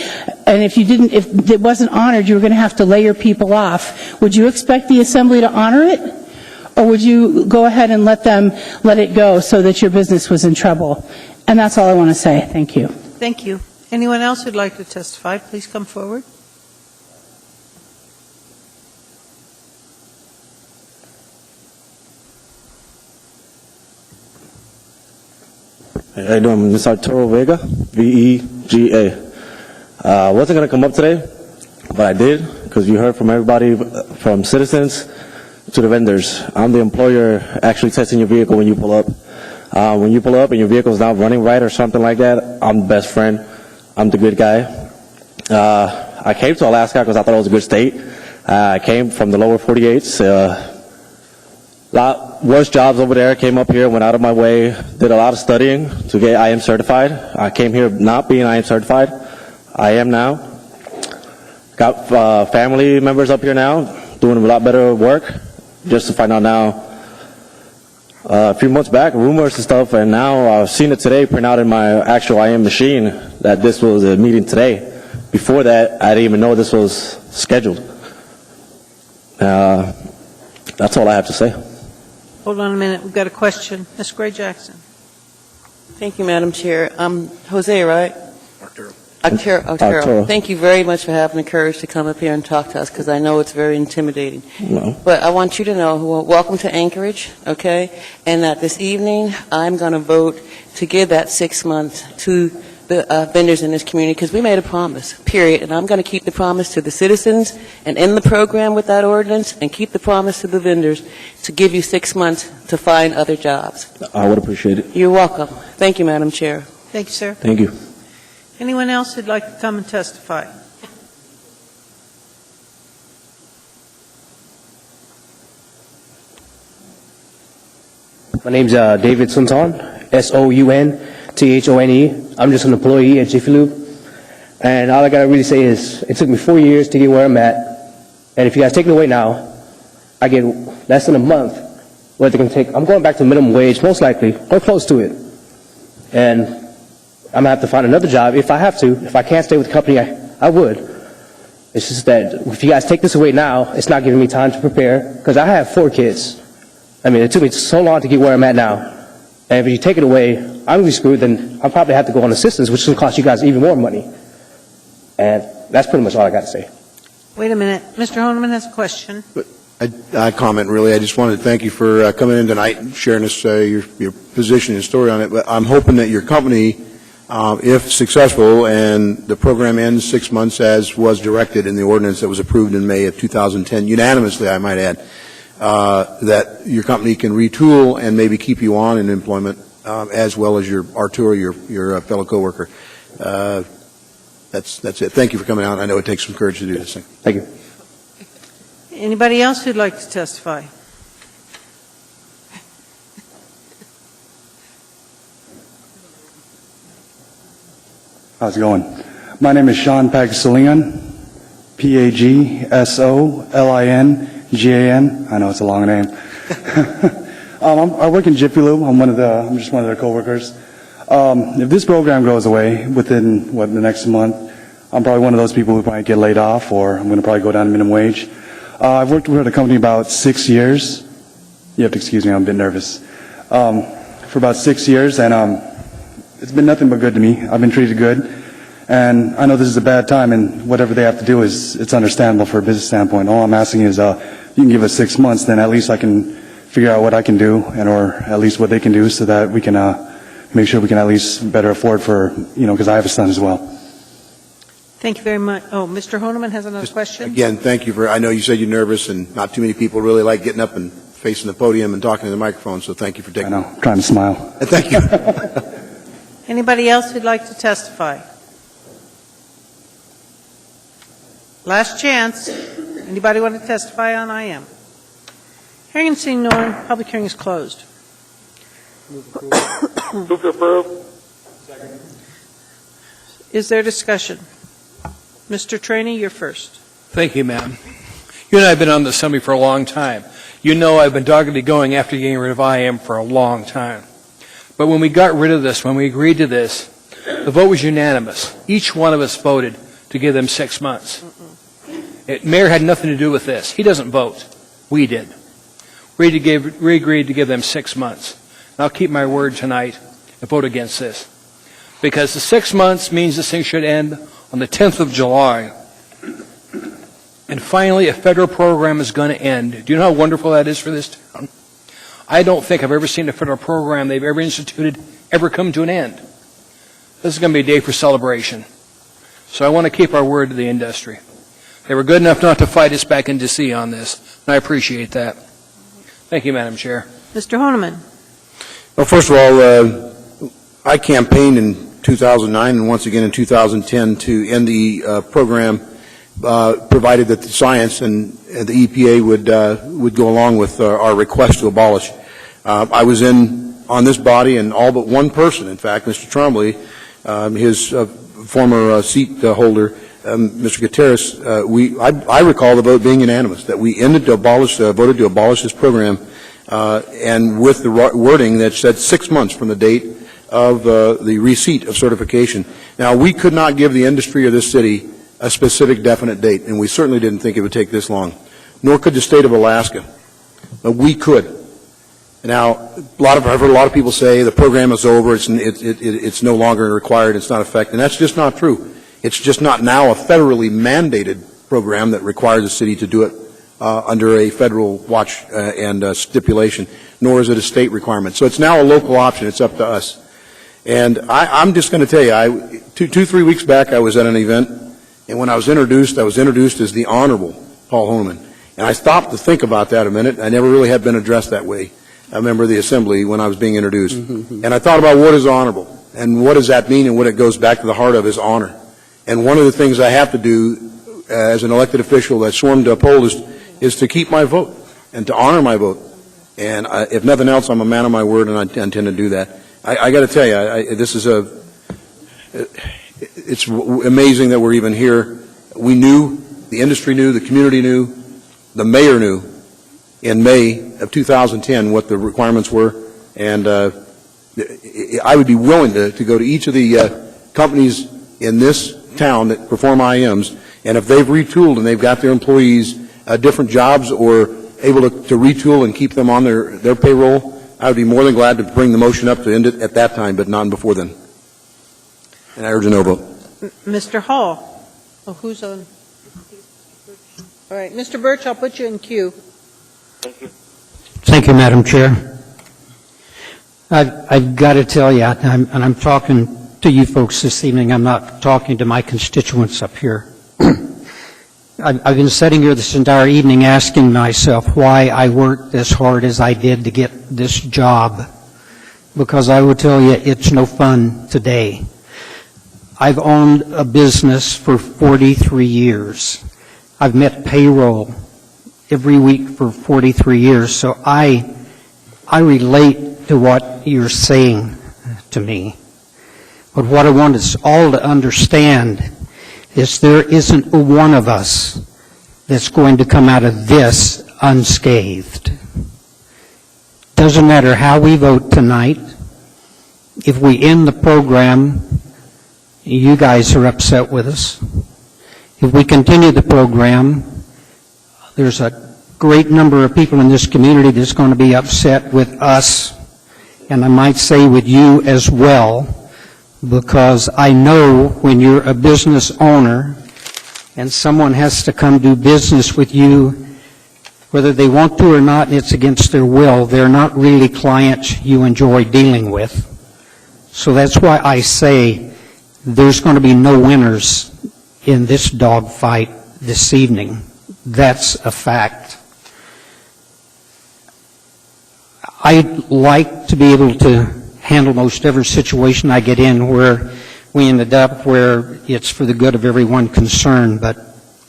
R: and if it wasn't honored, you were going to have to lay your people off, would you expect the Assembly to honor it? or would you go ahead and let it go so that your business was in trouble? And that's all I want to say. Thank you.
A: Thank you. Anyone else who'd like to testify, please come forward.
D: How you doing? Ms. Arturo Vega, V-E-G-A. I wasn't going to come up today, but I did, because you heard from everybody, from citizens to the vendors. I'm the employer actually testing your vehicle when you pull up. When you pull up and your vehicle's not running right or something like that, I'm the best friend. I'm the good guy. I came to Alaska because I thought it was a good state. I came from the lower 48s. Lot worse jobs over there. Came up here, went out of my way, did a lot of studying to get IM certified. I came here not being IM certified. I am now. Got family members up here now, doing a lot better work. Just to find out now, a few months back, rumors and stuff, and now I've seen it today, print out in my actual IM machine that this was a meeting today. Before that, I didn't even know this was scheduled. That's all I have to say.
A: Hold on a minute. We've got a question. Ms. Gray Jackson.
S: Thank you, Madam Chair. Jose, right? Arturo. Thank you very much for having the courage to come up here and talk to us, because I know it's very intimidating.
D: No.
S: But I want you to know, welcome to Anchorage, okay? And that this evening, I'm going to vote to give that 6 months to the vendors in this community, because we made a promise, period. And I'm going to keep the promise to the citizens and end the program with that ordinance, and keep the promise to the vendors to give you 6 months to find other jobs.
D: I would appreciate it.
S: You're welcome. Thank you, Madam Chair.
A: Thank you, sir.
D: Thank you.
A: Anyone else who'd like to come and testify?
M: My name's David Sunton, S-O-U-N-T-H-O-N-E. I'm just an employee at Jiffy Lube. And all I got to really say is it took me 4 years to get where I'm at. And if you guys take it away now, I get less than a month. What they're going to take, I'm going back to minimum wage, most likely, or close to it. And I'm going to have to find another job if I have to. If I can't stay with the company, I would. It's just that if you guys take this away now, it's not giving me time to prepare, because I have 4 kids. I mean, it took me so long to get where I'm at now. And if you take it away, I'm going to be screwed, then I'll probably have to go on assistance, which will cost you guys even more money. And that's pretty much all I got to say.
A: Wait a minute. Mr. Honeman has a question.
H: I comment, really. I just wanted to thank you for coming in tonight and sharing us, your position and story on it. But I'm hoping that your company, if successful, and the program ends 6 months as was directed in the ordinance that was approved in May of 2010, unanimously, I might add, that your company can retool and maybe keep you on in employment, as well as your Arturo, your fellow coworker. That's it. Thank you for coming out. I know it takes some courage to do this thing.
M: Thank you.
A: Anybody else who'd like to testify?
E: How's it going? My name is Sean Pagsolian, P-A-G-S-O-L-I-N-G-A-N. I know it's a long name. I work in Jiffy Lube. I'm just one of their coworkers. If this program goes away within, the next month, I'm probably one of those people who probably get laid off, or I'm going to probably go down to minimum wage. I've worked with the company about 6 years. You have to excuse me, I'm a bit nervous. For about 6 years, and it's been nothing but good to me. I've been treated good. And I know this is a bad time, and whatever they have to do it's understandable for a business standpoint. All I'm asking is, you can give us 6 months, then at least I can figure out what I can do, or at least what they can do, so that we can make sure we can at least better afford for, because I have a son as well.
A: Thank you very much. Oh, Mr. Honeman has another question.
H: Again, thank you I know you said you're nervous, and not too many people really like getting up and facing the podium and talking to the microphone, so thank you for taking it.
E: I know, I'm trying to smile.
H: Thank you.
A: Anybody else who'd like to testify? Last chance. Anybody want to testify on IM? Hearing and seeing no one, public hearing is closed.
U: Move to approve.
A: Second. Is there discussion? Mr. Trainee, you're first.
C: Thank you, ma'am. You and I have been on the assembly for a long time. You know I've been doggedly going after getting rid of IM for a long time. But when we got rid of this, when we agreed to this, the vote was unanimous. Each one of us voted to give them 6 months. Mayor had nothing to do with this. He doesn't vote. We did. Reid agreed to give them 6 months. And I'll keep my word tonight and vote against this. Because the 6 months means this thing should end on the 10th of July. And finally, a federal program is going to end. Do you know how wonderful that is for this town? I don't think I've ever seen a federal program they've ever instituted ever come to an end. This is going to be a day for celebration. So I want to keep our word to the industry. They were good enough not to fight us back in D.C. on this, and I appreciate that. Thank you, Madam Chair.
A: Mr. Honeman.
H: Well, first of all, I campaigned in 2009 and once again in 2010 to end the program, provided that the science and the EPA would go along with our request to abolish. I was on this body, and all but one person, in fact, Mr. Trombley, his former seat holder, Mr. Gutierrez, I recall the vote being unanimous, that we voted to abolish this program, and with the wording that said 6 months from the date of the receipt of certification. Now, we could not give the industry or this city a specific definite date, and we certainly didn't think it would take this long, nor could the state of Alaska, but we could. Now, I've heard a lot of people say the program is over, it's no longer required, it's not effective, and that's just not true. It's just not now a federally mandated program that requires the city to do it under a federal watch and stipulation, nor is it a state requirement. So it's now a local option. It's up to us. And I'm just going to tell you, 3 weeks back, I was at an event, and when I was introduced as the Honorable Paul Honeman. And I stopped to think about that a minute. I never really had been addressed that way, a member of the Assembly, when I was being introduced. And I thought about what is honorable, and what does that mean, and what it goes back to the heart of is honor. And one of the things I have to do as an elected official that's sworn to uphold is to keep my vote and to honor my vote. And if nothing else, I'm a man of my word, and I intend to do that. I got to tell you, it's amazing that we're even here. We knew, the industry knew, the community knew, the mayor knew in May of 2010 what the requirements were, and I would be willing to go to each of the companies in this town that perform IMs, and if they've retooled and they've got their employees different jobs or able to retool and keep them on their payroll, I would be more than glad to bring the motion up to end it at that time, but not before then. And I urge a no vote.
A: Mr. Hall. Oh, who's on? All right, Mr. Birch, I'll put you in queue.
U: Thank you.
G: Thank you, Madam Chair. I've got to tell you, and I'm talking to you folks this evening, I'm not talking to my constituents up here. I've been sitting here this entire evening asking myself why I worked as hard as I did to get this job, because I will tell you it's no fun today. I've owned a business for 43 years. I've met payroll every week for 43 years, so I relate to what you're saying to me. But what I want us all to understand is there isn't one of us that's going to come out of this unscathed. Doesn't matter how we vote tonight. If we end the program, you guys are upset with us. If we continue the program, there's a great number of people in this community that's going to be upset with us, and I might say with you as well, because I know when you're a business owner and someone has to come do business with you, whether they want to or not, and it's against their will, they're not really clients you enjoy dealing with. So that's why I say there's going to be no winners in this dogfight this evening. That's a fact. I'd like to be able to handle most every situation I get in where we ended up where it's for the good of everyone concerned, but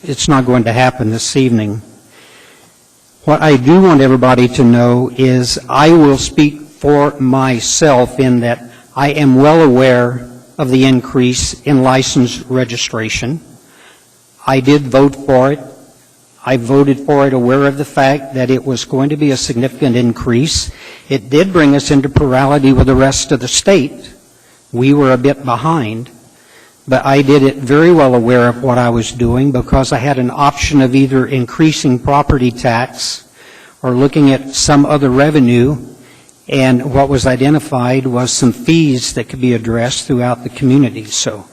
G: it's not going to happen this evening. What I do want everybody to know is I will speak for myself in that I am well aware of the increase in license registration. I did vote for it. I voted for it aware of the fact that it was going to be a significant increase. It did bring us into plurality with the rest of the state. We were a bit behind, but I did it very well aware of what I was doing because I had an option of either increasing property tax or looking at some other revenue, and what was identified was some fees that could be addressed throughout the community. So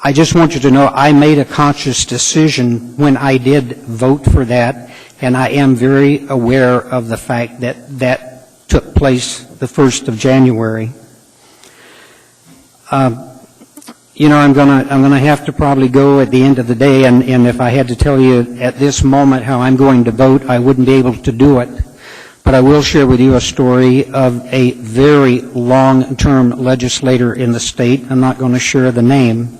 G: I just want you to know I made a conscious decision when I did vote for that, and I am very aware of the fact that that took place the 1st of January. I'm going to have to probably go at the end of the day, and if I had to tell you at this moment how I'm going to vote, I wouldn't be able to do it. But I will share with you a story of a very long-term legislator in the state. I'm not going to share the name.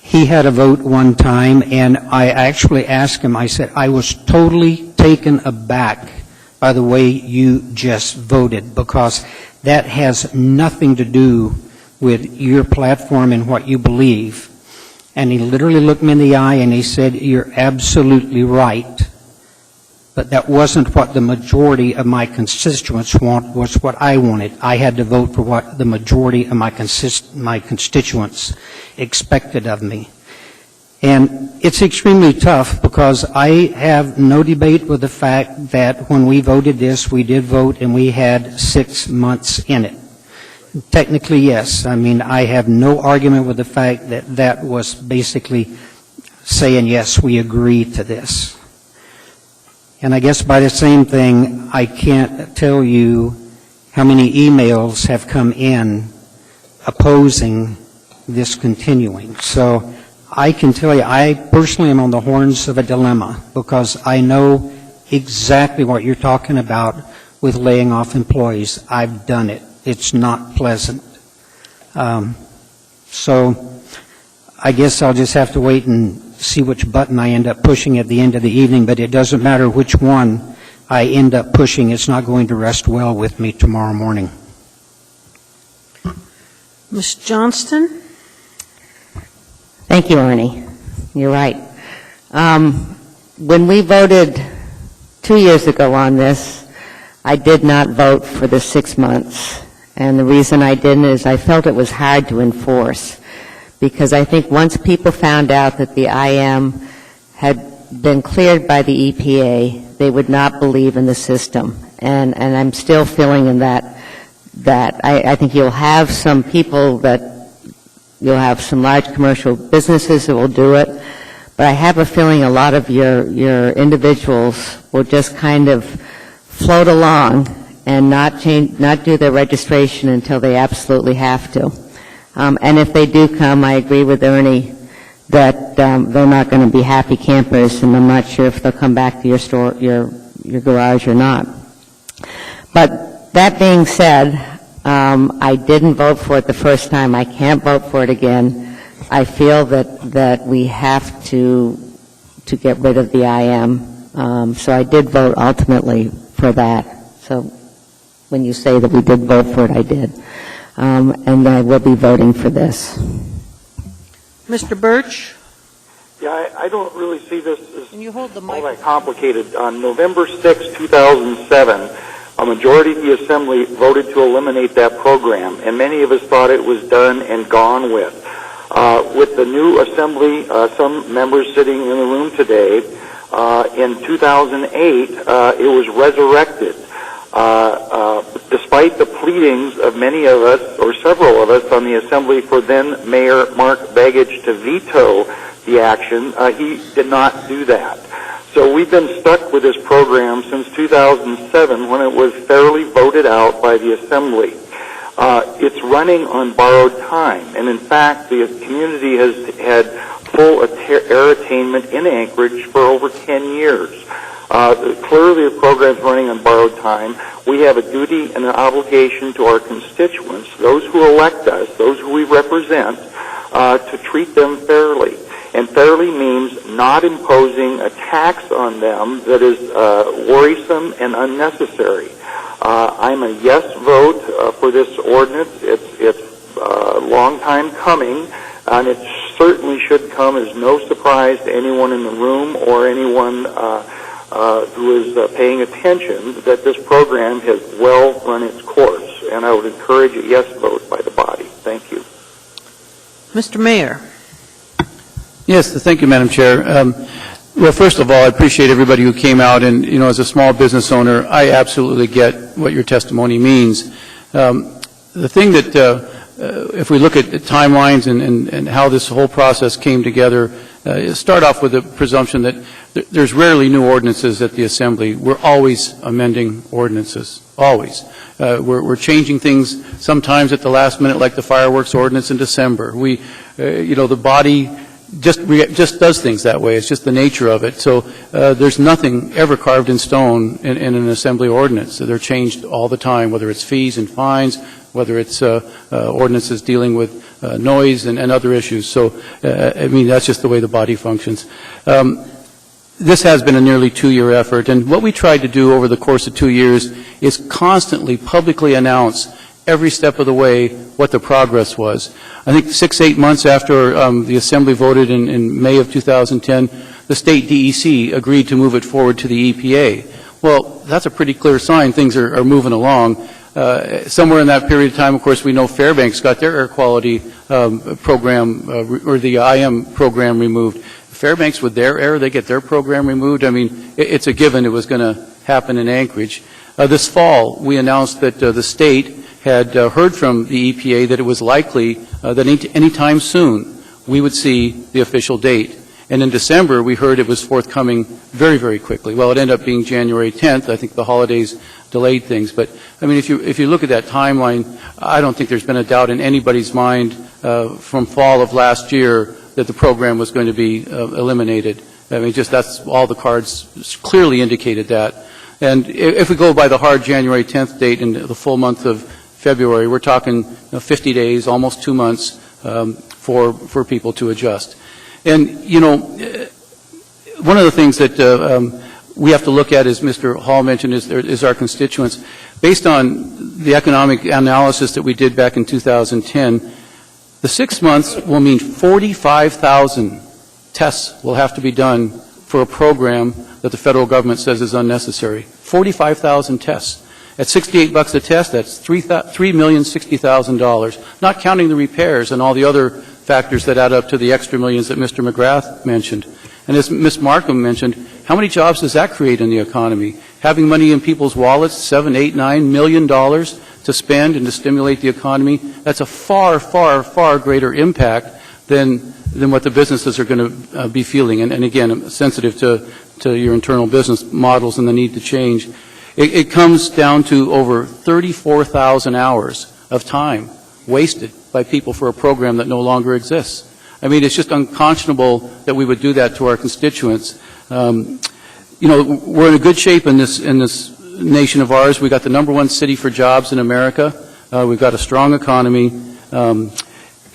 G: He had a vote one time, and I actually asked him, I said, I was totally taken aback by the way you just voted, because that has nothing to do with your platform and what you believe. And he literally looked me in the eye and he said, you're absolutely right. But that wasn't what the majority of my constituents want, was what I wanted. I had to vote for what the majority of my constituents expected of me. And it's extremely tough because I have no debate with the fact that when we voted this, we did vote and we had 6 months in it. Technically, yes. I mean, I have no argument with the fact that that was basically saying, yes, we agree to this. And I guess by the same thing, I can't tell you how many emails have come in opposing this continuing. So I can tell you, I personally am on the horns of a dilemma because I know exactly what you're talking about with laying off employees. I've done it. It's not pleasant. So I guess I'll just have to wait and see which button I end up pushing at the end of the evening, but it doesn't matter which one I end up pushing. It's not going to rest well with me tomorrow morning.
A: Ms. Johnston?
K: Thank you, Ernie. You're right. When we voted 2 years ago on this, I did not vote for the 6 months. And the reason I didn't is I felt it was hard to enforce. Because I think once people found out that the IM had been cleared by the EPA, they would not believe in the system. And I'm still feeling in that I think you'll have some people you'll have some large commercial businesses that will do it, but I have a feeling a lot of your individuals will just kind of float along and not do their registration until they absolutely have to. And if they do come, I agree with Ernie that they're not going to be happy campers, and I'm not sure if they'll come back to your store, your garage or not. But that being said, I didn't vote for it the first time. I can't vote for it again. I feel that we have to get rid of the IM. So I did vote ultimately for that. So when you say that we did vote for it, I did. And I will be voting for this.
A: Mr. Birch?
U: Yeah, I don't really see this as
A: Can you hold the
U: all that complicated. On November 6, 2007, a majority of the Assembly voted to eliminate that program, and many of us thought it was done and gone with. With the new Assembly, some members sitting in the room today, in 2008, it was resurrected. Despite the pleadings of many of us, or several of us on the Assembly for then Mayor Mark Begich to veto the action, he did not do that. So we've been stuck with this program since 2007 when it was fairly voted out by the Assembly. It's running on borrowed time, and in fact, the community has had full air attainment in Anchorage for over 10 years. Clearly, the program's running on borrowed time. We have a duty and an obligation to our constituents, those who elect us, those who we represent, to treat them fairly. And fairly means not imposing a tax on them that is worrisome and unnecessary. I'm a yes vote for this ordinance. It's a long time coming, and it certainly should come as no surprise to anyone in the room or anyone who is paying attention that this program has well run its course. And I would encourage a yes vote by the body. Thank you.
A: Mr. Mayor?
J: Yes, thank you, Madam Chair. Well, first of all, I appreciate everybody who came out, and, you know, as a small business owner, I absolutely get what your testimony means. The thing that, if we look at timelines and how this whole process came together, start off with the presumption that there's rarely new ordinances at the Assembly. We're always amending ordinances, always. We're changing things sometimes at the last minute, like the fireworks ordinance in December. You know, the body just does things that way. It's just the nature of it. So there's nothing ever carved in stone in an Assembly ordinance. They're changed all the time, whether it's fees and fines, whether it's ordinances dealing with noise and other issues. So, I mean, that's just the way the body functions. This has been a nearly 2-year effort, and what we tried to do over the course of 2 years is constantly publicly announce every step of the way what the progress was. I think 6-8 months after the Assembly voted in May of 2010, the state DEC agreed to move it forward to the EPA. Well, that's a pretty clear sign things are moving along. Somewhere in that period of time, of course, we know Fairbanks got their air quality program, or the IM program removed. Fairbanks, with their air, they get their program removed. I mean, it's a given it was going to happen in Anchorage. This fall, we announced that the state had heard from the EPA that it was likely that any time soon we would see the official date. And in December, we heard it was forthcoming very, very quickly. Well, it ended up being January 10th. I think the holidays delayed things. But, I mean, if you look at that timeline, I don't think there's been a doubt in anybody's mind from fall of last year that the program was going to be eliminated. I mean, just that's all the cards clearly indicated that. And if we go by the hard January 10th date and the full month of February, we're talking 50 days, almost 2 months for people to adjust. And, you know, one of the things that we have to look at, as Mr. Hall mentioned, is our constituents. Based on the economic analysis that we did back in 2010, the 6 months will mean 45,000 tests will have to be done for a program that the federal government says is unnecessary. 45,000 tests. At $68 a test, that's $3,060,000, not counting the repairs and all the other factors that add up to the extra millions that Mr. McGrath mentioned. And as Ms. Markham mentioned, how many jobs does that create in the economy? Having money in people's wallets, $7, $8, $9 million to spend and to stimulate the economy, that's a far, far, far greater impact than what the businesses are going to be feeling. And again, I'm sensitive to your internal business models and the need to change. It comes down to over 34,000 hours of time wasted by people for a program that no longer exists. I mean, it's just unconscionable that we would do that to our constituents. You know, we're in a good shape in this nation of ours. We've got the #1 city for jobs in America. We've got a strong economy.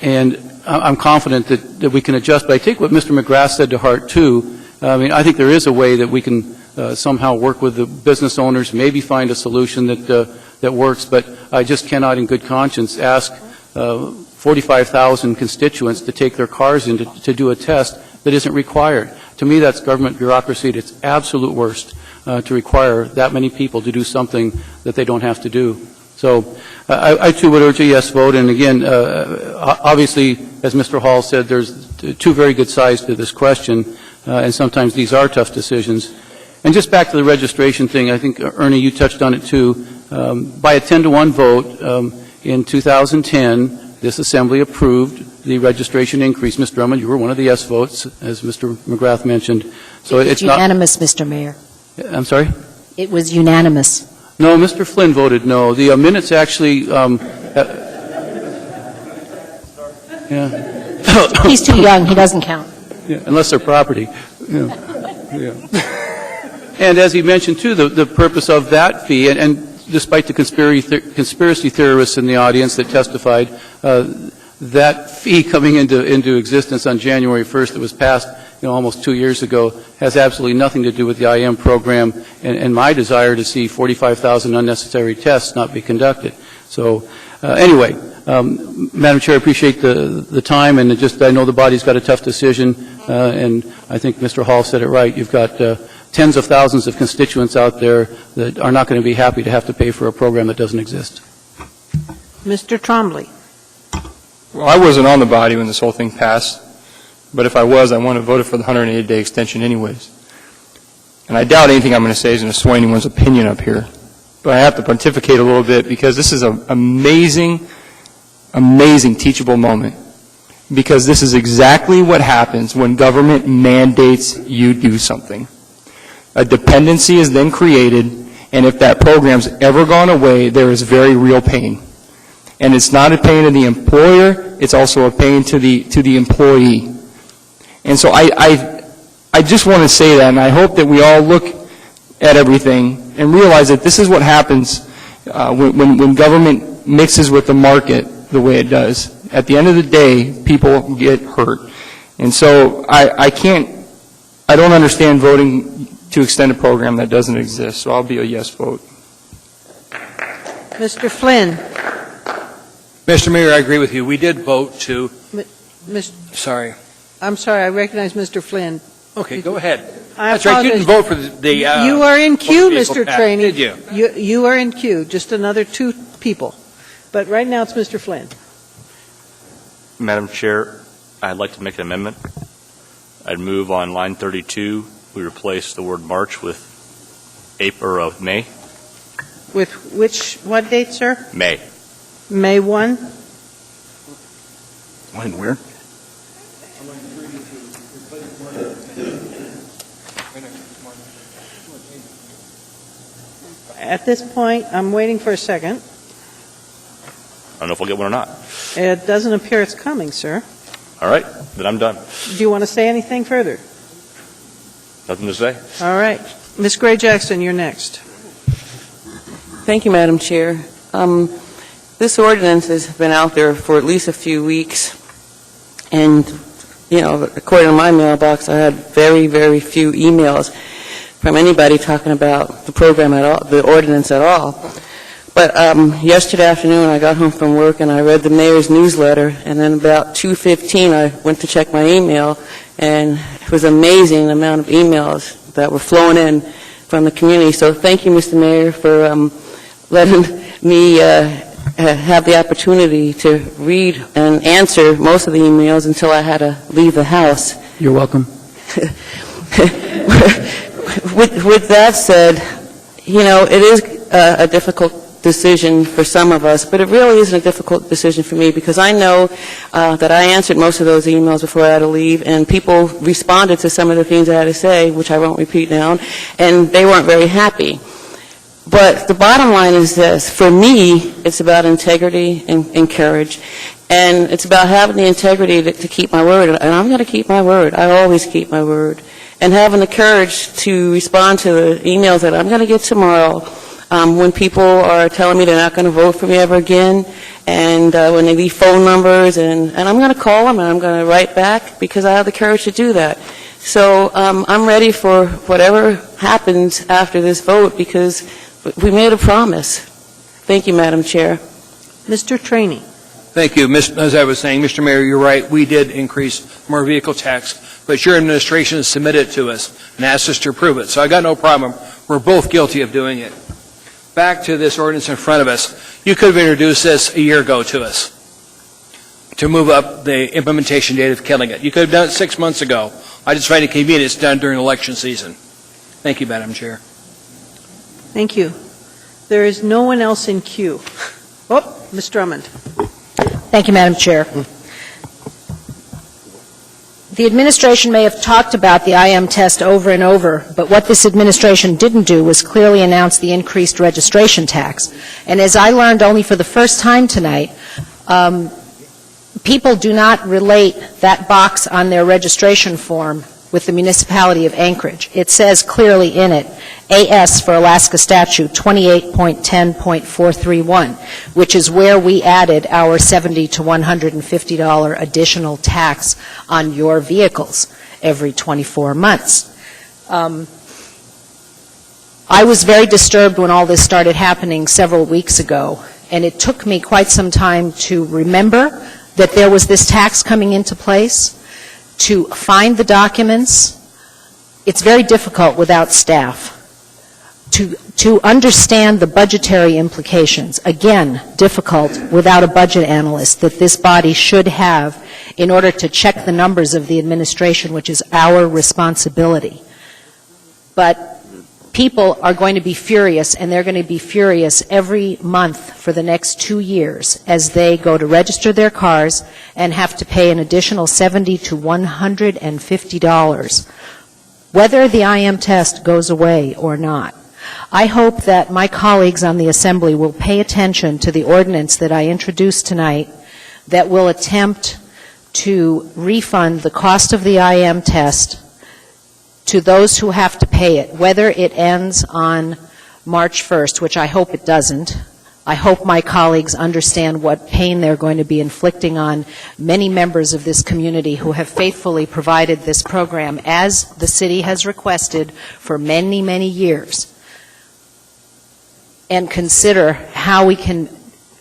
J: And I'm confident that we can adjust. But I take what Mr. McGrath said to heart, too. I mean, I think there is a way that we can somehow work with the business owners, maybe find a solution that works. But I just cannot in good conscience ask 45,000 constituents to take their cars in to do a test that isn't required. To me, that's government bureaucracy at its absolute worst, to require that many people to do something that they don't have to do. So I too would urge a yes vote. And again, obviously, as Mr. Hall said, there's two very good sides to this question, and sometimes these are tough decisions. And just back to the registration thing, I think, Ernie, you touched on it too. By a 10-to-1 vote in 2010, this Assembly approved the registration increase. Ms. Drummond, you were one of the yes votes, as Mr. McGrath mentioned. So it's
I: unanimous, Mr. Mayor.
J: I'm sorry?
I: It was unanimous.
J: No, Mr. Flynn voted no. The minutes actually... yeah.
I: He's too young. He doesn't count.
J: Yeah, unless they're property. Yeah. Yeah. And as he mentioned, too, the purpose of that fee, and despite the conspiracy theorists in the audience that testified, that fee coming into existence on January 1st that was passed almost 2 years ago has absolutely nothing to do with the IM program and my desire to see 45,000 unnecessary tests not be conducted. So anyway, Madam Chair, I appreciate the time, and I know the body's got a tough decision, and I think Mr. Hall said it right. You've got tens of thousands of constituents out there that are not going to be happy to have to pay for a program that doesn't exist.
A: Mr. Trombley.
O: Well, I wasn't on the body when this whole thing passed, But if I was, I wouldn't have voted for the 180-day extension anyways. And I doubt anything I'm going to say is going to sway anyone's opinion up here. But I have to pontificate a little bit because this is an amazing, amazing teachable moment. Because this is exactly what happens when government mandates you do something. A dependency is then created, and if that program's ever gone away, there is very real pain. And it's not a pain to the employer, it's also a pain to the employee. And so I just want to say that, and I hope that we all look at everything and realize that this is what happens when government mixes with the market the way it does. At the end of the day, people get hurt. And so I don't understand voting to extend a program that doesn't exist, so I'll be a yes vote.
A: Mr. Flynn.
C: Mr. Mayor, I agree with you. We did vote to... Sorry.
A: I'm sorry, I recognize Mr. Flynn.
C: Okay, go ahead.
A: That's
C: right, you didn't vote for the
A: you are in queue, Mr. Trainee.
C: Did you?
A: You are in queue, just another 2 people. But right now it's Mr. Flynn.
F: Madam Chair, I'd like to make an amendment. I'd move on line 32, we replace the word March with April or May.
A: With what date, sir?
F: May.
A: May 1?
F: When, where?
A: At this point, I'm waiting for a second.
F: I don't know if we'll get one or not.
A: It doesn't appear it's coming, sir.
F: All right, then I'm done.
A: Do you want to say anything further?
F: Nothing to say.
A: All right. Ms. Gray-Jackson, you're next.
S: Thank you, Madam Chair. This ordinance has been out there for at least a few weeks, and, according to my mailbox, I had very, very few emails from anybody talking about the program at all, the ordinance at all. But yesterday afternoon, I got home from work and I read the mayor's newsletter, and then about 2:15, I went to check my email, and it was amazing the amount of emails that were flowing in from the community. So thank you, Mr. Mayor, for letting me have the opportunity to read and answer most of the emails until I had to leave the house.
J: You're welcome.
S: With that said, it is a difficult decision for some of us, but it really isn't a difficult decision for me because I know that I answered most of those emails before I had to leave, and people responded to some of the things I had to say, which I won't repeat now, and they weren't very happy. But the bottom line is this. For me, it's about integrity and courage, and it's about having the integrity to keep my word, and I'm going to keep my word. I always keep my word. And having the courage to respond to the emails that I'm going to get tomorrow when people are telling me they're not going to vote for me ever again, and when they leave phone numbers, and I'm going to call them and I'm going to write back because I have the courage to do that. So I'm ready for whatever happens after this vote because we made a promise. Thank you, Madam Chair.
A: Mr. Trainee.
C: Thank you. As I was saying, Mr. Mayor, you're right. We did increase more vehicle tax, but your administration has submitted it to us and asked us to approve it. So I got no problem. We're both guilty of doing it. Back to this ordinance in front of us. You could have introduced this a year ago to us to move up the implementation date of killing it. You could have done it 6 months ago. I just find it convenient it's done during election season. Thank you, Madam Chair.
A: Thank you. There is no one else in queue. Oh, Ms. Drummond.
I: Thank you, Madam Chair. The administration may have talked about the IM test over and over, but what this administration didn't do was clearly announce the increased registration tax. And as I learned only for the first time tonight, people do not relate that box on their registration form with the municipality of Anchorage. It says clearly in it, AS for Alaska Statute 28.10.431, which is where we added our $70 to $150 additional tax on your vehicles every 24 months. I was very disturbed when all this started happening several weeks ago, and it took me quite some time to remember that there was this tax coming into place, to find the documents. It's very difficult without staff. to understand the budgetary implications. Again, difficult without a budget analyst that this body should have in order to check the numbers of the administration, which is our responsibility. But people are going to be furious, and they're going to be furious every month for the next 2 years as they go to register their cars and have to pay an additional $70 to $150, whether the IM test goes away or not. I hope that my colleagues on the Assembly will pay attention to the ordinance that I introduced tonight that will attempt to refund the cost of the IM test to those who have to pay it, whether it ends on March 1st, which I hope it doesn't. I hope my colleagues understand what pain they're going to be inflicting on many members of this community who have faithfully provided this program as the city has requested for many, many years, and consider how we can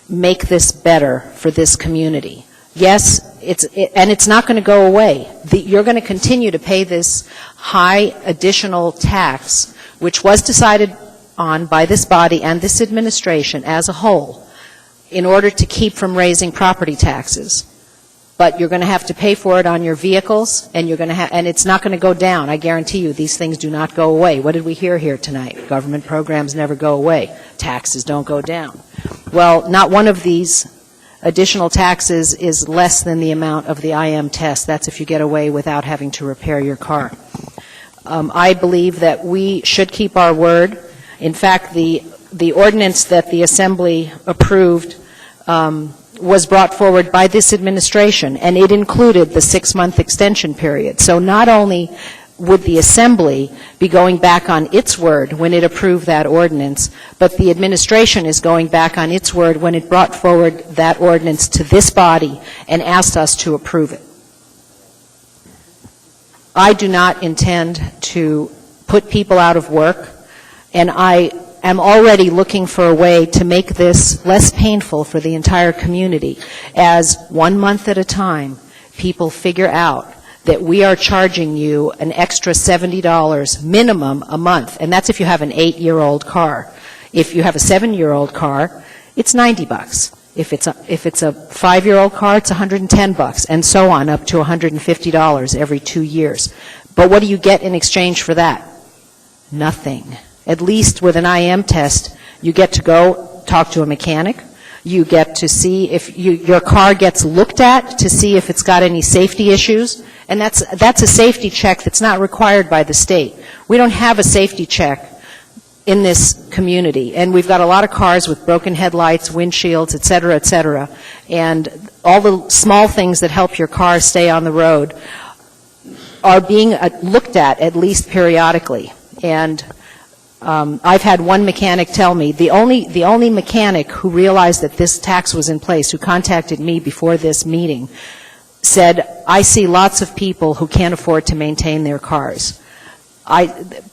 I: make this better for this community. Yes, it's not going to go away. You're going to continue to pay this high additional tax, which was decided on by this body and this administration as a whole in order to keep from raising property taxes. But you're going to have to pay for it on your vehicles, and and it's not going to go down. I guarantee you these things do not go away. What did we hear here tonight? Government programs never go away. Taxes don't go down. Well, not one of these additional taxes is less than the amount of the IM test. That's if you get away without having to repair your car. I believe that we should keep our word. In fact, the ordinance that the Assembly approved was brought forward by this administration, and it included the 6-month extension period. So not only would the Assembly be going back on its word when it approved that ordinance, but the administration is going back on its word when it brought forward that ordinance to this body and asked us to approve it. I do not intend to put people out of work, and I am already looking for a way to make this less painful for the entire community, as 1 month at a time people figure out that we are charging you an extra $70 minimum a month, and that's if you have an 8-year-old car. If you have a 7-year-old car, it's $90. If it's a 5-year-old car, it's $110, and so on, up to $150 every 2 years. But what do you get in exchange for that? Nothing. At least with an IM test, you get to go talk to a mechanic. You get to see if your car gets looked at to see if it's got any safety issues. And that's a safety check that's not required by the state. We don't have a safety check in this community. And we've got a lot of cars with broken headlights, windshields, et cetera, and all the small things that help your car stay on the road are being looked at least periodically. And I've had one mechanic tell me, the only mechanic who realized that this tax was in place, who contacted me before this meeting, said, I see lots of people who can't afford to maintain their cars.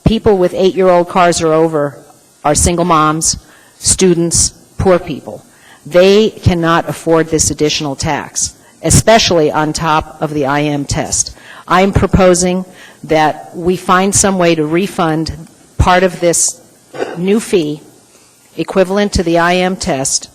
I: People with 8-year-old cars or over are single moms, students, poor people. They cannot afford this additional tax, especially on top of the IM test. I'm proposing that we find some way to refund part of this new fee, equivalent to the IM test,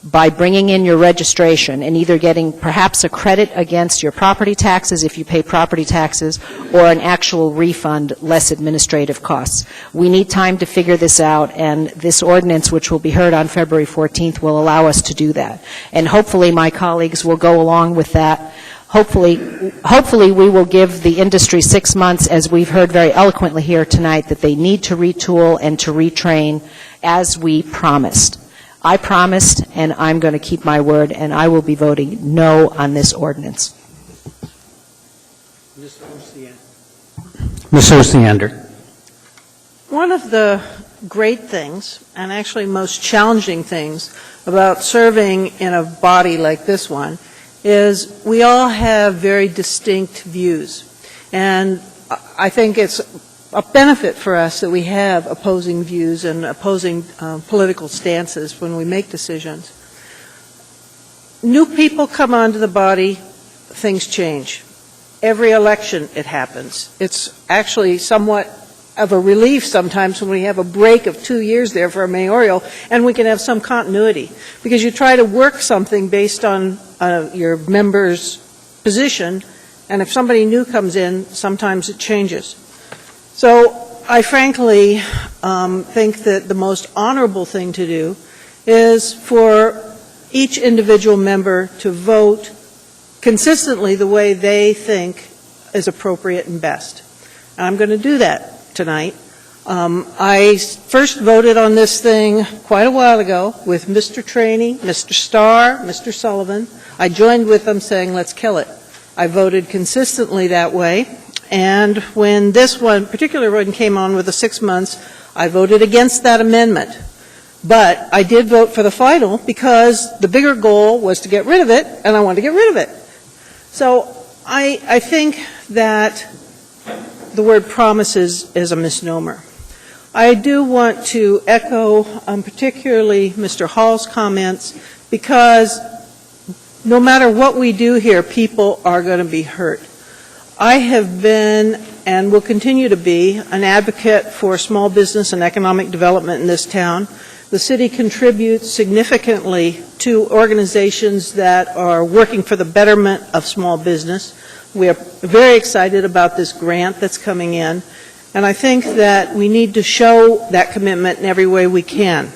I: by bringing in your registration and either getting perhaps a credit against your property taxes if you pay property taxes, or an actual refund, less administrative costs. We need time to figure this out, and this ordinance, which will be heard on February 14th, will allow us to do that. And hopefully my colleagues will go along with that. Hopefully we will give the industry 6 months, as we've heard very eloquently here tonight, that they need to retool and to retrain as we promised. I promised, and I'm going to keep my word, and I will be voting no on this ordinance.
G: Ms. Osiander.
A: One of the great things, and actually most challenging things, about serving in a body like this one is we all have very distinct views. And I think it's a benefit for us that we have opposing views and opposing political stances when we make decisions. New people come onto the body, things change. Every election it happens. It's actually somewhat of a relief sometimes when we have a break of 2 years there for a mayoral, and we can have some continuity. Because you try to work something based on your member's position, and if somebody new comes in, sometimes it changes. So I frankly think that the most honorable thing to do is for each individual member to vote consistently the way they think is appropriate and best. And I'm going to do that tonight. I first voted on this thing quite a while ago with Mr. Traney, Mr. Starr, Mr. Sullivan. I joined with them saying, let's kill it. I voted consistently that way. And when this particular one came on with the 6 months, I voted against that amendment. But I did vote for the final because the bigger goal was to get rid of it, and I wanted to get rid of it. So I think that the word promises is a misnomer. I do want to echo particularly Mr. Hall's comments, because no matter what we do here, people are going to be hurt. I have been and will continue to be an advocate for small business and economic development in this town. The city contributes significantly to organizations that are working for the betterment of small business. We are very excited about this grant that's coming in, and I think that we need to show that commitment in every way we can.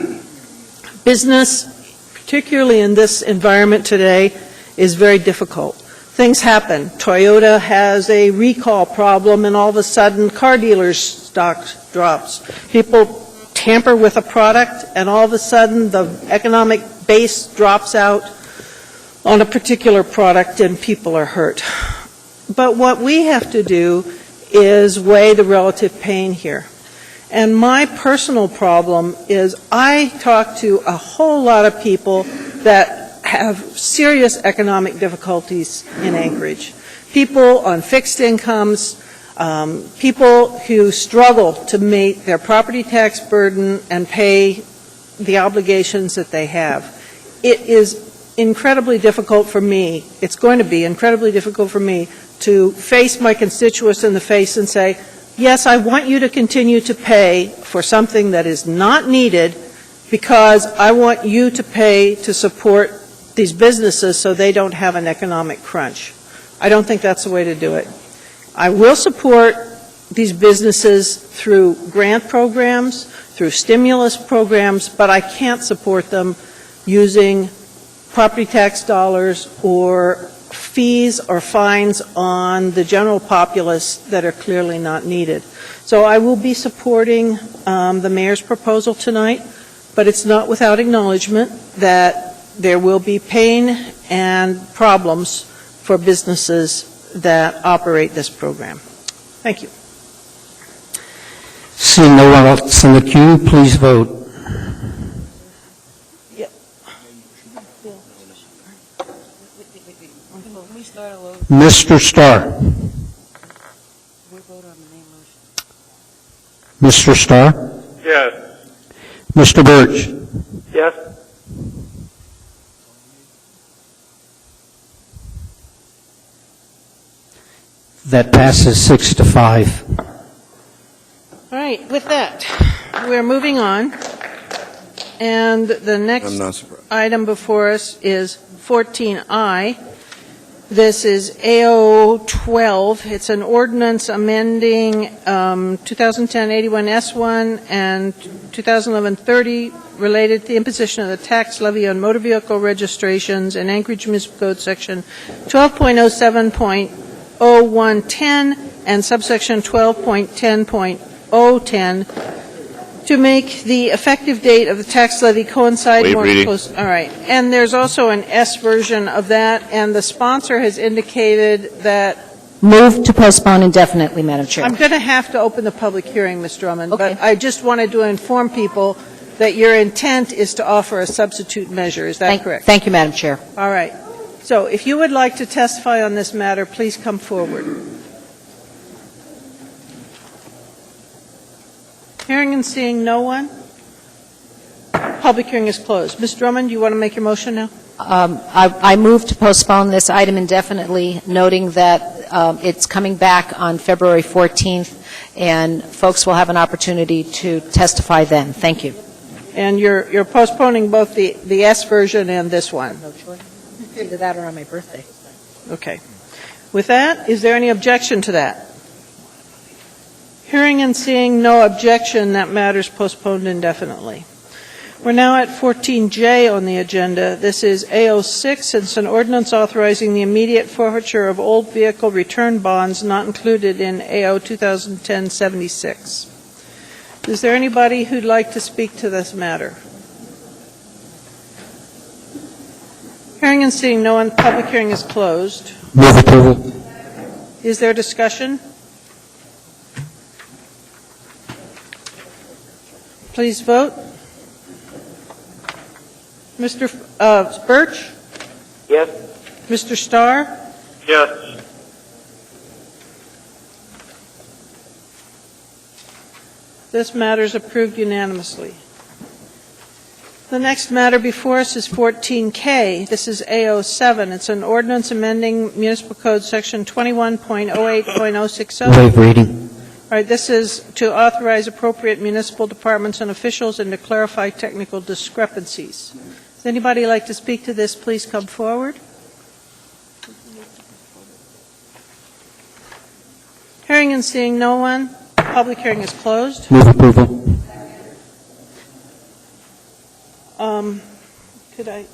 A: Business, particularly in this environment today, is very difficult. Things happen. Toyota has a recall problem, and all of a sudden car dealers' stock drops. People tamper with a product, and all of a sudden the economic base drops out on a particular product and people are hurt. But what we have to do is weigh the relative pain here. And my personal problem is I talk to a whole lot of people that have serious economic difficulties in Anchorage. People on fixed incomes, people who struggle to meet their property tax burden and pay the obligations that they have. It is incredibly difficult for me, it's going to be incredibly difficult for me to face my constituents in the face and say, yes, I want you to continue to pay for something that is not needed because I want you to pay to support these businesses so they don't have an economic crunch. I don't think that's the way to do it. I will support these businesses through grant programs, through stimulus programs, but I can't support them using property tax dollars or fees or fines on the general populace that are clearly not needed. So I will be supporting the mayor's proposal tonight, but it's not without acknowledgement that there will be pain and problems for businesses that operate this program. Thank you.
G: Seeing no one else in the queue, please vote. Mr. Starr. Mr. Starr?
U: Yes.
G: Mr. Birch?
U: Yes.
G: That passes 6-5.
A: All right, with that, we're moving on. And the next item before us is 14I. This is AO 12. It's an ordinance amending 2010-81S1 and 2011-30 related to the imposition of the tax levy on motor vehicle registrations in Anchorage Municipal Code Section 12.07.0110 and subsection 12.10.010 to make the effective date of the tax levy coincide more close. All right. And there's also an S version of that, and the sponsor has indicated that
I: Move to postpone indefinitely, Madam Chair.
A: I'm going to have to open the public hearing, Ms. Drummond, but I just wanted to inform people that your intent is to offer a substitute measure. Is that correct?
I: Thank you, Madam Chair.
A: All right. So if you would like to testify on this matter, please come forward. Hearing and seeing no one, public hearing is closed. Ms. Drummond, do you want to make your motion now?
I: I move to postpone this item indefinitely, noting that it's coming back on February 14th, and folks will have an opportunity to testify then. Thank you.
A: And you're postponing both the S version and this one?
I: No choice. Either that or on my birthday.
A: Okay. With that, is there any objection to that? Hearing and seeing no objection, that matter is postponed indefinitely. We're now at 14J on the agenda. This is A06. It's an ordinance authorizing the immediate forfeiture of old vehicle return bonds not included in AO 2010-76. Is there anybody who'd like to speak to this matter? Hearing and seeing no one, public hearing is closed.
G: Move approval.
A: Is there discussion? Please vote. Mr. Birch?
U: Yes.
A: Mr. Starr?
U: Yes.
A: This matter is approved unanimously. The next matter before us is 14K. This is A07. It's an ordinance amending Municipal Code Section 21.08.060.
G: Waive reading.
A: All right, this is to authorize appropriate municipal departments and officials and to clarify technical discrepancies. Does anybody like to speak to this? Please come forward. Hearing and seeing no one, public hearing is closed.
G: Move approval.
A: Could I?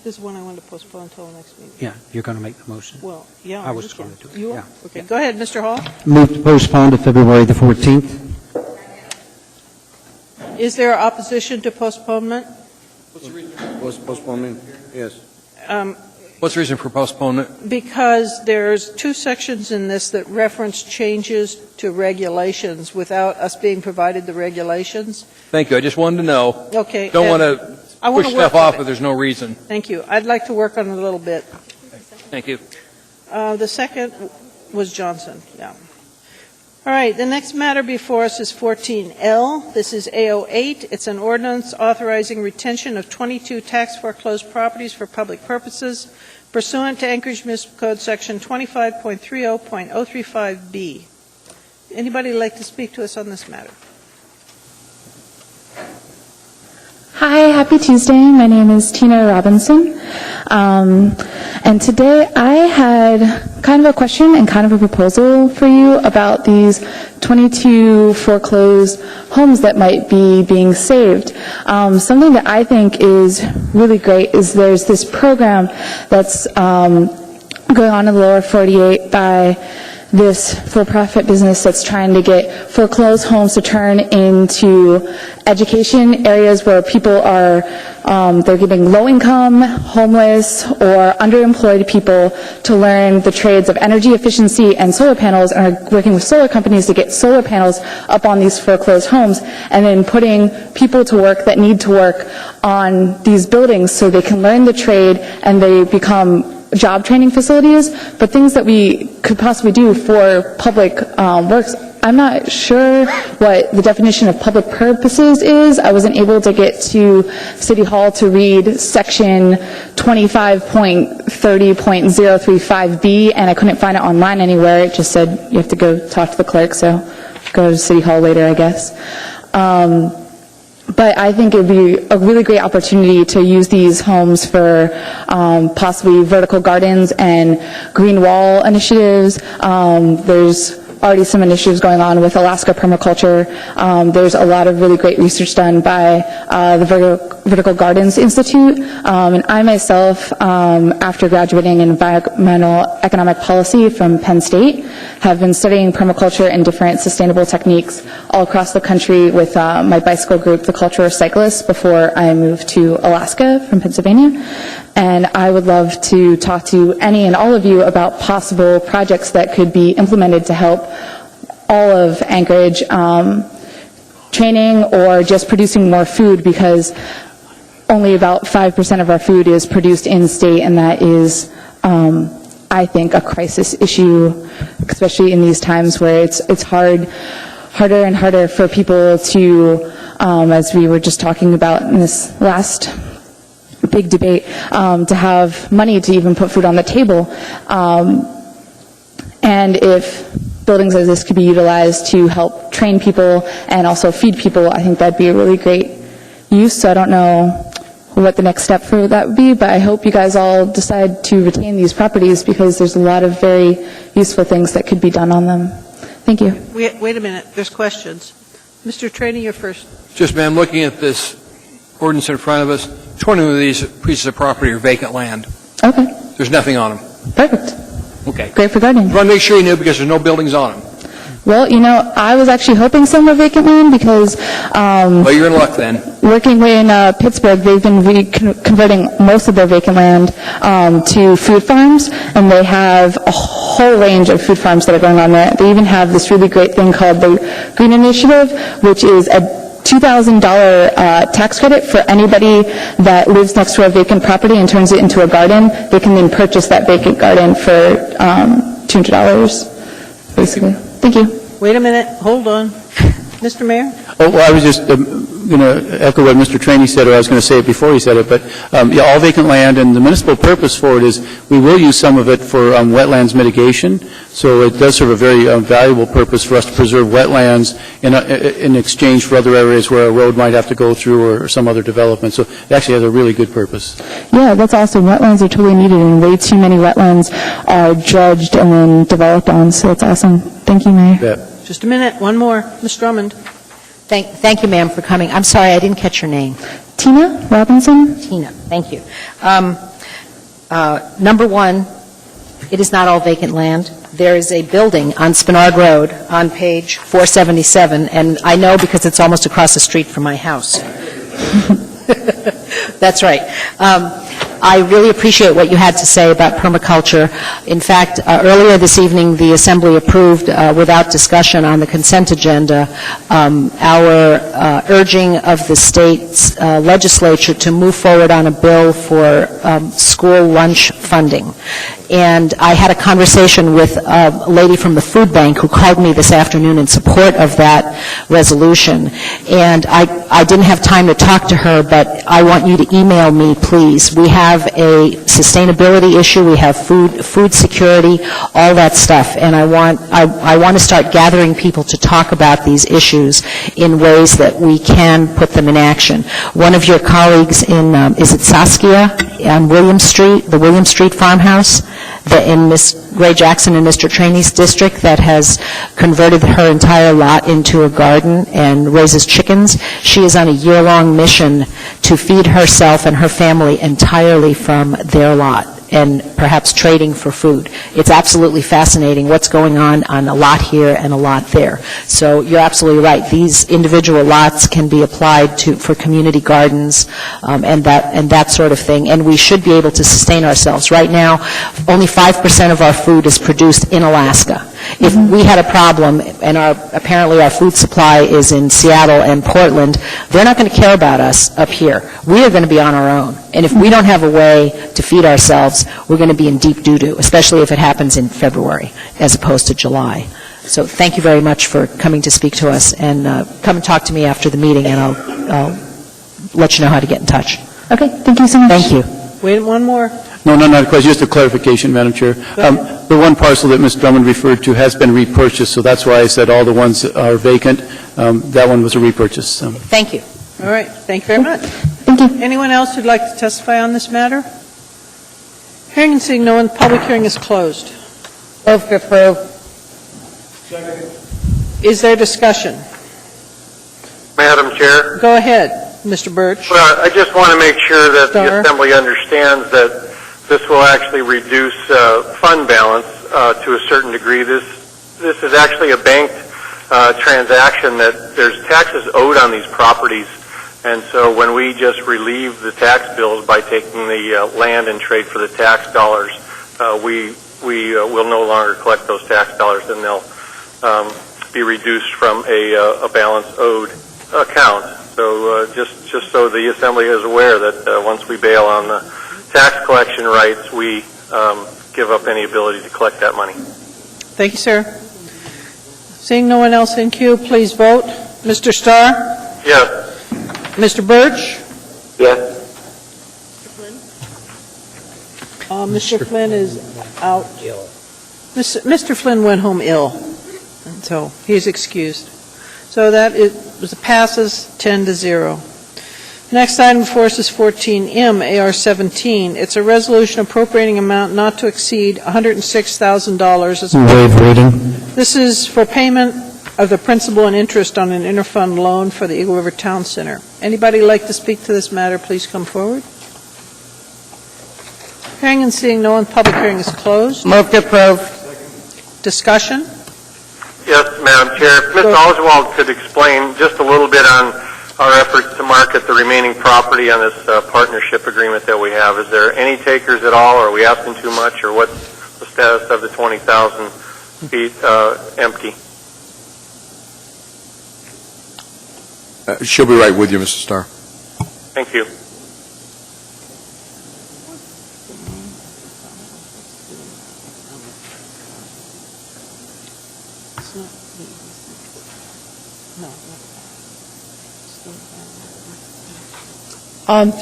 A: This is one I wanted to postpone until the next meeting.
G: Yeah, you're going to make the motion.
A: Well, yeah.
G: I was going to do it.
A: You are?
G: Yeah.
A: Okay, go ahead, Mr. Hall.
G: Move to postpone to February the 14th.
A: Is there opposition to postponement?
H: What's the reason for postponement? Yes.
C: What's the reason for postponement?
A: Because there's two sections in this that reference changes to regulations without us being provided the regulations.
C: Thank you. I just wanted to know.
A: Okay.
C: Don't want to push stuff off if there's no reason.
A: Thank you. I'd like to work on it a little bit.
C: Thank you.
A: The second was Johnson. Yeah. All right. The next matter before us is 14L. This is A08. It's an ordinance authorizing retention of 22 tax foreclosed properties for public purposes pursuant to Anchorage Municipal Code Section 25.30.035B. Anybody like to speak to us on this matter?
Q: Hi, happy Tuesday. My name is Tina Robinson. And today I had kind of a question and kind of a proposal for you about these 22 foreclosed homes that might be being saved. Something that I think is really great is there's this program that's going on in the lower 48 by this for-profit business that's trying to get foreclosed homes to turn into education areas where people are, they're giving low-income, homeless, or underemployed people to learn the trades of energy efficiency and solar panels, and are working with solar companies to get solar panels up on these foreclosed homes, and then putting people to work that need to work on these buildings so they can learn the trade and they become job training facilities, but things that we could possibly do for public works. I'm not sure what the definition of public purposes is. I wasn't able to get to City Hall to read section 25.30.035B, and I couldn't find it online anywhere. It just said you have to go talk to the clerk, so go to City Hall later, I guess. But I think it would be a really great opportunity to use these homes for possibly vertical gardens and green wall initiatives. There's already some initiatives going on with Alaska permaculture. There's a lot of really great research done by the Vertical Gardens Institute. And I myself, after graduating in environmental economic policy from Penn State, have been studying permaculture and different sustainable techniques all across the country with my bicycle group, the Culture of Cyclists, before I moved to Alaska from Pennsylvania. And I would love to talk to any and all of you about possible projects that could be implemented to help all of Anchorage training or just producing more food, because only about 5% of our food is produced in state, and that is, I think, a crisis issue, especially in these times where it's harder and harder for people to, as we were just talking about in this last big debate, to have money to even put food on the table. And if buildings like this could be utilized to help train people and also feed people, I think that'd be a really great use. So I don't know what the next step for that would be, but I hope you guys all decide to retain these properties because there's a lot of very useful things that could be done on them. Thank you.
A: Wait a minute. There's questions. Mr. Trainee, you're first.
C: Just, ma'am, looking at this ordinance in front of us, 20 of these pieces of property are vacant land.
Q: Okay.
C: There's nothing on them.
Q: Perfect.
C: Okay.
Q: Great for gardening.
C: I want to make sure you knew because there's no buildings on them.
Q: Well, I was actually hoping some were vacant land because
C: Well, you're in luck then.
Q: working way in Pittsburgh, they've been converting most of their vacant land to food farms, and they have a whole range of food farms that are going on there. They even have this really great thing called the Green Initiative, which is a $2,000 tax credit for anybody that lives next to a vacant property and turns it into a garden. They can then purchase that vacant garden for $200, basically. Thank you.
A: Wait a minute. Hold on. Mr. Mayor?
J: Oh, well, I was just going to echo what Mr. Trainee said, or I was going to say it before he said it, but all vacant land, and the municipal purpose for it is we will use some of it for wetlands mitigation, so it does serve a very valuable purpose for us to preserve wetlands in exchange for other areas where a road might have to go through or some other development. So it actually has a really good purpose.
Q: Yeah, that's awesome. Wetlands are totally needed, and way too many wetlands are dredged and then developed on, so it's awesome. Thank you, Mayor.
A: Just a minute. One more. Ms. Drummond.
I: Thank you, ma'am, for coming. I'm sorry, I didn't catch your name.
Q: Tina Robinson.
I: Tina, thank you. Number one, it is not all vacant land. There is a building on Spinard Road on page 477, and I know because it's almost across the street from my house. That's right. I really appreciate what you had to say about permaculture. In fact, earlier this evening, the Assembly approved, without discussion on the consent agenda, our urging of the state's legislature to move forward on a bill for school lunch funding. And I had a conversation with a lady from the food bank who called me this afternoon in support of that resolution. And I didn't have time to talk to her, but I want you to email me, please. We have a sustainability issue, we have food security, all that stuff. And I want to start gathering people to talk about these issues in ways that we can put them in action. One of your colleagues in, is it Saskia on William Street, the William Street farmhouse, in Ms. Ray Jackson and Mr. Trainee's district, that has converted her entire lot into a garden and raises chickens. She is on a year-long mission to feed herself and her family entirely from their lot and perhaps trading for food. It's absolutely fascinating what's going on a lot here and a lot there. So you're absolutely right. These individual lots can be applied for community gardens and that sort of thing, and we should be able to sustain ourselves. Right now, only 5% of our food is produced in Alaska. If we had a problem, and apparently our food supply is in Seattle and Portland, they're not going to care about us up here. We are going to be on our own. And if we don't have a way to feed ourselves, we're going to be in deep doo-doo, especially if it happens in February as opposed to July. So thank you very much for coming to speak to us, and come and talk to me after the meeting, and I'll let you know how to get in touch.
Q: Okay, thank you so much.
I: Thank you.
A: Wait, one more.
J: No, not a question, just a clarification, Madam Chair. The one parcel that Ms. Drummond referred to has been repurchased, so that's why I said all the ones that are vacant. That one was a repurchase.
I: Thank you.
A: All right. Thank you very much.
Q: Thank you.
A: Anyone else who'd like to testify on this matter? Hearing and seeing no one, public hearing is closed.
I: Move to approve.
A: Is there discussion?
L: Madam Chair?
A: Go ahead, Mr. Birch.
L: Well, I just want to make sure that
A: Star.
L: the Assembly understands that this will actually reduce fund balance to a certain degree. This is actually a banked transaction that there's taxes owed on these properties, and so when we just relieve the tax bills by taking the land and trade for the tax dollars, we will no longer collect those tax dollars, and they'll be reduced from a balance owed account. So just so the Assembly is aware that once we bail on the tax collection rights, we give up any ability to collect that money.
A: Thank you, sir. Seeing no one else in queue, please vote. Mr. Starr?
L: Yes.
A: Mr. Birch?
L: Yes.
A: Mr. Flynn is out. Mr. Flynn went home ill, and so he's excused. So that passes 10-0. Next item before us is 14M, AR-17. It's a resolution appropriating amount not to exceed $106,000.
G: Waive reading.
A: This is for payment of the principal and interest on an interfund loan for the Eagle River Town Center. Anybody like to speak to this matter, please come forward. Hearing and seeing no one, public hearing is closed.
S: Move to approve.
A: Discussion?
L: Yes, Madam Chair. If Ms. Oswald could explain just a little bit on our efforts to market the remaining property on this partnership agreement that we have. Is there any takers at all, or are we asking too much, or what's the status of the 20,000 feet empty?
H: She'll be right with you, Mr. Starr.
L: Thank you.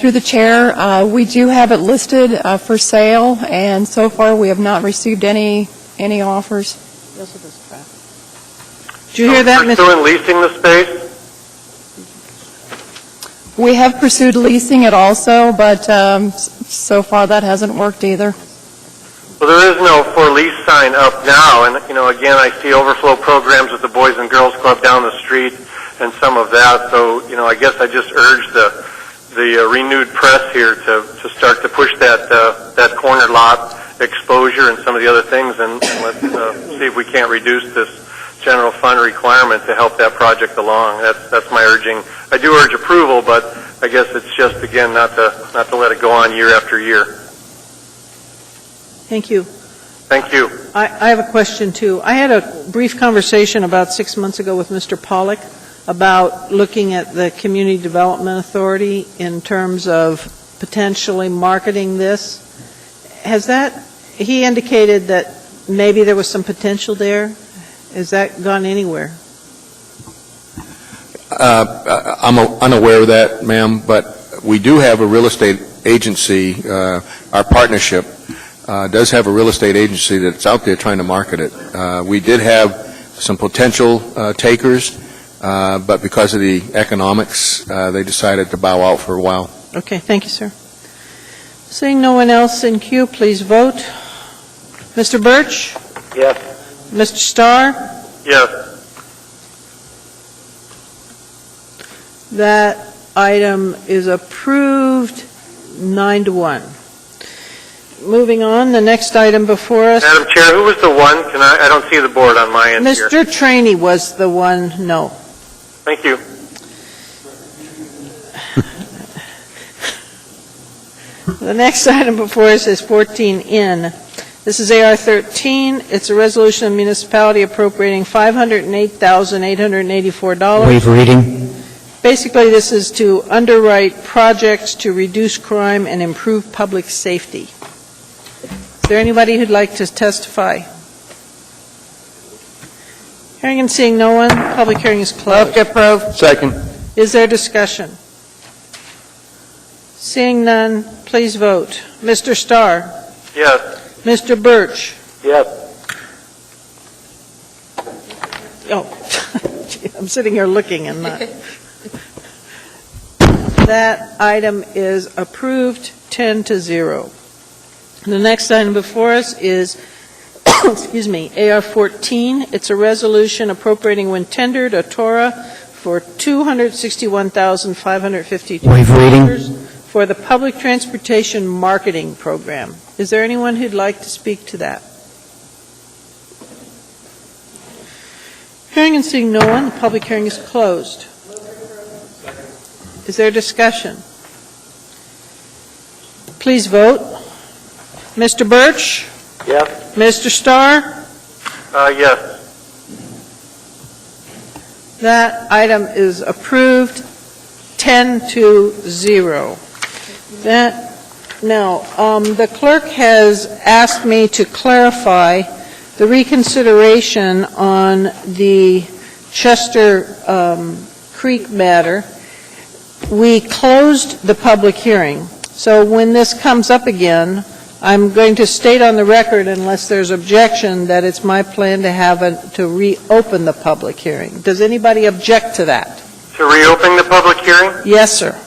N: Through the chair, we do have it listed for sale, and so far we have not received any offers.
A: Did you hear that,
L: Ms.? Pursuing leasing the space?
N: We have pursued leasing it also, but so far that hasn't worked either.
L: Well, there is no for lease sign up now, and again, I see overflow programs with the Boys and Girls Club down the street and some of that. So, I guess I just urge the renewed press here to start to push that corner lot exposure and some of the other things, and let's see if we can't reduce this general fund requirement to help that project along. That's my urging. I do urge approval, but I guess it's just, again, not to let it go on year after year.
A: Thank you.
L: Thank you.
A: I have a question, too. I had a brief conversation about 6 months ago with Mr. Pollack about looking at the Community Development Authority in terms of potentially marketing this. He indicated that maybe there was some potential there. Has that gone anywhere?
H: I'm unaware of that, ma'am, but we do have a real estate agency. Our partnership does have a real estate agency that's out there trying to market it. We did have some potential takers, but because of the economics, they decided to bow out for a while.
A: Okay, thank you, sir. Seeing no one else in queue, please vote. Mr. Birch?
L: Yes.
A: Mr. Starr?
L: Yes.
A: That item is approved 9-1. Moving on, the next item before us.
L: Madam Chair, who was the one? I don't see the board on my end here.
A: Mr. Trainee was the one, no.
L: Thank you.
A: The next item before us is 14N. This is AR-13. It's a resolution of municipality appropriating $508,884.
G: Waive reading.
A: Basically, this is to underwrite projects to reduce crime and improve public safety. Is there anybody who'd like to testify? Hearing and seeing no one, public hearing is closed.
S: Move to approve.
H: Second.
A: Is there discussion? Seeing none, please vote. Mr. Starr?
L: Yes.
A: Mr. Birch?
L: Yes.
A: Oh, I'm sitting here looking and not. That item is approved 10-0. The next item before us is, excuse me, AR-14. It's a resolution appropriating when tendered a TORA for $261,552.
G: Waive reading.
A: For the Public Transportation Marketing Program. Is there anyone who'd like to speak to that? Hearing and seeing no one, the public hearing is closed. Is there discussion? Please vote. Mr. Birch?
L: Yes.
A: Mr. Starr?
L: Yes.
A: That item is approved 10-0. Now, the clerk has asked me to clarify the reconsideration on the Chester Creek matter. We closed the public hearing, so when this comes up again, I'm going to state on the record, unless there's objection, that it's my plan to reopen the public hearing. Does anybody object to that?
L: To reopening the public hearing?
A: Yes, sir.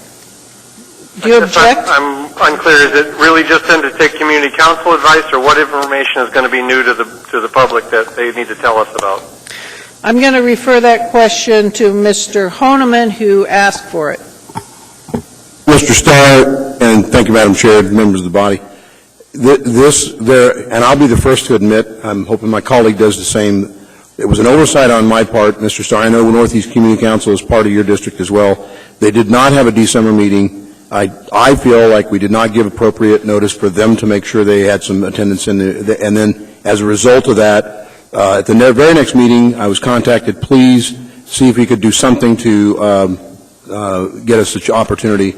A: Do you object?
L: I'm unclear. Is it really just then to take community council advice, or what information is going to be new to the public that they need to tell us about?
A: I'm going to refer that question to Mr. Honeman, who asked for it.
H: Mr. Starr, and thank you, Madam Chair, members of the body. And I'll be the first to admit, I'm hoping my colleague does the same, it was an oversight on my part, Mr. Starr. I know Northeast Community Council is part of your district as well. They did not have a December meeting. I feel like we did not give appropriate notice for them to make sure they had some attendance and then as a result of that, at the very next meeting, I was contacted, please see if we could do something to get us such opportunity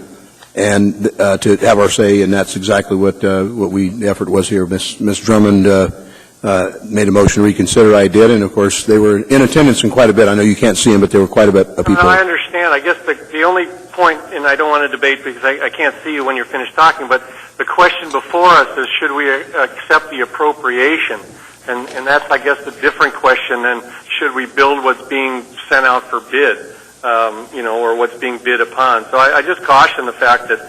H: and to have our say, and that's exactly what the effort was here. Ms. Drummond made a motion to reconsider. I did, and of course they were in attendance in quite a bit. I know you can't see them, but there were quite a bit of people.
L: I understand. I guess the only point, and I don't want to debate because I can't see you when you're finished talking, but the question before us is should we accept the appropriation? And that's, I guess, a different question than should we build what's being sent out for bid. Or what's being bid upon. So I just caution the fact that,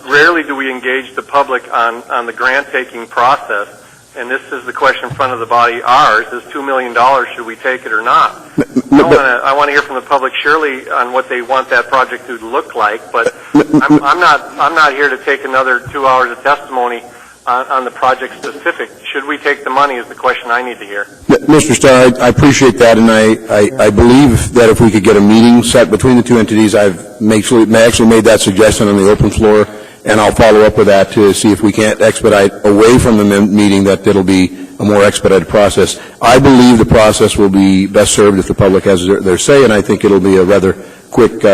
L: rarely do we engage the public on the grant-taking process, and this is the question in front of the body, ours, is $2 million, should we take it or not? I want to hear from the public, surely, on what they want that project to look like, but I'm not here to take another 2 hours of testimony on the project specific. Should we take the money is the question I need to hear.
H: Mr. Starr, I appreciate that, and I believe that if we could get a meeting set between the two entities, I've actually made that suggestion on the open floor, and I'll follow up with that to see if we can't expedite away from the meeting, that it'll be a more expedited process. I believe the process will be best served if the public has their say, and I think it'll be a rather quick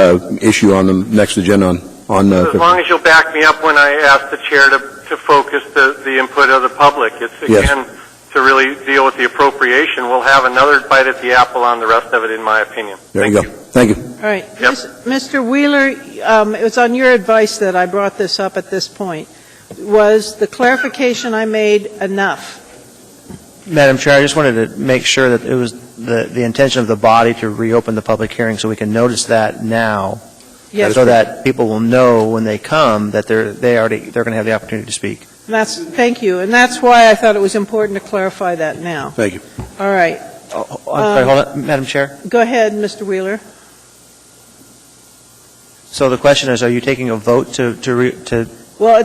H: issue on the next agenda on
L: as long as you'll back me up when I ask the chair to focus the input of the public. It's, again, to really deal with the appropriation. We'll have another bite at the apple on the rest of it, in my opinion.
H: Thank you. Thank you.
A: All right. Yep. Mr. Wheeler, it was on your advice that I brought this up at this point. Was the clarification I made enough?
B: Madam Chair, I just wanted to make sure that it was the intention of the body to reopen the public hearing so we can notice that now.
A: Yes,
B: so that people will know when they come that they're going to have the opportunity to speak.
A: Thank you, and that's why I thought it was important to clarify that now.
H: Thank you.
A: All right.
B: Sorry, hold on, Madam Chair.
A: Go ahead, Mr. Wheeler.
B: So the question is, are you taking a vote to reopen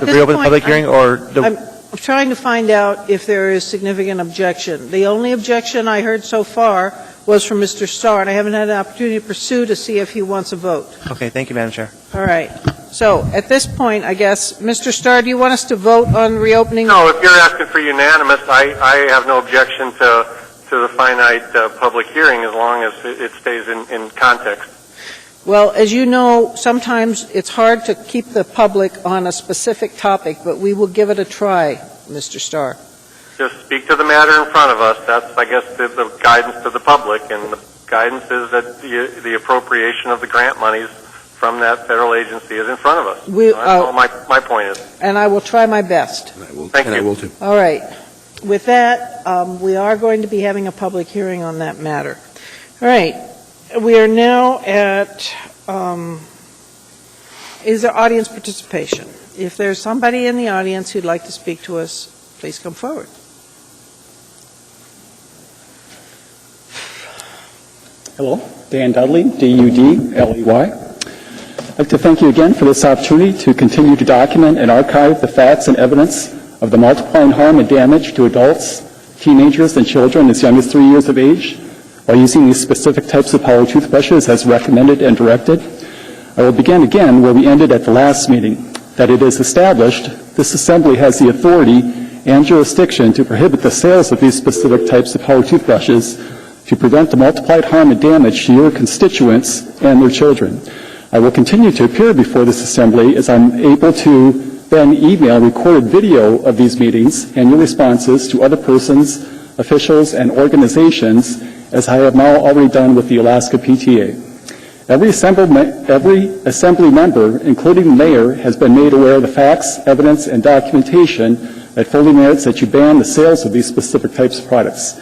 B: the public hearing, or
A: I'm trying to find out if there is significant objection. The only objection I heard so far was from Mr. Starr, and I haven't had an opportunity to pursue to see if he wants a vote.
B: Okay, thank you, Madam Chair.
A: All right. So, at this point, I guess, Mr. Starr, do you want us to vote on reopening?
L: No, if you're asking for unanimous, I have no objection to the finite public hearing as long as it stays in context.
A: Well, as you know, sometimes it's hard to keep the public on a specific topic, but we will give it a try, Mr. Starr.
L: Just speak to the matter in front of us. That's, I guess, the guidance to the public, and the guidance is that the appropriation of the grant monies from that federal agency is in front of us. That's all my point is.
A: And I will try my best.
L: Thank you.
H: I will too.
A: All right. With that, we are going to be having a public hearing on that matter. All right. We are now at is there audience participation? If there's somebody in the audience who'd like to speak to us, please come forward.
T: Hello, Dan Dudley, D-U-D-L-E-Y. I'd like to thank you again for this opportunity to continue to document and archive the facts and evidence of the multiplying harm and damage to adults, teenagers, and children as young as 3 years of age while using these specific types of power toothbrushes as recommended and directed. I will begin again where we ended at the last meeting, that it is established this Assembly has the authority and jurisdiction to prohibit the sales of these specific types of power toothbrushes to prevent the multiplied harm and damage to your constituents and their children. I will continue to appear before this Assembly as I'm able to then email recorded video of these meetings and your responses to other persons, officials, and organizations, as I have now already done with the Alaska PTA. Every Assembly member, including the Mayor, has been made aware of the facts, evidence, and documentation that fully merits that you ban the sales of these specific types of products.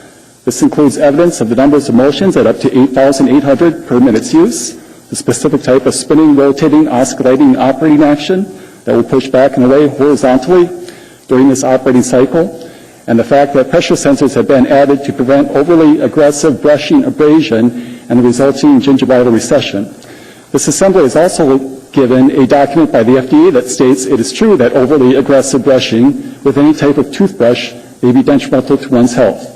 T: This includes evidence of the numbers of motions at up to 8,800 per minute's use, the specific type of spinning, rotating, oscillating operating action that will push back and away horizontally during this operating cycle, and the fact that pressure sensors have been added to prevent overly aggressive brushing abrasion and the resulting gingivital recession. This assembly is also given a document by the FDA that states it is true that overly aggressive brushing with any type of toothbrush may be detrimental to one's health.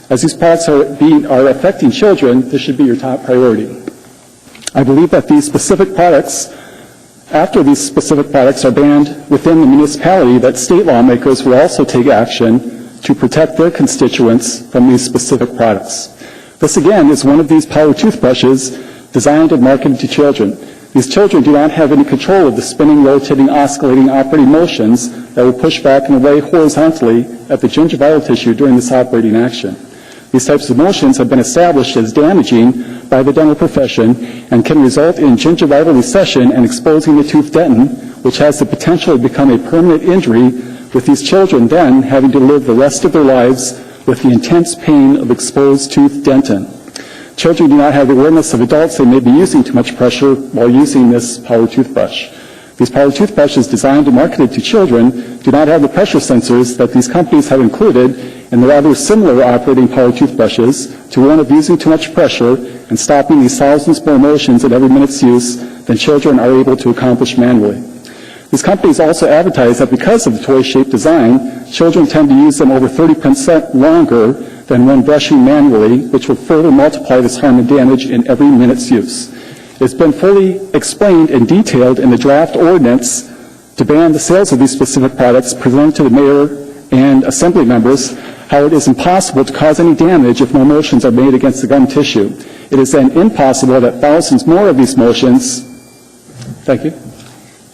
T: As these products are affecting children, this should be your top priority. I believe that these specific products, after these specific products are banned within the municipality, that state lawmakers will also take action to protect their constituents from these specific products. This, again, is one of these power toothbrushes designed and marketed to children. These children do not have any control of the spinning, rotating, oscillating operating motions that will push back and away horizontally at the gingivital tissue during this operating action. These types of motions have been established as damaging by the dental profession and can result in gingivital recession and exposing the tooth dentin, which has the potential to become a permanent injury, with these children then having to live the rest of their lives with the intense pain of exposed tooth dentin. Children do not have the awareness of adults they may be using too much pressure while using this power toothbrush. These power toothbrushes designed and marketed to children do not have the pressure sensors that these companies have included in the rather similar operating power toothbrushes to warn of using too much pressure and stopping these thousands more motions at every minute's use than children are able to accomplish manually. These companies also advertise that because of the toy-shaped design, children tend to use them over 30% longer than when brushing manually, which will further multiply this harm and damage in every minute's use. It's been fully explained and detailed in the draft ordinance to ban the sales of these specific products presented to the mayor and assembly members, how it is impossible to cause any damage if no motions are made against the gum tissue. It is then impossible that thousands more of these motions. Thank you.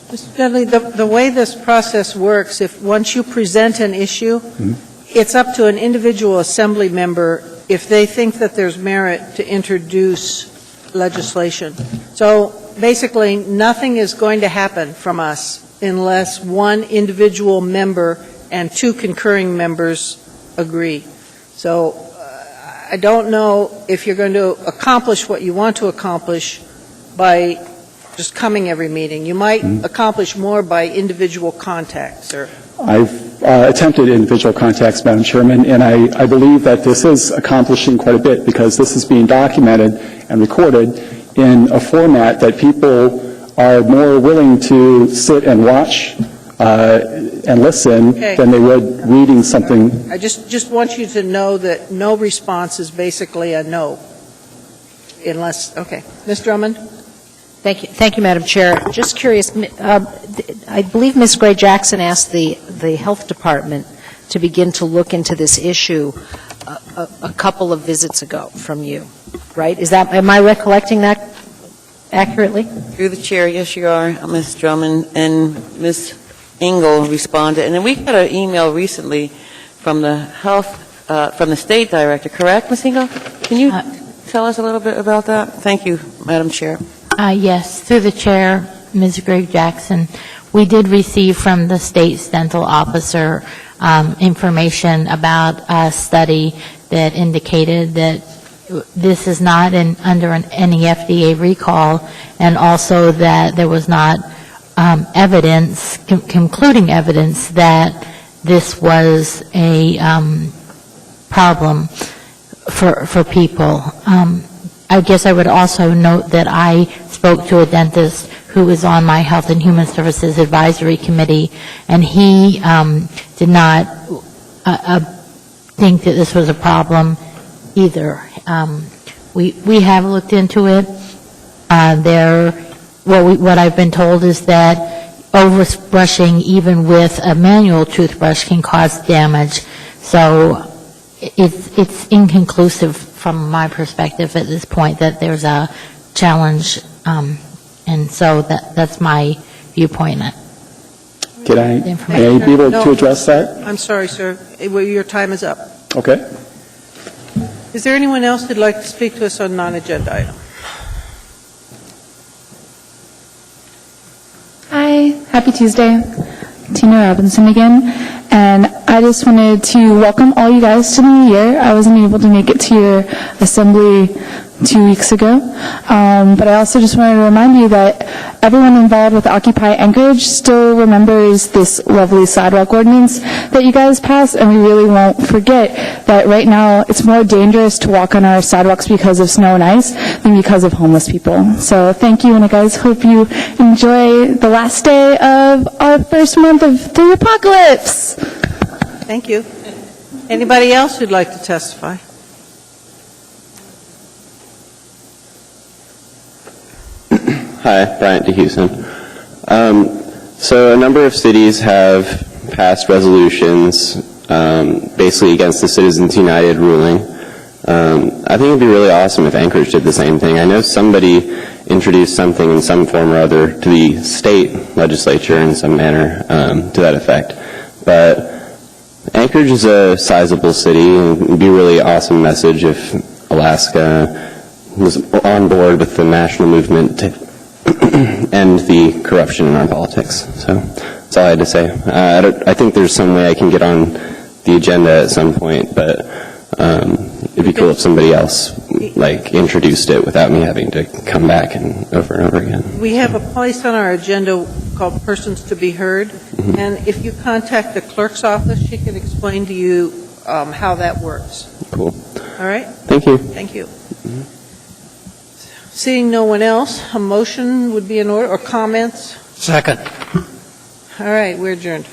A: Mr. Dudley, the way this process works, if once you present an issue, it's up to an individual assembly member if they think that there's merit to introduce legislation. So basically, nothing is going to happen from us unless one individual member and two concurring members agree. So I don't know if you're going to accomplish what you want to accomplish by just coming every meeting. You might accomplish more by individual contacts, sir.
T: I've attempted individual contacts, Madam Chairman, and I believe that this is accomplishing quite a bit because this is being documented and recorded in a format that people are more willing to sit and watch and listen than they would reading something.
A: I just want you to know that no response is basically a no. Unless, okay. Ms. Drummond?
I: Thank you, Madam Chair. Just curious, I believe Ms. Gray Jackson asked the Health Department to begin to look into this issue a couple of visits ago from you, right? Am I recollecting that accurately?
S: Through the chair, yes, you are, Ms. Drummond, and Ms. Engel responded. And then we got an email recently from the from the state director, correct, Ms. Engel? Can you tell us a little bit about that? Thank you, Madam Chair.
P: Yes, through the chair, Ms. Greg Jackson, we did receive from the state's dental officer information about a study that indicated that this is not under any FDA recall, and also that there was not concluding evidence that this was a problem for people. I guess I would also note that I spoke to a dentist who is on my Health and Human Services Advisory Committee, and he did not think that this was a problem either. We have looked into it. What I've been told is that overbrushing, even with a manual toothbrush, can cause damage. So it's inconclusive from my perspective at this point that there's a challenge, and so that's my viewpoint.
T: Can I be able to address that?
A: I'm sorry, sir. Your time is up.
T: Okay.
A: Is there anyone else who'd like to speak to us on non-agenda item?
Q: Hi, happy Tuesday. Tina Robinson again. And I just wanted to welcome all you guys to the new year. I wasn't able to make it to your assembly 2 weeks ago. But I also just wanted to remind you that everyone involved with Occupy Anchorage still remembers this lovely sidewalk ordinance that you guys passed, and we really won't forget that right now it's more dangerous to walk on our sidewalks because of snow and ice than because of homeless people. So thank you, and I guys hope you enjoy the last day of our first month of the apocalypse.
A: Thank you. Anybody else who'd like to testify?
R: Hi, Bryant DeHusen. So a number of cities have passed resolutions basically against the Citizens United ruling. I think it would be really awesome if Anchorage did the same thing. I know somebody introduced something in some form or other to the state legislature in some manner to that effect. But Anchorage is a sizable city, and it would be a really awesome message if Alaska was on board with the national movement to end the corruption in our politics. So that's all I had to say. I think there's some way I can get on the agenda at some point, but it'd be cool if somebody else introduced it without me having to come back and over again.
A: We have a place on our agenda called Persons to be Heard, and if you contact the clerk's office, she can explain to you how that works.
R: Cool.
A: All right?
R: Thank you.
A: Thank you. Seeing no one else, a motion would be in order, or comments?
G: Second.
A: All right, we're adjourned.